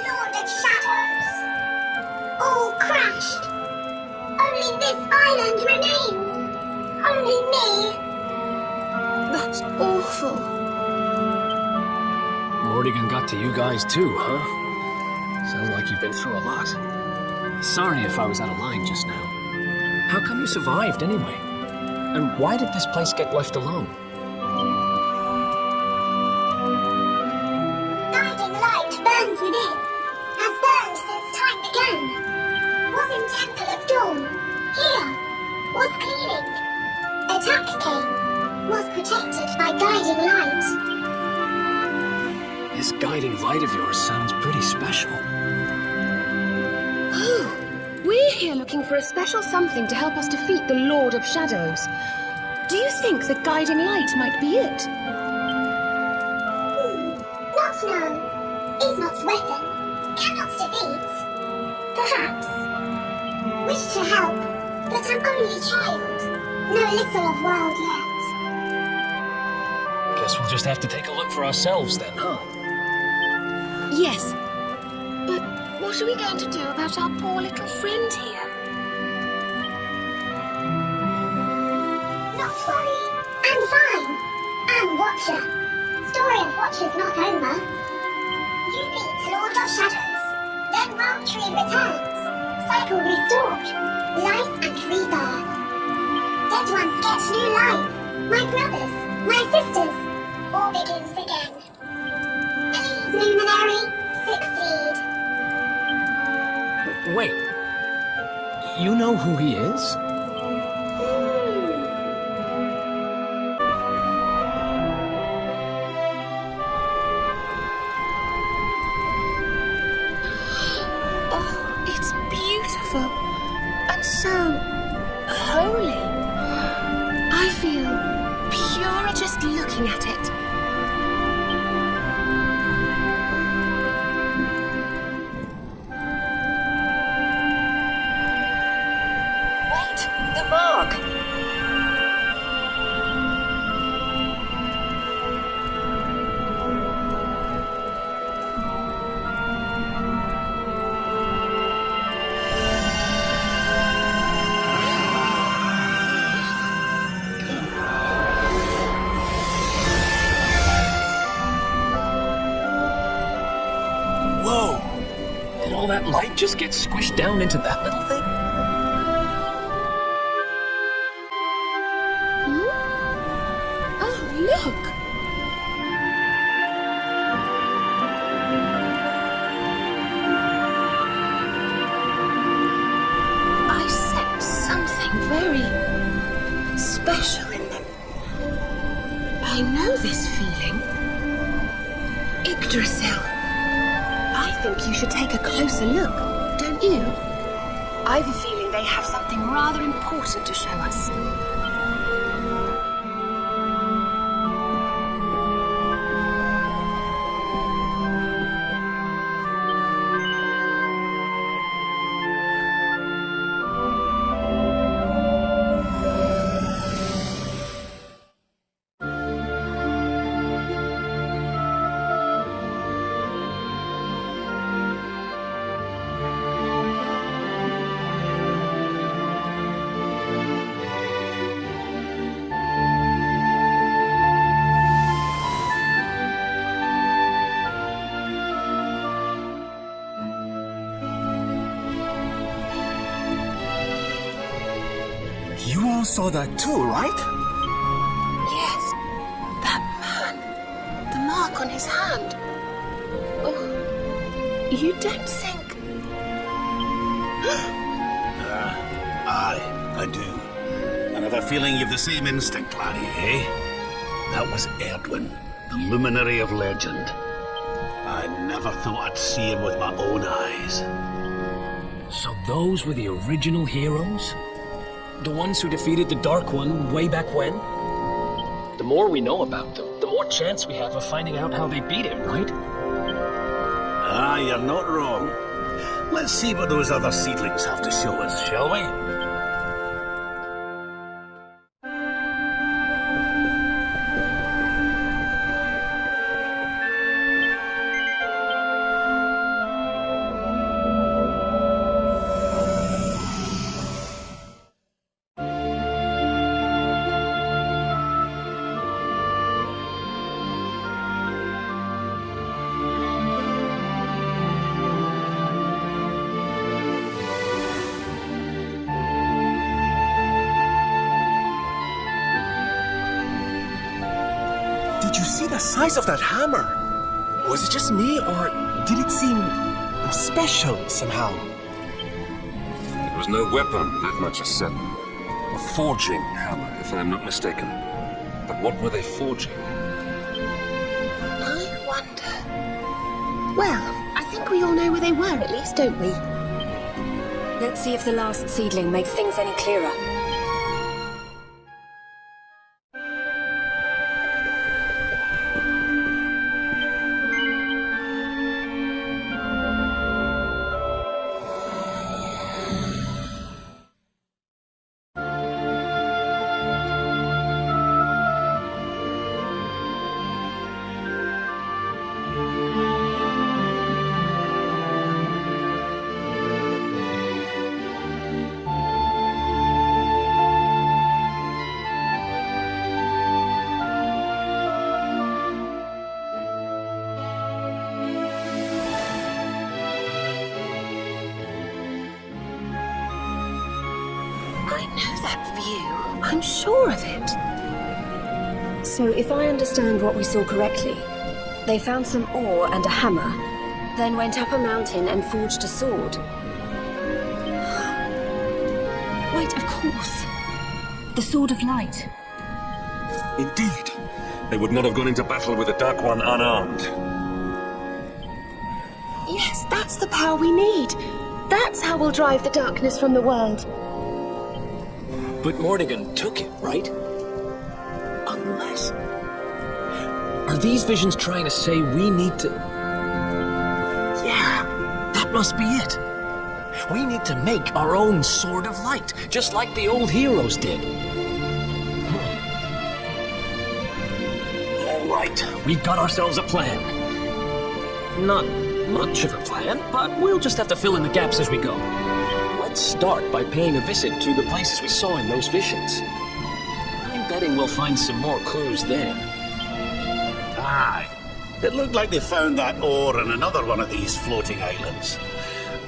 Lord of Shadows. All crashed. Only this island remains. Only me. That's awful. Morrigan got to you guys too, huh? Sounds like you've been through a lot. Sorry if I was out of line just now. How come you survived anyway? And why did this place get left alone? Guiding light burns within. Has burned since time began. Was in Temple of Dawn. Here. Was cleaning. Attack came. Was protected by guiding light. This guiding light of yours sounds pretty special. Oh, we're here looking for a special something to help us defeat the Lord of Shadows. Do you think the guiding light might be it? Not known. Is not weapon. Cannot defeat. Perhaps. Wish to help. But I'm only a child. Know little of world yet. Guess we'll just have to take a look for ourselves then, huh? Yes. But what are we going to do about our poor little friend here? Not worry. I'm fine. I'm Watcher. Story of Watcher's not over. You meet Lord of Shadows. Then World Tree returns. Cycle restored. Life and rebirth. Dead ones get new life. My brothers, my sisters. All begins again. Please, Luminary, succeed. Wait. You know who he is? It's beautiful and so holy. I feel pure just looking at it. Wait, the mark! Whoa! Did all that light just get squished down into that little thing? Oh, look! I sense something very special in them. I know this feeling. Yggdrasil. I think you should take a closer look, don't you? I've a feeling they have something rather important to show us. You all saw that too, right? Yes, that man. The mark on his hand. Oh, you don't think... Aye, I do. And I've a feeling you've the same instinct, laddie, eh? That was Erdwin, the luminary of legend. I never thought I'd see him with my own eyes. So those were the original heroes? The ones who defeated the Dark One way back when? The more we know about them, the more chance we have of finding out how they beat him, right? Ah, you're not wrong. Let's see what those other seedlings have to show us, shall we? Did you see the size of that hammer? Was it just me, or did it seem special somehow? It was no weapon, that much is certain. A forging hammer, if I'm not mistaken. But what were they forging? I wonder... Well, I think we all know where they were at least, don't we? Let's see if the last seedling makes things any clearer. I know that view. I'm sure of it. So if I understand what we saw correctly, they found some ore and a hammer, then went up a mountain and forged a sword. Wait, of course. The Sword of Light. Indeed. They would not have gone into battle with the Dark One unarmed. Yes, that's the power we need. That's how we'll drive the darkness from the world. But Mordegon took it, right? Unless... Are these visions trying to say we need to... Yeah, that must be it. We need to make our own Sword of Light, just like the old heroes did. All right, we've got ourselves a plan. Not much of a plan, but we'll just have to fill in the gaps as we go. Let's start by paying a visit to the places we saw in those visions. I'm betting we'll find some more clues there. Aye. It looked like they found that ore in another one of these floating islands.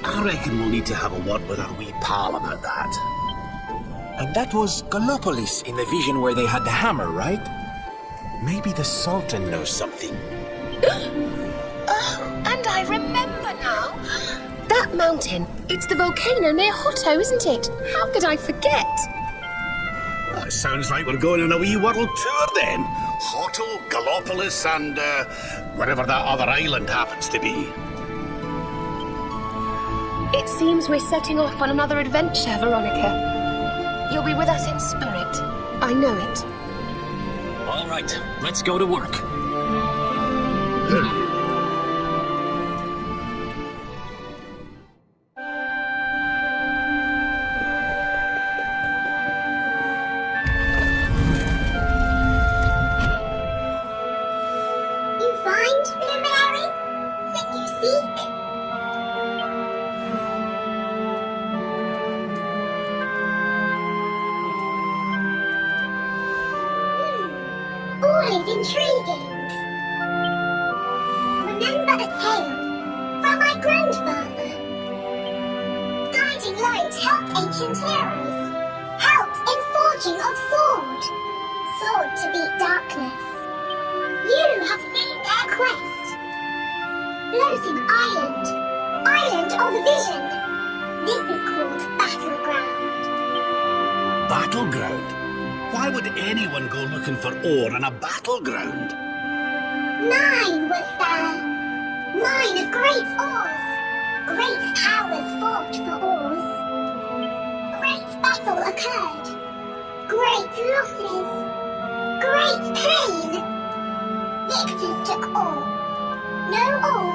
I reckon we'll need to have a word with our wee pal about that. And that was Gallopolis in the vision where they had the hammer, right? Maybe the Sultan knows something. Oh, and I remember now. That mountain, it's the volcano near Hotto, isn't it? How could I forget? That sounds like we're going on a wee world tour then. Hotto, Gallopolis, and wherever that other island happens to be. It seems we're setting off on another adventure, Veronica. You'll be with us in spirit. I know it. All right, let's go to work. You find, Luminary? Thing you seek? All is intriguing. Remember a tale from my grandfather. Guiding light helped ancient heroes. Helped in forging of sword. Sword to beat darkness. You have seen their quest. Floating island. Island of vision. This is called Battleground. Battleground? Why would anyone go looking for ore in a battleground? 9 was there. 9 of great ores. Great powers fought for ores. Great battle occurred. Great losses. Great pain. Victors took all. No all.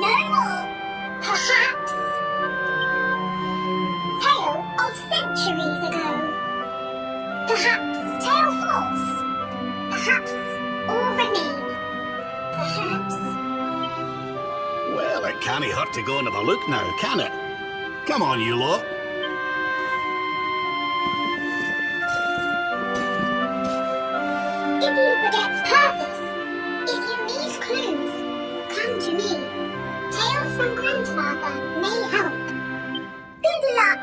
No more. Perhaps. Tale of centuries ago. Perhaps tale false. Perhaps all remain. Perhaps. Well, it can't hurt to go and have a look now, can it? Come on, you lot. If you forget purpose, if you need clues, come to me. Tales from Grandfather may help. Good luck!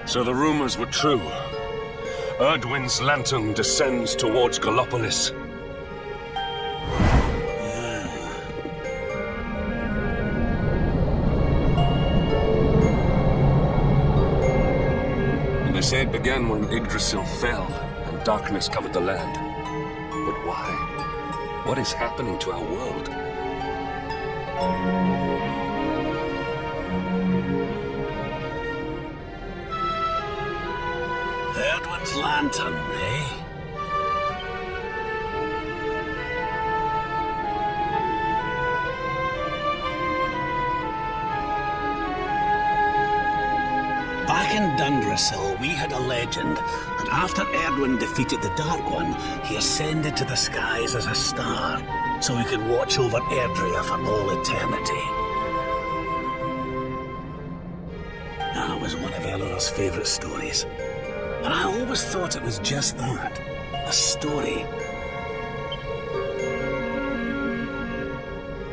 So the rumors were true. Erdwin's lantern descends towards Gallopolis. And they say it began when Yggdrasil fell and darkness covered the land. But why? What is happening to our world? Erdwin's lantern, eh? Back in Dundrasil, we had a legend that after Erdwin defeated the Dark One, he ascended to the skies as a star, so he could watch over Erdrea for all eternity. That was one of Eleanor's favourite stories. And I always thought it was just that, a story.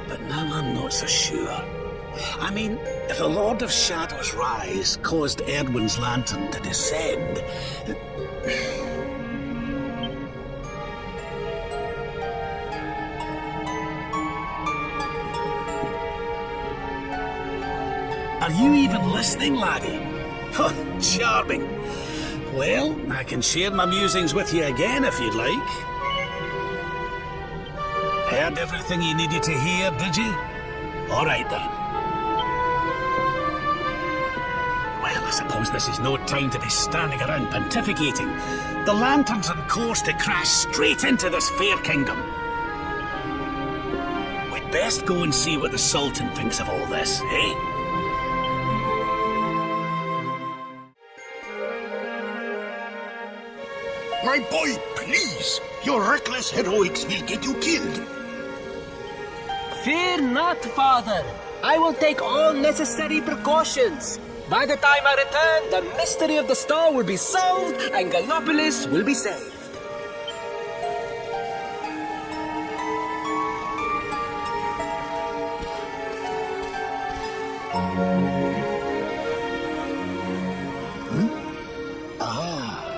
But now I'm not not so sure. I mean, if the Lord of Shadows' rise caused Edwin's lantern to descend... Are you even listening, laddie? Oh, charming. Well, I can share my musings with you again if you'd like. Heard everything you needed to hear, did you? All right, then. Well, I suppose this is no time to be standing around pontificating. The lantern's on course to crash straight into this fair kingdom. We'd best go and see what the Sultan thinks of all this, eh? My boy, please! Your reckless heroics will get you killed. Fear not, father. I will take all necessary precautions. By the time I return, the mystery of the star will be solved and Gallopolis will be saved.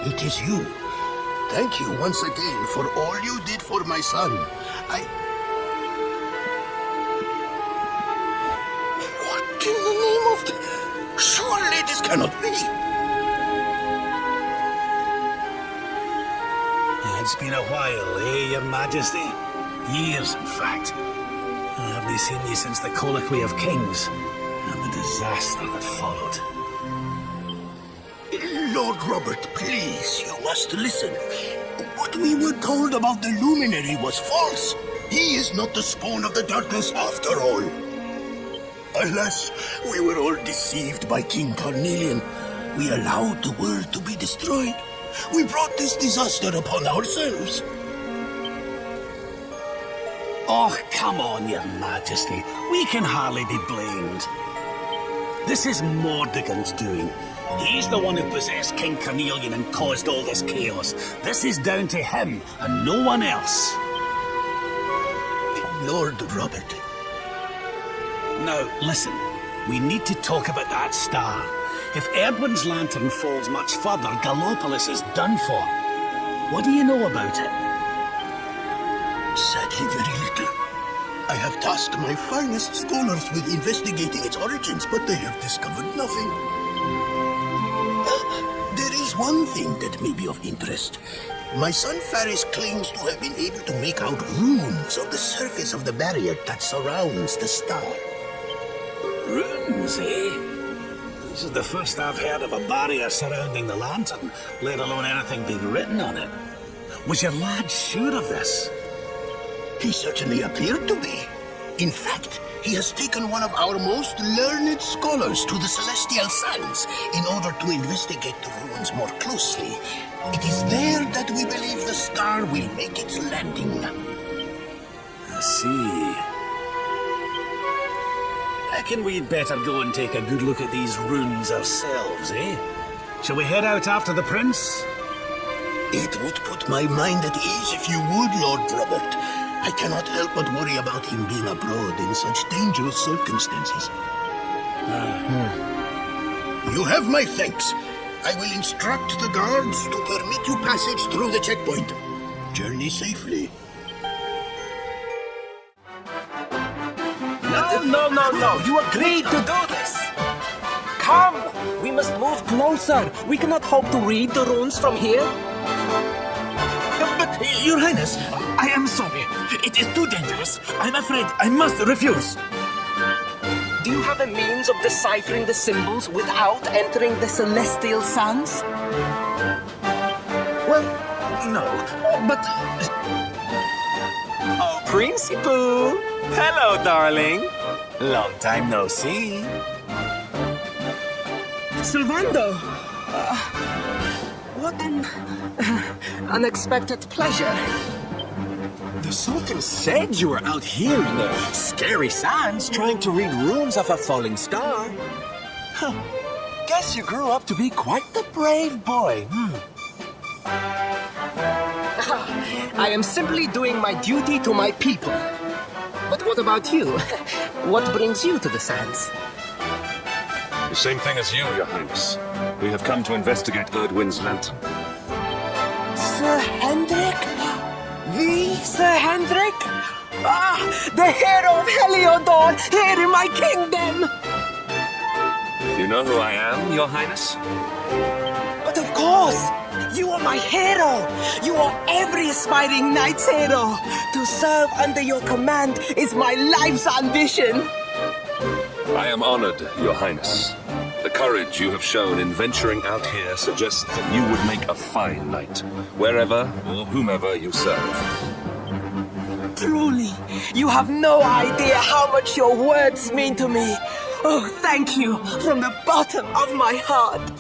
It is you. Thank you once again for all you did for my son. What in the name of the... Surely this cannot be. It's been a while, eh, Your Majesty? Years, in fact. I haven't seen you since the Colloquy of Kings and the disaster that followed. Lord Robert, please, you must listen. What we were told about the luminary was false. He is not the spawn of the darkness after all. Alas, we were all deceived by King Carnelian. We allowed the world to be destroyed. We brought this disaster upon ourselves. Oh, come on, Your Majesty. We can hardly be blamed. This is Mordegon's doing. He's the one who possessed King Carnelian and caused all this chaos. This is down to him and no one else. Lord Robert. Now, listen. We need to talk about that star. If Edwin's lantern falls much further, Gallopolis is done for. What do you know about it? Sadly, very little. I have tasked my finest scholars with investigating its origins, but they have discovered nothing. There is one thing that may be of interest. My son Faris claims to have been able to make out runes on the surface of the barrier that surrounds the star. Runes, eh? This is the first I've heard of a barrier surrounding the lantern, let alone anything being written on it. Was your lad sure of this? He certainly appeared to be. In fact, he has taken one of our most learned scholars to the Celestial Sands in order to investigate the ruins more closely. It is there that we believe the star will make its landing. I see. Reckon we'd better go and take a good look at these runes ourselves, eh? Shall we head out after the prince? It would put my mind at ease if you would, Lord Robert. I cannot help but worry about him being abroad in such dangerous circumstances. You have my thanks. I will instruct the guards to permit you passage through the checkpoint. Journey safely. No. You agreed to do this. Come, we must move closer. We cannot hope to read the runes from here. But, Your Highness, I am sorry. It is too dangerous. I'm afraid I must refuse. Do you have a means of deciphering the symbols without entering the Celestial Sands? Well, no, but... Oh, Principal! Hello, darling. Long time no see. Sylvando! What an unexpected pleasure. The Sultan said you were out here in the scary sands trying to read runes of a falling star. Huh. Guess you grew up to be quite the brave boy, I am simply doing my duty to my people. But what about you? What brings you to the sands? The same thing as you, Your Highness. We have come to investigate Erdwin's lantern. Sir Hendrik? The Sir Hendrik? Ah, the hero of Heliodor, here in my kingdom! You know who I am, Your Highness? But of course! You are my hero! You are every aspiring knight's hero! To serve under your command is my life's ambition! I am honored, Your Highness. The courage you have shown in venturing out here suggests that you would make a fine knight, wherever or whomever you serve. Truly, you have no idea how much your words mean to me. Oh, thank you from the bottom of my heart.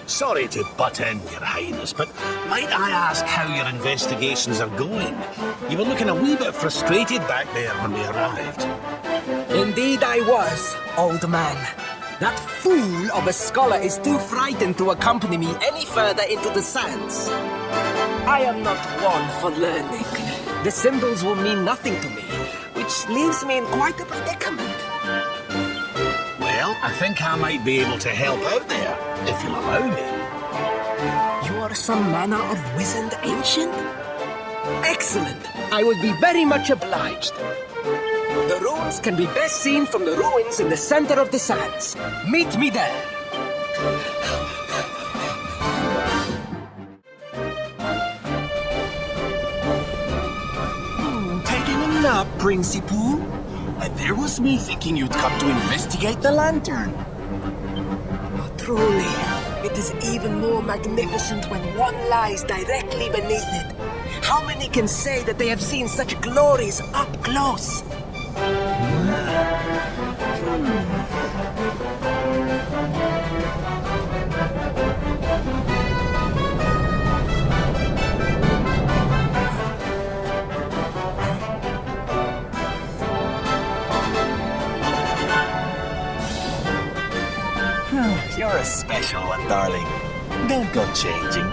Sorry to butt in, Your Highness, but might I ask how your investigations are going? You were looking a wee bit frustrated back there when we arrived. Indeed I was, old man. That fool of a scholar is too frightened to accompany me any further into the sands. I am not one for learning. The symbols will mean nothing to me, which leaves me in quite a predicament. Well, I think I might be able to help out there, if you'll allow me. You are some manner of wizened ancient? Excellent. I would be very much obliged. The ruins can be best seen from the ruins in the center of the sands. Meet me there. Taking a nap, Principal? And there was me thinking you'd come to investigate the lantern. Oh, truly, it is even more magnificent when one lies directly beneath it. How many can say that they have seen such glories up close? You're a special one, darling. Don't go changing,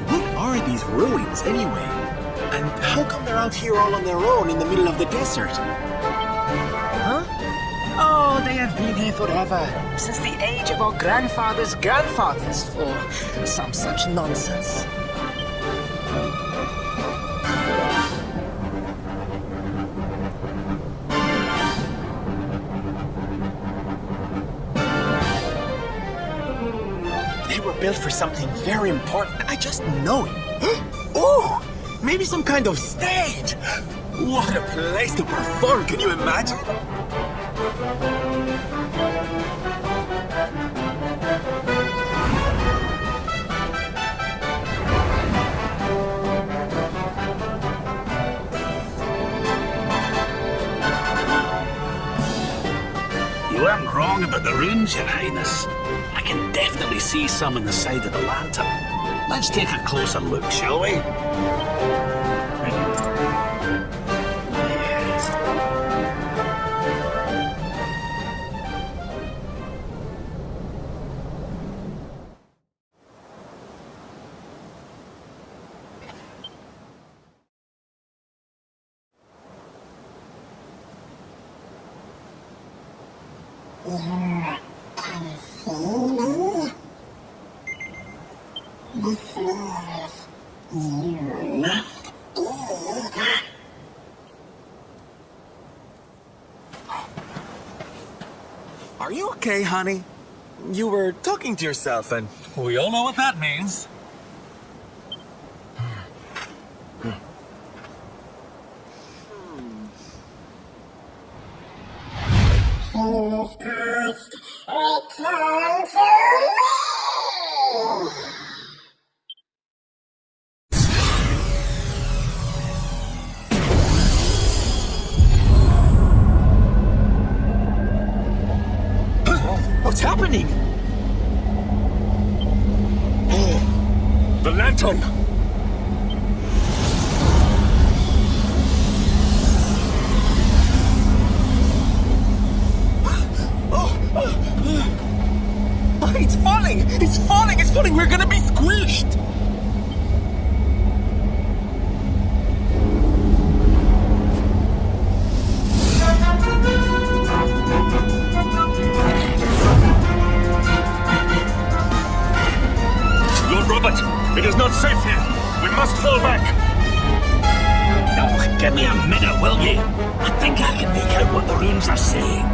What are these ruins, anyway? And how come they're out here all on their own in the middle of the desert? Huh? Oh, they have been here forever. Since the age of our grandfathers' grandfathers, or some such nonsense. They were built for something very important. I just know it. Ooh! Maybe some kind of stage! What a place to perform, can you imagine? You weren't wrong about the runes, Your Highness. I can definitely see some on the side of the lantern. Let's take a closer look, shall we? Are you okay, honey? You were talking to yourself, and we all know what that means. What's happening? The lantern! It's falling! It's falling! It's falling! We're gonna be squished! fall back! Oh, give me a minute, will ye? I think I can make out what the runes are saying.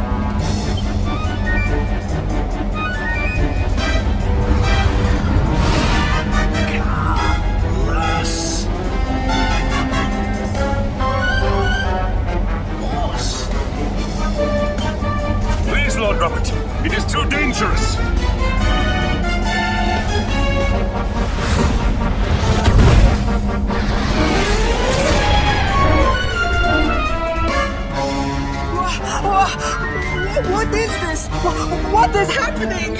Please, Lord Robert, it is too dangerous. What is this? What is happening?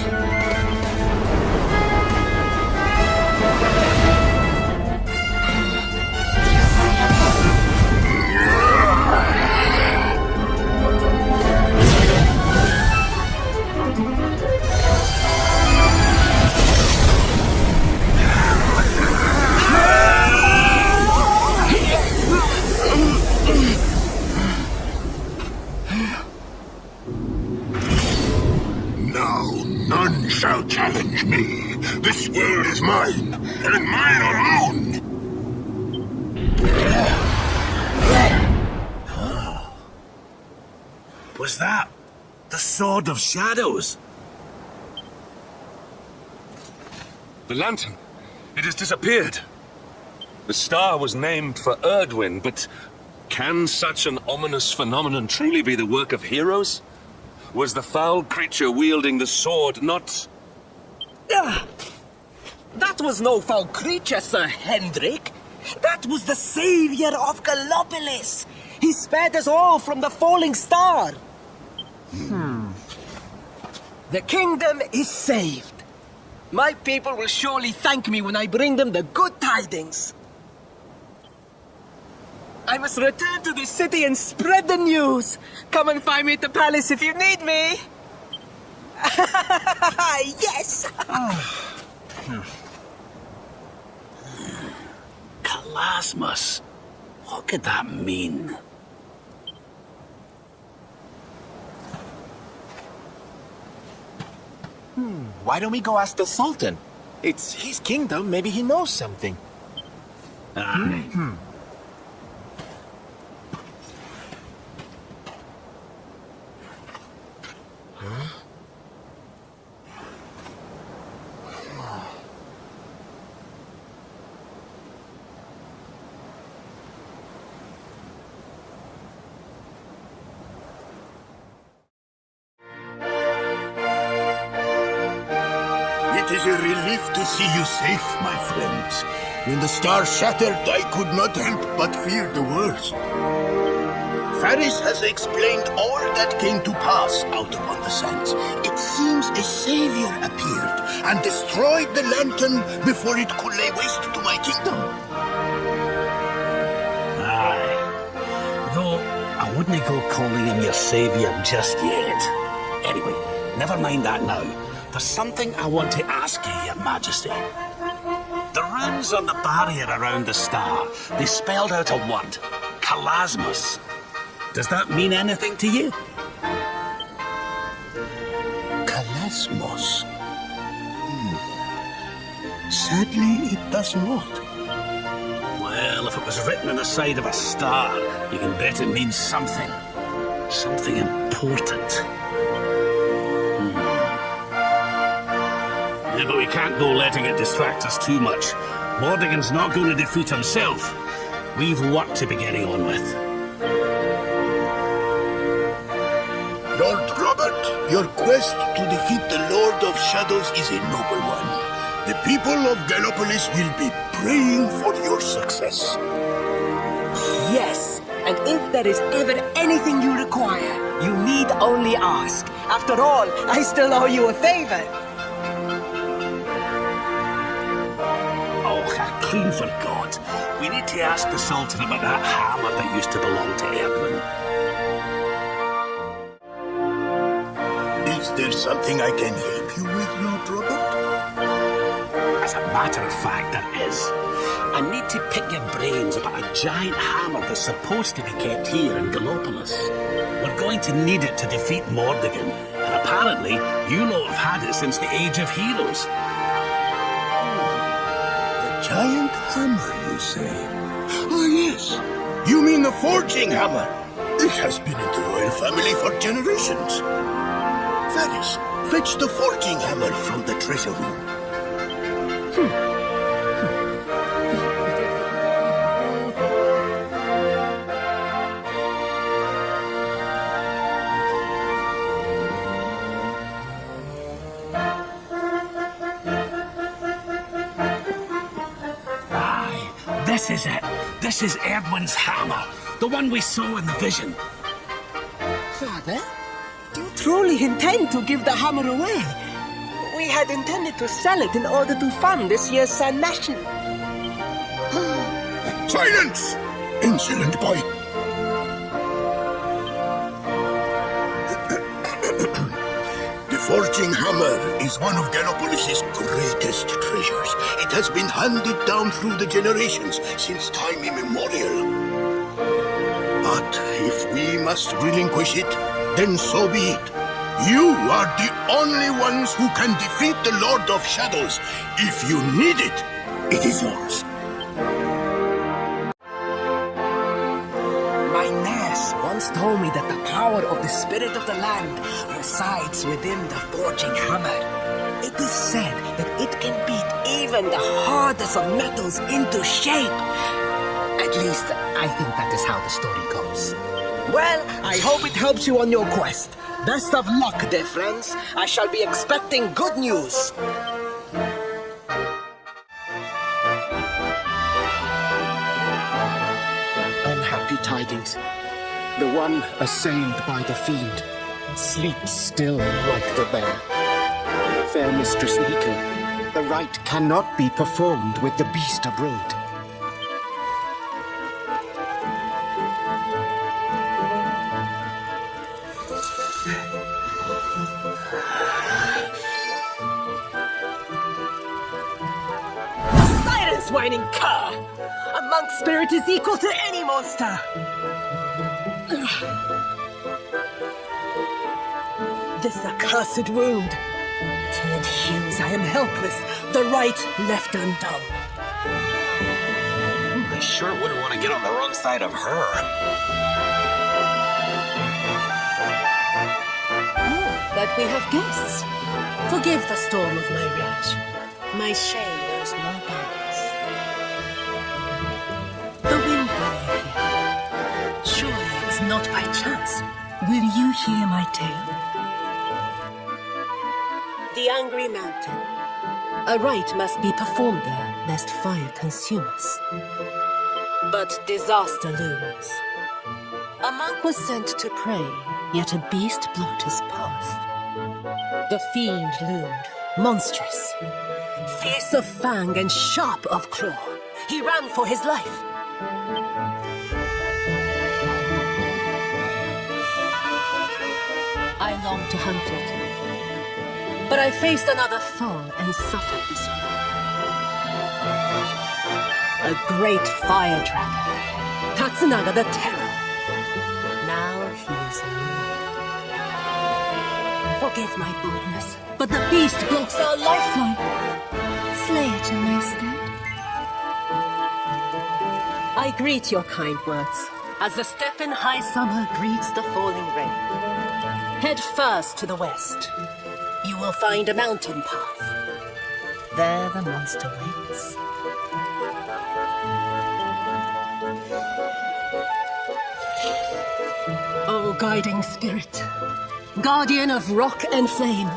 None shall challenge me. This world is mine, and mine alone. Was that the Sword of Shadows? The lantern. It has disappeared. The star was named for Erdwin, but can such an ominous phenomenon truly be the work of heroes? Was the foul creature wielding the sword not... That was no foul creature, Sir Hendrik. That was the savior of Gallopolis. He spared us all from the falling star. The kingdom is saved. My people will surely thank me when I bring them the good tidings. I must return to the city and spread the news. Come and find me at the palace if you need me. Yes! Kalasmus. What could that mean? Why don't we go ask the Sultan? It's his kingdom, maybe he knows something. It is a relief to see you safe, my friends. When the star shattered, I could not help but fear the worst. Faris has explained all that came to pass out upon the sands. It seems a savior appeared and destroyed the lantern before it could lay waste to my kingdom. Aye. Though, I wouldn't go calling him your savior just yet. Anyway, never mind that now. There's something I want to ask you, Your Majesty. The runes on the barrier around the star, they spelled out a word. Kalasmus. Does that mean anything to you? Kalasmus? Sadly, it does not. Well, if it was written on the side of a star, you can bet it means something. Something important. Yeah, but we can't go letting it distract us too much. Mordigan's not going to defeat himself. We've work to be getting on with. Lord Robert, your quest to defeat the Lord of Shadows is a noble one. The people of Gallopolis will be praying for your success. Yes, and if there is ever anything you require, you need only ask. After all, I still owe you a favor. Oh, I clean forgot. We need to ask the Sultan about that hammer that used to belong to Erdwin. Is there something I can help you with, Lord Robert? As a matter of fact, there is. I need to pick your brains about a giant hammer that's supposed to be kept here in Gallopolis. We're going to need it to defeat Mordigan, and apparently you lot have had it since the Age of Heroes. The giant hammer, you say? Ah, yes. You mean the forging hammer? It has been in the royal family for generations. Varys, fetch the forging hammer from the treasure room. This is it. This is Edwin's hammer. The one we saw in the vision. Father, do you truly intend to give the hammer away? We had intended to sell it in order to fund this year's Sun National. Silence! Insolent boy! The forging hammer is one of Gallopolis' greatest treasures. It has been handed down through the generations since time immemorial. But if we must relinquish it, then so be it. You are the only ones who can defeat the Lord of Shadows. If you need it, it is yours. My nurse once told me that the power of the spirit of the land resides within the forging hammer. It is said that it can beat even the hardest of metals into shape. At least, I think that is how the story goes. Well, I hope it helps you on your quest. Best of luck, dear friends. I shall be expecting good news. Unhappy tidings. The one assailed by the fiend sleeps still like the bear. Fair Mistress Mika, the rite cannot be performed with the beast abroad. Silence, whining cur! A monk spirit is equal to any monster! This accursed wound. Till it heals, I am helpless. The rite left undone. I sure wouldn't want to get on the wrong side of her. But we have guests. Forgive the storm of my rage. My shame knows no bounds. The wind blowing here. Surely it was not by chance. Will you hear my tale? The Angry Mountain. A rite must be performed there, lest fire consume us. But disaster looms. A monk was sent to pray, yet a beast blocked his path. The fiend loomed, monstrous. Fierce of fang and sharp of claw. He ran for his life. I longed to hunt it. But I faced another foe and suffered this one. A great fire dragon. Tatsunaga the Terror. Now he is no more. Forgive my boldness, but the beast blocks our lifeline. Slay it in my stead. I greet your kind words, as the steppe in high summer greets the falling rain. Head first to the west. You will find a mountain path. There the monster waits. Oh, guiding spirit, guardian of rock and flame,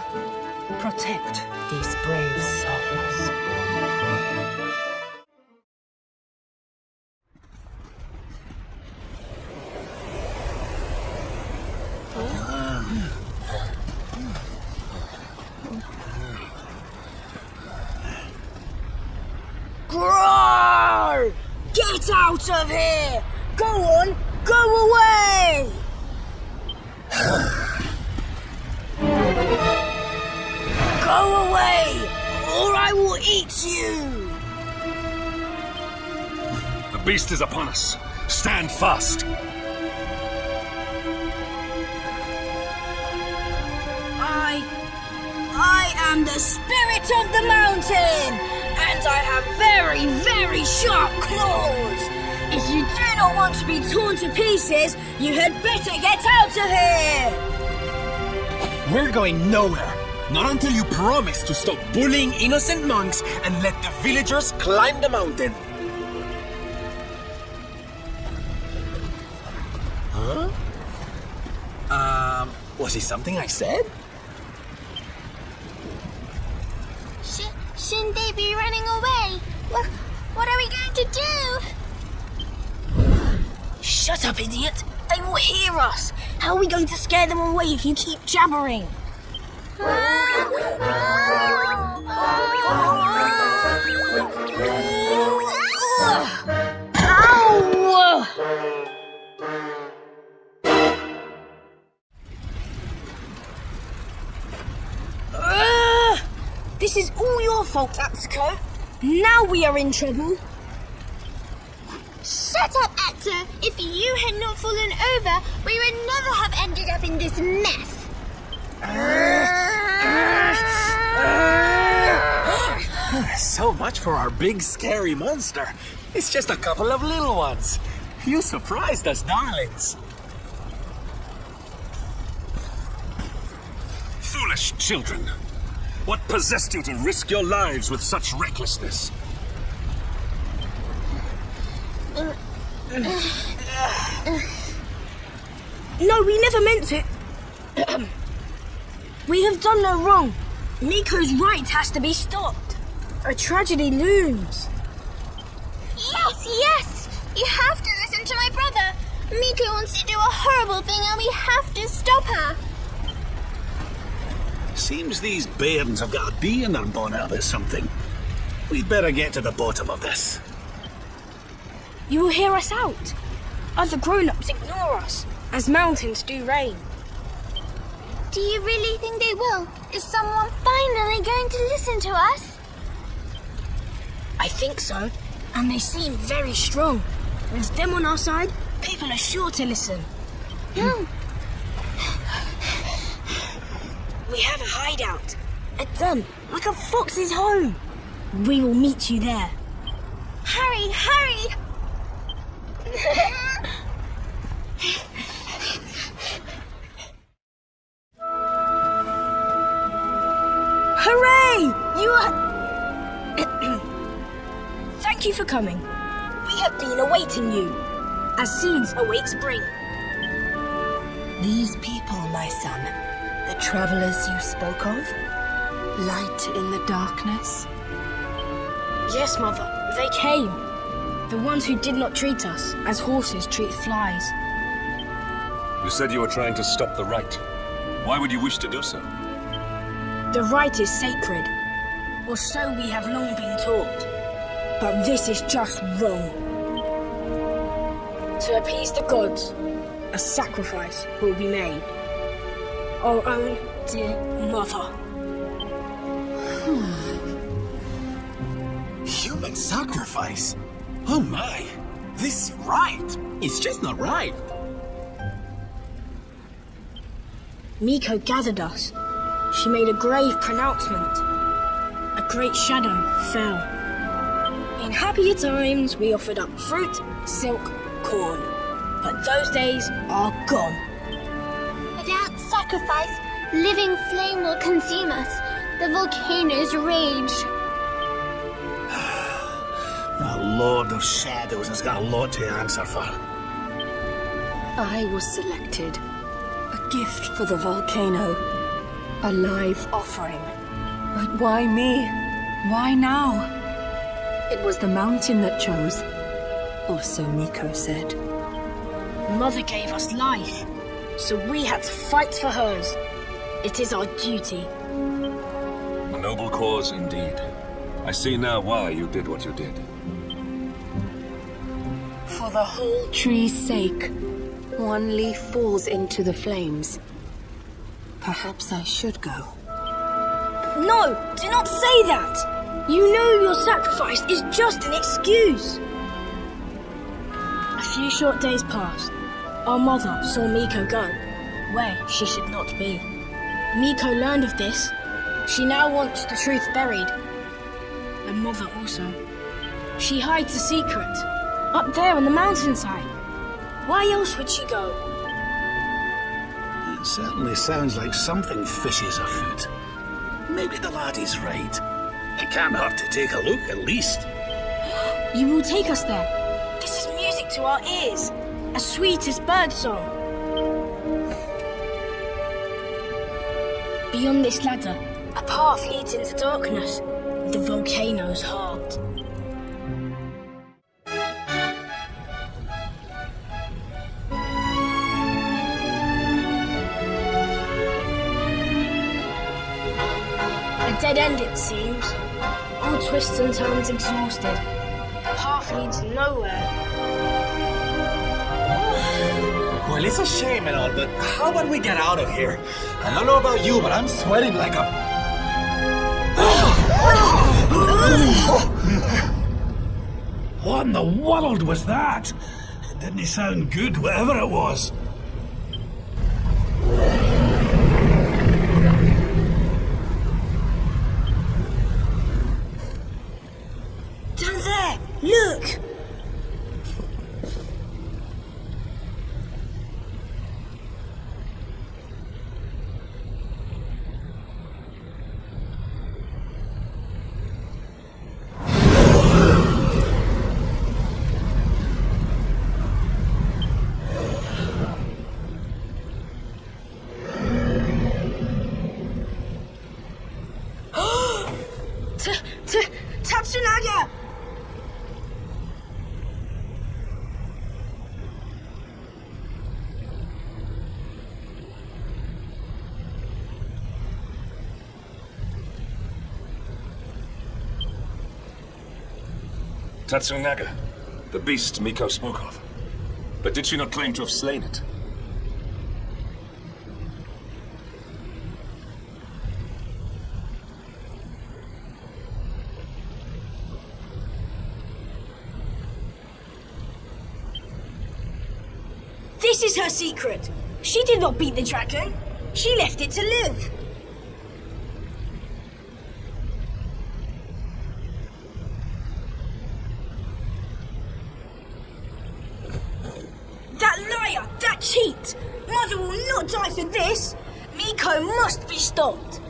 protect these brave souls. Roar! Get out of here! Go on, go away! Go away, or I will eat you! The beast is upon us. Stand fast. I am the spirit of the mountain, and And I have very, very sharp claws. If you do not want to be torn to pieces, you had better get out of here! We're going nowhere. Not until you promise to stop bullying innocent monks and let the villagers climb the mountain. Huh? Was it something I said? Shouldn't they be running away? What are we going to do? Shut up, idiot! They will hear us! How are we going to scare them away if you keep jabbering? Ow! This is all your fault, Atsuko. Now we are in trouble. Shut up, actor! If you had not fallen over, we would never have ended up in this mess. So much for our big scary monster. It's just a couple of little ones. You surprised us, darlings. Foolish children. What possessed you to risk your lives with such recklessness? No, we never meant it. We have done no wrong. Miko's right has to be stopped. A tragedy looms. Yes! You have to listen to my brother. Miko wants to do a horrible thing and we have to stop her. Seems these bairns have got a bee in their bonnet about something. We'd better get to the bottom of this. You will hear us out. Other grown-ups ignore us, as mountains do rain. Do you really think they will? Is someone finally going to listen to us? I think so, and they seem very strong. With them on our side, people are sure to listen. We have a hideout. A den, like a fox's home. We will meet you there. Hurry, hurry! Hooray! You are... Thank you for coming. We have been awaiting you, as seeds await spring. These people, my son, the travelers you spoke of? Light in the darkness? Yes, Mother, they came. The ones who did not treat us as horses treat flies. You said you were trying to stop the rite. Why would you wish to do so? The rite is sacred, or so we have long been taught. But this is just wrong. To appease the gods, a sacrifice will be made. Our own dear mother. Human sacrifice? Oh my! This rite! It's just not right. Miko gathered us. She made a grave pronouncement. A great shadow fell. In happier times, we offered up fruit, silk, corn. But those days are gone. Without sacrifice, living flame will consume us. The volcanoes rage. The Lord of Shadows has got a lot to answer for. I was selected. A gift for the volcano. A live offering. But why me? Why now? It was the mountain that chose. Or so Miko said. Mother gave us life, so we had to fight for hers. It is our duty. A noble cause indeed. I see now why you did what you did. For the whole tree's sake, one leaf falls into the flames. Perhaps I should go. No, do not say that! You know your sacrifice is just an excuse. A few short days passed. Our mother saw Miko go, where she should not be. Miko learned of this. She now wants the truth buried. and Mother also. She hides a secret. Up there on the mountainside. Why else would she go? It certainly sounds like something fishy is afoot. Maybe the laddie's right. It can't hurt to take a look, at least. You will take us there. This is music to our ears. As sweet as birdsong. Beyond this ladder, a path leads into darkness. The volcano's heart. A dead end, it seems. All twists and turns exhausted. The path leads nowhere. Well, it's a shame and all, but how about we get out of here? I don't know about you, but I'm sweating like a... What in the world was that? It didn't sound good, whatever it was. Down there! Look! Tatsunaga! Tatsunaga, the beast Miko spoke of. But did she not claim to have slain it? This is her secret. She did not beat the dragon. She left it to live. That liar! That cheat! Mother will not die for this! Miko must be stopped!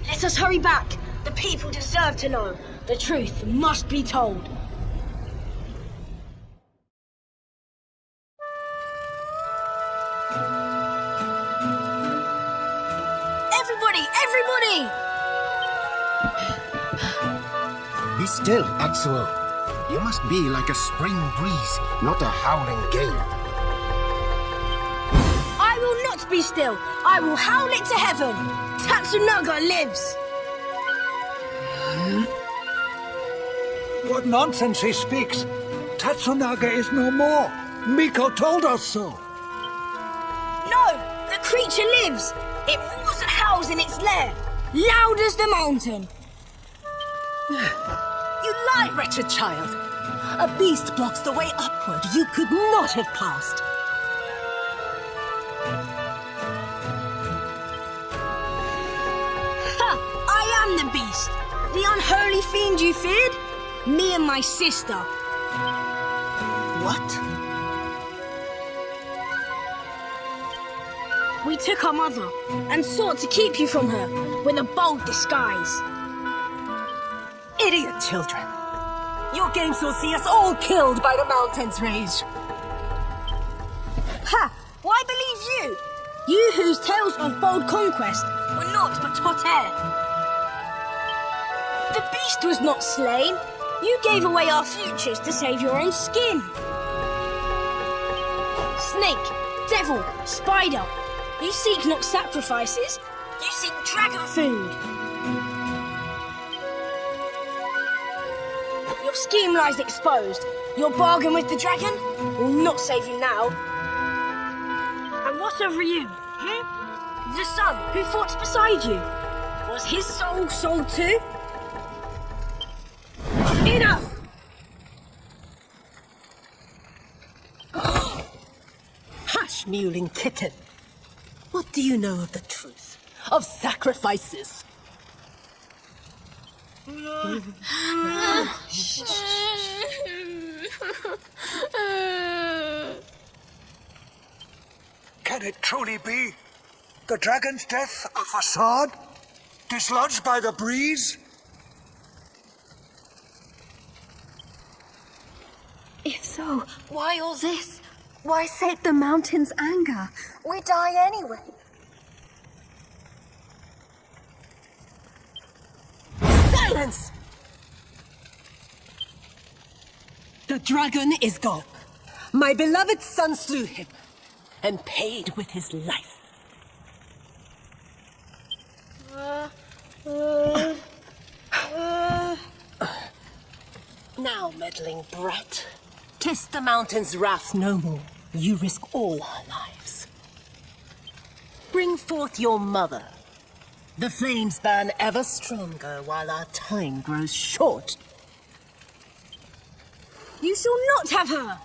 Let us hurry back. The people deserve to know. The truth must be told. Everybody! Be still, Atsuo. You must be like a spring breeze, not a howling gale. I will not be still. I will howl it to heaven. Tatsunaga lives. What nonsense he speaks! Tatsunaga is no more! Miko told us so! No! The creature lives! It roars and howls in its lair, loud as the mountain. You lie, wretched child. A beast blocks the way upward you could not have passed. Ha! I am the beast! The unholy fiend you feared? Me and my sister. What? We took our mother and sought to keep you from her with a bold disguise. Idiot children. Your games will see us all killed by the mountain's rage. Ha! Why believe you? You whose tales of bold conquest were naught but hot air. The beast was not slain. You gave away our futures to save your own skin. Snake, devil, spider. You seek not sacrifices, you seek dragon food. Your scheme lies exposed. Your bargain with the dragon will not save you now. And what over you, The son who fought beside you, was his soul sold too? Enough! Hush, mewling kitten. What do you know of the truth? Of sacrifices? Can it truly be? The dragon's death a facade? Dislodged by the breeze? If so, why all this? Why sate the mountain's anger? We die anyway. Silence! The dragon is gone. My beloved son slew him and paid with his life. Now, meddling brat, test the mountain's wrath no more. You risk all our lives. Bring forth your mother. The flames burn ever stronger while our time grows short. You shall not have her!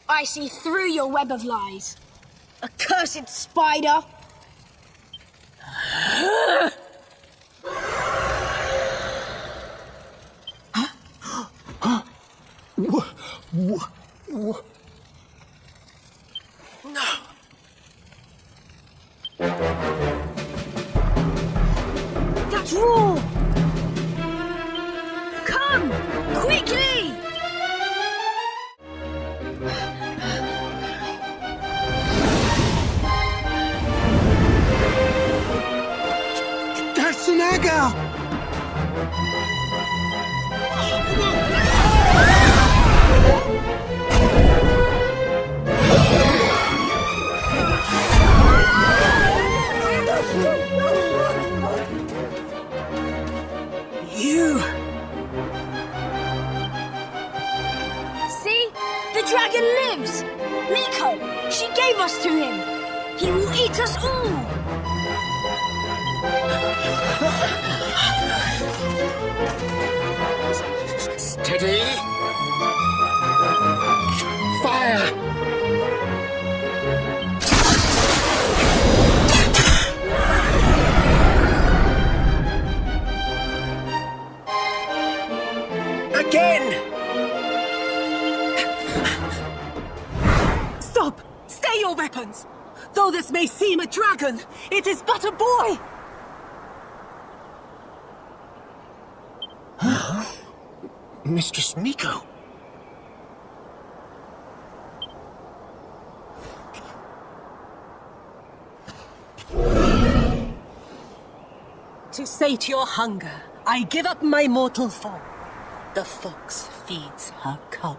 I see through your web of lies. Accursed spider! No. That's raw! Come! Quickly! That's an agger! You! See? The dragon lives! Miko! She gave us to him! He will eat us all! Steady! Fire! Again! Stop! Stay your weapons! Though this may seem a dragon, it is but a boy! Mistress Miko. To sate your hunger, I give up my mortal form. The fox feeds her cub.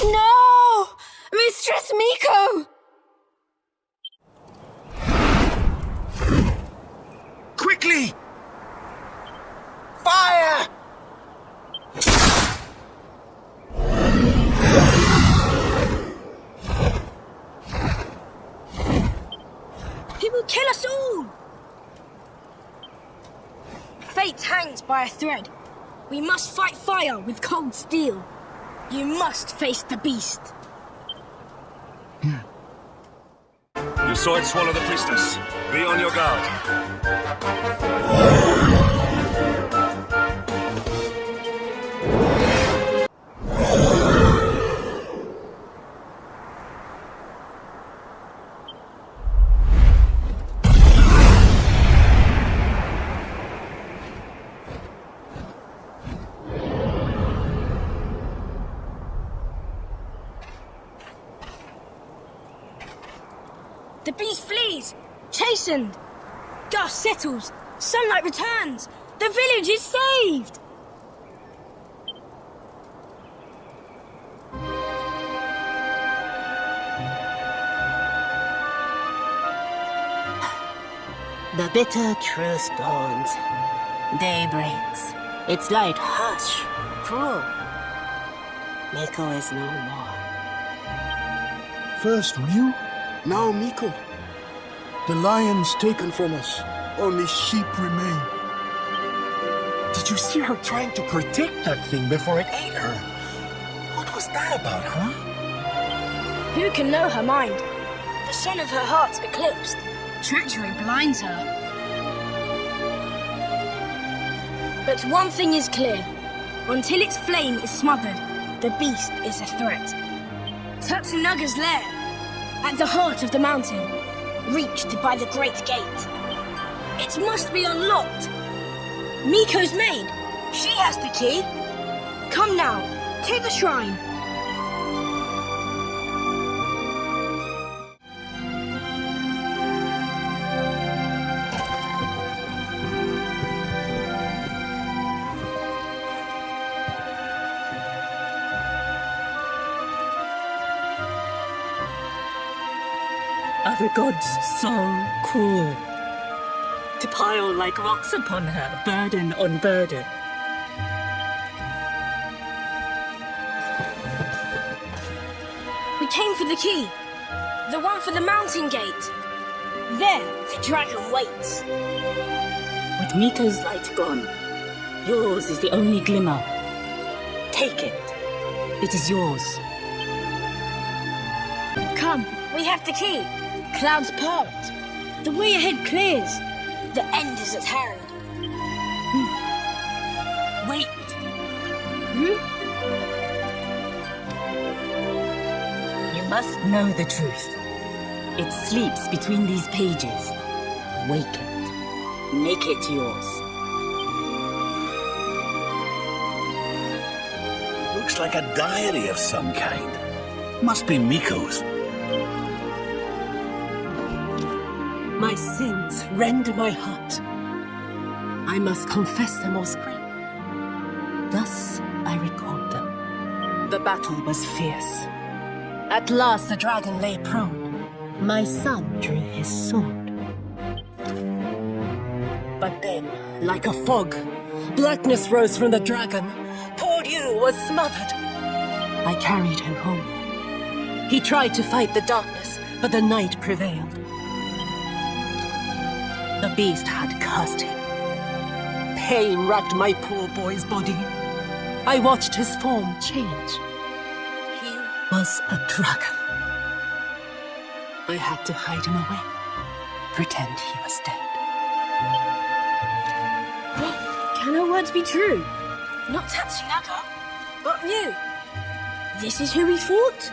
No! Mistress Miko! Quickly! Fire! He will kill us all! Fate hangs by a thread. We must fight fire with cold steel. You must face the beast. You saw it swallow the priestess. Be on your guard. The beast flees, chastened. Dust settles, sunlight returns. The village is saved. The bitter truth dawns. Day breaks. Its light hush, cruel. Miko is no more. First Ryu, now Miko. The lion's taken from us. Only sheep remain. Did you see her trying to protect that thing before it ate her? What was that about, huh? Who can know her mind? sun of her heart's eclipsed. Treachery blinds her. But one thing is clear. Until its flame is smothered, the beast is a threat. Tatsunaga's lair, at the heart of the mountain, reached by the great gate. It must be unlocked. Miko's maid, she has the key. Come now, to the shrine. Are the gods so cruel to pile like rocks upon her, burden on burden? We came for the key. The one for the mountain gate. There, the dragon waits. With Miko's light gone, yours is the only glimmer. Take it. It is yours. Come, we have the key. Clouds part. The way ahead clears. The end is at hand. Wait. You must know the truth. It sleeps between these pages. Wake it. Make it yours. Looks like a diary of some kind. Must be Miko's. My sins rend my heart. I must confess them or scream. Thus I record them. The battle was fierce. At last the dragon lay prone. My son drew his sword. But then, like a fog, blackness rose from the dragon. Poor Yu was smothered. I carried him home. He tried to fight the darkness, but the night prevailed. The beast had cursed him. Pain racked my poor boy's body. I watched his form change. He was a dragon. I had to hide him away, pretend he was dead. Can our words be true? Not Tatsunaga, but you. This is who we fought?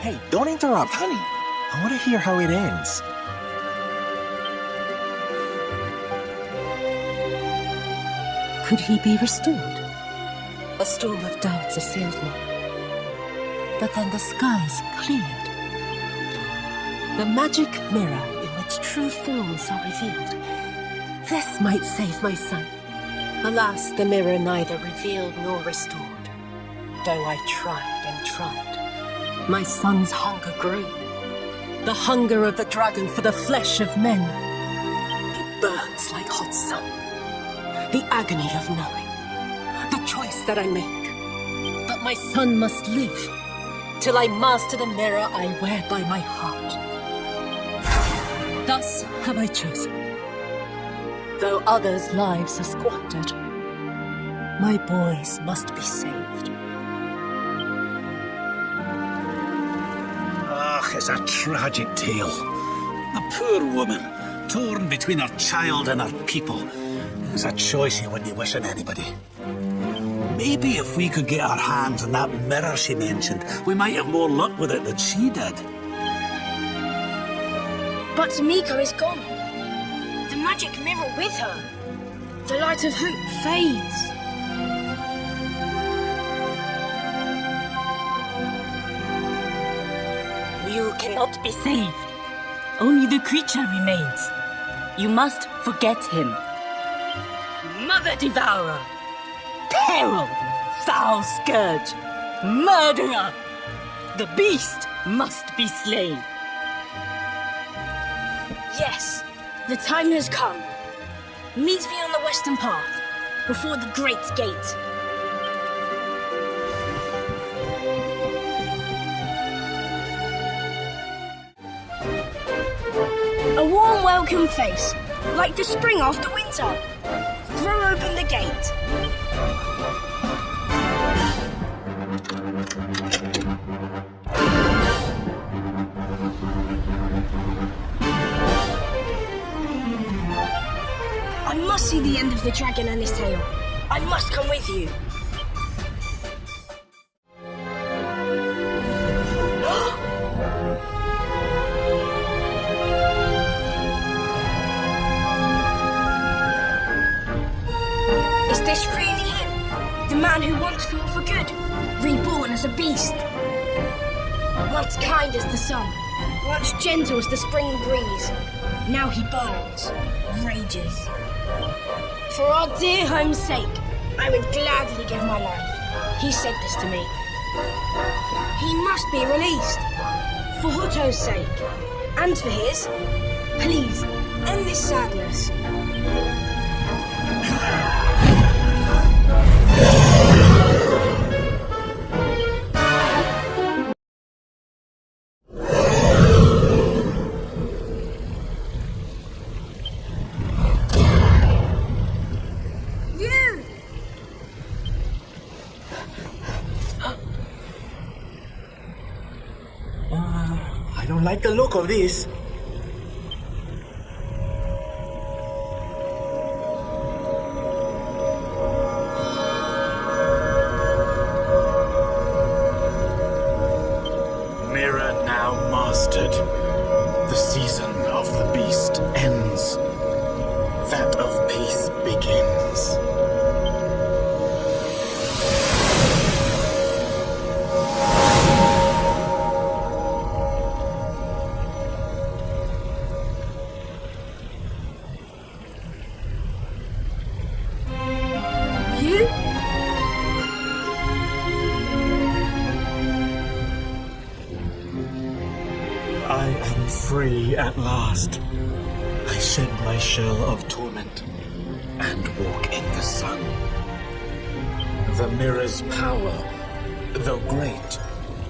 Hey, don't interrupt, honey. I want to hear how it ends. Could he be restored? A storm of doubts assailed me. But then the skies cleared. The magic mirror in which true forms are revealed. This might save my son. Alas, the mirror neither revealed nor restored. Though I tried and tried. My son's hunger grew. The hunger of the dragon for the flesh of men. It burns like hot sun. The agony of knowing. The choice that I make. But my son must live. Till I master the mirror I wear by my heart. Thus have I chosen. Though others' lives are squandered, my boys must be saved. Ah, it's a tragic tale. A poor woman, torn between her child and her people. It's a choice you wouldn't wish on anybody. Maybe if we could get our hands on that mirror she mentioned, we might have more luck with it than she did. But Miko is gone. The magic mirror with her. The light of hope fades. You cannot be saved. Only the creature remains. You must forget him. Mother Devourer! Peril! Foul Scourge! Murderer! The beast must be slain. Yes, the time has come. Meet me on the western path, before the great gate. A warm welcome face, like the spring after winter. Throw open the gate. see the end of the dragon and his tail. I must come with you. Is this really him? The man who once fought for good, reborn as a beast? Once kind as the sun, once gentle as the spring breeze, now he burns, rages. For our dear home's sake, I would gladly give my life. He said this to me. He must be released. For Hotto's sake, and for his. Please, end this sadness. I don't like the look of this. Mirror now mastered. The season of the beast ends. That of peace begins. I am free at last. I shed my shell of torment and walk in the sun. The mirror's power, though great,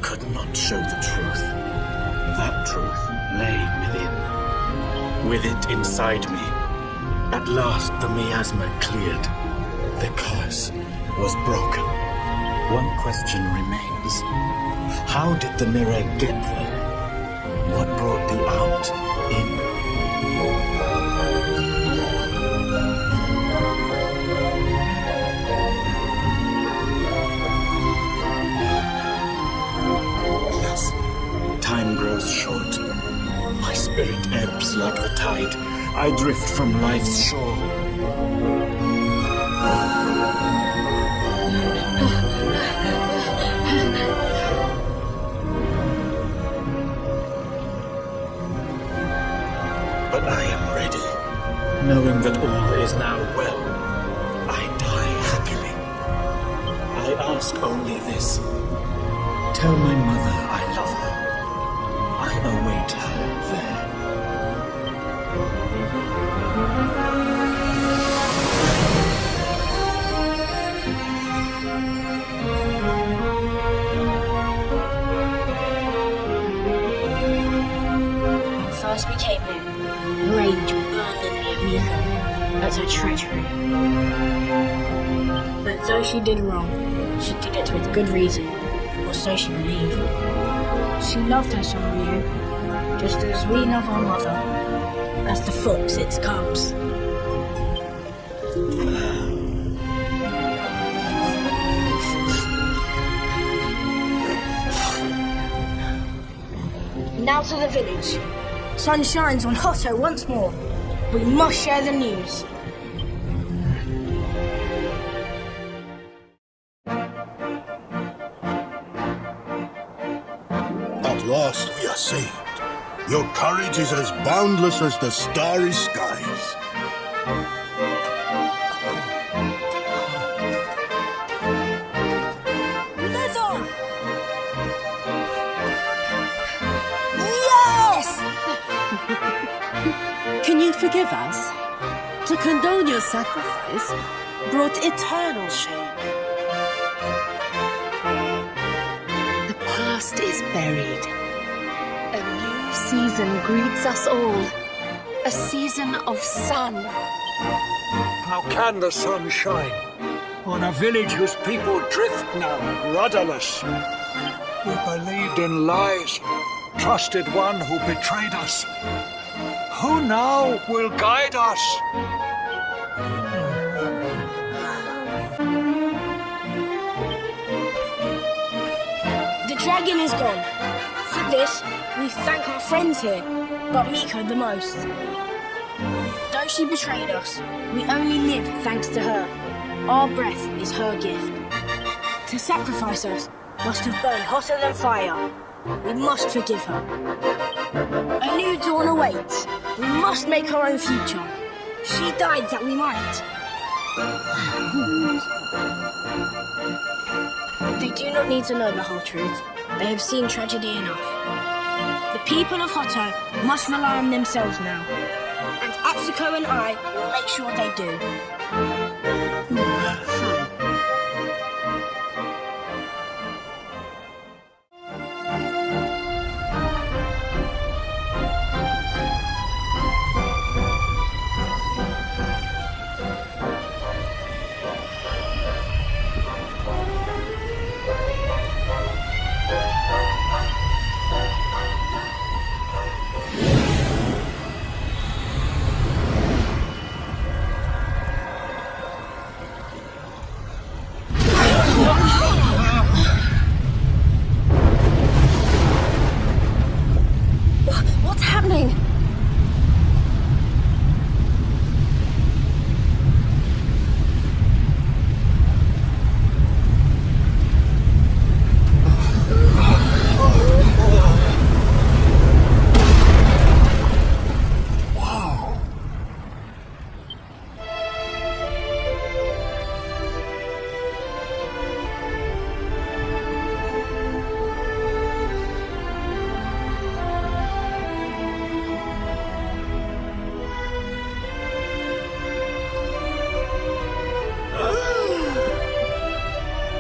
could not show the truth. That truth lay within. With it inside me, at last the miasma cleared. The curse was broken. One question remains. How did the mirror get there? What brought the out in? Yes, time grows short. My spirit ebbs like the tide. I drift from life's shore. But I am ready, knowing that all is now well. I die happily. I ask only this. Tell my mother I love her. I await her there. When first we came here, rage burned in me at Miko, at her treachery. But though she did wrong, she did it with good reason, or so she believed. She loved her son Ryu, just as we love our mother, as the fox its cubs. Now to the village. Sun shines on Hotto once more. We must share the news. At last we are saved. Your courage is as boundless as the starry skies. Leather! Yes! Can you forgive us? To condone your sacrifice brought eternal shame. The past is buried. A new season greets us all. A season of sun. How can the sun shine on a village whose people drift now, rudderless? We believed in lies, trusted one who betrayed us. Who now will guide us? The dragon is gone. For this, we thank our friends here, but Miko the most. Though she betrayed us, we only live thanks to her. Our breath is her gift. To sacrifice us must have burned hotter than fire. We must forgive her. A new dawn awaits. We must make our own future. She died that we might. They do not need to know the whole truth. They have seen tragedy enough. The people of Hotto must rely on themselves now. And Atsuko and I will make sure they do. What's happening?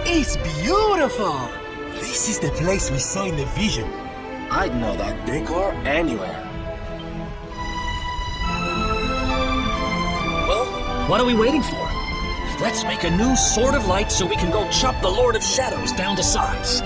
It's beautiful! This is the place we saw in the vision. I'd know that decor anywhere. Well, what are we waiting for? Let's make a new Sword of Light so we can go chop the Lord of Shadows down to size.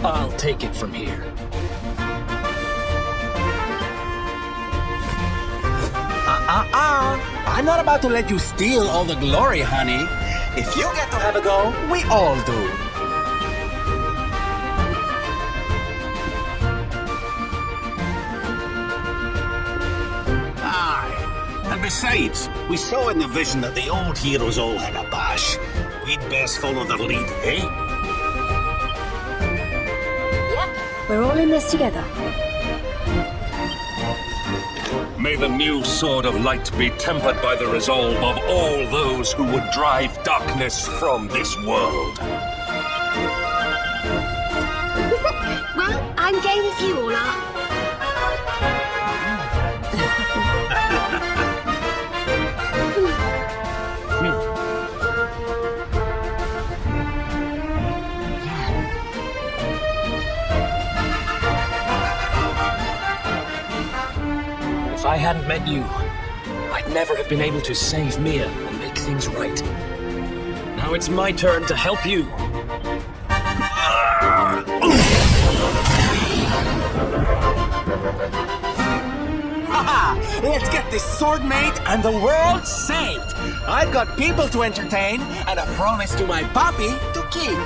I'll take it from here. I'm not about to let you steal all the glory, honey. If you get to have a go, we all do. Aye. And besides, we saw in the vision that the old heroes all had a bash. We'd best follow their lead, eh? We're all in this together. May the new Sword of Light be tempered by the resolve of all those who would drive darkness from this world. Well, I'm game if you all are. If I hadn't met you, I'd never have been able to save Mia and make things right. Now it's my turn to help you. Haha! Let's get this sword made and the world saved! I've got people to entertain and a promise to my papi to keep.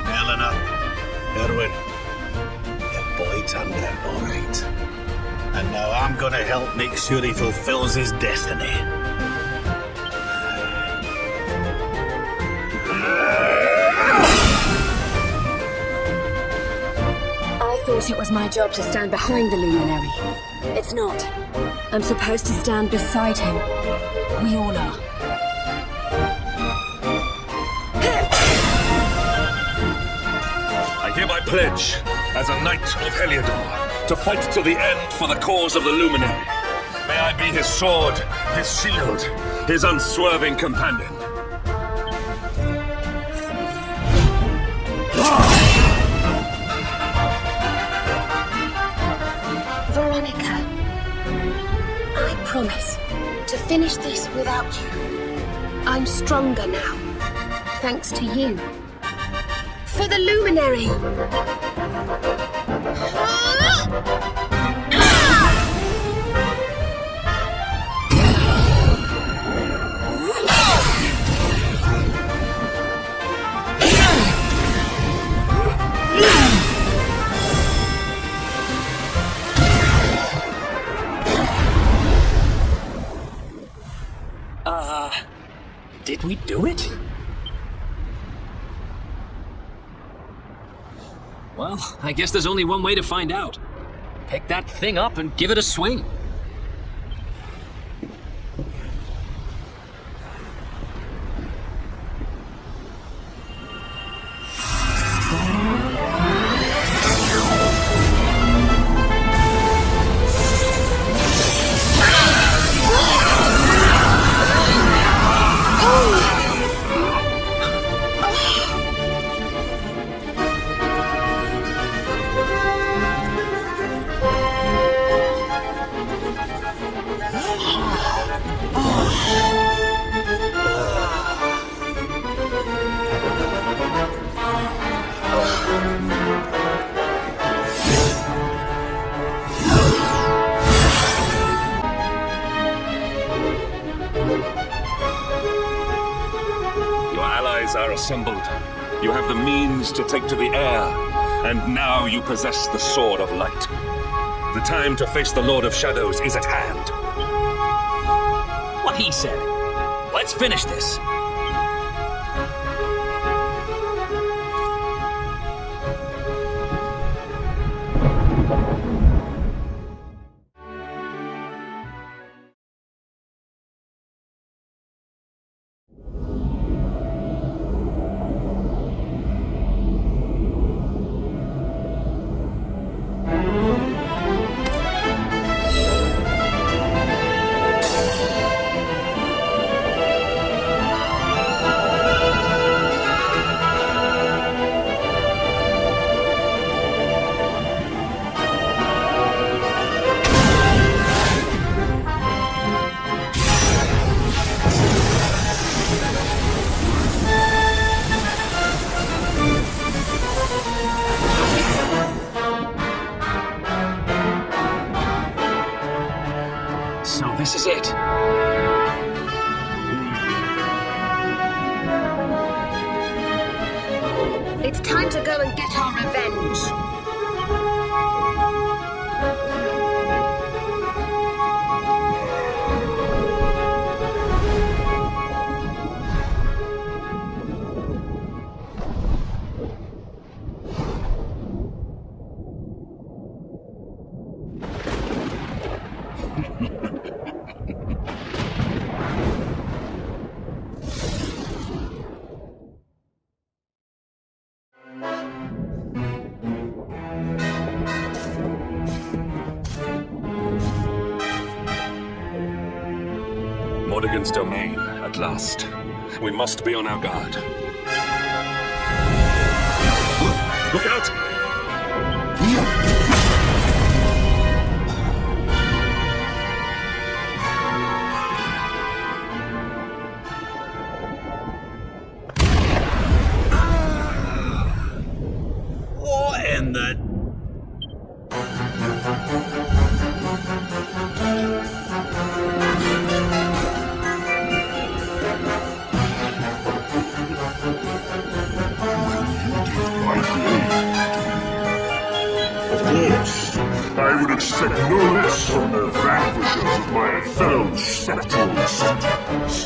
Helena, Erwin, the boy turned out all right. And now I'm gonna help make sure he fulfills his destiny. I thought it was my job to stand behind the Luminary. It's not. I'm supposed to stand beside him. We all are. I hereby pledge, as a knight of Heliodor, to fight to the end for the cause of the Luminary. May I be his sword, his shield, his unswerving companion. Veronica, I promise to finish this without you. I'm stronger now, thanks to you. For the Luminary! Did we do it? Well, I guess there's only one way to find out. Pick that thing up and give it a swing. Are assembled. You have the means to take to the air, and now you possess the Sword of Light. The time to face the Lord of Shadows is at hand. What he said. Let's finish this. So this is it. It's time to go and get our revenge. Mordegon's domain, at last. We must be on our guard. Look out! What in the... My blade expect no less from the vanquishers of my fellow spectral sentinels.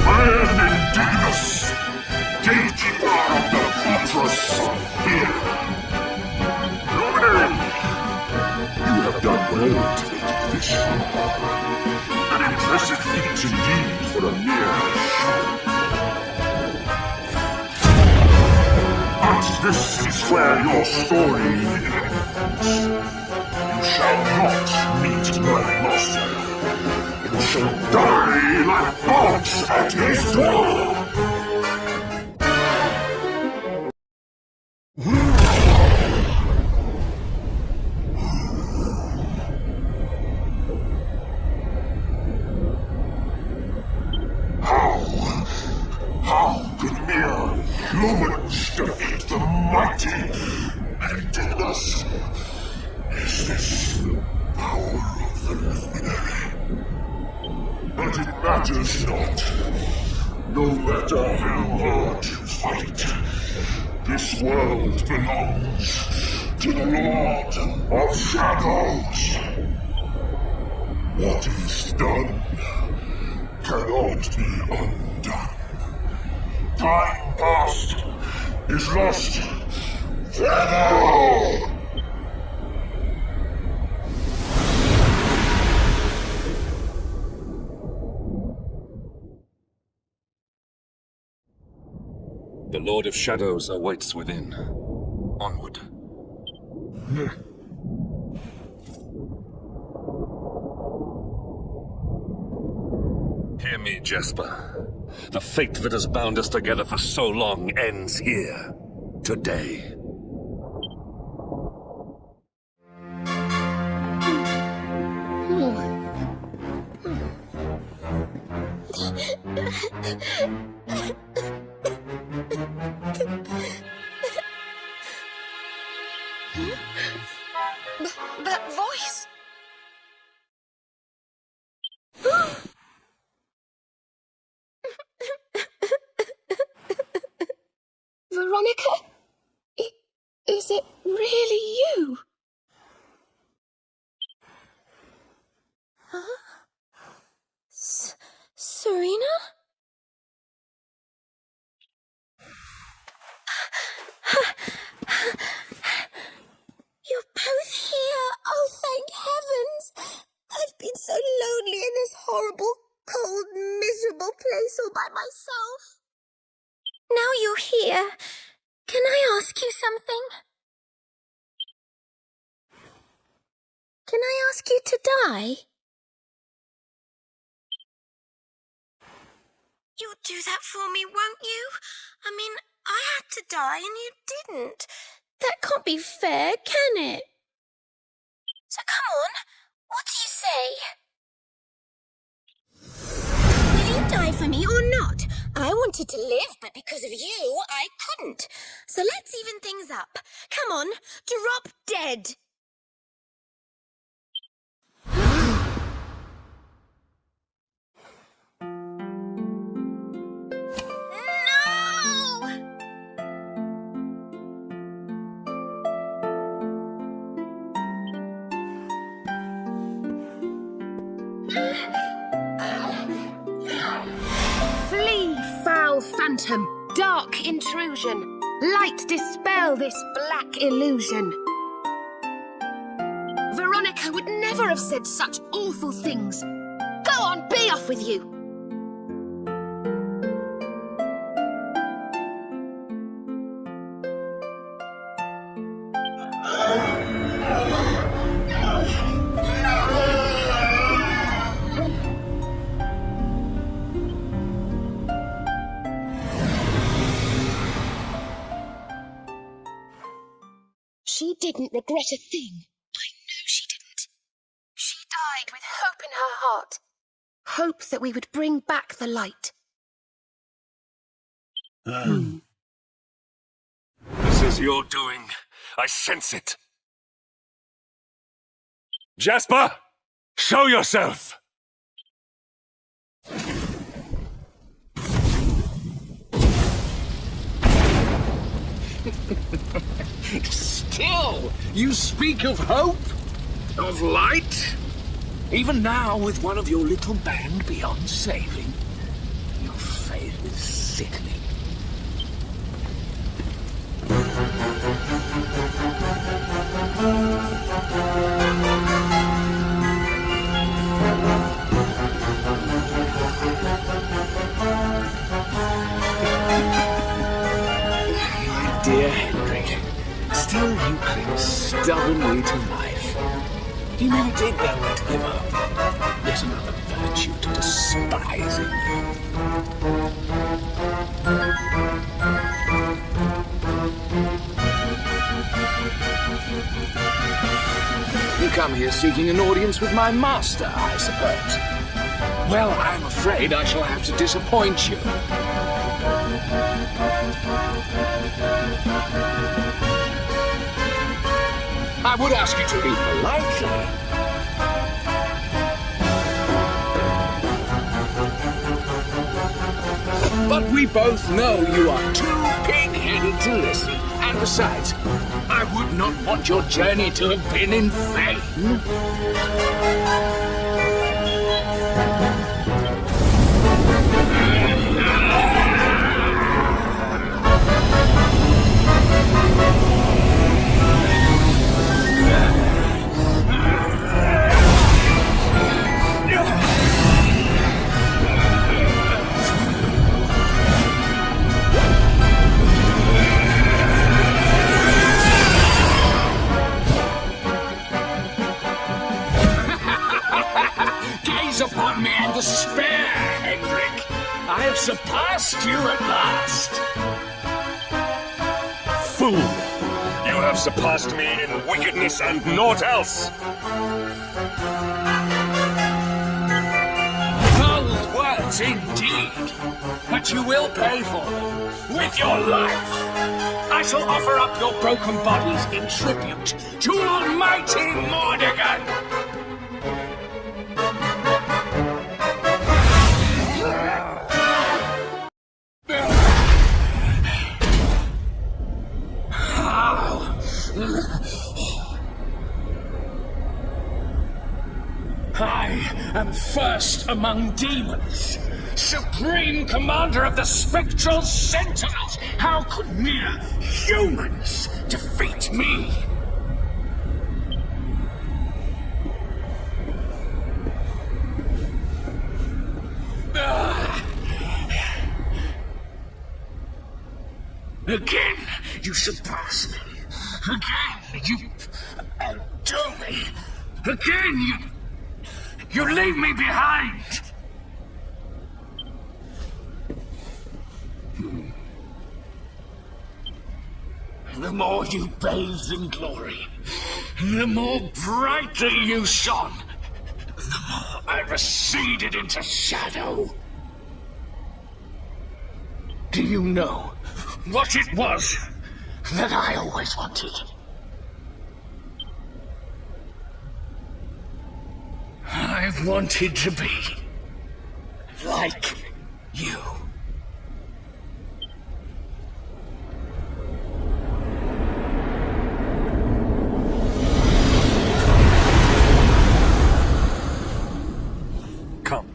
I am Indigenous, gatekeeper of the fortress of fear. Luminary, you have done well to make it this far. An impressive feat indeed for a mere show. But this is where your story ends. You shall not meet my master. You shall die like dogs at his door! How can mere humans defeat the mighty Indigenous? Is this the power of the Luminary? But it matters not. No matter how hard you fight, this world belongs to the Lord of Shadows. What is done cannot be undone. Time past is lost forever! The Lord of Shadows awaits within. Onward. Hear me, Jasper. The fate that has bound us together for so long ends here. Today. That voice! Veronica? Is it really you? Huh? Serena? You're both here! Oh, thank heavens! I've been so lonely in this horrible, cold, miserable place all by myself. Now you're here. Can I ask you something? Can I ask you to die? You'll do that for me, won't you? I mean, I had to die and you didn't. That can't be fair, can it? So come on, what do you say? Will you die for me or not? I wanted to live, but because of you, I couldn't. So let's even things up. Come on, drop dead. Flee, foul phantom, dark intrusion. Light dispel this black illusion. Veronica would never have said such awful things. Go on, be off with you. She didn't regret a thing. I know she didn't. She died with hope in her heart. Hope that we would bring back the light. This is your doing. I sense it. Jasper! Show yourself! Still, you speak of hope? Of light? Even now, with one of your little band beyond saving, your faith is sickening. My dear Hendrik, still you cling stubbornly to life. You never did know where to give up. Yet another virtue to despise in you. You come here seeking an audience with my master, I suppose. Well, I'm afraid I shall have to disappoint you. I would ask you to leave politely. But we both know you are too pig-headed to listen. And besides, I would not want your journey to have been in vain. Upon me in despair, Hendrik. I have surpassed you at last. Fool! You have surpassed me in wickedness and naught else. Bold words indeed, but you will pay for them with your life. I shall offer up your broken bodies in tribute to Almighty Mordegon. I am first among demons, supreme commander of the spectral sentinels. How could mere humans defeat me? Again, you surpass me. Again, you outdo me. Again, you leave me behind. The more you bathed in glory, the more brightly you shone, the more I receded into shadow. Do you know what it was that I always wanted? I've wanted to be like you. Come.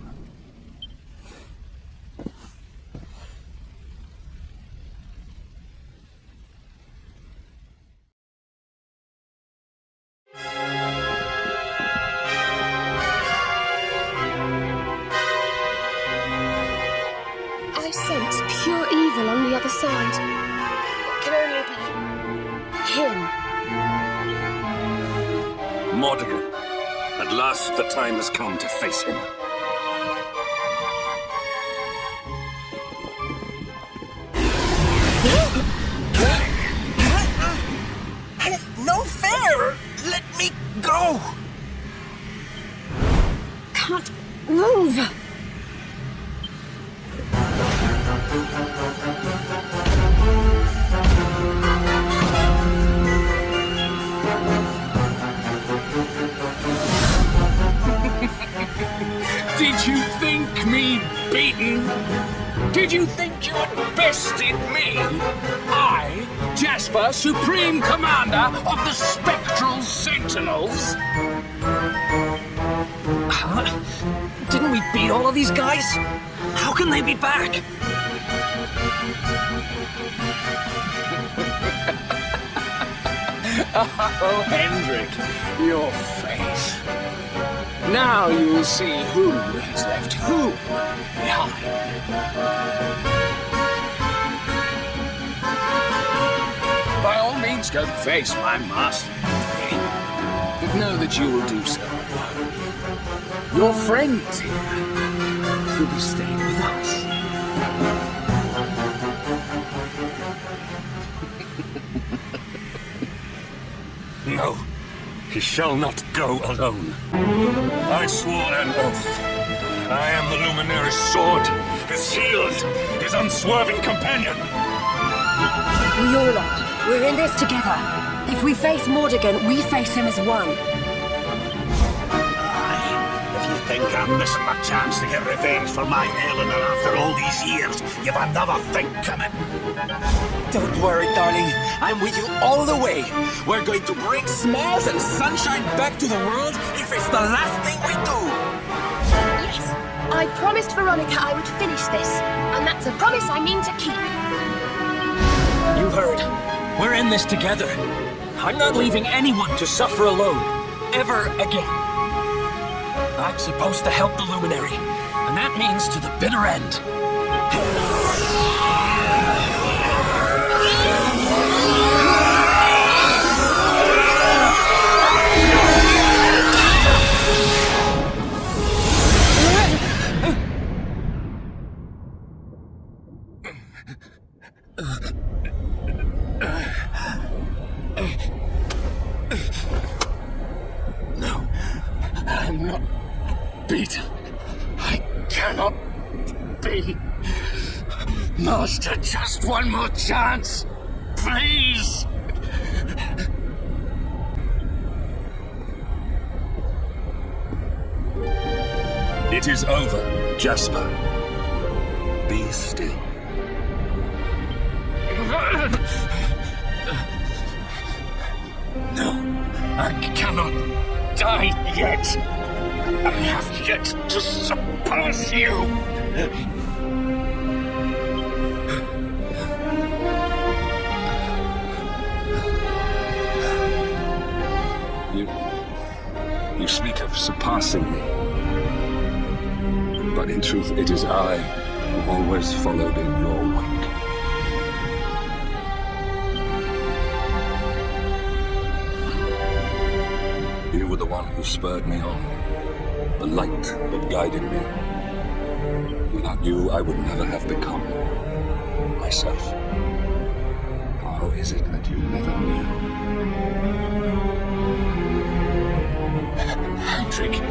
I sense pure evil on the other side. It can only be him. Mordegon. At last the time has come to face him. No fair! Let me go! Can't move. think me beaten? Did you think you had bested me? I, Jasper, Supreme Commander of the Spectral Sentinels? Huh? Didn't we beat all of these guys? How can they be back? Oh, Hendrik, your face. Now you'll see who has left who behind. By all means, go face my master. But know that you will do so alone. Your friends here will be staying with us. No, he shall not go alone. I swore an oath. I am the Luminary's sword, his shield, his unswerving companion. We all are. We're in this together. If we face Mordegon, we face him as one. If you think I'm missing my chance to get revenge for my Eleanor after all these years, you've another thing coming. Don't worry, darling. I'm with you all the way. We're going to bring smiles and sunshine back to the world if it's the last thing we do. Yes, I promised Veronica I would finish this, and that's a promise I mean to keep. You heard. We're in this together. I'm not leaving anyone to suffer alone. Ever again. I'm supposed to help the Luminary, and that means to the bitter end. No, I'm not beaten. I cannot be. Master, just one more chance, please. It is over, Jasper. Be still. No, I cannot die yet. I have yet to surpass you. You speak of surpassing me. But in truth, it is I who always followed in your wake. You were the one who spurred me on, the light that guided me. Without you, I would never have become myself. How is it that you never knew? Hendrik,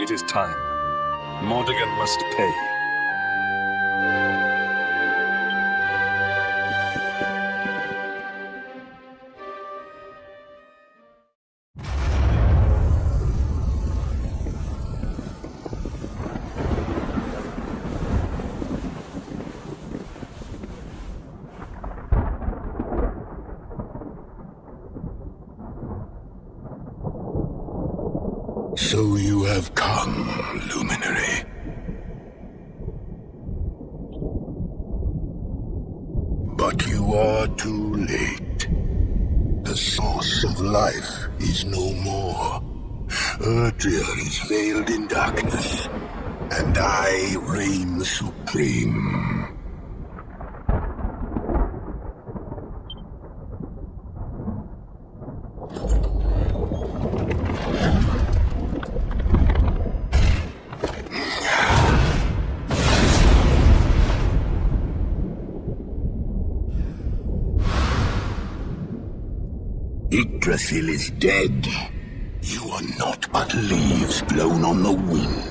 It is time. Mordegon must pay. So you have come, Luminary. But you are too late. The source of life is no more. Erdrea is veiled in darkness, and I reign supreme. Yggdrasil is dead. You are not but leaves blown on the wind.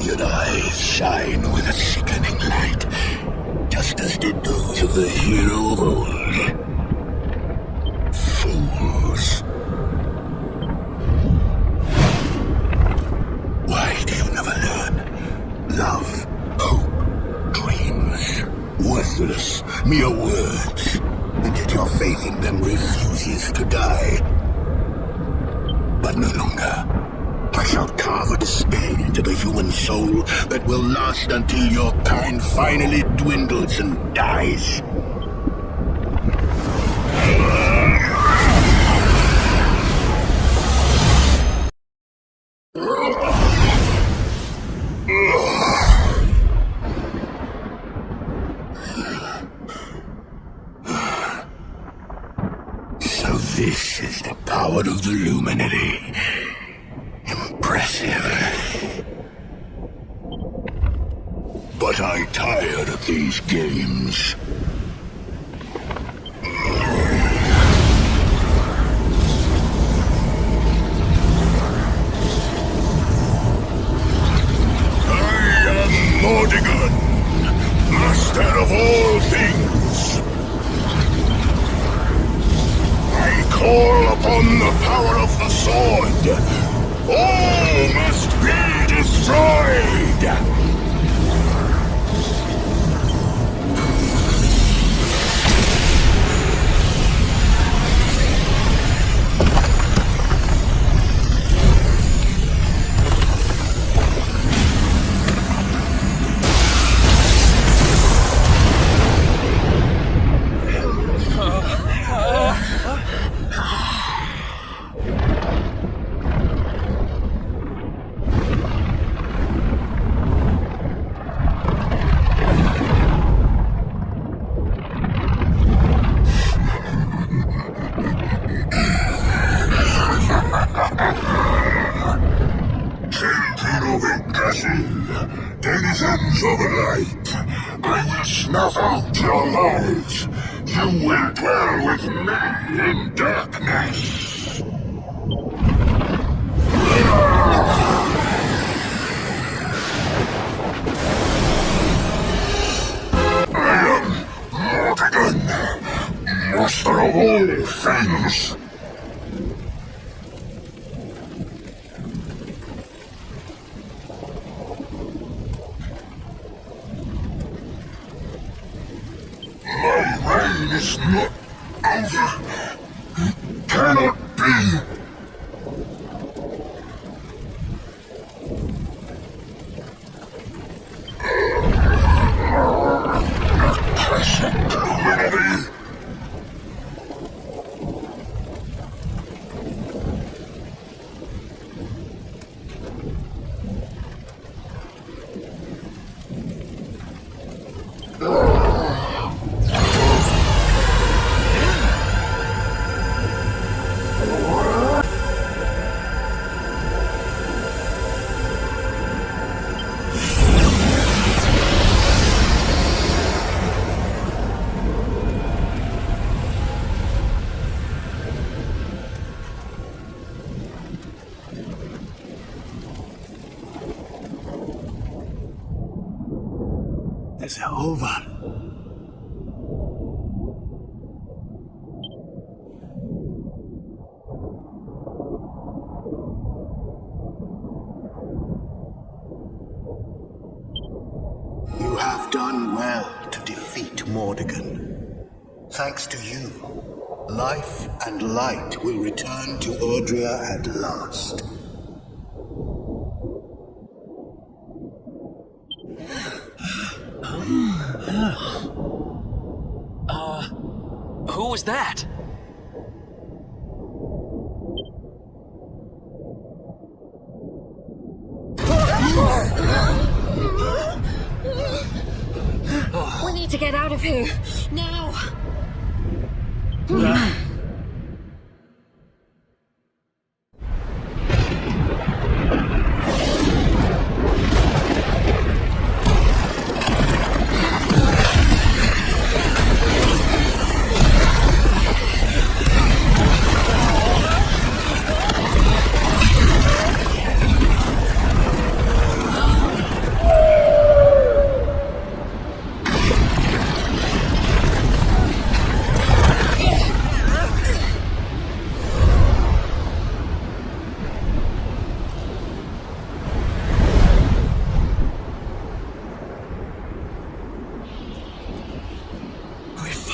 Your eyes shine with a sickening light, just as did those of the hero of old. Fools. Why do you never learn? Love, hope, dreams, worthless, mere words, and yet your faith in them refuses to die. But no longer. I shall carve a despair into the human soul that will last until your kind finally dwindles and dies. So this is the power of the Luminary. Impressive. But I tired of these games. I am Mordegon, master of all things. I call upon the power of the sword. All must be destroyed! Denizens of light, I will snuff out your lives. You will dwell with me in darkness. I am Mordegon, master of all things. Is not over. It cannot be. Accursed Luminary. It's over. You have done well to defeat Mordegon. Thanks to you, life and light will return to Erdrea at last. Who was that? We need to get out of here. Now.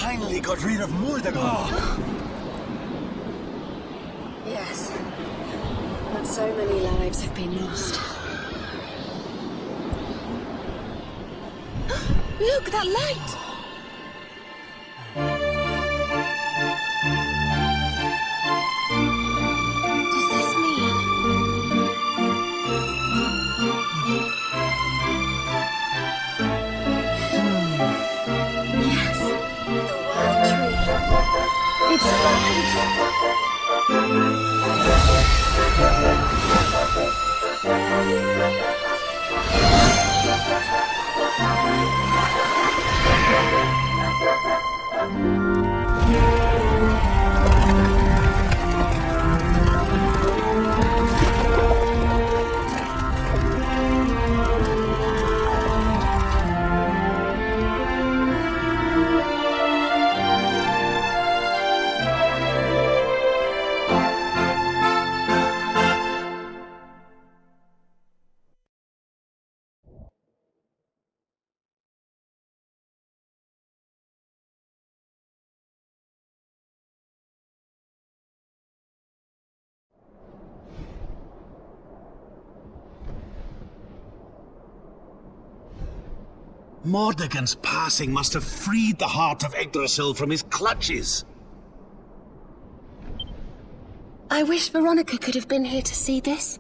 Finally got rid of Mordegon. Yes. But so many lives have been lost. Look, that light! Does this mean... Yes. The wild tree. It's Mordegon's passing must have freed the heart of Yggdrasil from his clutches. I wish Veronica could have been here to see this.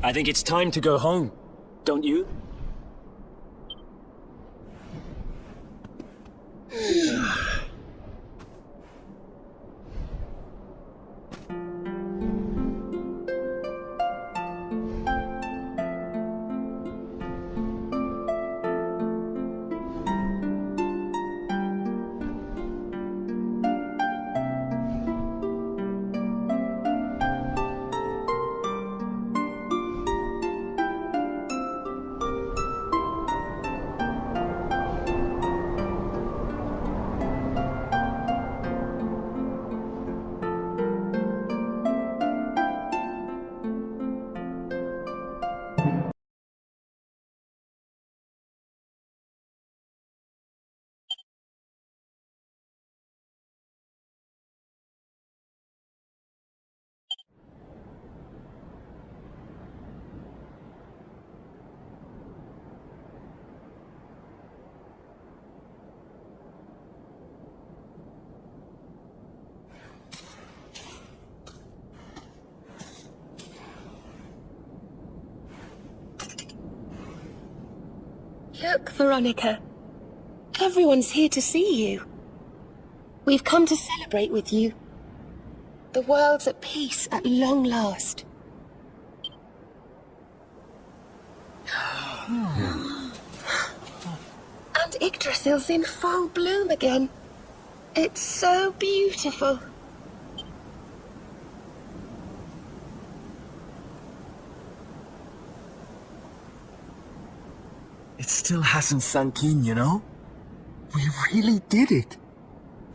I think it's time to go home, don't you? Look, Veronica. Everyone's here to see you. We've come to celebrate with you. The world's at peace at long last. And Yggdrasil's in full bloom again. It's so beautiful. It still hasn't sunk in, you know? We really did it.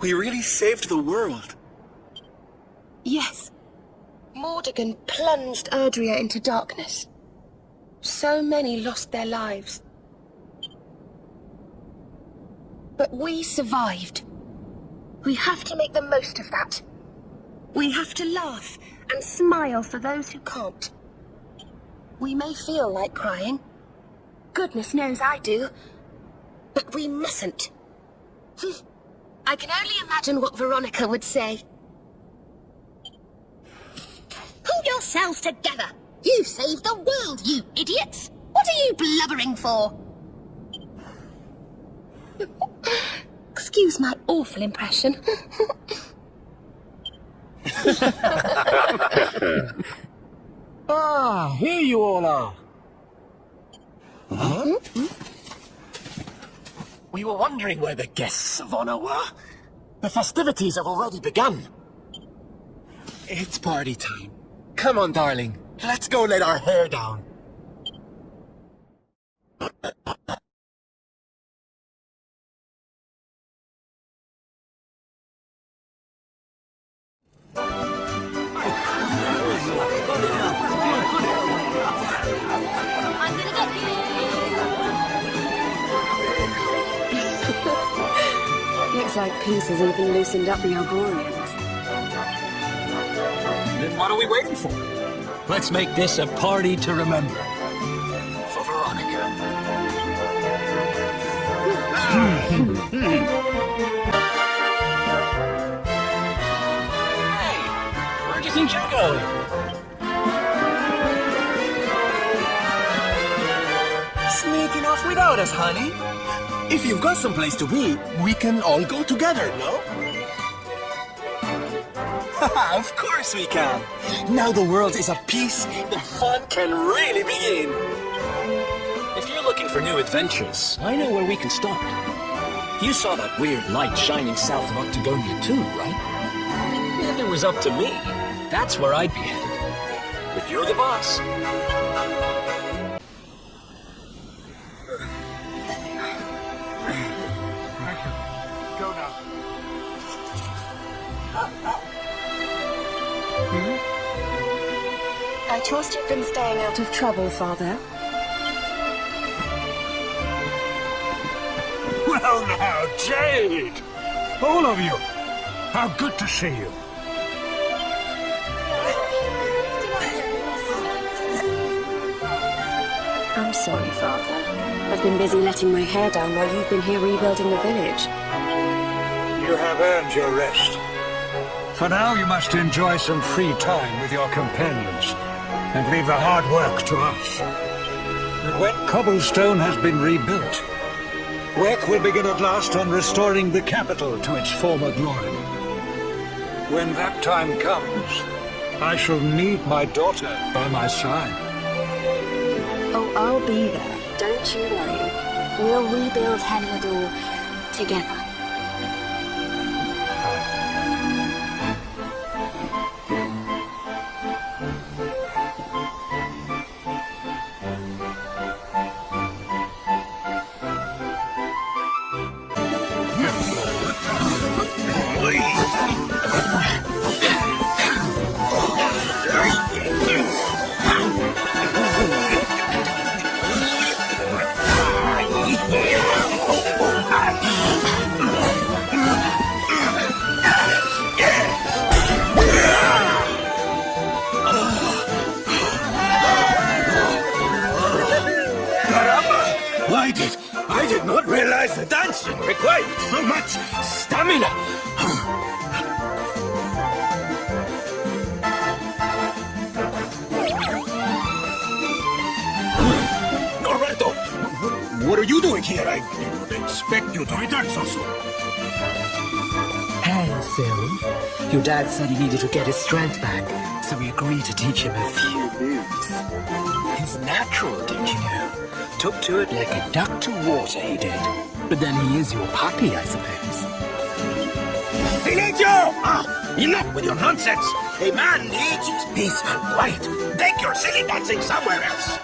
We really saved the world. Yes. Mordegon plunged Erdrea into darkness. So many lost their lives. But we survived. We have to make the most of that. We have to laugh and smile for those who can't. We may feel like crying. Goodness knows I do. But we mustn't. I can only imagine what Veronica would say. Pull yourselves together! You've saved the world, you idiots! What are you blubbering for? Excuse my awful impression. Ah, here you all are. Huh? We were wondering where the guests of honor were. The festivities have already begun. It's party time. Come on, darling. Let's go let our hair down. Looks like peace has even loosened up the Argonians. Then what are we waiting for? Let's make this a party to remember. For Veronica. Hey, where do you think you're going? Sneaking off without us, honey? If you've got someplace to be, we can all go together, no? Of course we can. Now the world is at peace, the fun can really begin. If you're looking for new adventures, I know where we can start. You saw that weird light shining south of Octagonia too, right? If it was up to me, that's where I'd be headed. But you're the boss. Go now. I trust you've been staying out of trouble, Father. Well now, Jade! All of you! How good to see you. I'm sorry, Father. I've been busy letting my hair down while you've been here rebuilding the village. You have earned your rest. For now, you must enjoy some free time with your companions, and leave the hard work to us. And when Cobblestone has been rebuilt, work will begin at last on restoring the capital to its former glory. When that time comes, I shall need my daughter by my side. Oh, I'll be there. Don't you worry. We'll rebuild Heliodor together. I did not realize the dancing required so much stamina. Norberto, what are you doing here? I didn't expect you to return so soon. Hansel, your dad said he needed to get his strength back, so we agreed to teach him a few moves. He's natural, don't you know? Took to it like a duck to water, he did. But then he is your puppy, I suppose. Silencio! Enough with your nonsense! A man needs his peace and quiet. Take your silly dancing somewhere else.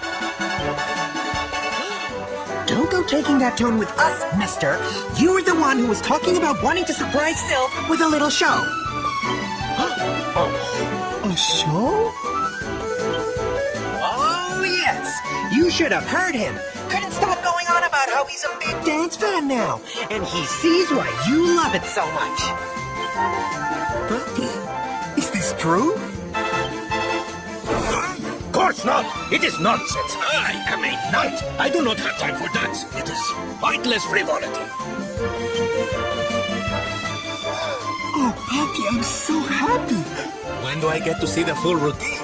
Don't go taking that tone with us, mister. You were the one who was talking about wanting to surprise Sylph with a little show. A show? Oh, yes. You should have heard him. Couldn't stop going on about how he's a big dance fan now. And he sees why you love it so much. Bertie, is this true? course not! It is nonsense! I am a knight! I do not have time for that! It is pointless frivolity! Oh, Papi, I'm so happy. When do I get to see the full routine?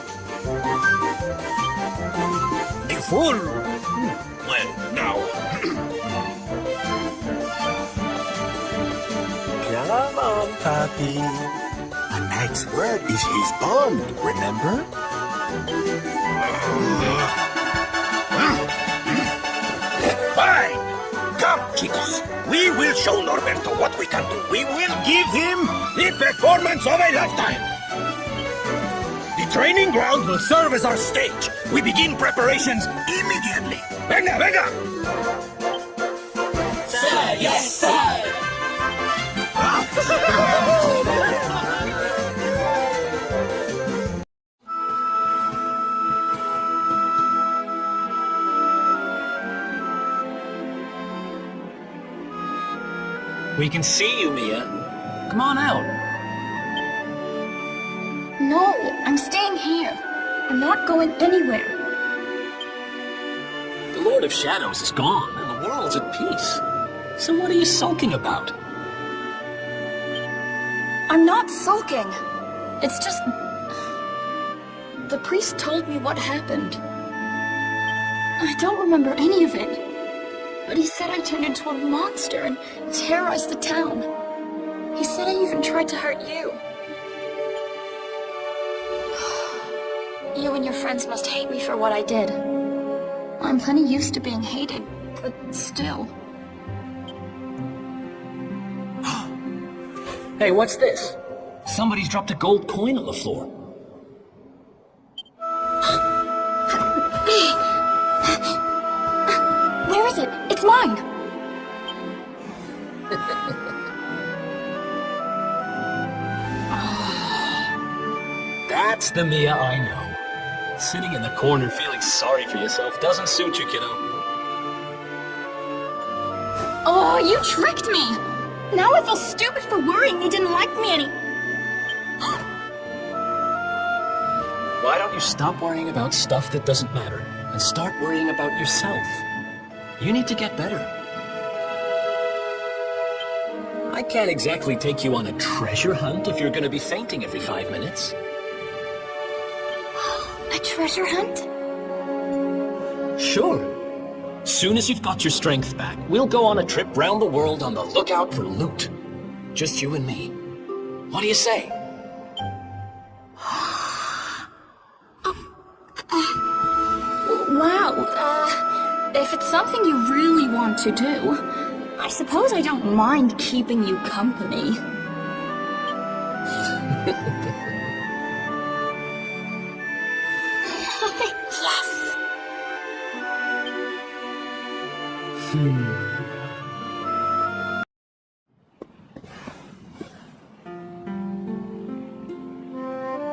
The full? Well, now. Come on, Papi. A knight's word is his bond, remember? Fine! Come, chicos. We will show Norberto what we can do. We will give him the performance of a lifetime. The training ground will serve as our stage. We begin preparations immediately. Venga, venga! Sir, yes, sir! We can see you, Mia. Come on out. No, I'm staying here. I'm not going anywhere. The Lord of Shadows is gone, and the world's at peace. So what are you sulking about? I'm not sulking. It's just... The priest told me what happened. I don't remember any of it. But he said I turned into a monster and terrorized the town. He said I even tried to hurt you. You and your friends must hate me for what I did. I'm plenty used to being hated, but still. Hey, what's this? Somebody's dropped a gold coin on the floor. Where is it? It's mine! That's the Mia I know. Sitting in the corner feeling sorry for yourself doesn't suit you, kiddo. Oh, you tricked me! Now I feel stupid for worrying you didn't like me any... Why don't you stop worrying about stuff that doesn't matter and start worrying about yourself? You need to get better. I can't exactly take you on a treasure hunt if you're going to be fainting every 5 minutes. A treasure hunt? Sure. Soon as you've got your strength back, we'll go on a trip round the world on the lookout for loot. Just you and me. What do you say? Wow, if it's something you really want to do, I suppose I don't mind keeping you company. Yes!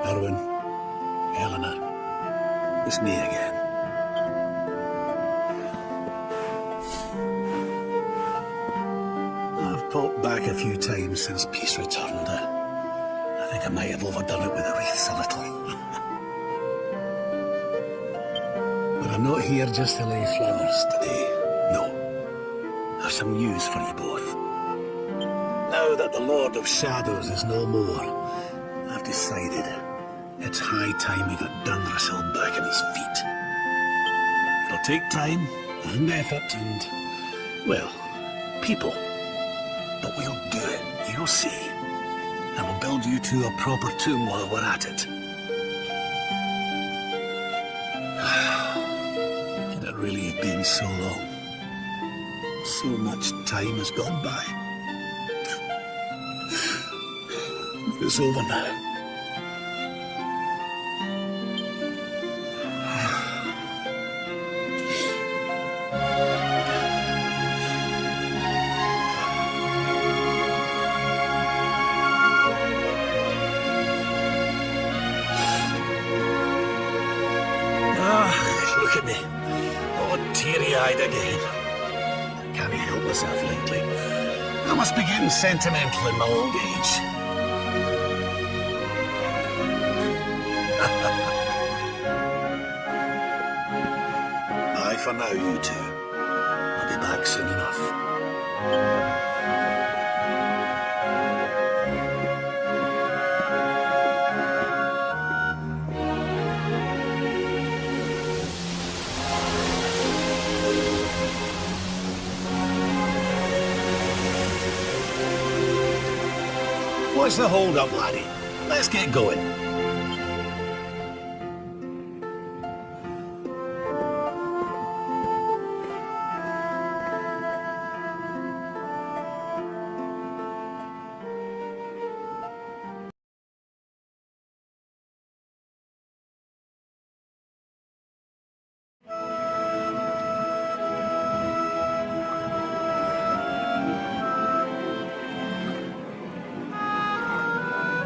Erwin, Helena, it's me again. I've popped back a few times since peace returned. I think I might have overdone it with the wreaths a little. But I'm not here just to lay flowers today. No. I've some news for you both. Now that the Lord of Shadows is no more, I've decided it's high time we got Dundrasil back on his feet. It'll take time and effort and, well, people. But we'll do it, you'll see. And we'll build you two a proper tomb while we're at it. Can it really have been so long? So much time has gone by. But it's over now. Look at me, all teary-eyed again. I can't help myself lately. I must be getting sentimental in my old age. for now, you two. I'll be back soon enough. What's the hold up, laddie? Let's get going.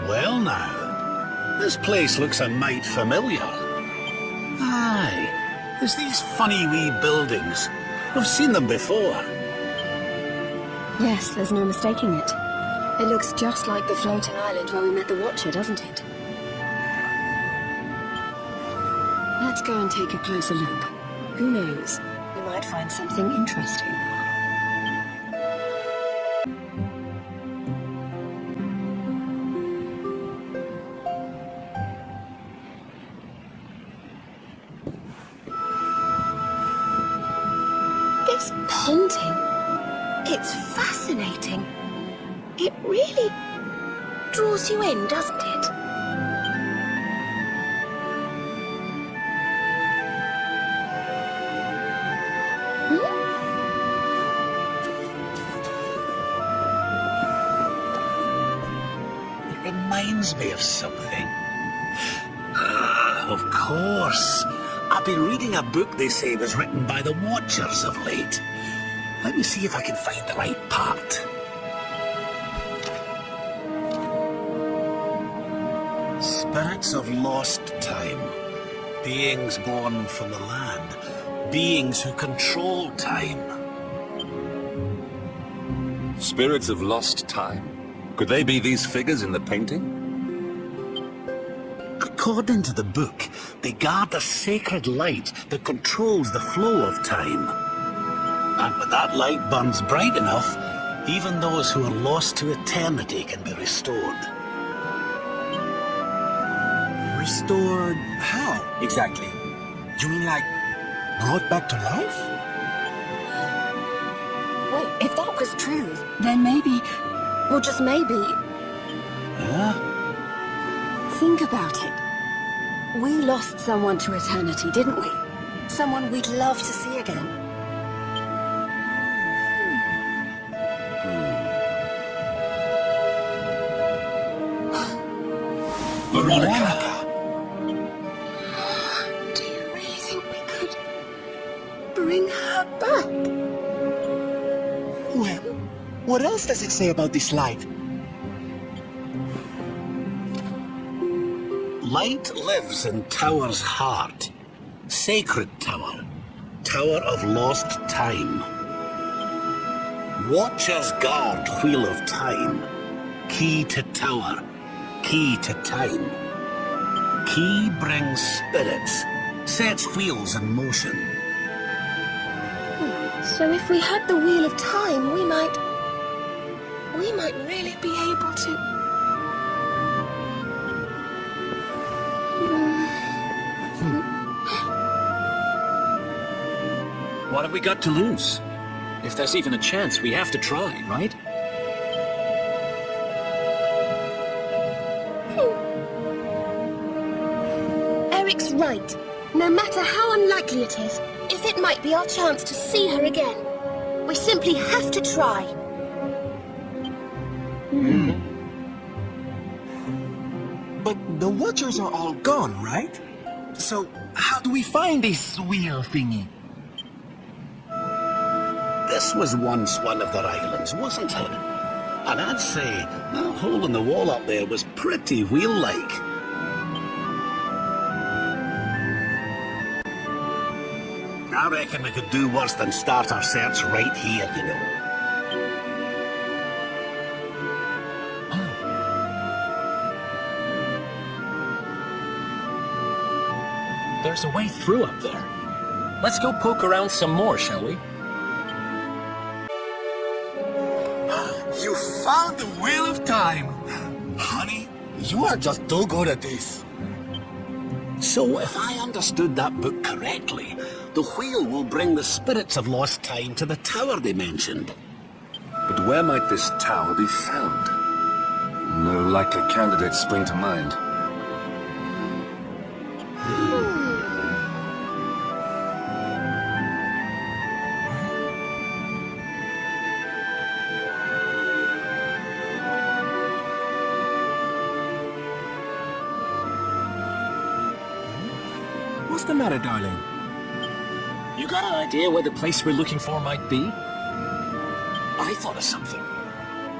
Well now, this place looks a mite familiar. Aye, there's these funny wee buildings. I've seen them before. Yes, there's no mistaking it. It looks just like the floating island where we met the Watcher, doesn't it? Let's go and take a closer look. Who knows? We might find something interesting. This painting, it's fascinating. It really draws you in, doesn't it? It reminds me of something. Ah, of course. I've been reading a book they say was written by the Watchers of late. Let me see if I can find the right part. Spirits of lost time. Beings born from the land. Beings who control time. Spirits of lost time? Could they be these figures in the painting? According to the book, they guard a sacred light that controls the flow of time. And when that light burns bright enough, even those who are lost to eternity can be restored. Restored how, exactly? You mean like brought back to life? Well, if that was true, then maybe, or just maybe... Huh? Think about it. We lost someone to eternity, didn't we? Someone we'd love to see again. Veronica! Do you really think we could bring her back? Well, what else does it say about this light? Light lives in Tower's heart. Sacred Tower. Tower of lost time. Watchers guard Wheel of Time. Key to Tower. Key to time. Key brings spirits. Sets wheels in motion. So if we had the Wheel of Time, we might really be able to... What have we got to lose? If there's even a chance, we have to try, right? Eric's right. No matter how unlikely it is, if it might be our chance to see her again, we simply have to try. But the Watchers are all gone, right? So how do we find this wheel thingy? This was once one of their islands, wasn't it? And I'd say that hole in the wall up there was pretty wheel-like. I reckon we could do worse than start our search right here, you know. There's a way through up there. let's go poke around some more, shall we? You found the Wheel of Time! Honey, you are just too good at this. So, if I understood that book correctly, the wheel will bring the spirits of lost time to the tower they mentioned. But where might this tower be found? No likely candidates spring to mind. What's the matter, darling? You got an idea where the place we're looking for might be? I thought of something.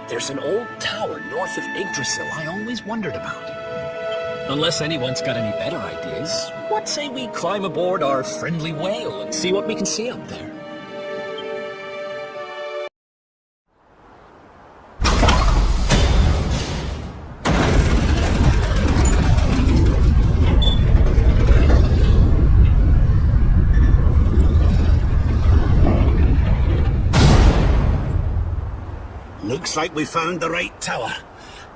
There's an old tower north of Yggdrasil I always wondered about. Unless anyone's got any better ideas, what say we climb aboard our friendly whale and see what we can see up there? Looks like we found the right tower.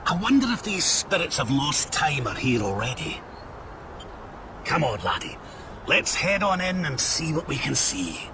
I wonder if these spirits of lost time are here already. Come on, laddie. Let's head on in and see what we can see.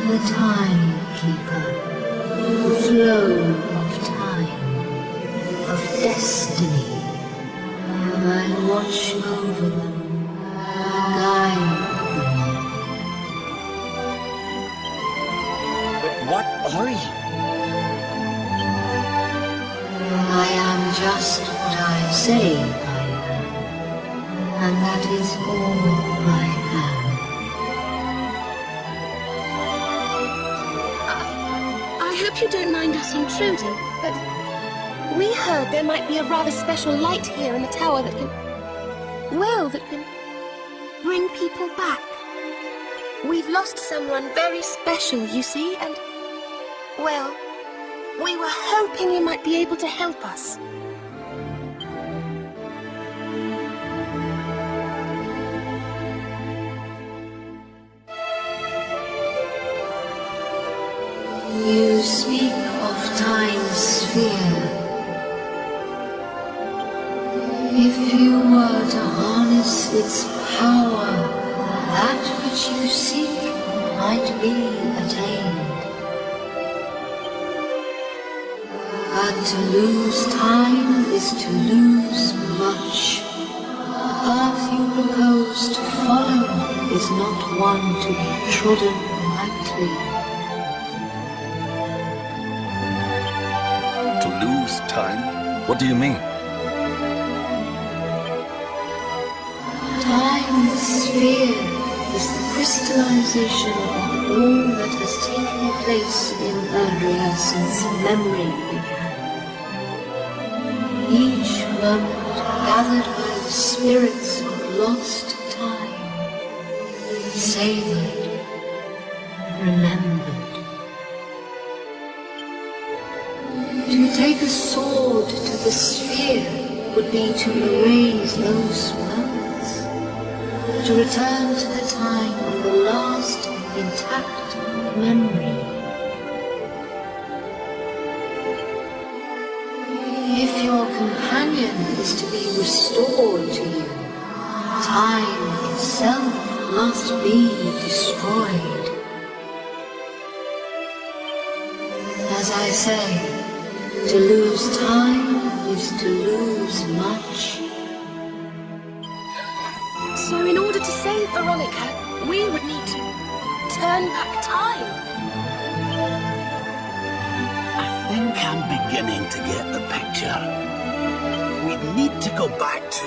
The timekeeper, the flow of time, of destiny. I watch over them, guide them. But what are you? I am just what I say I am, and that is all I am. I hope you don't mind us intruding, but we heard there might be a rather special light here in the tower that can bring people back. We've lost someone very special, you see, and, well, we were hoping you might be able to help us. You speak of time's sphere. If you were to harness its power, that which you seek might be attained. But to lose time is to lose much. The path you propose to follow is not one to be trodden lightly. Lose time? What do you mean? Time's sphere is the crystallization of all that has taken place in Erdrea since memory began. Each moment gathered by the spirits of lost time, savored, remembered. To take a sword to the sphere would be to erase those moments, to return to the time of the last intact memory. If your companion is to be restored to you, time itself must be destroyed. As I say, to lose time is to lose much. So in order to save Veronica, we would need to turn back time. I think I'm beginning to get the picture. We'd need to go back to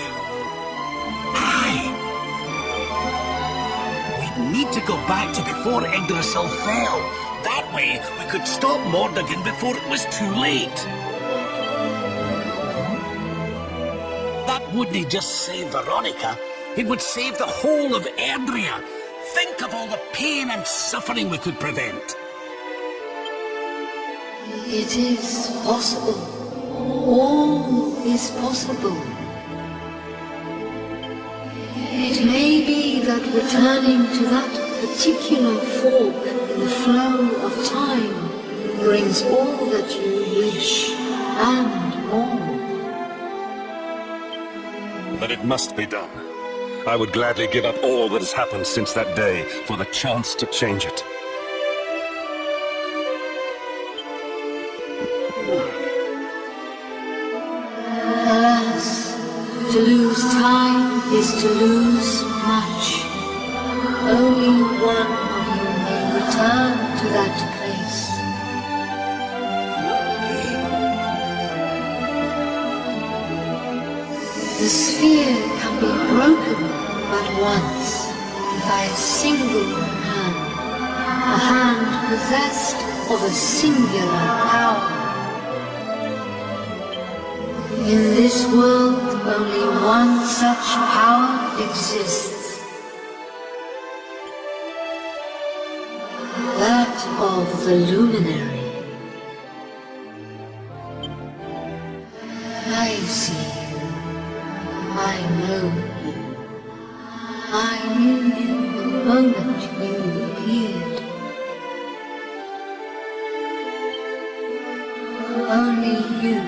need to go back to before Yggdrasil fell. That way, we could stop Mordegon before it was too late. That wouldn't just save Veronica. It would save the whole of Erdrea. Think of all the pain and suffering we could prevent. It is possible. All is possible. It may be that returning to that particular fork in the flow of time brings all that you wish and more. But it must be done. I would gladly give up all that has happened since that day for the chance to change it. Alas, to lose time is to lose much. Only one of you may return to that place. The sphere can be broken but once by a single hand, a hand possessed of a singular power. In this world, only one such power exists. That of the Luminary. I see you. I know you. I knew you the moment you appeared. Only you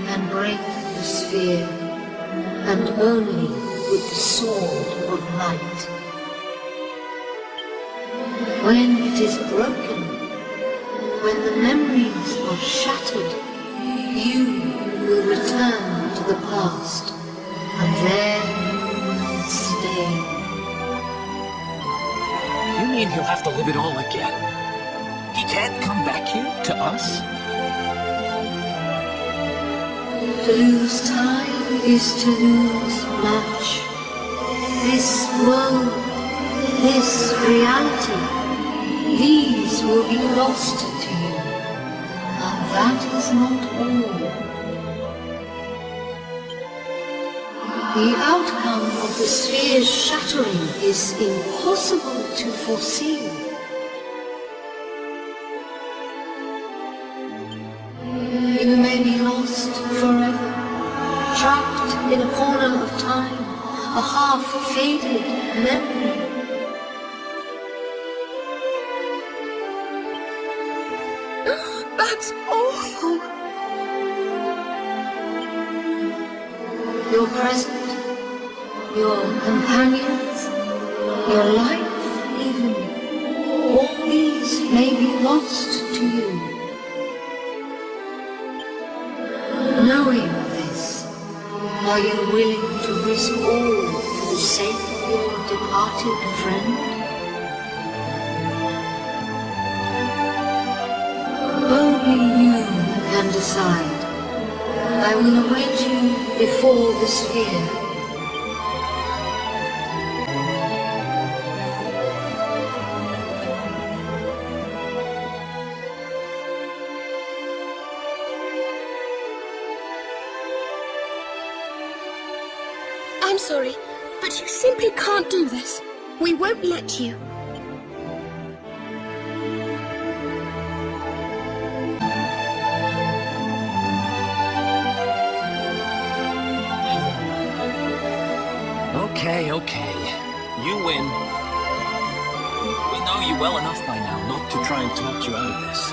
can break the sphere, and only with the sword of light. When it is broken, when the memories are shattered, you will return to the past, and there you will stay. You mean he'll have to live it all again? He can't come back here, to us? To lose time is to lose much. This world, this reality, these will be lost to you. And that is not all. The outcome of the sphere's shattering is impossible to foresee. You may be lost forever, trapped in a corner of time, a half-faded memory. That's awful. Your present, your companions, your life even, all these may be lost to you. Knowing this, are you willing to risk all for the sake of your departed friend? Only you can decide. I will await you before the sphere. I'm sorry, but you simply can't do this. We won't let you. Okay. You win. We know you well enough by now not to try and talk you out of this.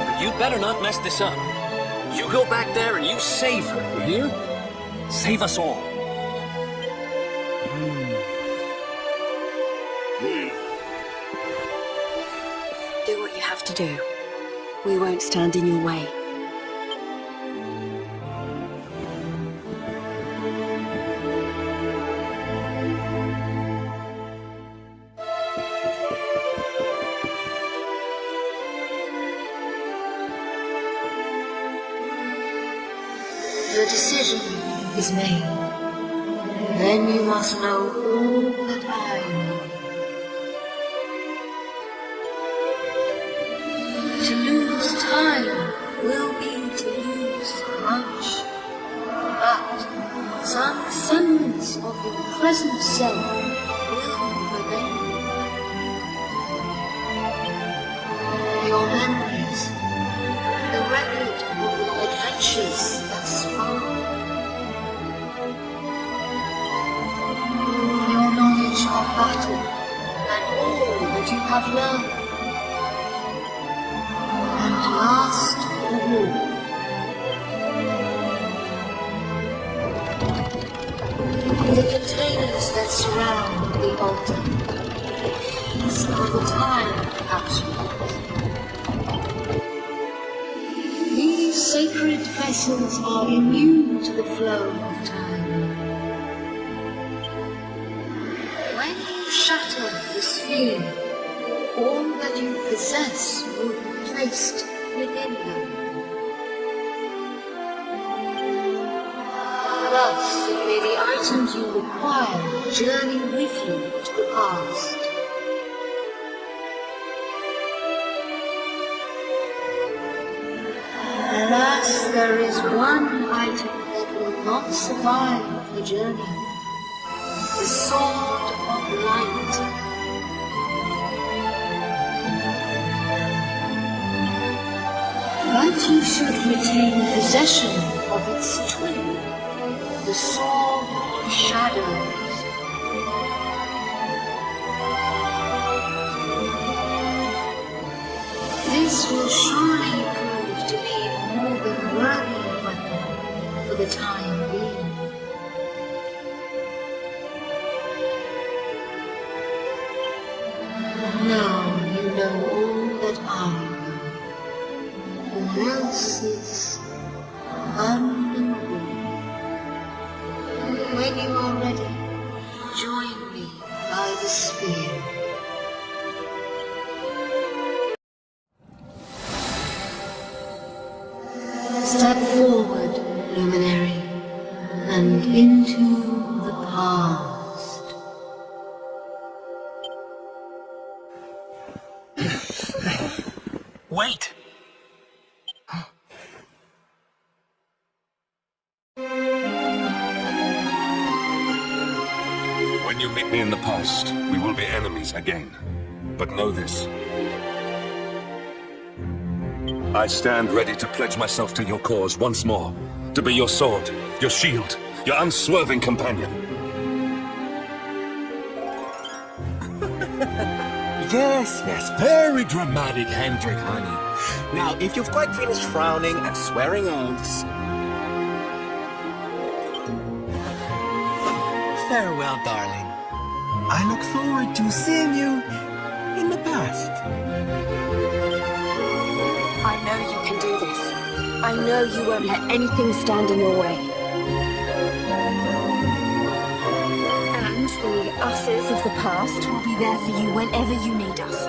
But you'd better not mess this up. You go back there and you save her, you hear? Save us all. Do what you have to do. We won't stand in your way. The decision is made. Then you must know all that that I know. To lose time will be to lose much, but some semblance of your present self will remain. Your memories, the record of your adventures thus far, your knowledge of battle and all that you have learned. And last of all, the containers that surround the altar. These are the time capsules. These sacred vessels are immune to the flow of time. When you shatter the sphere, all that you possess will be placed within them. Thus, may the items you require journey with you to the past. Alas, there is one item that will not survive the journey. The Sword of Light. But you should retain possession of its twin, the Sword of Shadows. This will surely prove to be a more than worthy weapon for the time being. Now you know all that I know. All else is unknowable. When you are ready, join me by the spear. Step forward, luminary, and into the past. Wait! When you meet me in the past, we will be enemies again. But know this. I stand ready to pledge myself to your cause once more. To be your sword, your shield, your unswerving companion. Yes, very dramatic, Hendrik, honey. Now, if you've quite finished frowning and swearing oaths... Farewell, darling. I look forward to seeing you in the past. I know you can do this. I know you won't let anything stand in your way. And the us's of the past will be there for you whenever you need us.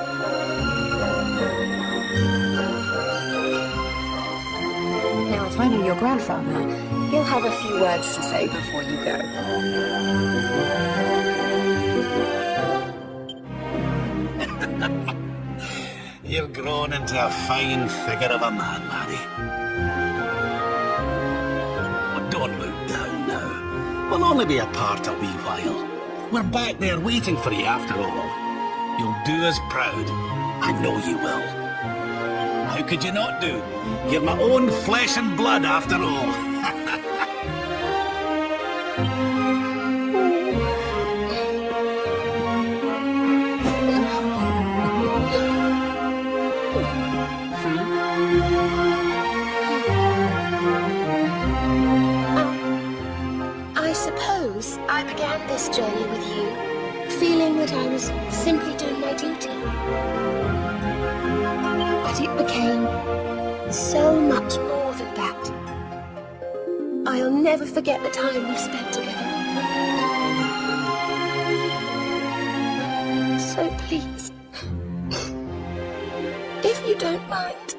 Now, if I know your grandfather, he'll have a few words to say before you go. You've grown into a fine figure of a man, laddie. Oh, don't look down now. We'll only be apart a wee while. We're back there waiting for you after all. You'll do us proud. I know you will. How could you not do? You're my own flesh and blood after all. I suppose I began this journey with you, feeling that I was simply doing my duty. But it became so much more than that. I'll never forget the time we spent together. So please, if you don't mind,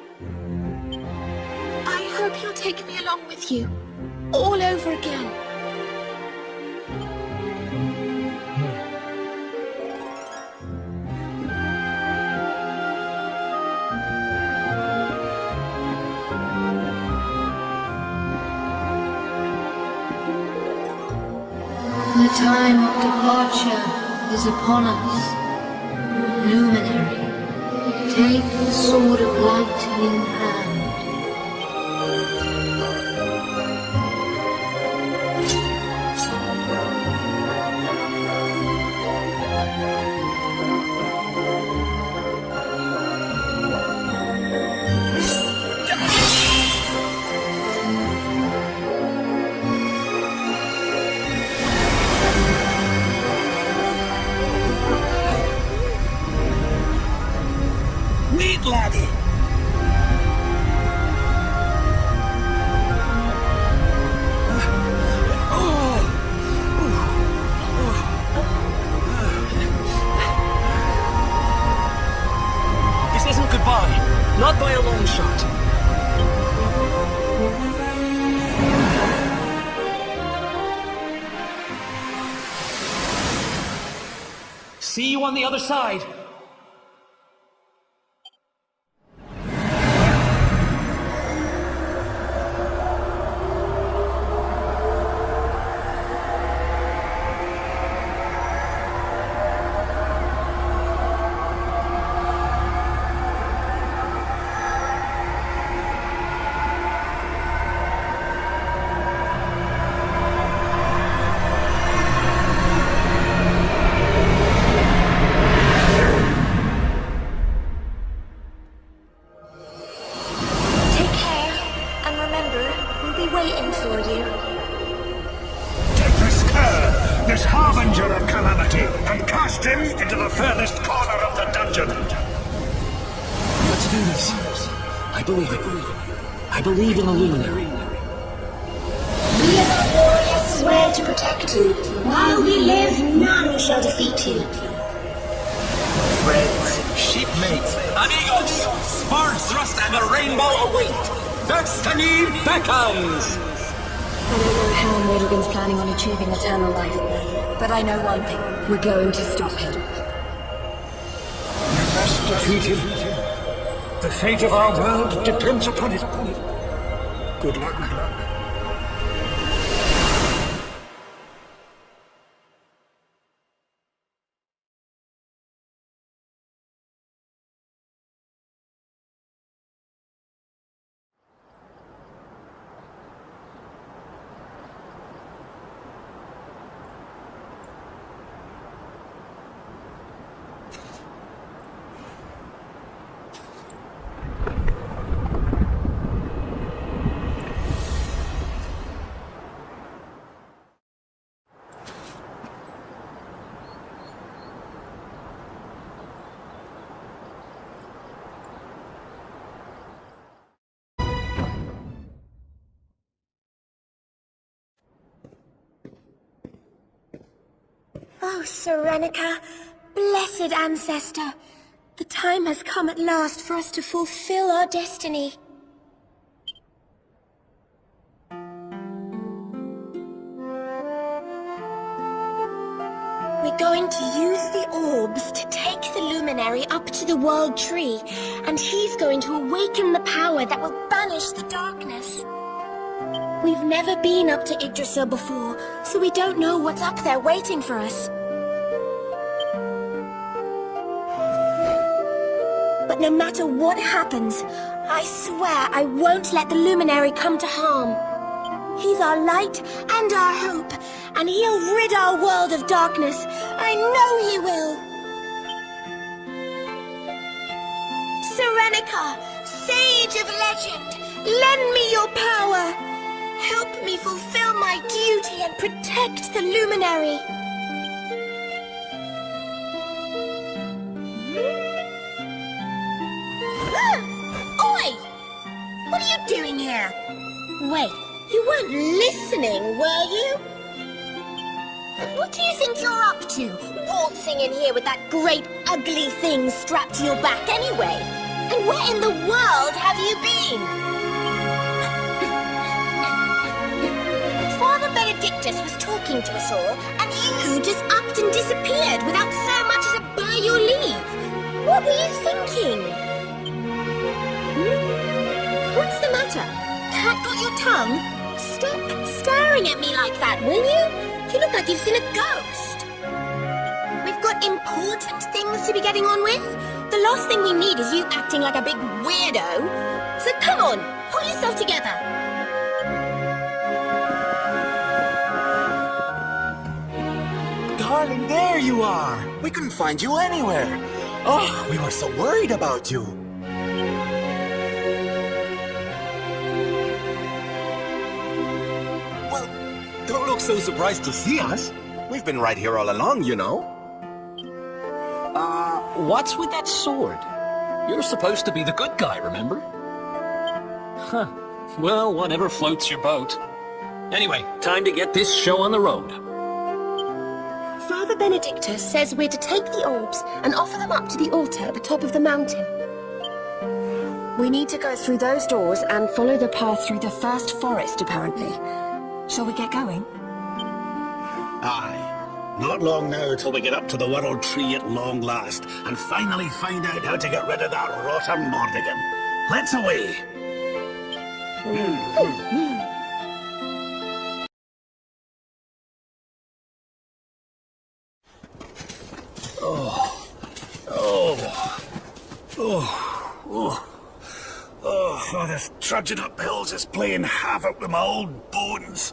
I hope you'll take me along with you, all over again. time of departure is upon us. Luminary, take the sword of light in hand. Neat, laddie. This isn't goodbye. Not by a long shot. See you on the other side. Waiting for you. Take this cur, this harbinger of calamity, and cast him into the furthest corner of the dungeon. Let's do this. I believe it. I believe in the Luminary. We as our warriors swear to protect you. While we live, none shall defeat you. Friends, shipmates, amigos, spurs thrust and the rainbow await. Destiny beckons! I don't know how Morrigan's planning on achieving eternal life, but I know one thing. We're going to stop him. We must defeat him. The fate of our world depends upon it. Good luck. Oh, Serenica, blessed ancestor, the time has come at last for us to fulfill our destiny. We're going to use the orbs to take the Luminary up to the World Tree, and he's going to awaken the power that will banish the darkness. We've never been up to Yggdrasil before, so we don't know what's up there waiting for us. But no matter what happens, I swear I won't let the Luminary come to harm. He's our light and our hope, and he'll rid our world of darkness. I know he will. Serenica, sage of legend, lend me your power. Help me fulfill my duty and protect the Luminary. Oi! What are you doing here? Wait, you weren't listening, were you? What do you think you're up to? Waltzing in here with that great ugly thing strapped to your back anyway? And where in the world have you been? Father Benedictus was talking to us all, and you just upped and disappeared without so much as a by your leave. What were you thinking? What's the matter? Cat got your tongue? Stop staring at me like that, will you? You look like you've seen a ghost. We've got important things to be getting on with. The last thing we need is you acting like a big weirdo. So come on, pull yourself together. Darling, there you are. We couldn't find you anywhere. Oh, we were so worried about you. Well, don't look so surprised to see us. We've been right here all along, you know. What's with that sword? You're supposed to be the good guy, remember? Huh. Well, whatever floats your boat. Anyway, time to get this show on the road. Father Benedictus says we're to take the orbs and offer them up to the altar at the top of the mountain. We need to go through those doors and follow the path through the first forest, apparently. Shall we get going? Aye. Not long now till we get up to the World Tree at long last, and finally find out how to get rid of that rotter Mordigan. Let's away! Oh, this trudging up hills is playing havoc with my old bones.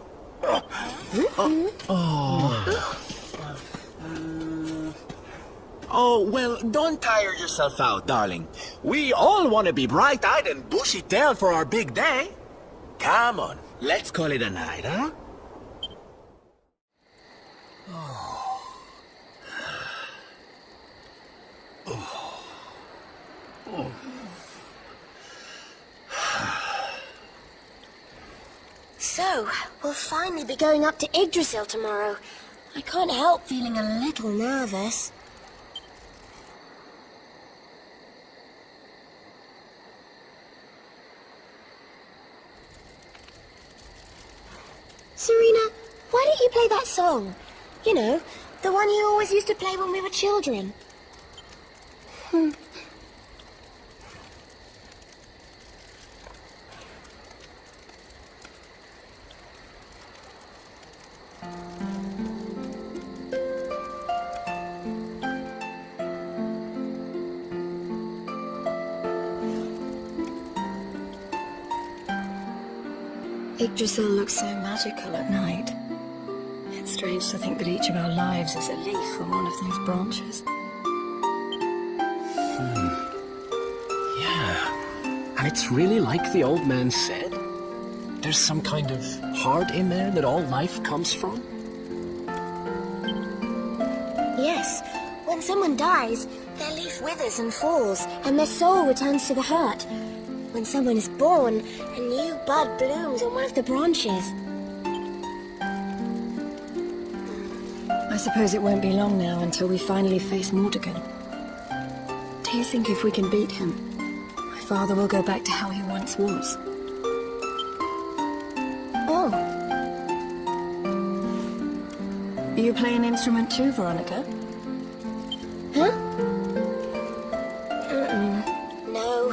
Oh, well, don't tire yourself out, darling. We all want to be bright-eyed and bushy-tailed for our big day. Come on, let's call it a night, huh? So, we'll finally be going up to Yggdrasil tomorrow. I can't help feeling a little nervous. Serena, why don't you play that song? You know, the one you always used to play when we were children. Yggdrasil looks so magical at night. It's strange to think that each of our lives is a leaf from one of those branches. Yeah. And it's really like the old man said. There's some kind of heart in there that all life comes from. Yes, when someone dies, their leaf withers and falls, and their soul returns to the heart. When someone is born, a new bud blooms on one of the branches. I suppose it won't be long now until we finally face Mordigan. Do you think if we can beat him, my father will go back to how he once was? Oh. You play an instrument too, Veronica? Huh? No.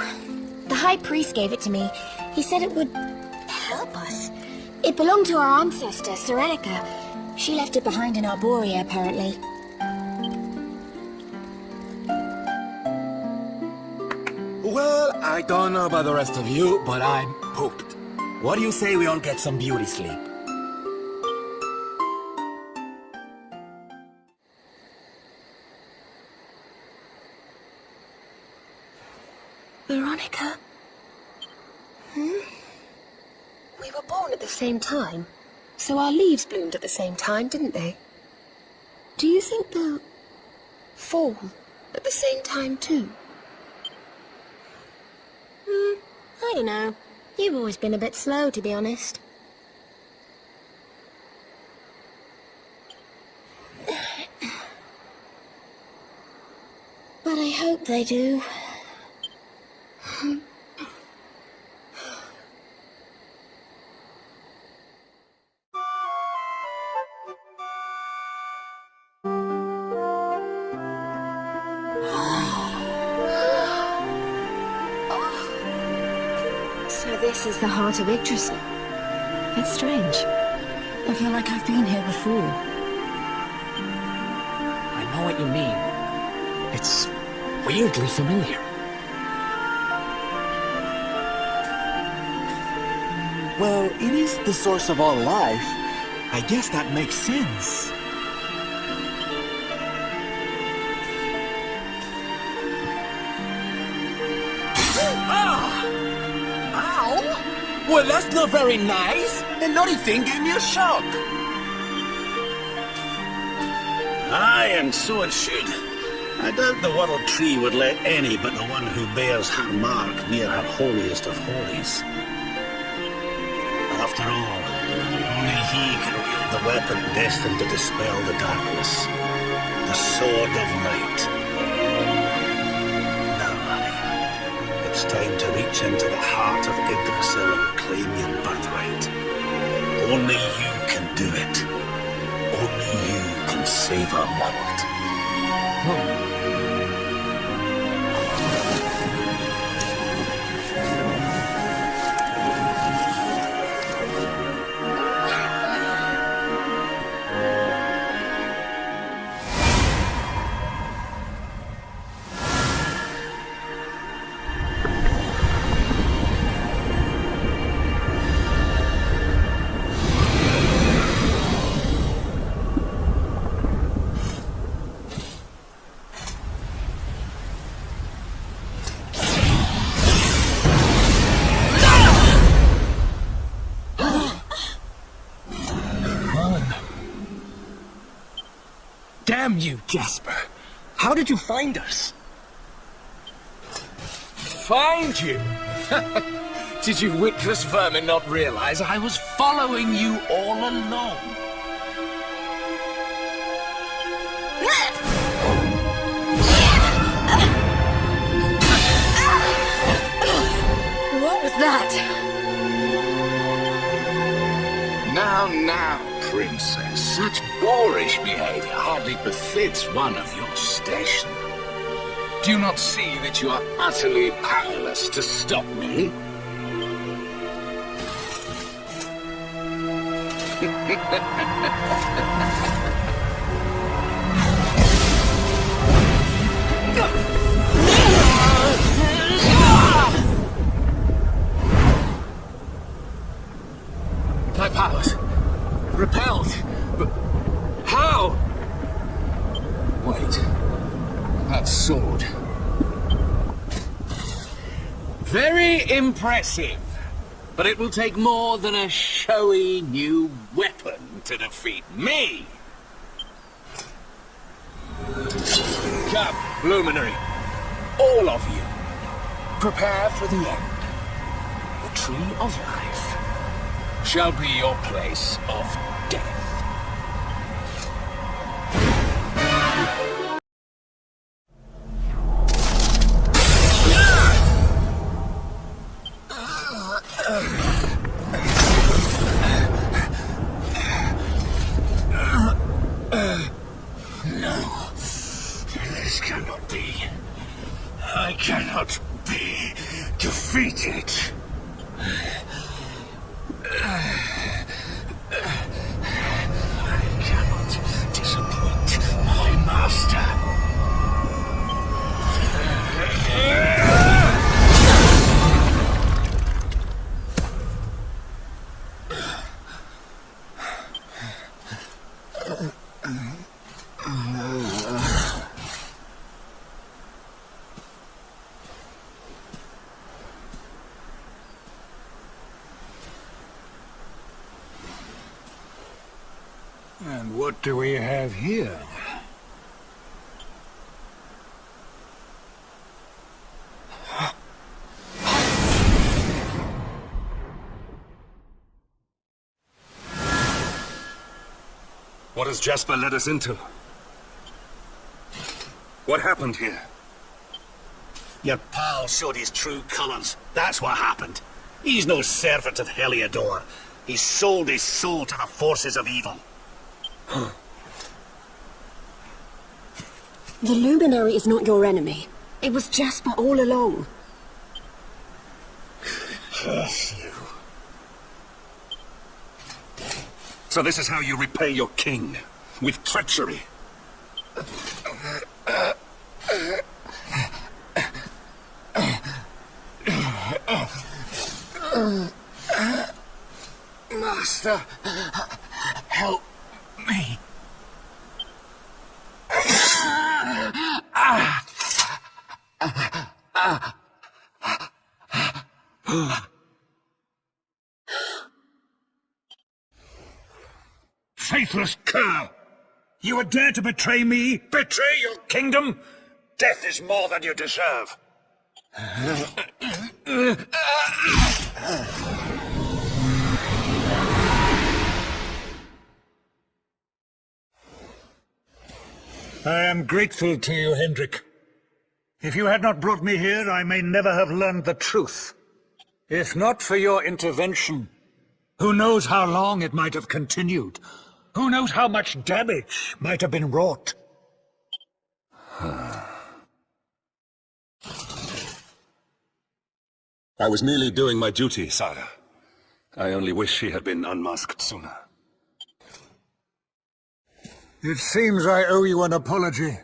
The High Priest gave it to me. He said it would help us. It belonged to our ancestor, Serenica. She left it behind in Arborea, apparently. Well, I don't know about the rest of you, but I'm pooped. What do you say we all get some beauty sleep? Veronica? We were born at the same time, so our leaves bloomed at the same time, didn't they? Do you think they'll fall at the same time too? I don't know. You've always been a bit slow, to be honest. But I hope they do. So this is the heart of Yggdrasil. It's strange. I feel like I've been here before. what you mean. It's weirdly familiar. Well, it is the source of all life. I guess that makes sense. Ow! Well, that's not very nice. The naughty thing gave me a shock. Aye, and so it should. I doubt the World Tree would let any but the one who bears her mark near her holiest of holies. After all, only he can wield the weapon destined to dispel the darkness. The Sword of Light. Now, laddie, it's time to reach into the heart of Yggdrasil and claim your birthright. Only you can do it. Only you can save our world. Damn you, Jasper. How did you find us? Find you? Did you witless vermin not realize I was following you all along? What was that? Now, Princess. Such boorish behavior hardly befits one of your station. Do you not see that you are utterly powerless to stop me? My powers. Repelled. But how? Wait. That sword. Very impressive. But it will take more than a showy new weapon to defeat me. Come, Luminary. All of you. Prepare for the end. The Tree of Life shall be your place of death. No, this cannot be. I cannot be defeated. I cannot disappoint my master. And what do we have here? What has Jasper led us into? What happened here? Your pal showed his true colors. That's what happened. He's no servant of Heliodor. He sold his soul to the forces of evil. The Luminary is not your enemy. It was Jasper all along. Curse you. So this is how you repay your king, with treachery. Master, help me. Faithless cur! You would dare to betray me? Betray your kingdom? Death is more than you deserve. I am grateful to you, Hendrik. If you had not brought me here, I may never have learned the truth. If not for your intervention, who knows how long it might have continued? Who knows how much damage might have been wrought? I was merely doing my duty, sire. I only wish he had been unmasked sooner. It seems I owe you an apology.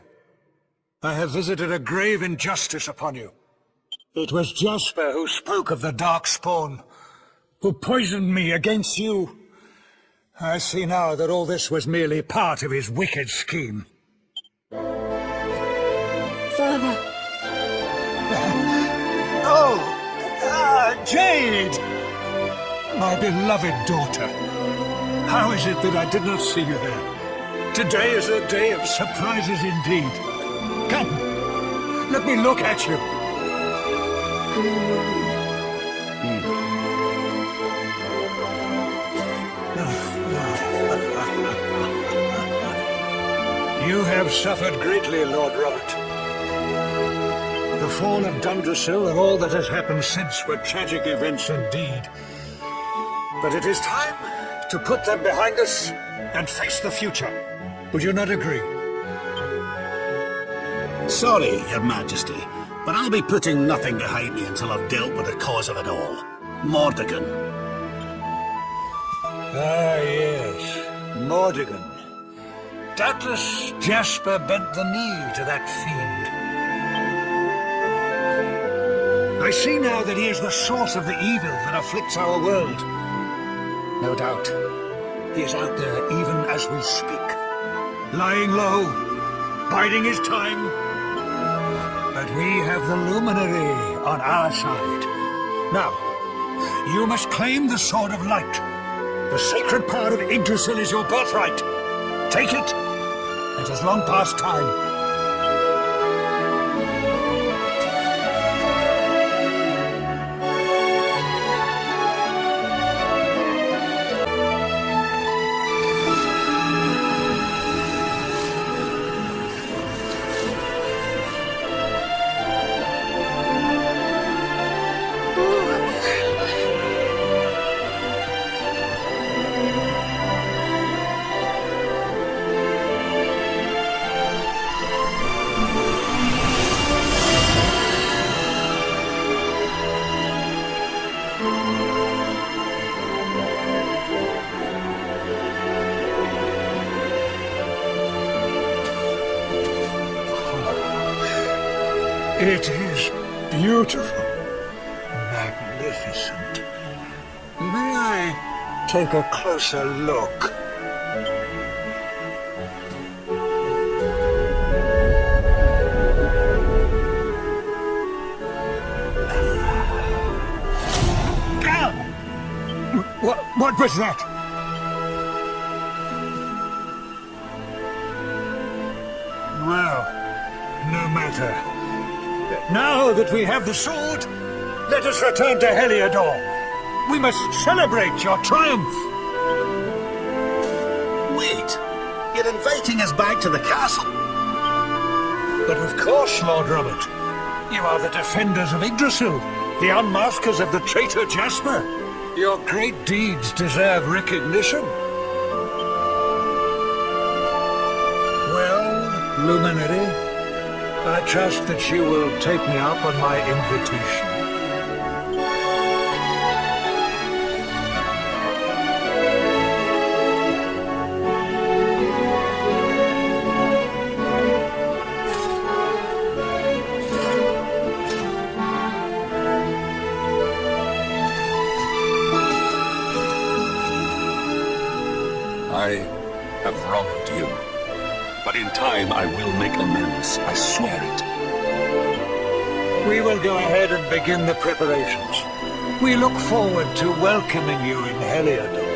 I have visited a grave injustice upon you. It was Jasper who spoke of the Darkspawn, who poisoned me against you. I see now that all this was merely part of his wicked scheme. Father. Jade! My beloved daughter. How is it that I did not see you there? Today is a day of surprises indeed. Come, let me look at you. You have suffered greatly, Lord Robert. The fall of Dundrasil and all that has happened since were tragic events indeed. But it is time to put them behind us and face the future. Would you not agree? Sorry, Your Majesty, but I'll be putting nothing behind me until I've dealt with the cause of it all. Mordegon. Ah, yes. Mordegon. Doubtless Jasper bent the knee to that fiend. I see now that he is the source of the evil that afflicts our world. No doubt, he is out there even as we speak. Lying low, biding his time. But we have the Luminary on our side. Now, you must claim the Sword of Light. The sacred power of Yggdrasil is your birthright. Take it. It has long past time. It is beautiful, magnificent. May I take a closer look? What was that? Well, no matter. Now that we have the sword, let us return to Heliodor. We must celebrate your triumph. Wait, you're inviting us back to the castle? But of course, Lord Robert. You are the defenders of Yggdrasil, the unmaskers of the traitor Jasper. Your great deeds deserve recognition. Well, Luminary, I trust that you will take me up on my invitation. I have wronged you. But in time, I will make amends. I swear it. We will go ahead and begin the preparations. We look forward to welcoming you in Heliodor.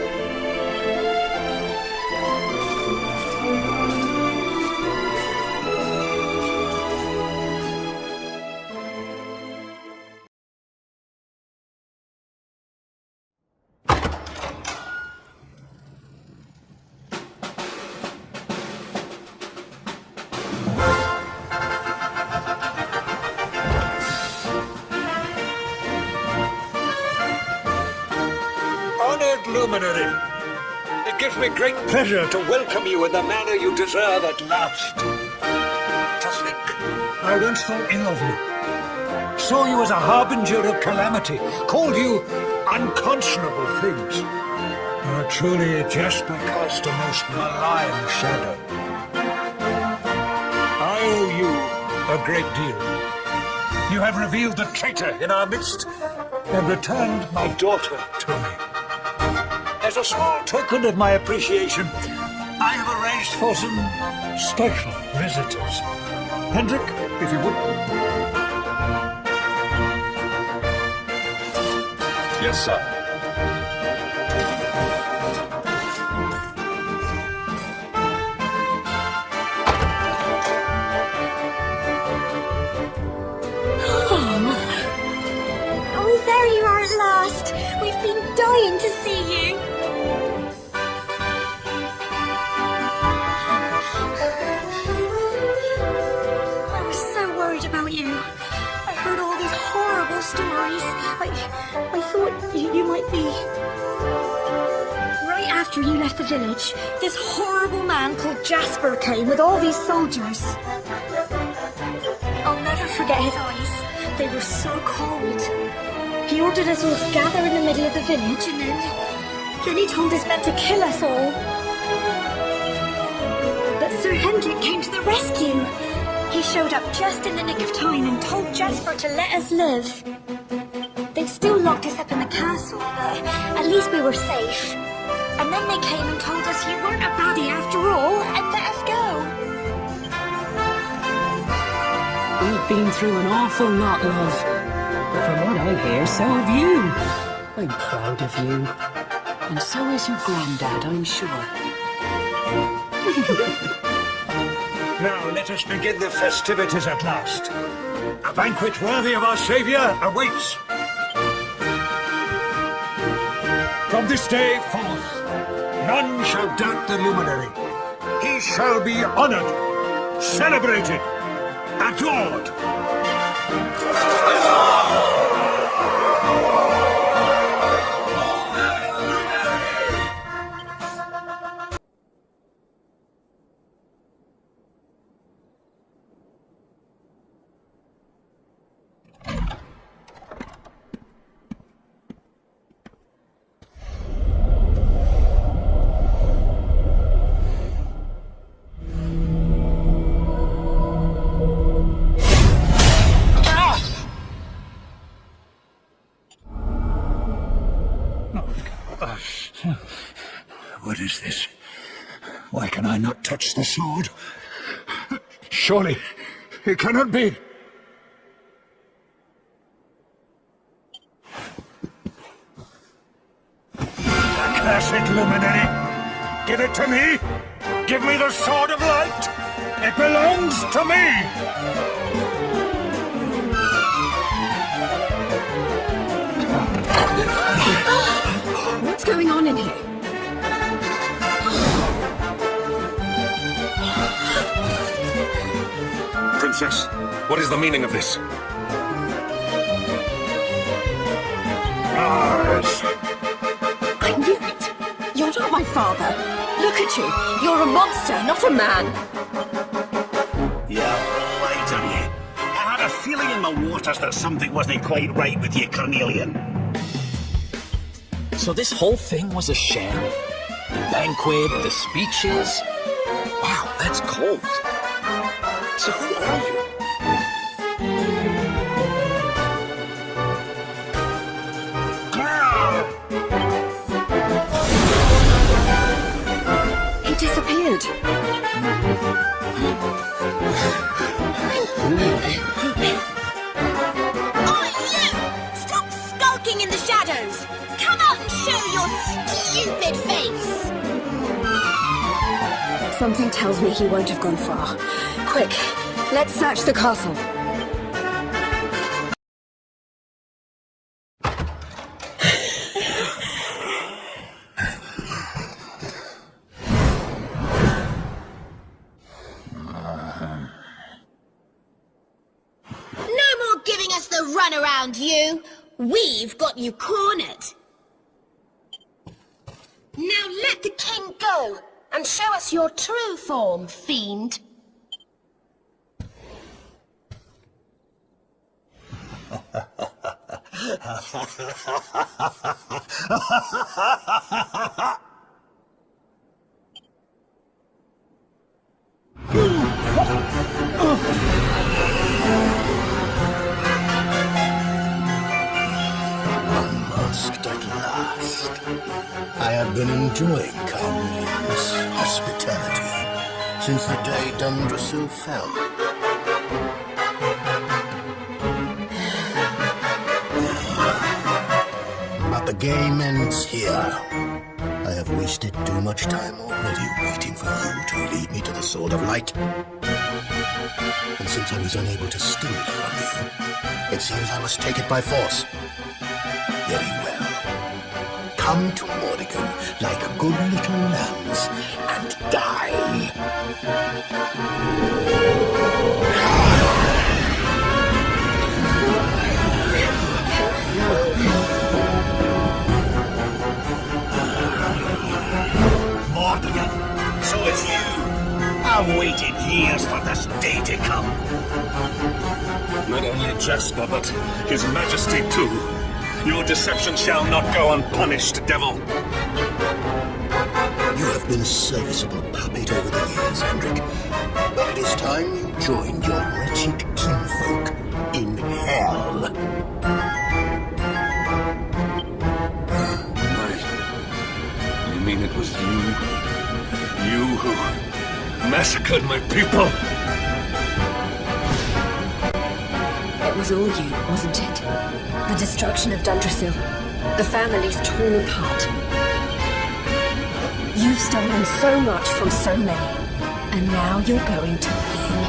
Honored Luminary, it gives me great pleasure to welcome you in the manner you deserve at last. To think, I once thought ill of you, saw you as a harbinger of calamity, called you unconscionable things. Truly, Jasper cast a most malign shadow. I owe you a great deal. You have revealed the traitor in our midst and returned my daughter to me. As a small token of my appreciation, I have arranged for some special visitors. Hendrik, if you would. Yes, sir. Oh, there you are at last. We've been dying to see you. I was so worried about you. I heard all these horrible stories. I thought you might be... Right after you left the village, this horrible man called Jasper came with all these soldiers. I'll never forget his eyes. They were so cold. He ordered us all to gather in the middle of the village, and then he told his men to kill us all. But Sir Hendrik came to the rescue. He showed up just in the nick of time and told Jasper to let us live. They'd still locked us up in the castle, but at least we were safe. And then they came and told us you weren't a baddie after all, and let us go. We've been through an awful lot, love. But from what I hear, so have you. I'm proud of you. And so is your granddad, I'm sure. Now let us begin the festivities at last. A banquet worthy of our Saviour awaits. From this day forth, none shall doubt the Luminary. He shall be honoured, celebrated, adored. What is this? Why can I not touch the sword? Surely, it cannot be. Accursed Luminary! Give it to me! Give me the Sword of Light! It belongs to me! What's going on in here? Princess, what is the meaning of this? I knew it! You're not my father! Look at you! You're a monster, not a man! You're right, are you? I had a feeling in my waters that something wasn't quite right with you, Cornelian. So this whole thing was a sham? The banquet, the speeches? Wow, that's cold. So who are you? skulking in the shadows? Come out and show your stupid face! Something tells me he won't have gone far. Quick, let's search the castle. No more giving us the runaround, you! We've got you cornered! Now let the king go, and show us your true form, fiend! Unmasked at last. I have been enjoying Carmeline's hospitality since the day Dundrasil fell. But the game ends here. I have wasted too much time already waiting for you to lead me to the Sword of Light. And since I was unable to steal it from you, it seems I must take it by force. Very well. Come to Morrigan like good little lambs and die. Morrigan, so it's you. I've waited years for this day to come. Not only Jasper, but His Majesty too. Your deception shall not go unpunished, devil. You have been a serviceable puppet over the years, Hendrik. But it is time you joined your wretched kinfolk in hell. You mean it was you? You who massacred my people? It was all you, wasn't it? The destruction of Dundrasil. The families torn apart. You've stolen so much from so many. And now you're going to pay.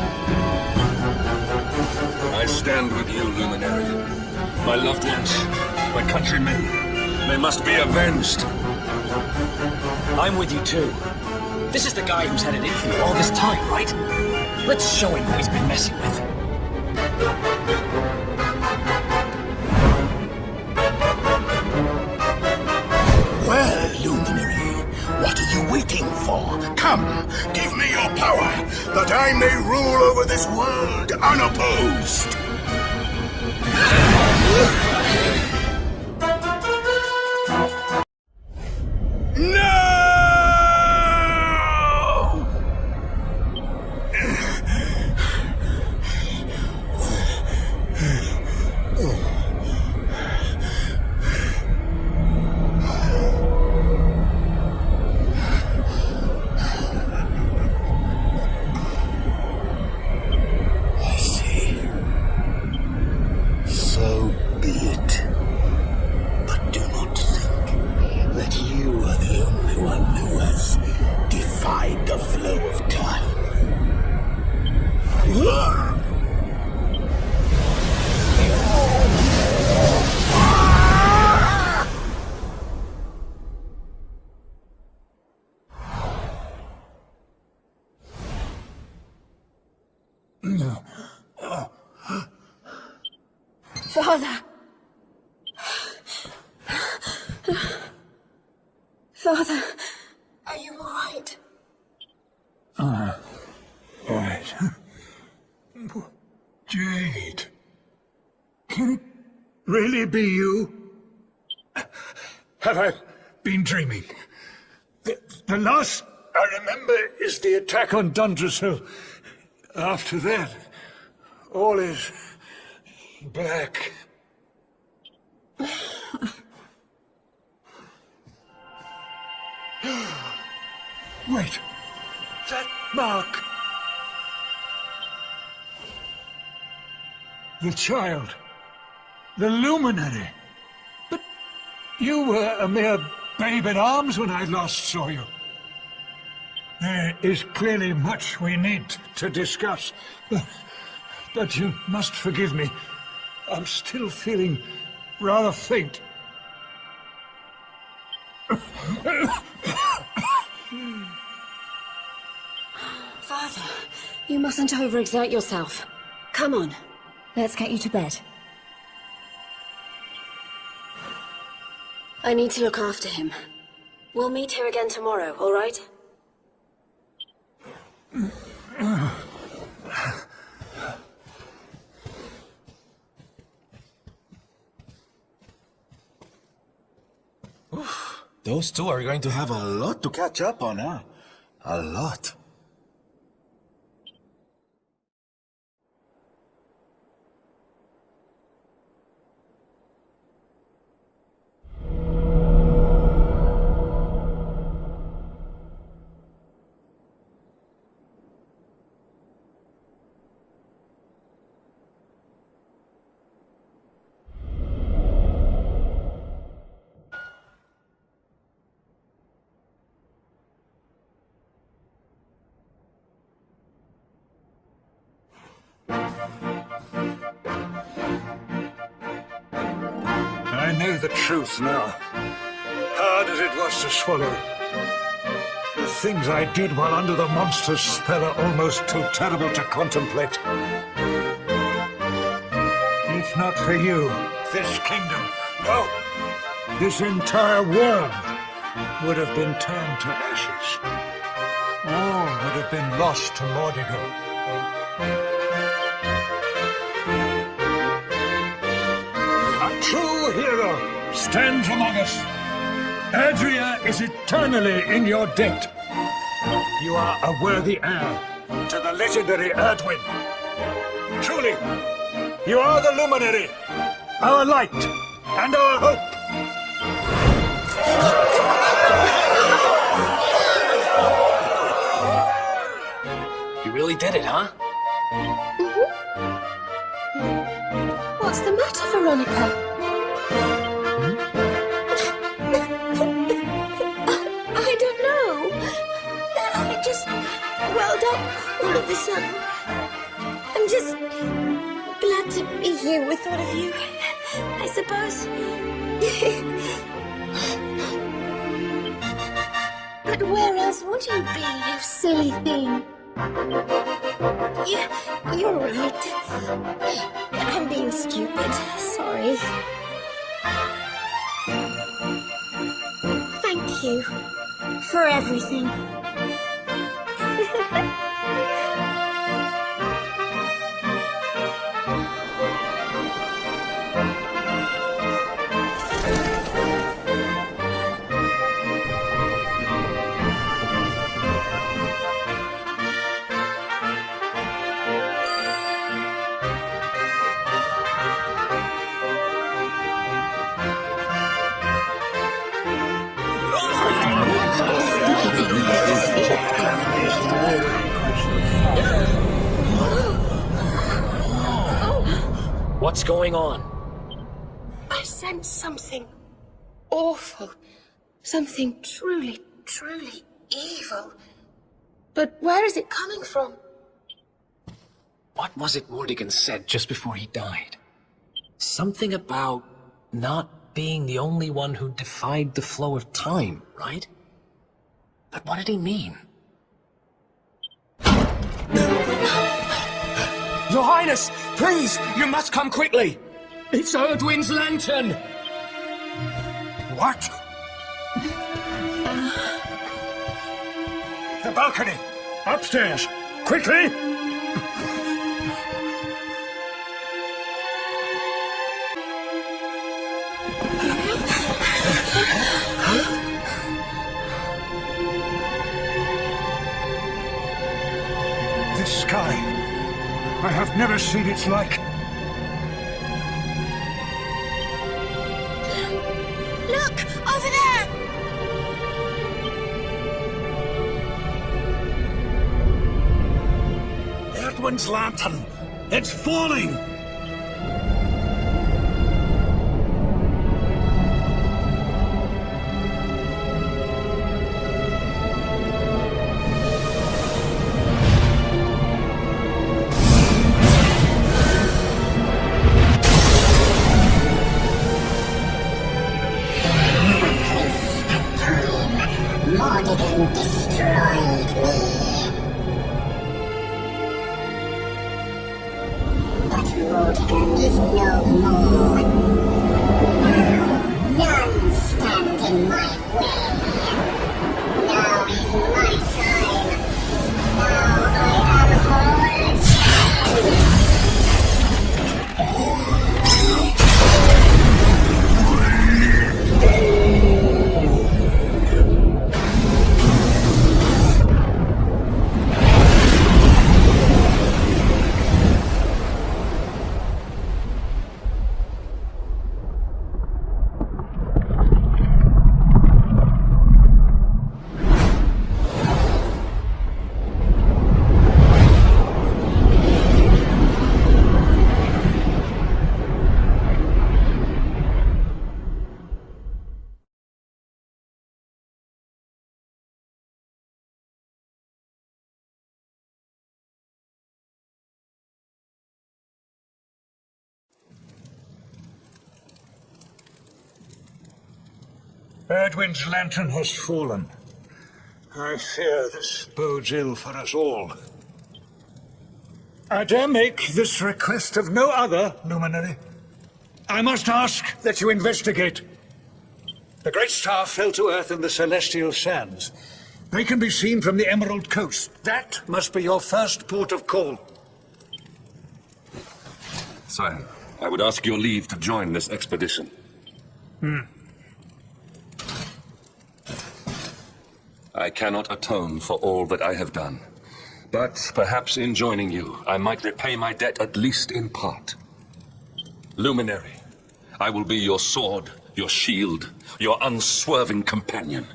I stand with you, Luminary. My loved ones, my countrymen, they must be avenged. I'm with you too. This is the guy who's had it in for you all this time, right? Let's show him who he's been messing with. Well, Luminary, what are you waiting for? Come, give me your power, that I may rule over this world unopposed. Father! Father, are you all right? All right. Jade. Can it really be you? Have I been dreaming? The last I remember is the attack on Dundrasil. After that, all is black. Wait, that mark. The child. The Luminary. You were a mere babe in arms when I last saw you. There is clearly much we need to discuss. But you must forgive me. I'm still feeling rather faint. Father, you mustn't overexert yourself. Come on, let's get you to bed. I need to look after him. We'll meet here again tomorrow, all right? Those two are going to have a lot to catch up on, huh? A lot. I know the truth now. Hard as it was to swallow. The things I did while under the monster's spell are almost too terrible to contemplate. If not for you, this kingdom, no, this entire world would have been turned to ashes. All would have been lost to Mordigo. A true hero stands among us. Adria is eternally in your debt. You are a worthy heir to the legendary Erdwin. Truly, you are the luminary, our light, and our hope. You really did it, huh? What's the matter, Veronica? I don't know. I just welled up all of a sudden. I'm just glad to be here with all of you, I suppose. But where else would you be, you silly thing? You're right. I'm being stupid. Sorry. Thank you for everything. What's going on? I sense something awful. Something truly, truly evil. But where is it coming from? What was it Mordigan said just before he died? Something about not being the only one who defied the flow of time, right? But what did he mean? Your Highness, please, you must come quickly. It's Erdwin's lantern. What? The balcony! Upstairs! Quickly! This sky, I have never seen its like. Look! Over there! Erdwin's lantern! It's falling! Mordigan destroyed me. But Mordigan is no more. None stand in my way. Now is my time. Now I am whole. Erdwin's lantern has fallen. I fear this bodes ill for us all. I dare make this request of no other, Luminary. I must ask that you investigate. The Great Star fell to Earth in the Celestial Sands. They can be seen from the Emerald Coast. That must be your first port of call. Sire, I would ask your leave to join this expedition. I cannot atone for all that I have done. But perhaps in joining you, I might repay my debt at least in part. Luminary, I will be your sword, your shield, your unswerving companion.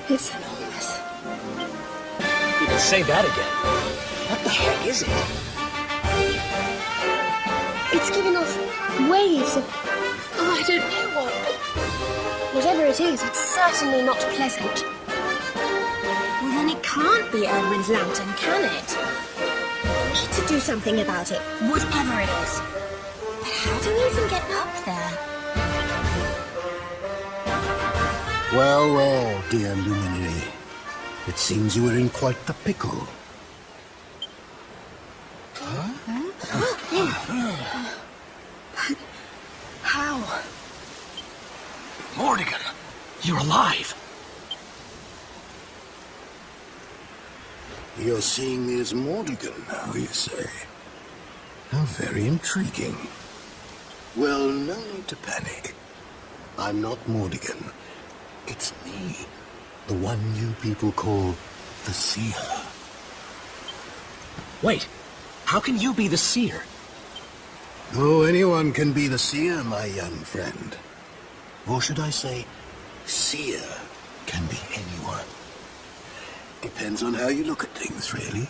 It's enormous. You can say that again. What the heck is it? It's giving off waves of... Oh, I don't know what, but... Whatever it is, it's certainly not pleasant. Well, then it can't be Erdwin's lantern, can it? We need to do something about it, whatever it is. But how do we even get up there? Well, well, dear Luminary. It seems you were in quite the pickle. How? Mordigan, you're alive. You're seeing me as Mordigan now, you say? How very intriguing. Well, no need to panic. I'm not Mordigan. It's me, the one you people call the Seer. Wait, how can you be the Seer? Oh, anyone can be the Seer, my young friend. Or should I say, Seer can be anyone. Depends on how you look at things, really.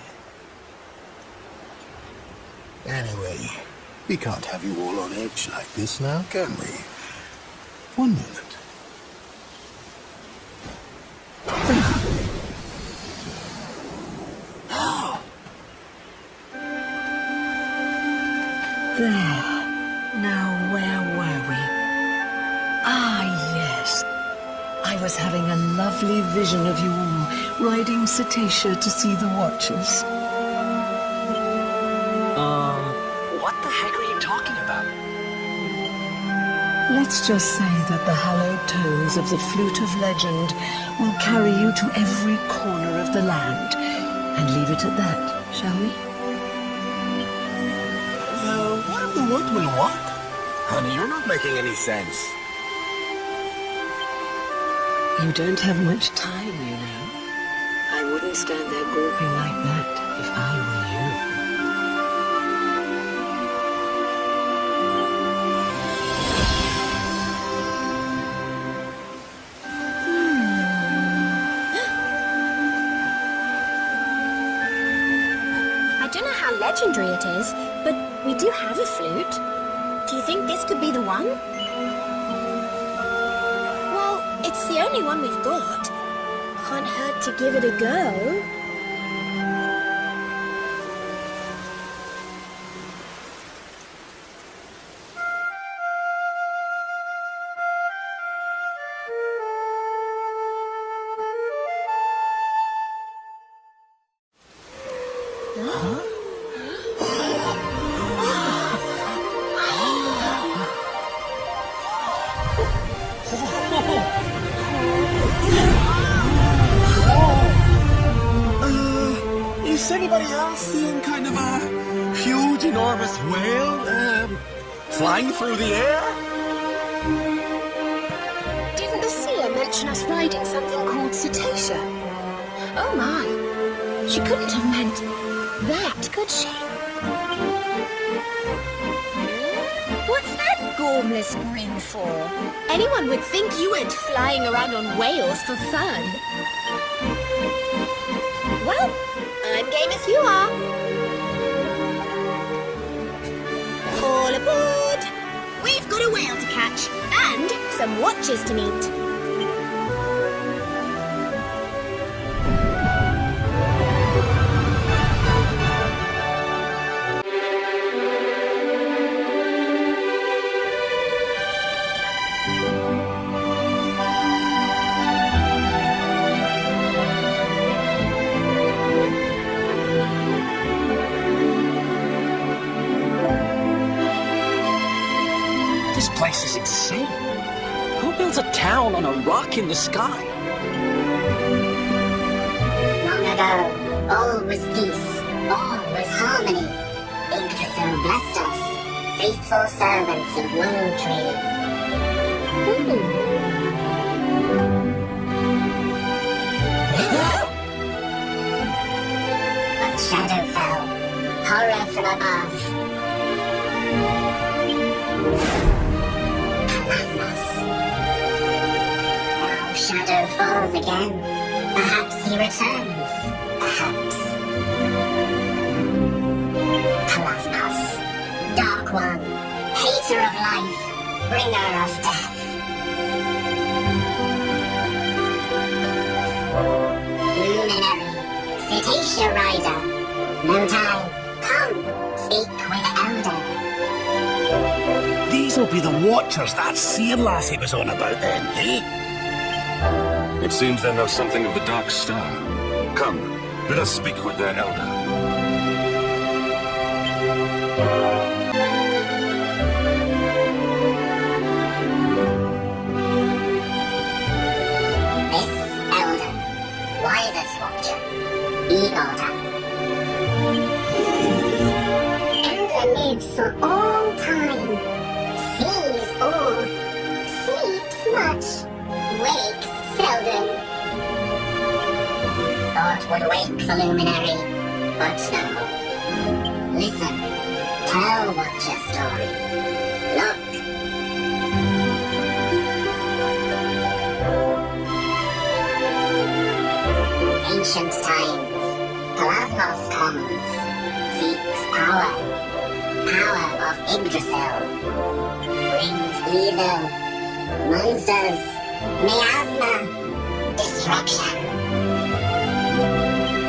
Anyway, we can't have you all on edge like this now, can we? One moment. There. Now, where were we? Ah, yes. I was having a lovely vision of you all, riding Cetacea to see the Watchers. What the heck are you talking about? Let's just say that the hallowed tones of the Flute of Legend will carry you to every corner of the land. And leave it at that, shall we? What if the wood will what? Honey, you're not making any sense. You don't have much time, you know. I wouldn't stand there gawping like that if I were you. I don't know how legendary it is, but we do have a flute. Do you think this could be the one? Well, it's the only one we've got. Can't hurt to give it a go. Is anybody else seeing kind of a huge, enormous whale flying through the air? Didn't the seer mention us riding something called Cetacea? Oh my. She couldn't have meant that, could she? What's that gormless grin for? Anyone would think you went flying around on whales for fun. Well, I'm game as you are. All aboard! We've got a whale to catch and some watchers to meet. This place is insane. Who builds a town on a rock in the sky? Long ago, all was peace, all was harmony. Yggdrasil blessed us, faithful servants of Lone Tree. But shadow fell, horror from above. Now shadow falls again. Perhaps he returns. Perhaps. Pelasmas, Dark One, hater of life, bringer of death. Luminary, Cetacea Rider, no time. Come, speak with Elder. These will be the Watchers that seer lassie was on about then, eh? It seems they know something of the Dark Star. Come, let us speak with their elder. This elder, wisest watcher, Egorta. Elder lives for all time, sees all, sleeps much, wakes seldom. Thought would wake the luminary, but no. Listen, tell Watcher story. Look. Ancient times, Pelasmos comes, seeks power, power of Yggdrasil, brings evil, monsters, miasma, destruction.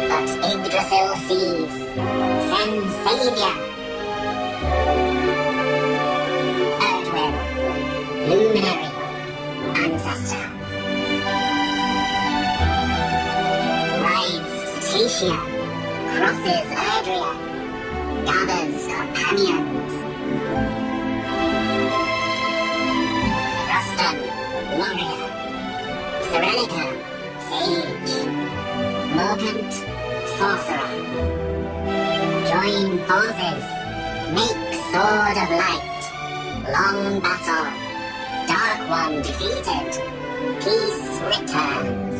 But Yggdrasil sees, sends savior. Erdwin, luminary, ancestor. Cetacea, crosses Erdrea, gathers companions. Baston, warrior. Serenica, sage. Morgant, sorcerer. Join forces. Make sword of light. Long battle. Dark one defeated. Peace returns.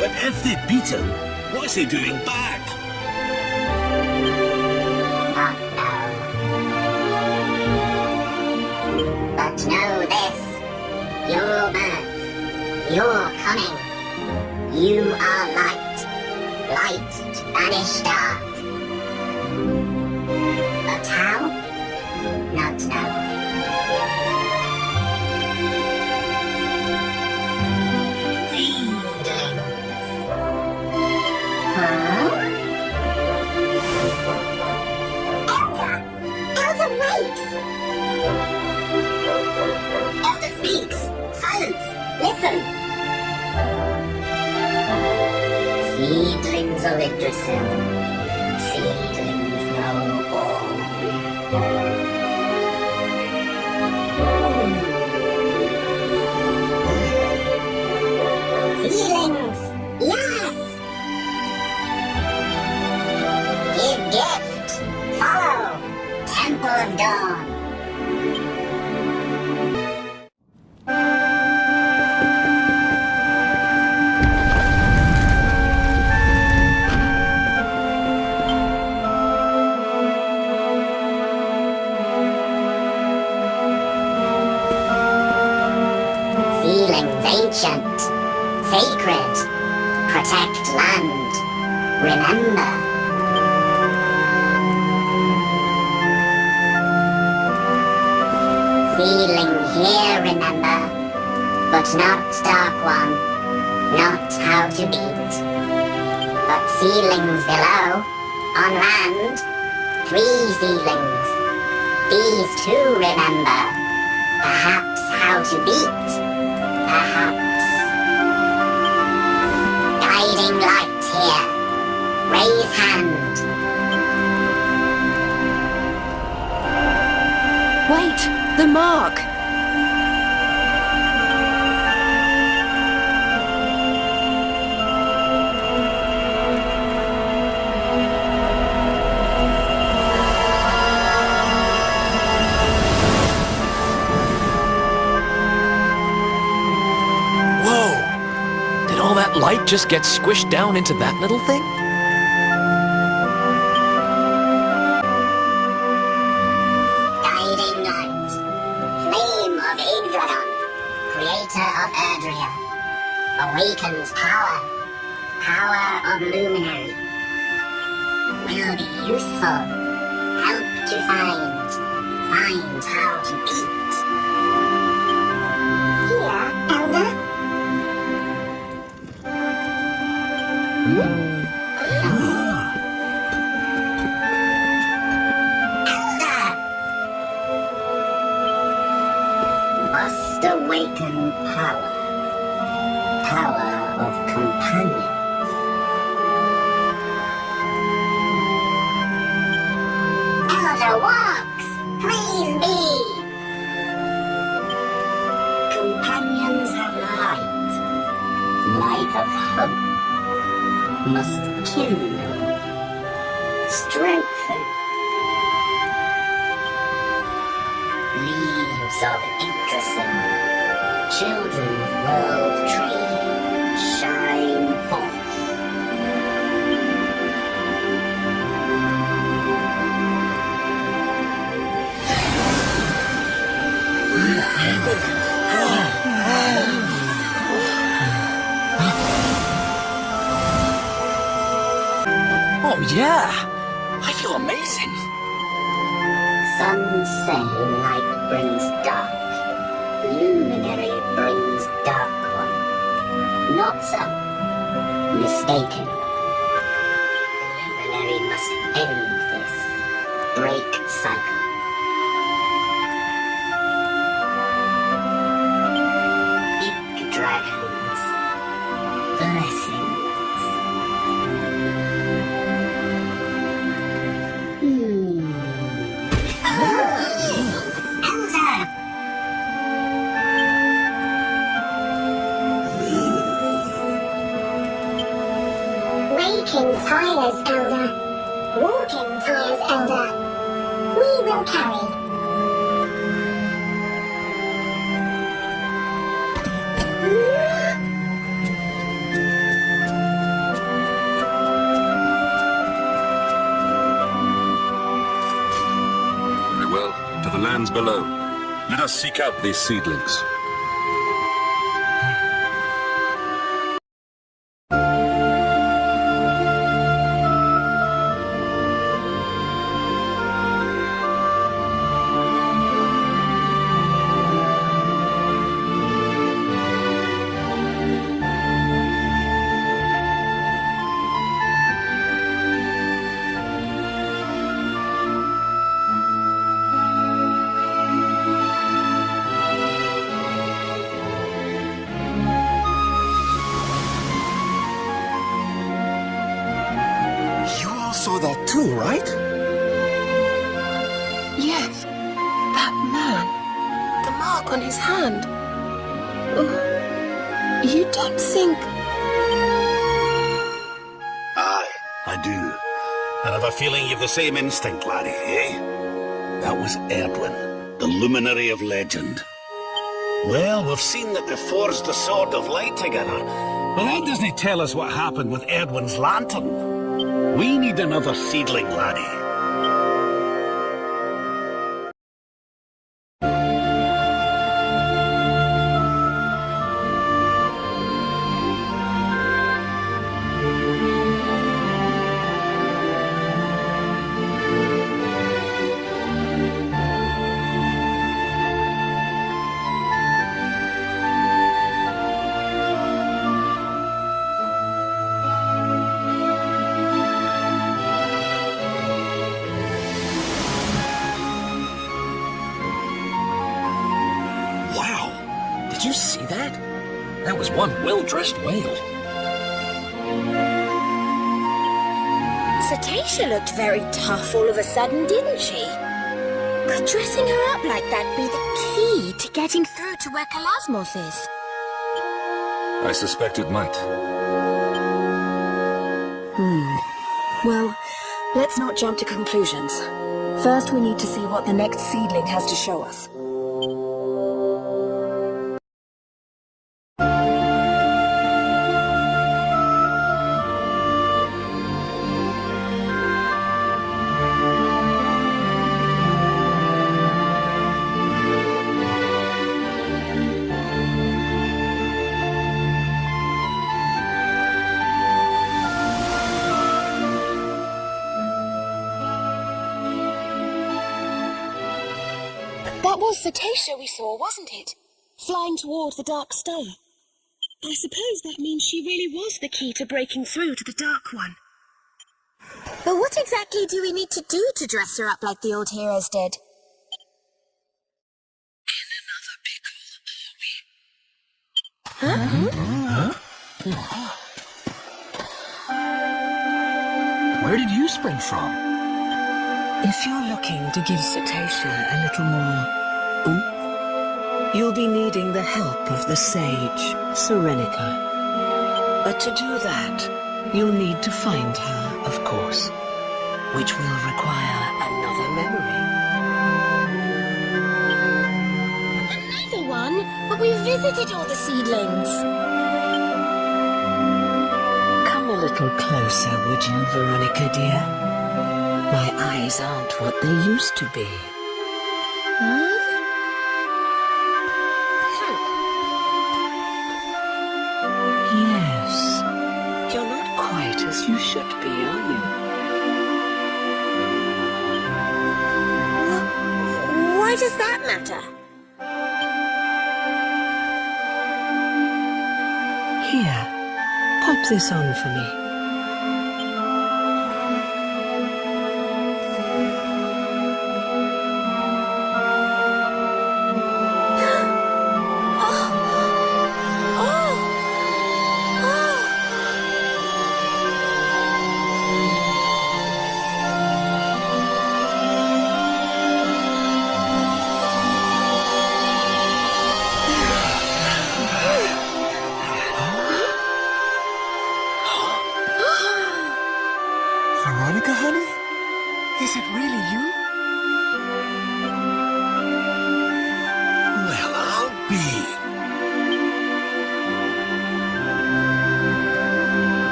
But if they beat him, what's he doing back? Not know. But know this. Your birth. Your coming. You are light. Light to banish dark. But how? Not know. Elsa wakes! Elsa speaks! Silence! Listen! Seedlings of Yggdrasil. Seedlings know all. Seedlings! Yes! Give gift! Follow! Temple of Dawn! Feelings ancient, sacred, protect land, remember. Feeling here, remember, but not Dark One, not how to beat. But ceilings below, on land, 3 ceilings. These two remember, perhaps how to beat. Perhaps. Guiding light here. Raise hand. Wait! The mark! All that light just gets squished down into that little thing? Guiding light. Flame of Yggdrasil. Creator of Erdrea. Awakens power. Power of Luminary. Will be useful. Help to find. Find how to beat. Here, Elder. Must awaken power. Power of companions. Elder walks! Praise be! Companions have light. Light of hope. Must kindle, strengthen. Leaves of Yggdrasil, children of world tree, shine forth. Oh yeah! I feel amazing! Some say light brings dark. Luminary brings dark one. Not so. Mistaken. Luminary must end this. Break cycle. Dragons. Blessings. Elder! Walking tires, Elder. Walking tires, Elder. We will carry. Very well. To the lands below. Let us seek out these seedlings. Saw that too, right? Yes, that man. The mark on his hand. Oh, you don't think... Aye, I do. And I've a feeling you've the same instinct, laddie, eh? That was Erdwin, the luminary of legend. Well, we've seen that they forged the Sword of Light together. But that doesn't tell us what happened with Erdwin's lantern. We need another seedling, laddie. Did you see that? That was one well-dressed whale. Cetacea looked very tough all of a sudden, didn't she? Could dressing her up like that be the key to getting through to where Kalasmos is? I suspect it might. Well, let's not jump to conclusions. First, we need to see what the next seedling has to show us. That was Cetacea we saw, wasn't it? Flying toward the Dark Star. I suppose that means she really was the key to breaking through to the Dark One. But what exactly do we need to do to dress her up like the old heroes did? Where did you spring from? If you're looking to give Cetacea a little more oomph, you'll be needing the help of the sage, Serenica. But to do that, you'll need to find her, of course, which will require another memory. Another one? But we visited all the seedlings. Come a little closer, would you, Veronica, dear? My eyes aren't what they used to be. Yes. You're not quite as you should be, are you? Why does that matter? Here, pop this on for me.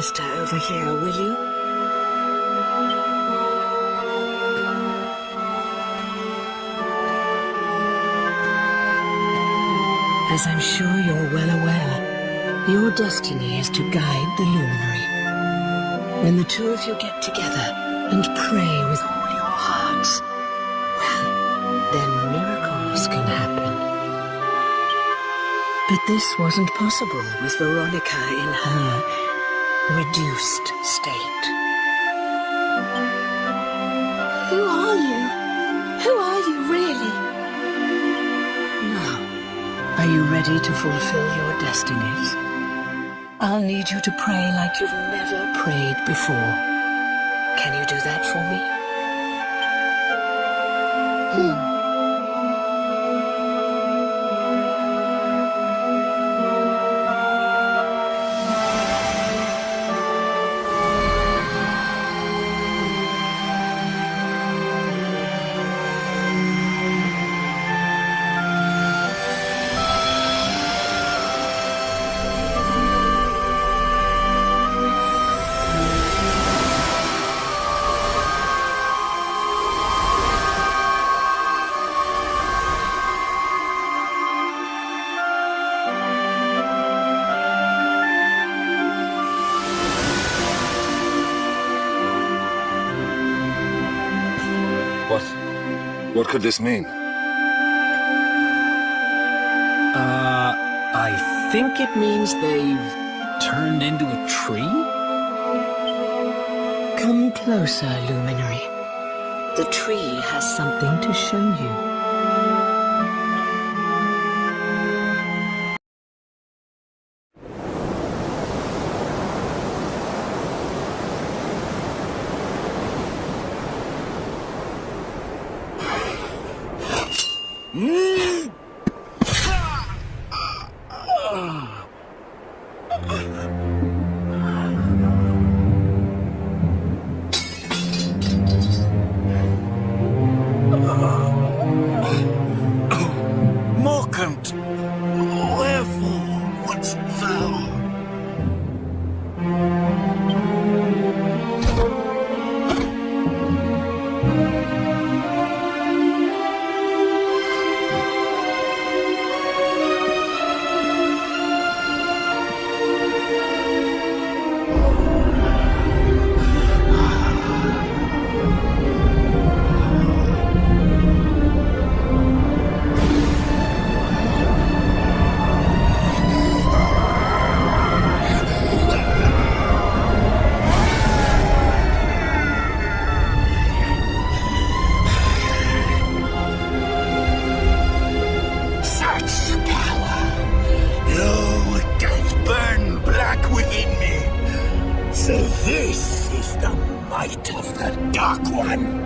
sister over here, will you? As I'm sure you're well aware, your destiny is to guide the Luminary. When the two of you get together and pray with all your hearts, well, then miracles can happen. But this wasn't possible with Veronica in her reduced state. Who are you? Who are you really? Now, are you ready to fulfill your destinies? I'll need you to pray like you've never prayed before. Can you do that for me? What could this mean? I think it means they've turned into a tree? Come closer, Luminary. The tree has something to show you. Morkant, wherefore wouldst thou? So this is the might of the Dark One.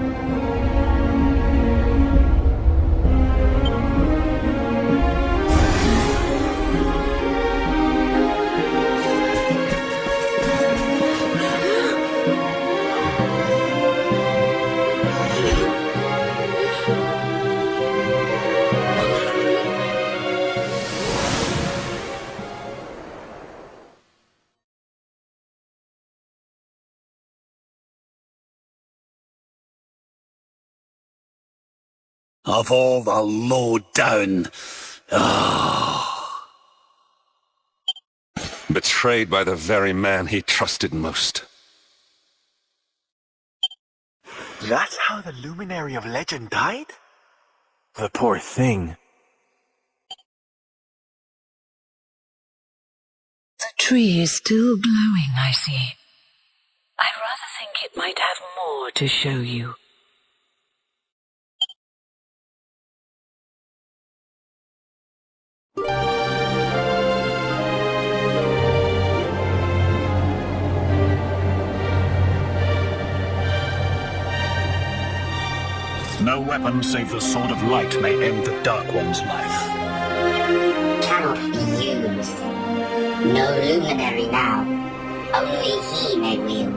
Of all the low-down... Betrayed by the very man he trusted most. That's how the Luminary of Legend died? The poor thing. The tree is still glowing, I see. I rather think it might have more to show you. No weapon save the Sword of Light may end the Dark One's life. Cannot be used. No luminary now. Only he may wield.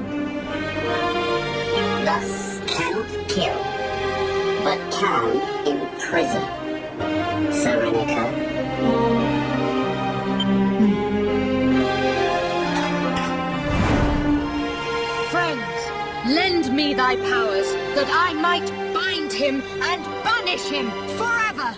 Thus cannot kill, but can imprison. Serenica. Lend me thy powers, that I might bind him and banish him forever!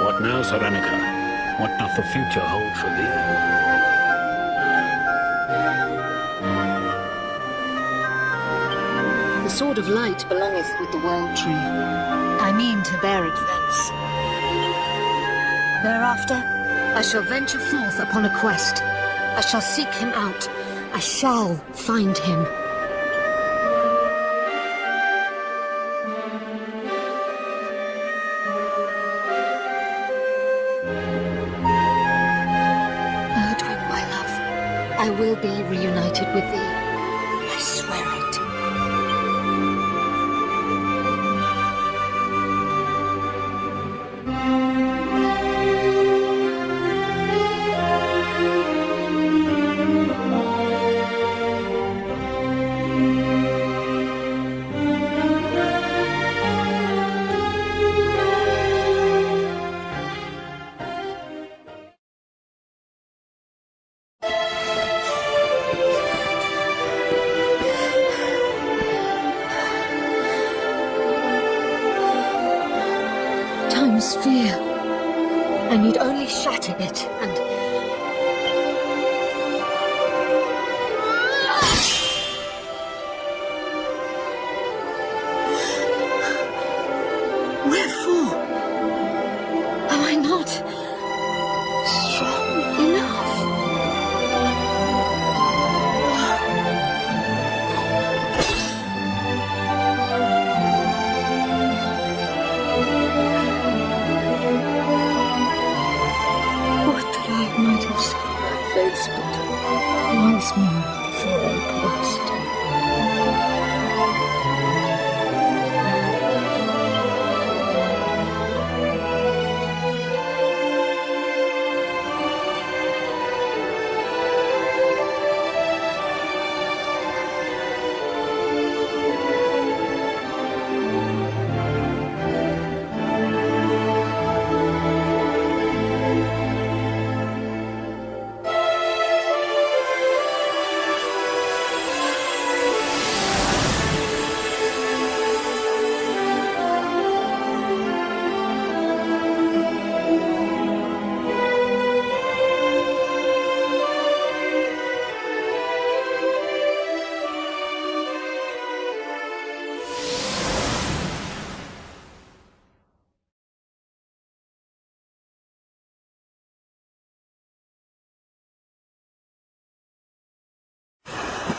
What now, Serenica? What doth the future hold for thee? The Sword of Light belongeth with the World Tree. I mean to bear it thence. Thereafter, I shall venture forth upon a quest. I shall seek him out. I shall find him. Erdwin, my love, I will be reunited with thee. I swear it. Sphere. I need only shatter it, and... Wherefore? Am I not strong enough? I might have seen that face, but once more before I passed.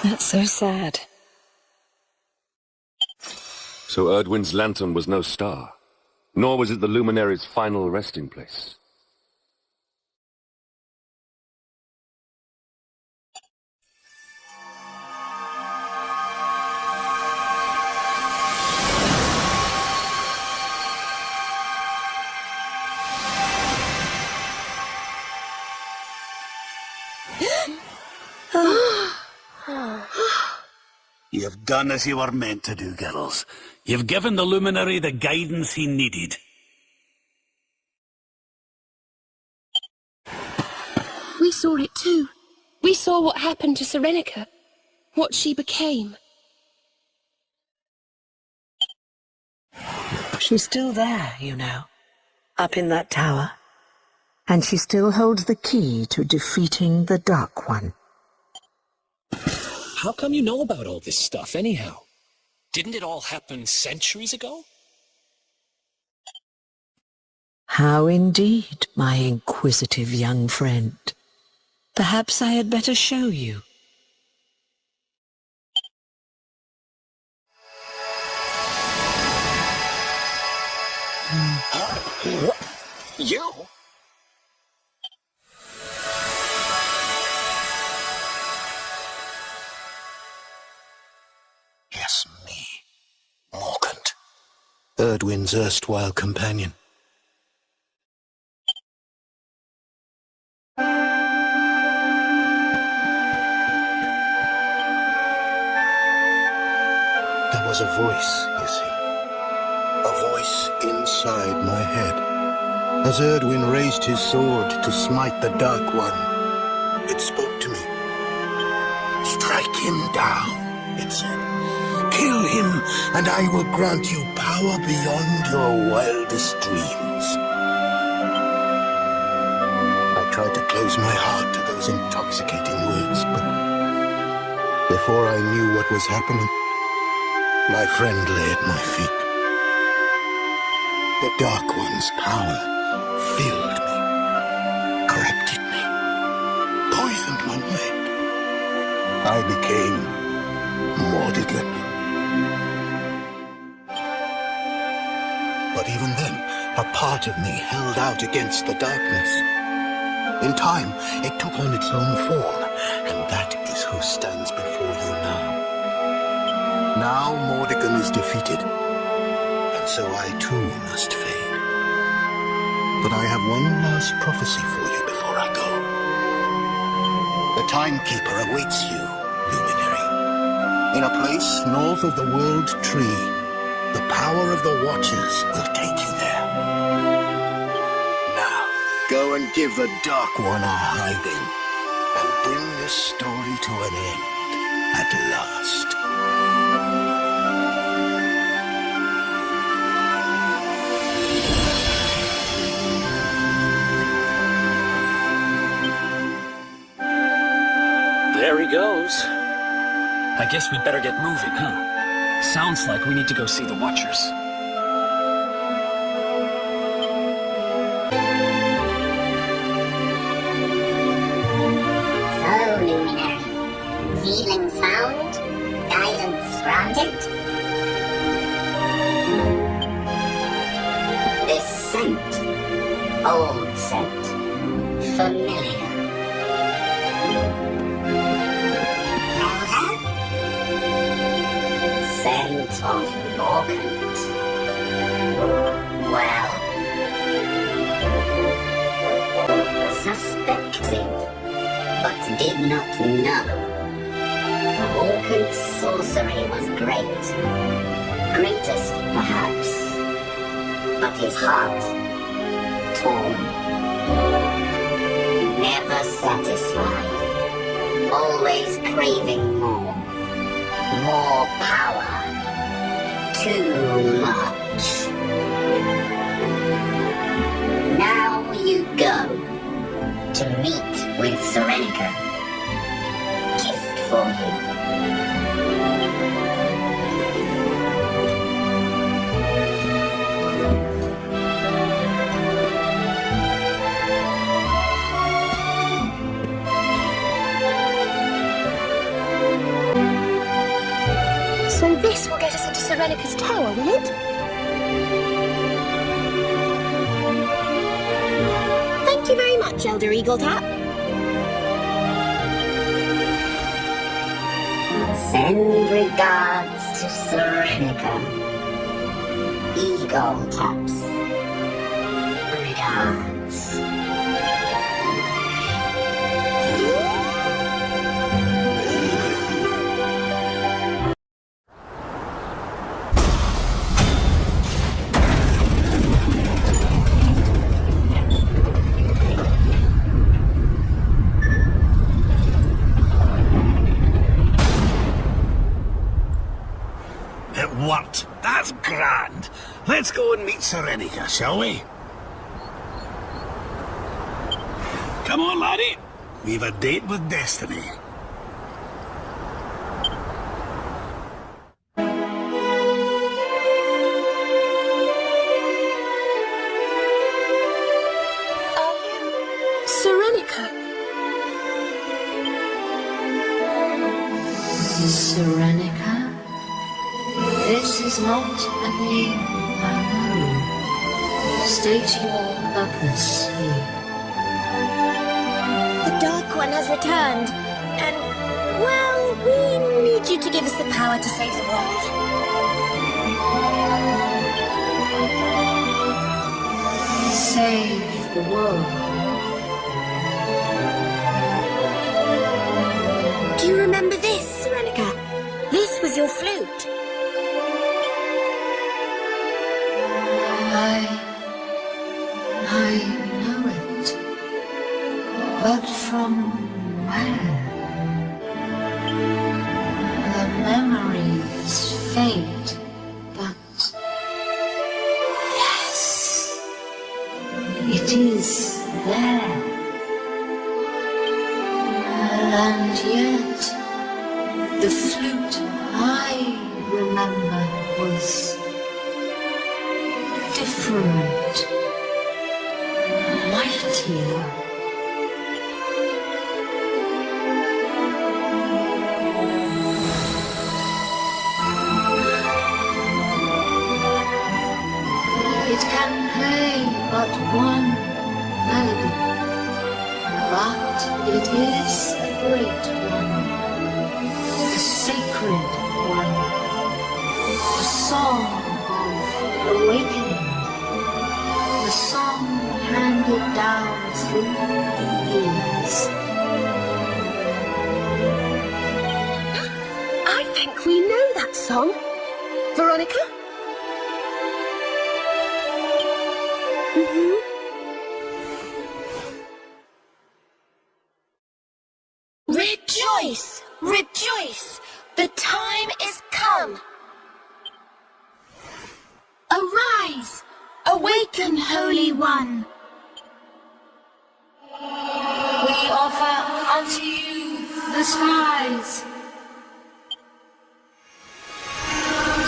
That's so sad. So Erdwin's lantern was no star, nor was it the Luminary's final resting place. You've done as you were meant to do, girls. You've given the Luminary the guidance he needed. We saw it too. We saw what happened to Serenica. What she became. She's still there, you know. Up in that tower. And she still holds the key to defeating the Dark One. How come you know about all this stuff, anyhow? Didn't it all happen centuries ago? How indeed, my inquisitive young friend. Perhaps I had better show you. You? Erdwin's erstwhile companion. There was a voice, you see. A voice inside my head. As Erdwin raised his sword to smite the Dark One, it spoke to me. Strike him down, it said. Kill him, and I will grant you power beyond your wildest dreams. I tried to close my heart to those intoxicating words, but before I knew what was happening, my friend lay at my feet. The Dark One's power filled me, corrupted me, poisoned my mind. I became Mordegon. But even then, a part of me held out against the darkness. In time, it took on its own form, and that is who stands before you now. Now Mordegon is defeated, and so I too must fade. But I have one last prophecy for you before I go. The Timekeeper awaits you, luminary. In a place north of the World Tree, the power of the Watchers will take you there. Now, go and give the Dark One a hiding, and bring this story to an end at last. There he goes. I guess we'd better get moving, huh? Sounds like we need to go see the Watchers. So, Luminary. Feelings found? Guidance granted? This scent. Old scent. Familiar. Scent of Morgant. Well, suspected, but did not know. Morgant's sorcery was great. Greatest, perhaps. But his heart, torn. Never satisfied. Always craving more. More power. Too much. Now you go to meet with Serenica. Gift for you. So this will get us into Serenica's tower, will it? Thank you very much, Elder Eagletap. Send regards to Serenica. Eagletaps. Regards. It worked. That's grand. Let's go and meet Serenica, shall we? Come on, laddie. We've a date with Destiny. Serenica. Serenica? This is not a name I know. State your purpose here. The Dark One has returned, and, well, we need you to give us the power to save the world. Save the world. Do you remember this, Serenica? This was your flute. I know it. But from where? The memories fade, but yes, it is there. And yet, the flute I remember was different, mightier. It can play but one melody, but it is a great one, a sacred one, a song of awakening, a song handed down through the years. I think we know that song. Veronica? Rejoice! Rejoice! The time is come! Arise! Awaken, Holy One! We offer unto you the skies.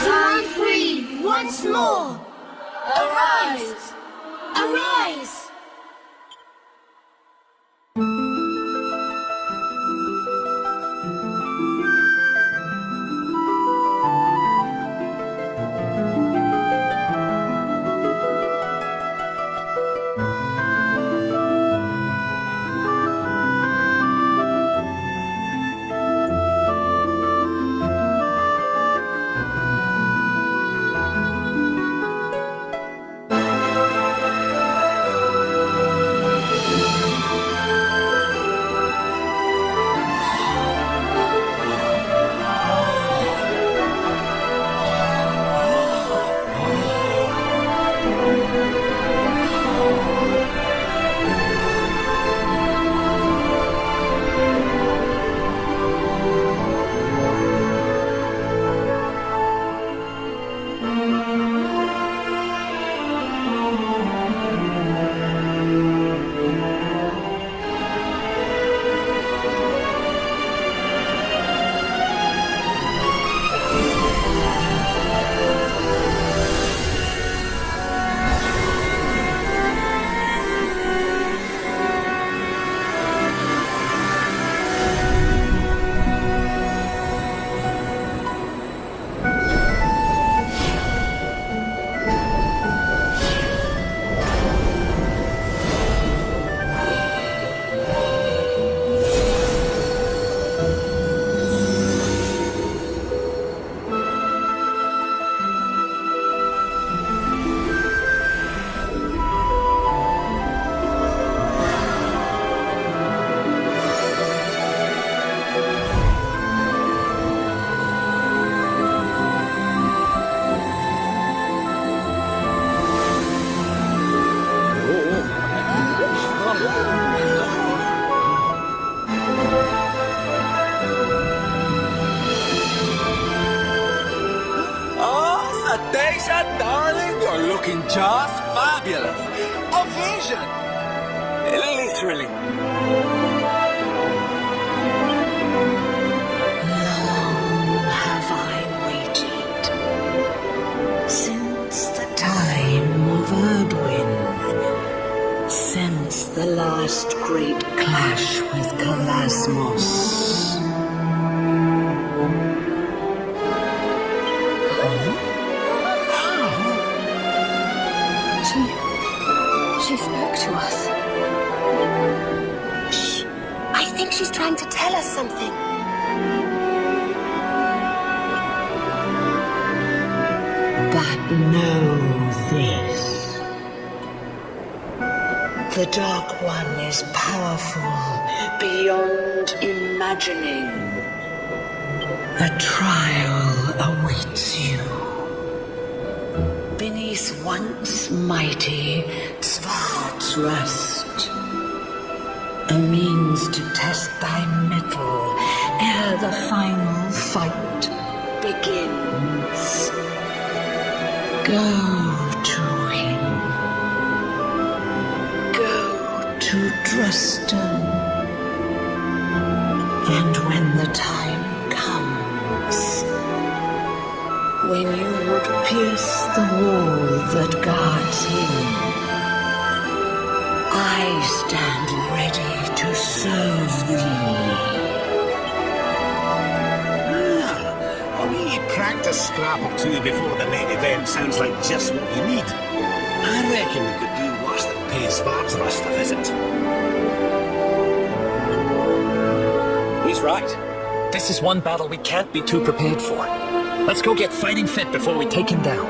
Fly free once more! Arise! Arise! Daisha, darling, you're looking just fabulous. A vision. Literally. Long have I waited, since the time of Erdwin, since the last great clash with Kalasmos. She spoke to us. Shh! I think she's trying to tell us something. back. Know this. The Dark One is powerful beyond imagining. A trial awaits you. Beneath once mighty Svartrust. A means to test thy mettle ere the final fight begins. Go to him. Go to Drustan. And when the time comes, when you would pierce the wall that guards him, I stand ready to serve thee. A wee practice scrap or two before the main event sounds like just what you need. I reckon we could do worse than pay Svartrust a visit. He's right. This is one battle we can't be too prepared for. Let's go get fighting fit before we take him down.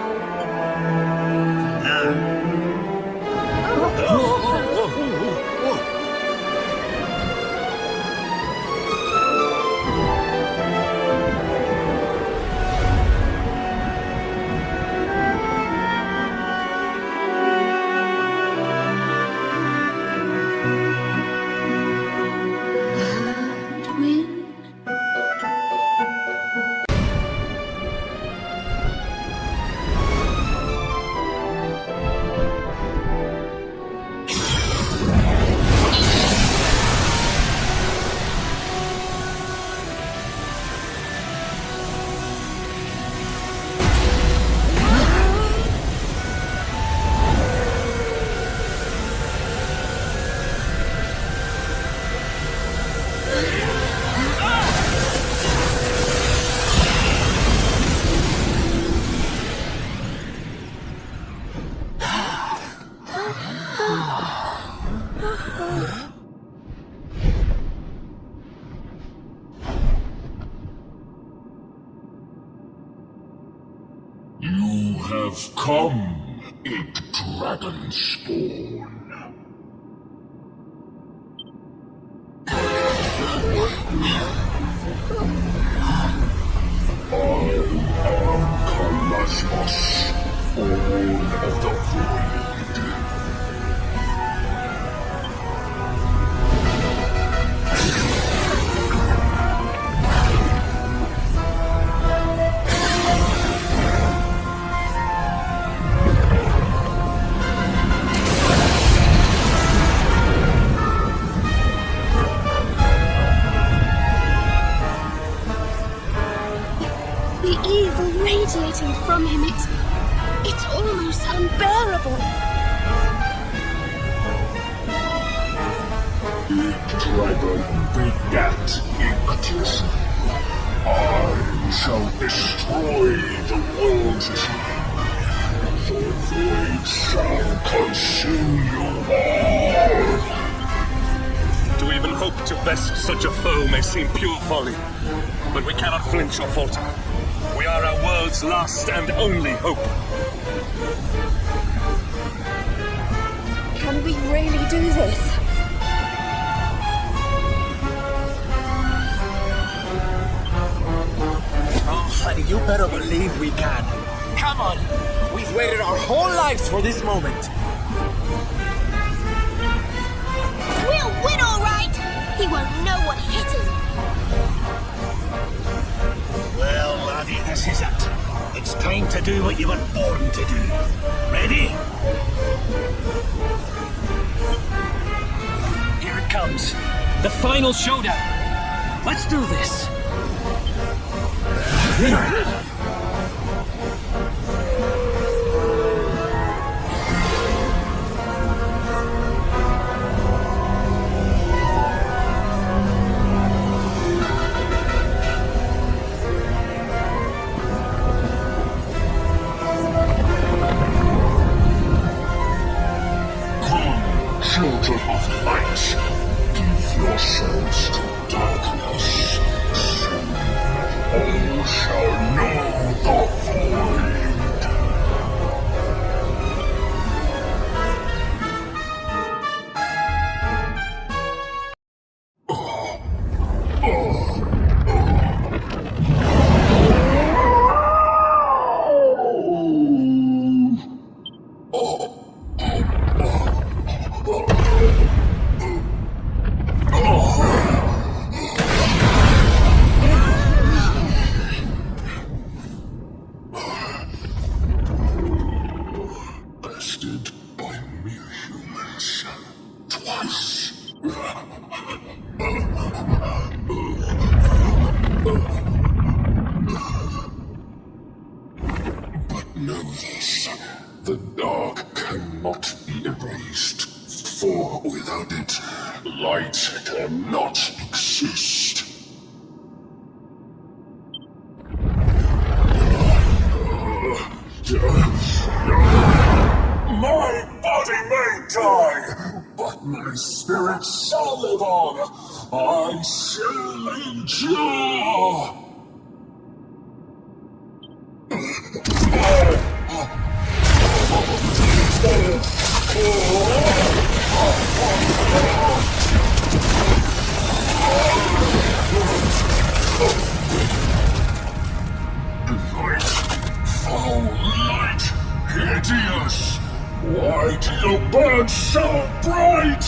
You have come, Ig Dragonspawn. I am Kalasmos, Born of the Void. The evil radiating from him, it's almost unbearable. Ig Dragon begat Yggdrasil. I shall destroy the world's tree. The void shall consume you all. To even hope to best such a foe may seem pure folly, but we cannot flinch or falter. We are our world's last and only hope. Can we really do this? Oh, honey, you better believe we can. Come on. We've waited our whole lives for this moment. We'll win, all right! He won't know what hit him. Well, laddie, this is it. It's time to do what you were born to do. Ready? Here it comes. The final showdown. Let's do this. Children of light, give yourselves to darkness. Soon all shall know Without it, light cannot exist. My body may die, but my spirit shall live on. I shall endure. Light, foul light, hideous! Why do you burn so bright?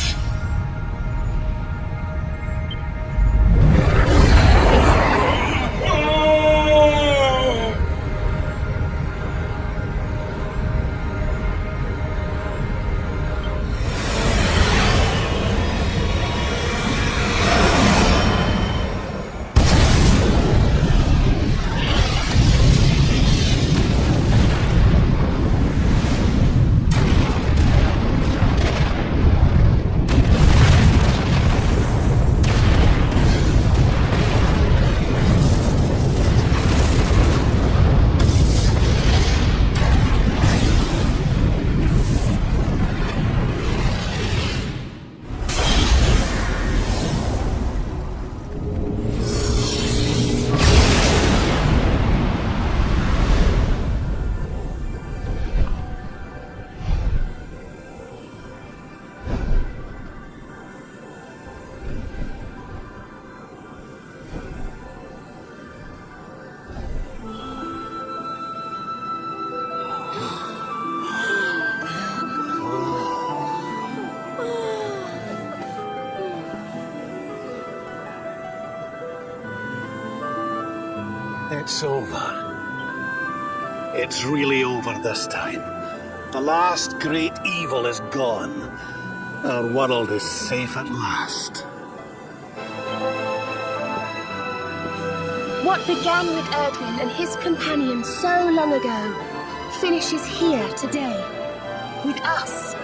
It's over. It's really over this time. The last great evil is gone. Our world is safe at last. What began with Erdwin and his companions so long ago finishes here today, with us.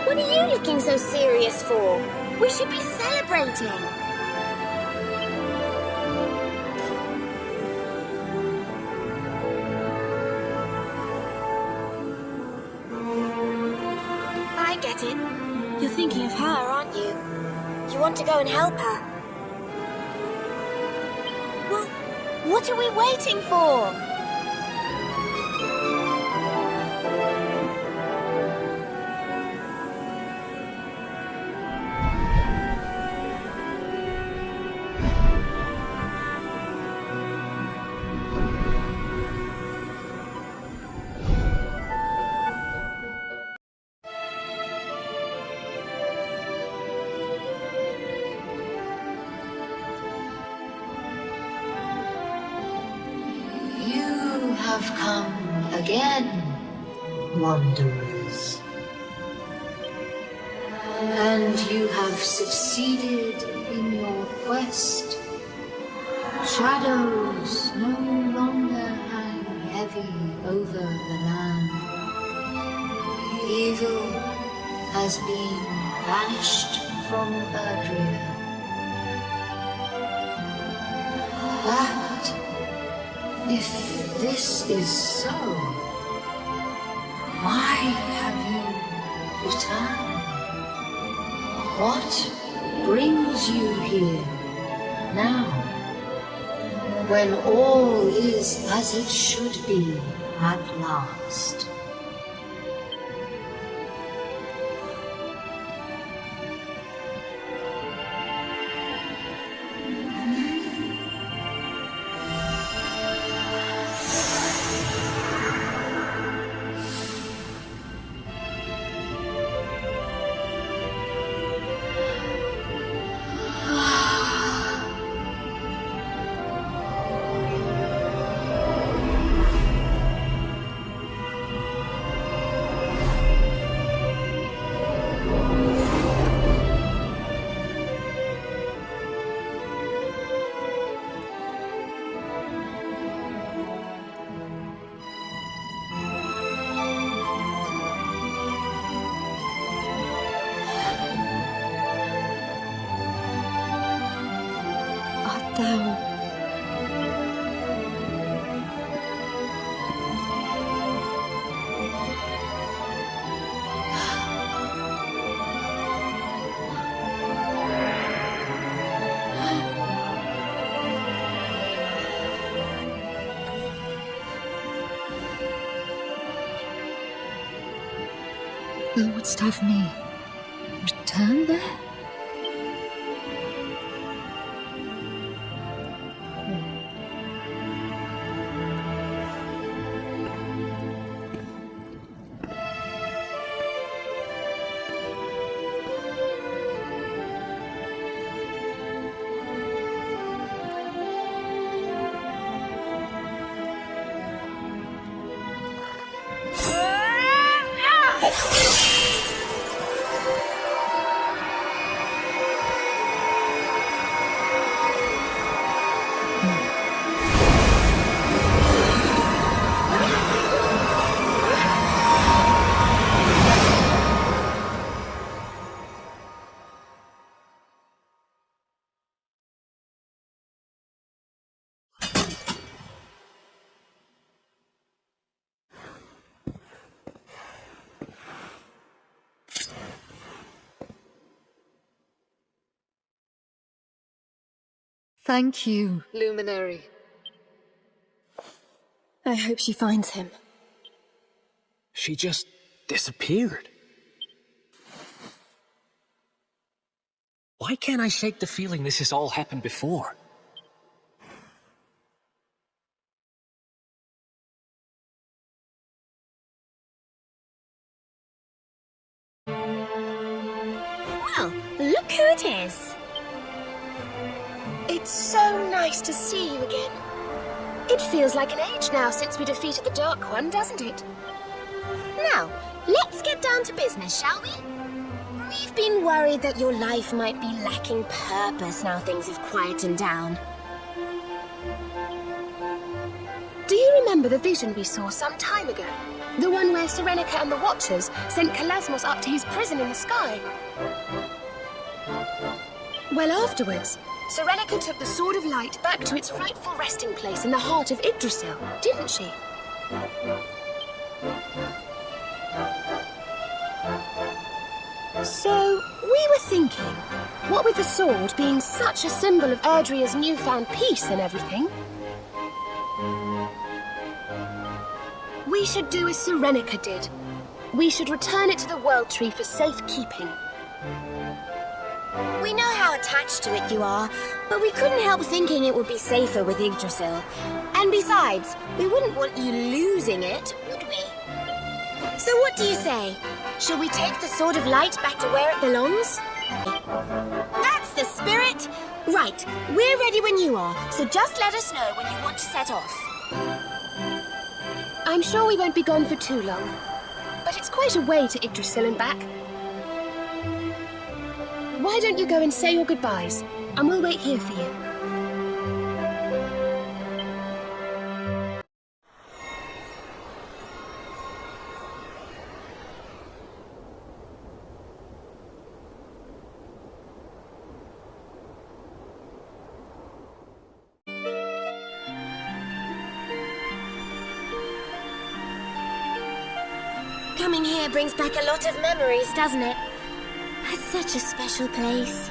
What are you looking so serious for? We should be celebrating. I get it. You're thinking of her, aren't you? You want to go and help her. Well, what are we waiting for? Have come again, wanderers. And you have succeeded in your quest. Shadows no longer hang heavy over the land. Evil has been banished from Erdrea. But if this is so, why have you returned? What brings you here now, when all is as it should be at last? thou? Thou wouldst have me return there? Thank you, Luminary. I hope she finds him. She just disappeared. Why can't I shake the feeling this has all happened before? Well, look who it is. It's so nice to see you again. It feels like an age now since we defeated the Dark One, doesn't it? Now, let's get down to business, shall we? We've been worried that your life might be lacking purpose now things have quietened down. Do you remember the vision we saw some time ago? The one where Serenica and the Watchers sent Kalasmos up to his prison in the sky? Well, afterwards, Serenica took the Sword of Light back to its rightful resting place in the heart of Yggdrasil, didn't she? So, we were thinking, what with the sword being such a symbol of Erdrea's newfound peace and everything, we should do as Serenica did. We should return it to the World Tree for safekeeping. We know how attached to it you are, but we couldn't help thinking it would be safer with Yggdrasil. And besides, we wouldn't want you losing it, would we? So what do you say? Shall we take the Sword of Light back to where it belongs? That's the spirit! Right, we're ready when you are, so just let us know when you want to set off. I'm sure we won't be gone for too long, but it's quite a way to Yggdrasil and back. Why don't you go and say your goodbyes, and we'll wait here for you. Coming here brings back a lot of memories, doesn't it? It's such a special place.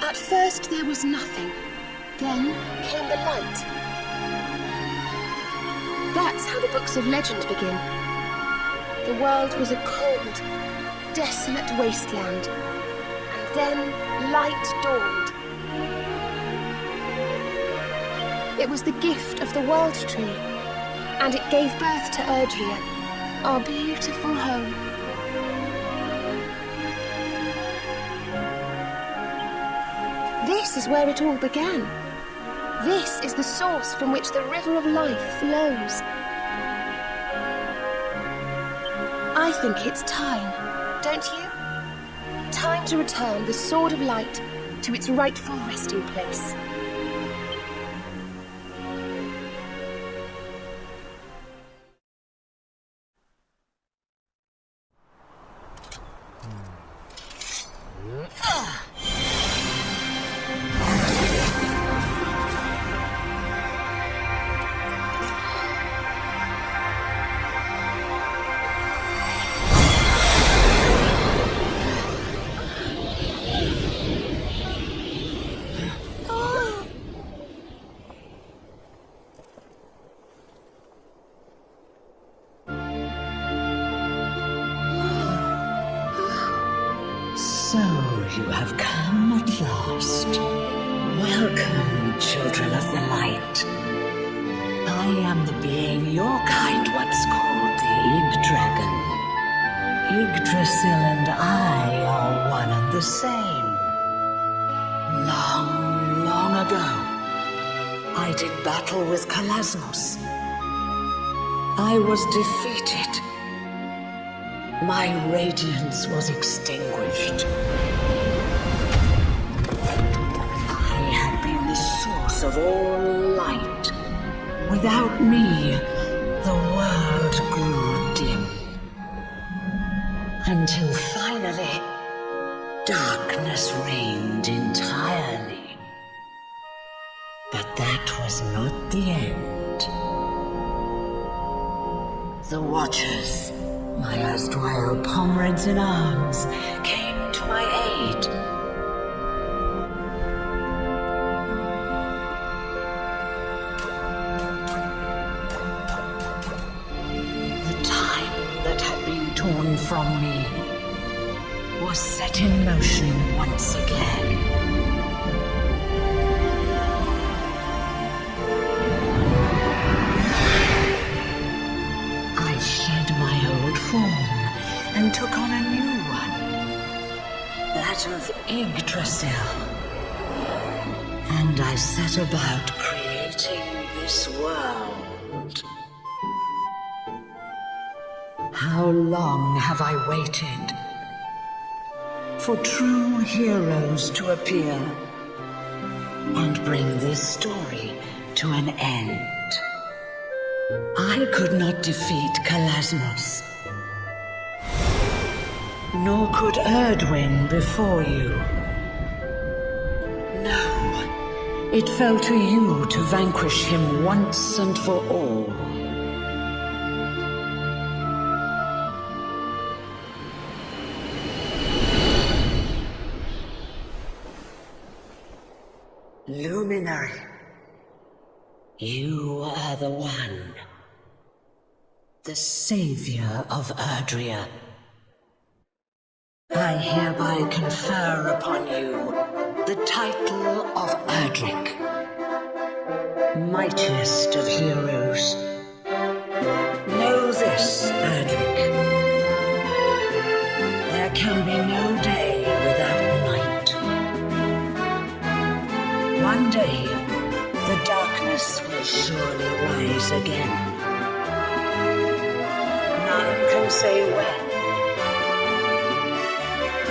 At first there was nothing. Then came the light. That's how the books of legend begin. The world was a cold, desolate wasteland. And then light dawned. It was the gift of the World Tree, and it gave birth to Erdrea, our beautiful home. This is where it all began. This is the source from which the river of life flows. I think it's time, don't you? Time to return the Sword of Light to its rightful resting place. So you have come at last. Welcome, children of the light. I am the being your kind once called the Ygdragon. Yggdrasil and I are one and the same. Long, long ago, I did battle with Kalasnos. I was defeated. My radiance was extinguished. I had been the source of all light. Without me, the world grew dim. Until finally, darkness reigned entirely. But that was not the end. The Watchers, my erstwhile comrades in arms, came to my aid. The time that had been torn from me was set in motion once again. I shed my old form and took on a new one, that of Yggdrasil. And I set about creating this world. How long have I waited for true heroes to appear and bring this story to an end? I could not defeat Kalasnos, nor could Erdwin before you. No, it fell to you to vanquish him once and for all. Luminary, you are the one, the savior of Erdrea. I hereby confer upon you the title of Erdrick, mightiest of heroes. Know this, Erdrick. There can be no day without night. One day, the darkness will surely rise again. None can say when,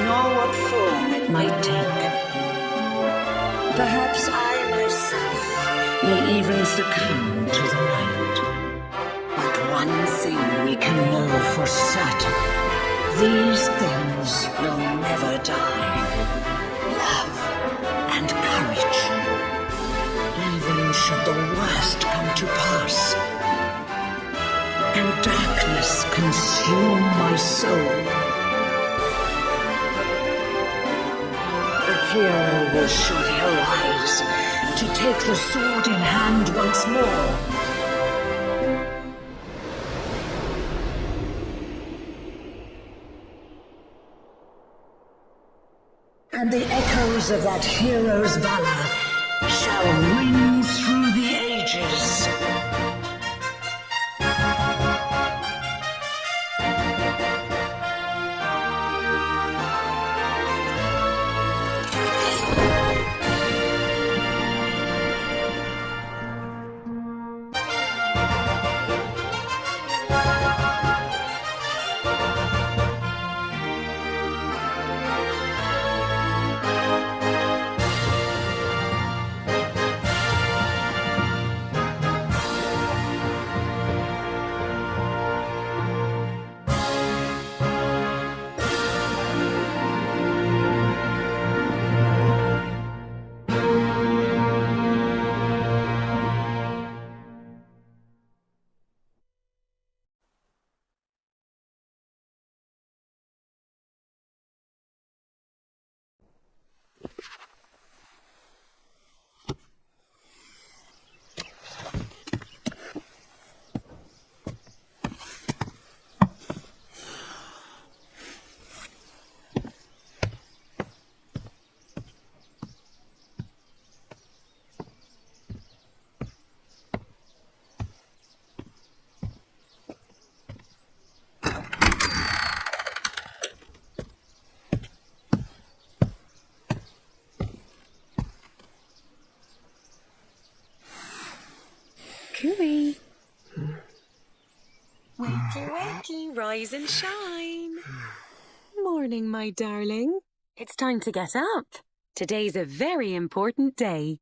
nor what form it might take. Perhaps I myself may even succumb to the night. But one thing we can know for certain: these things will never die. Love and courage. Even should the worst come to pass, and darkness consume my soul, a hero will surely arise to take the sword in hand once more. And the echoes of that hero's valor shall ring through the ages. Wakey, wakey, rise and shine. Morning, my darling. It's time to get up. Today's a very important day.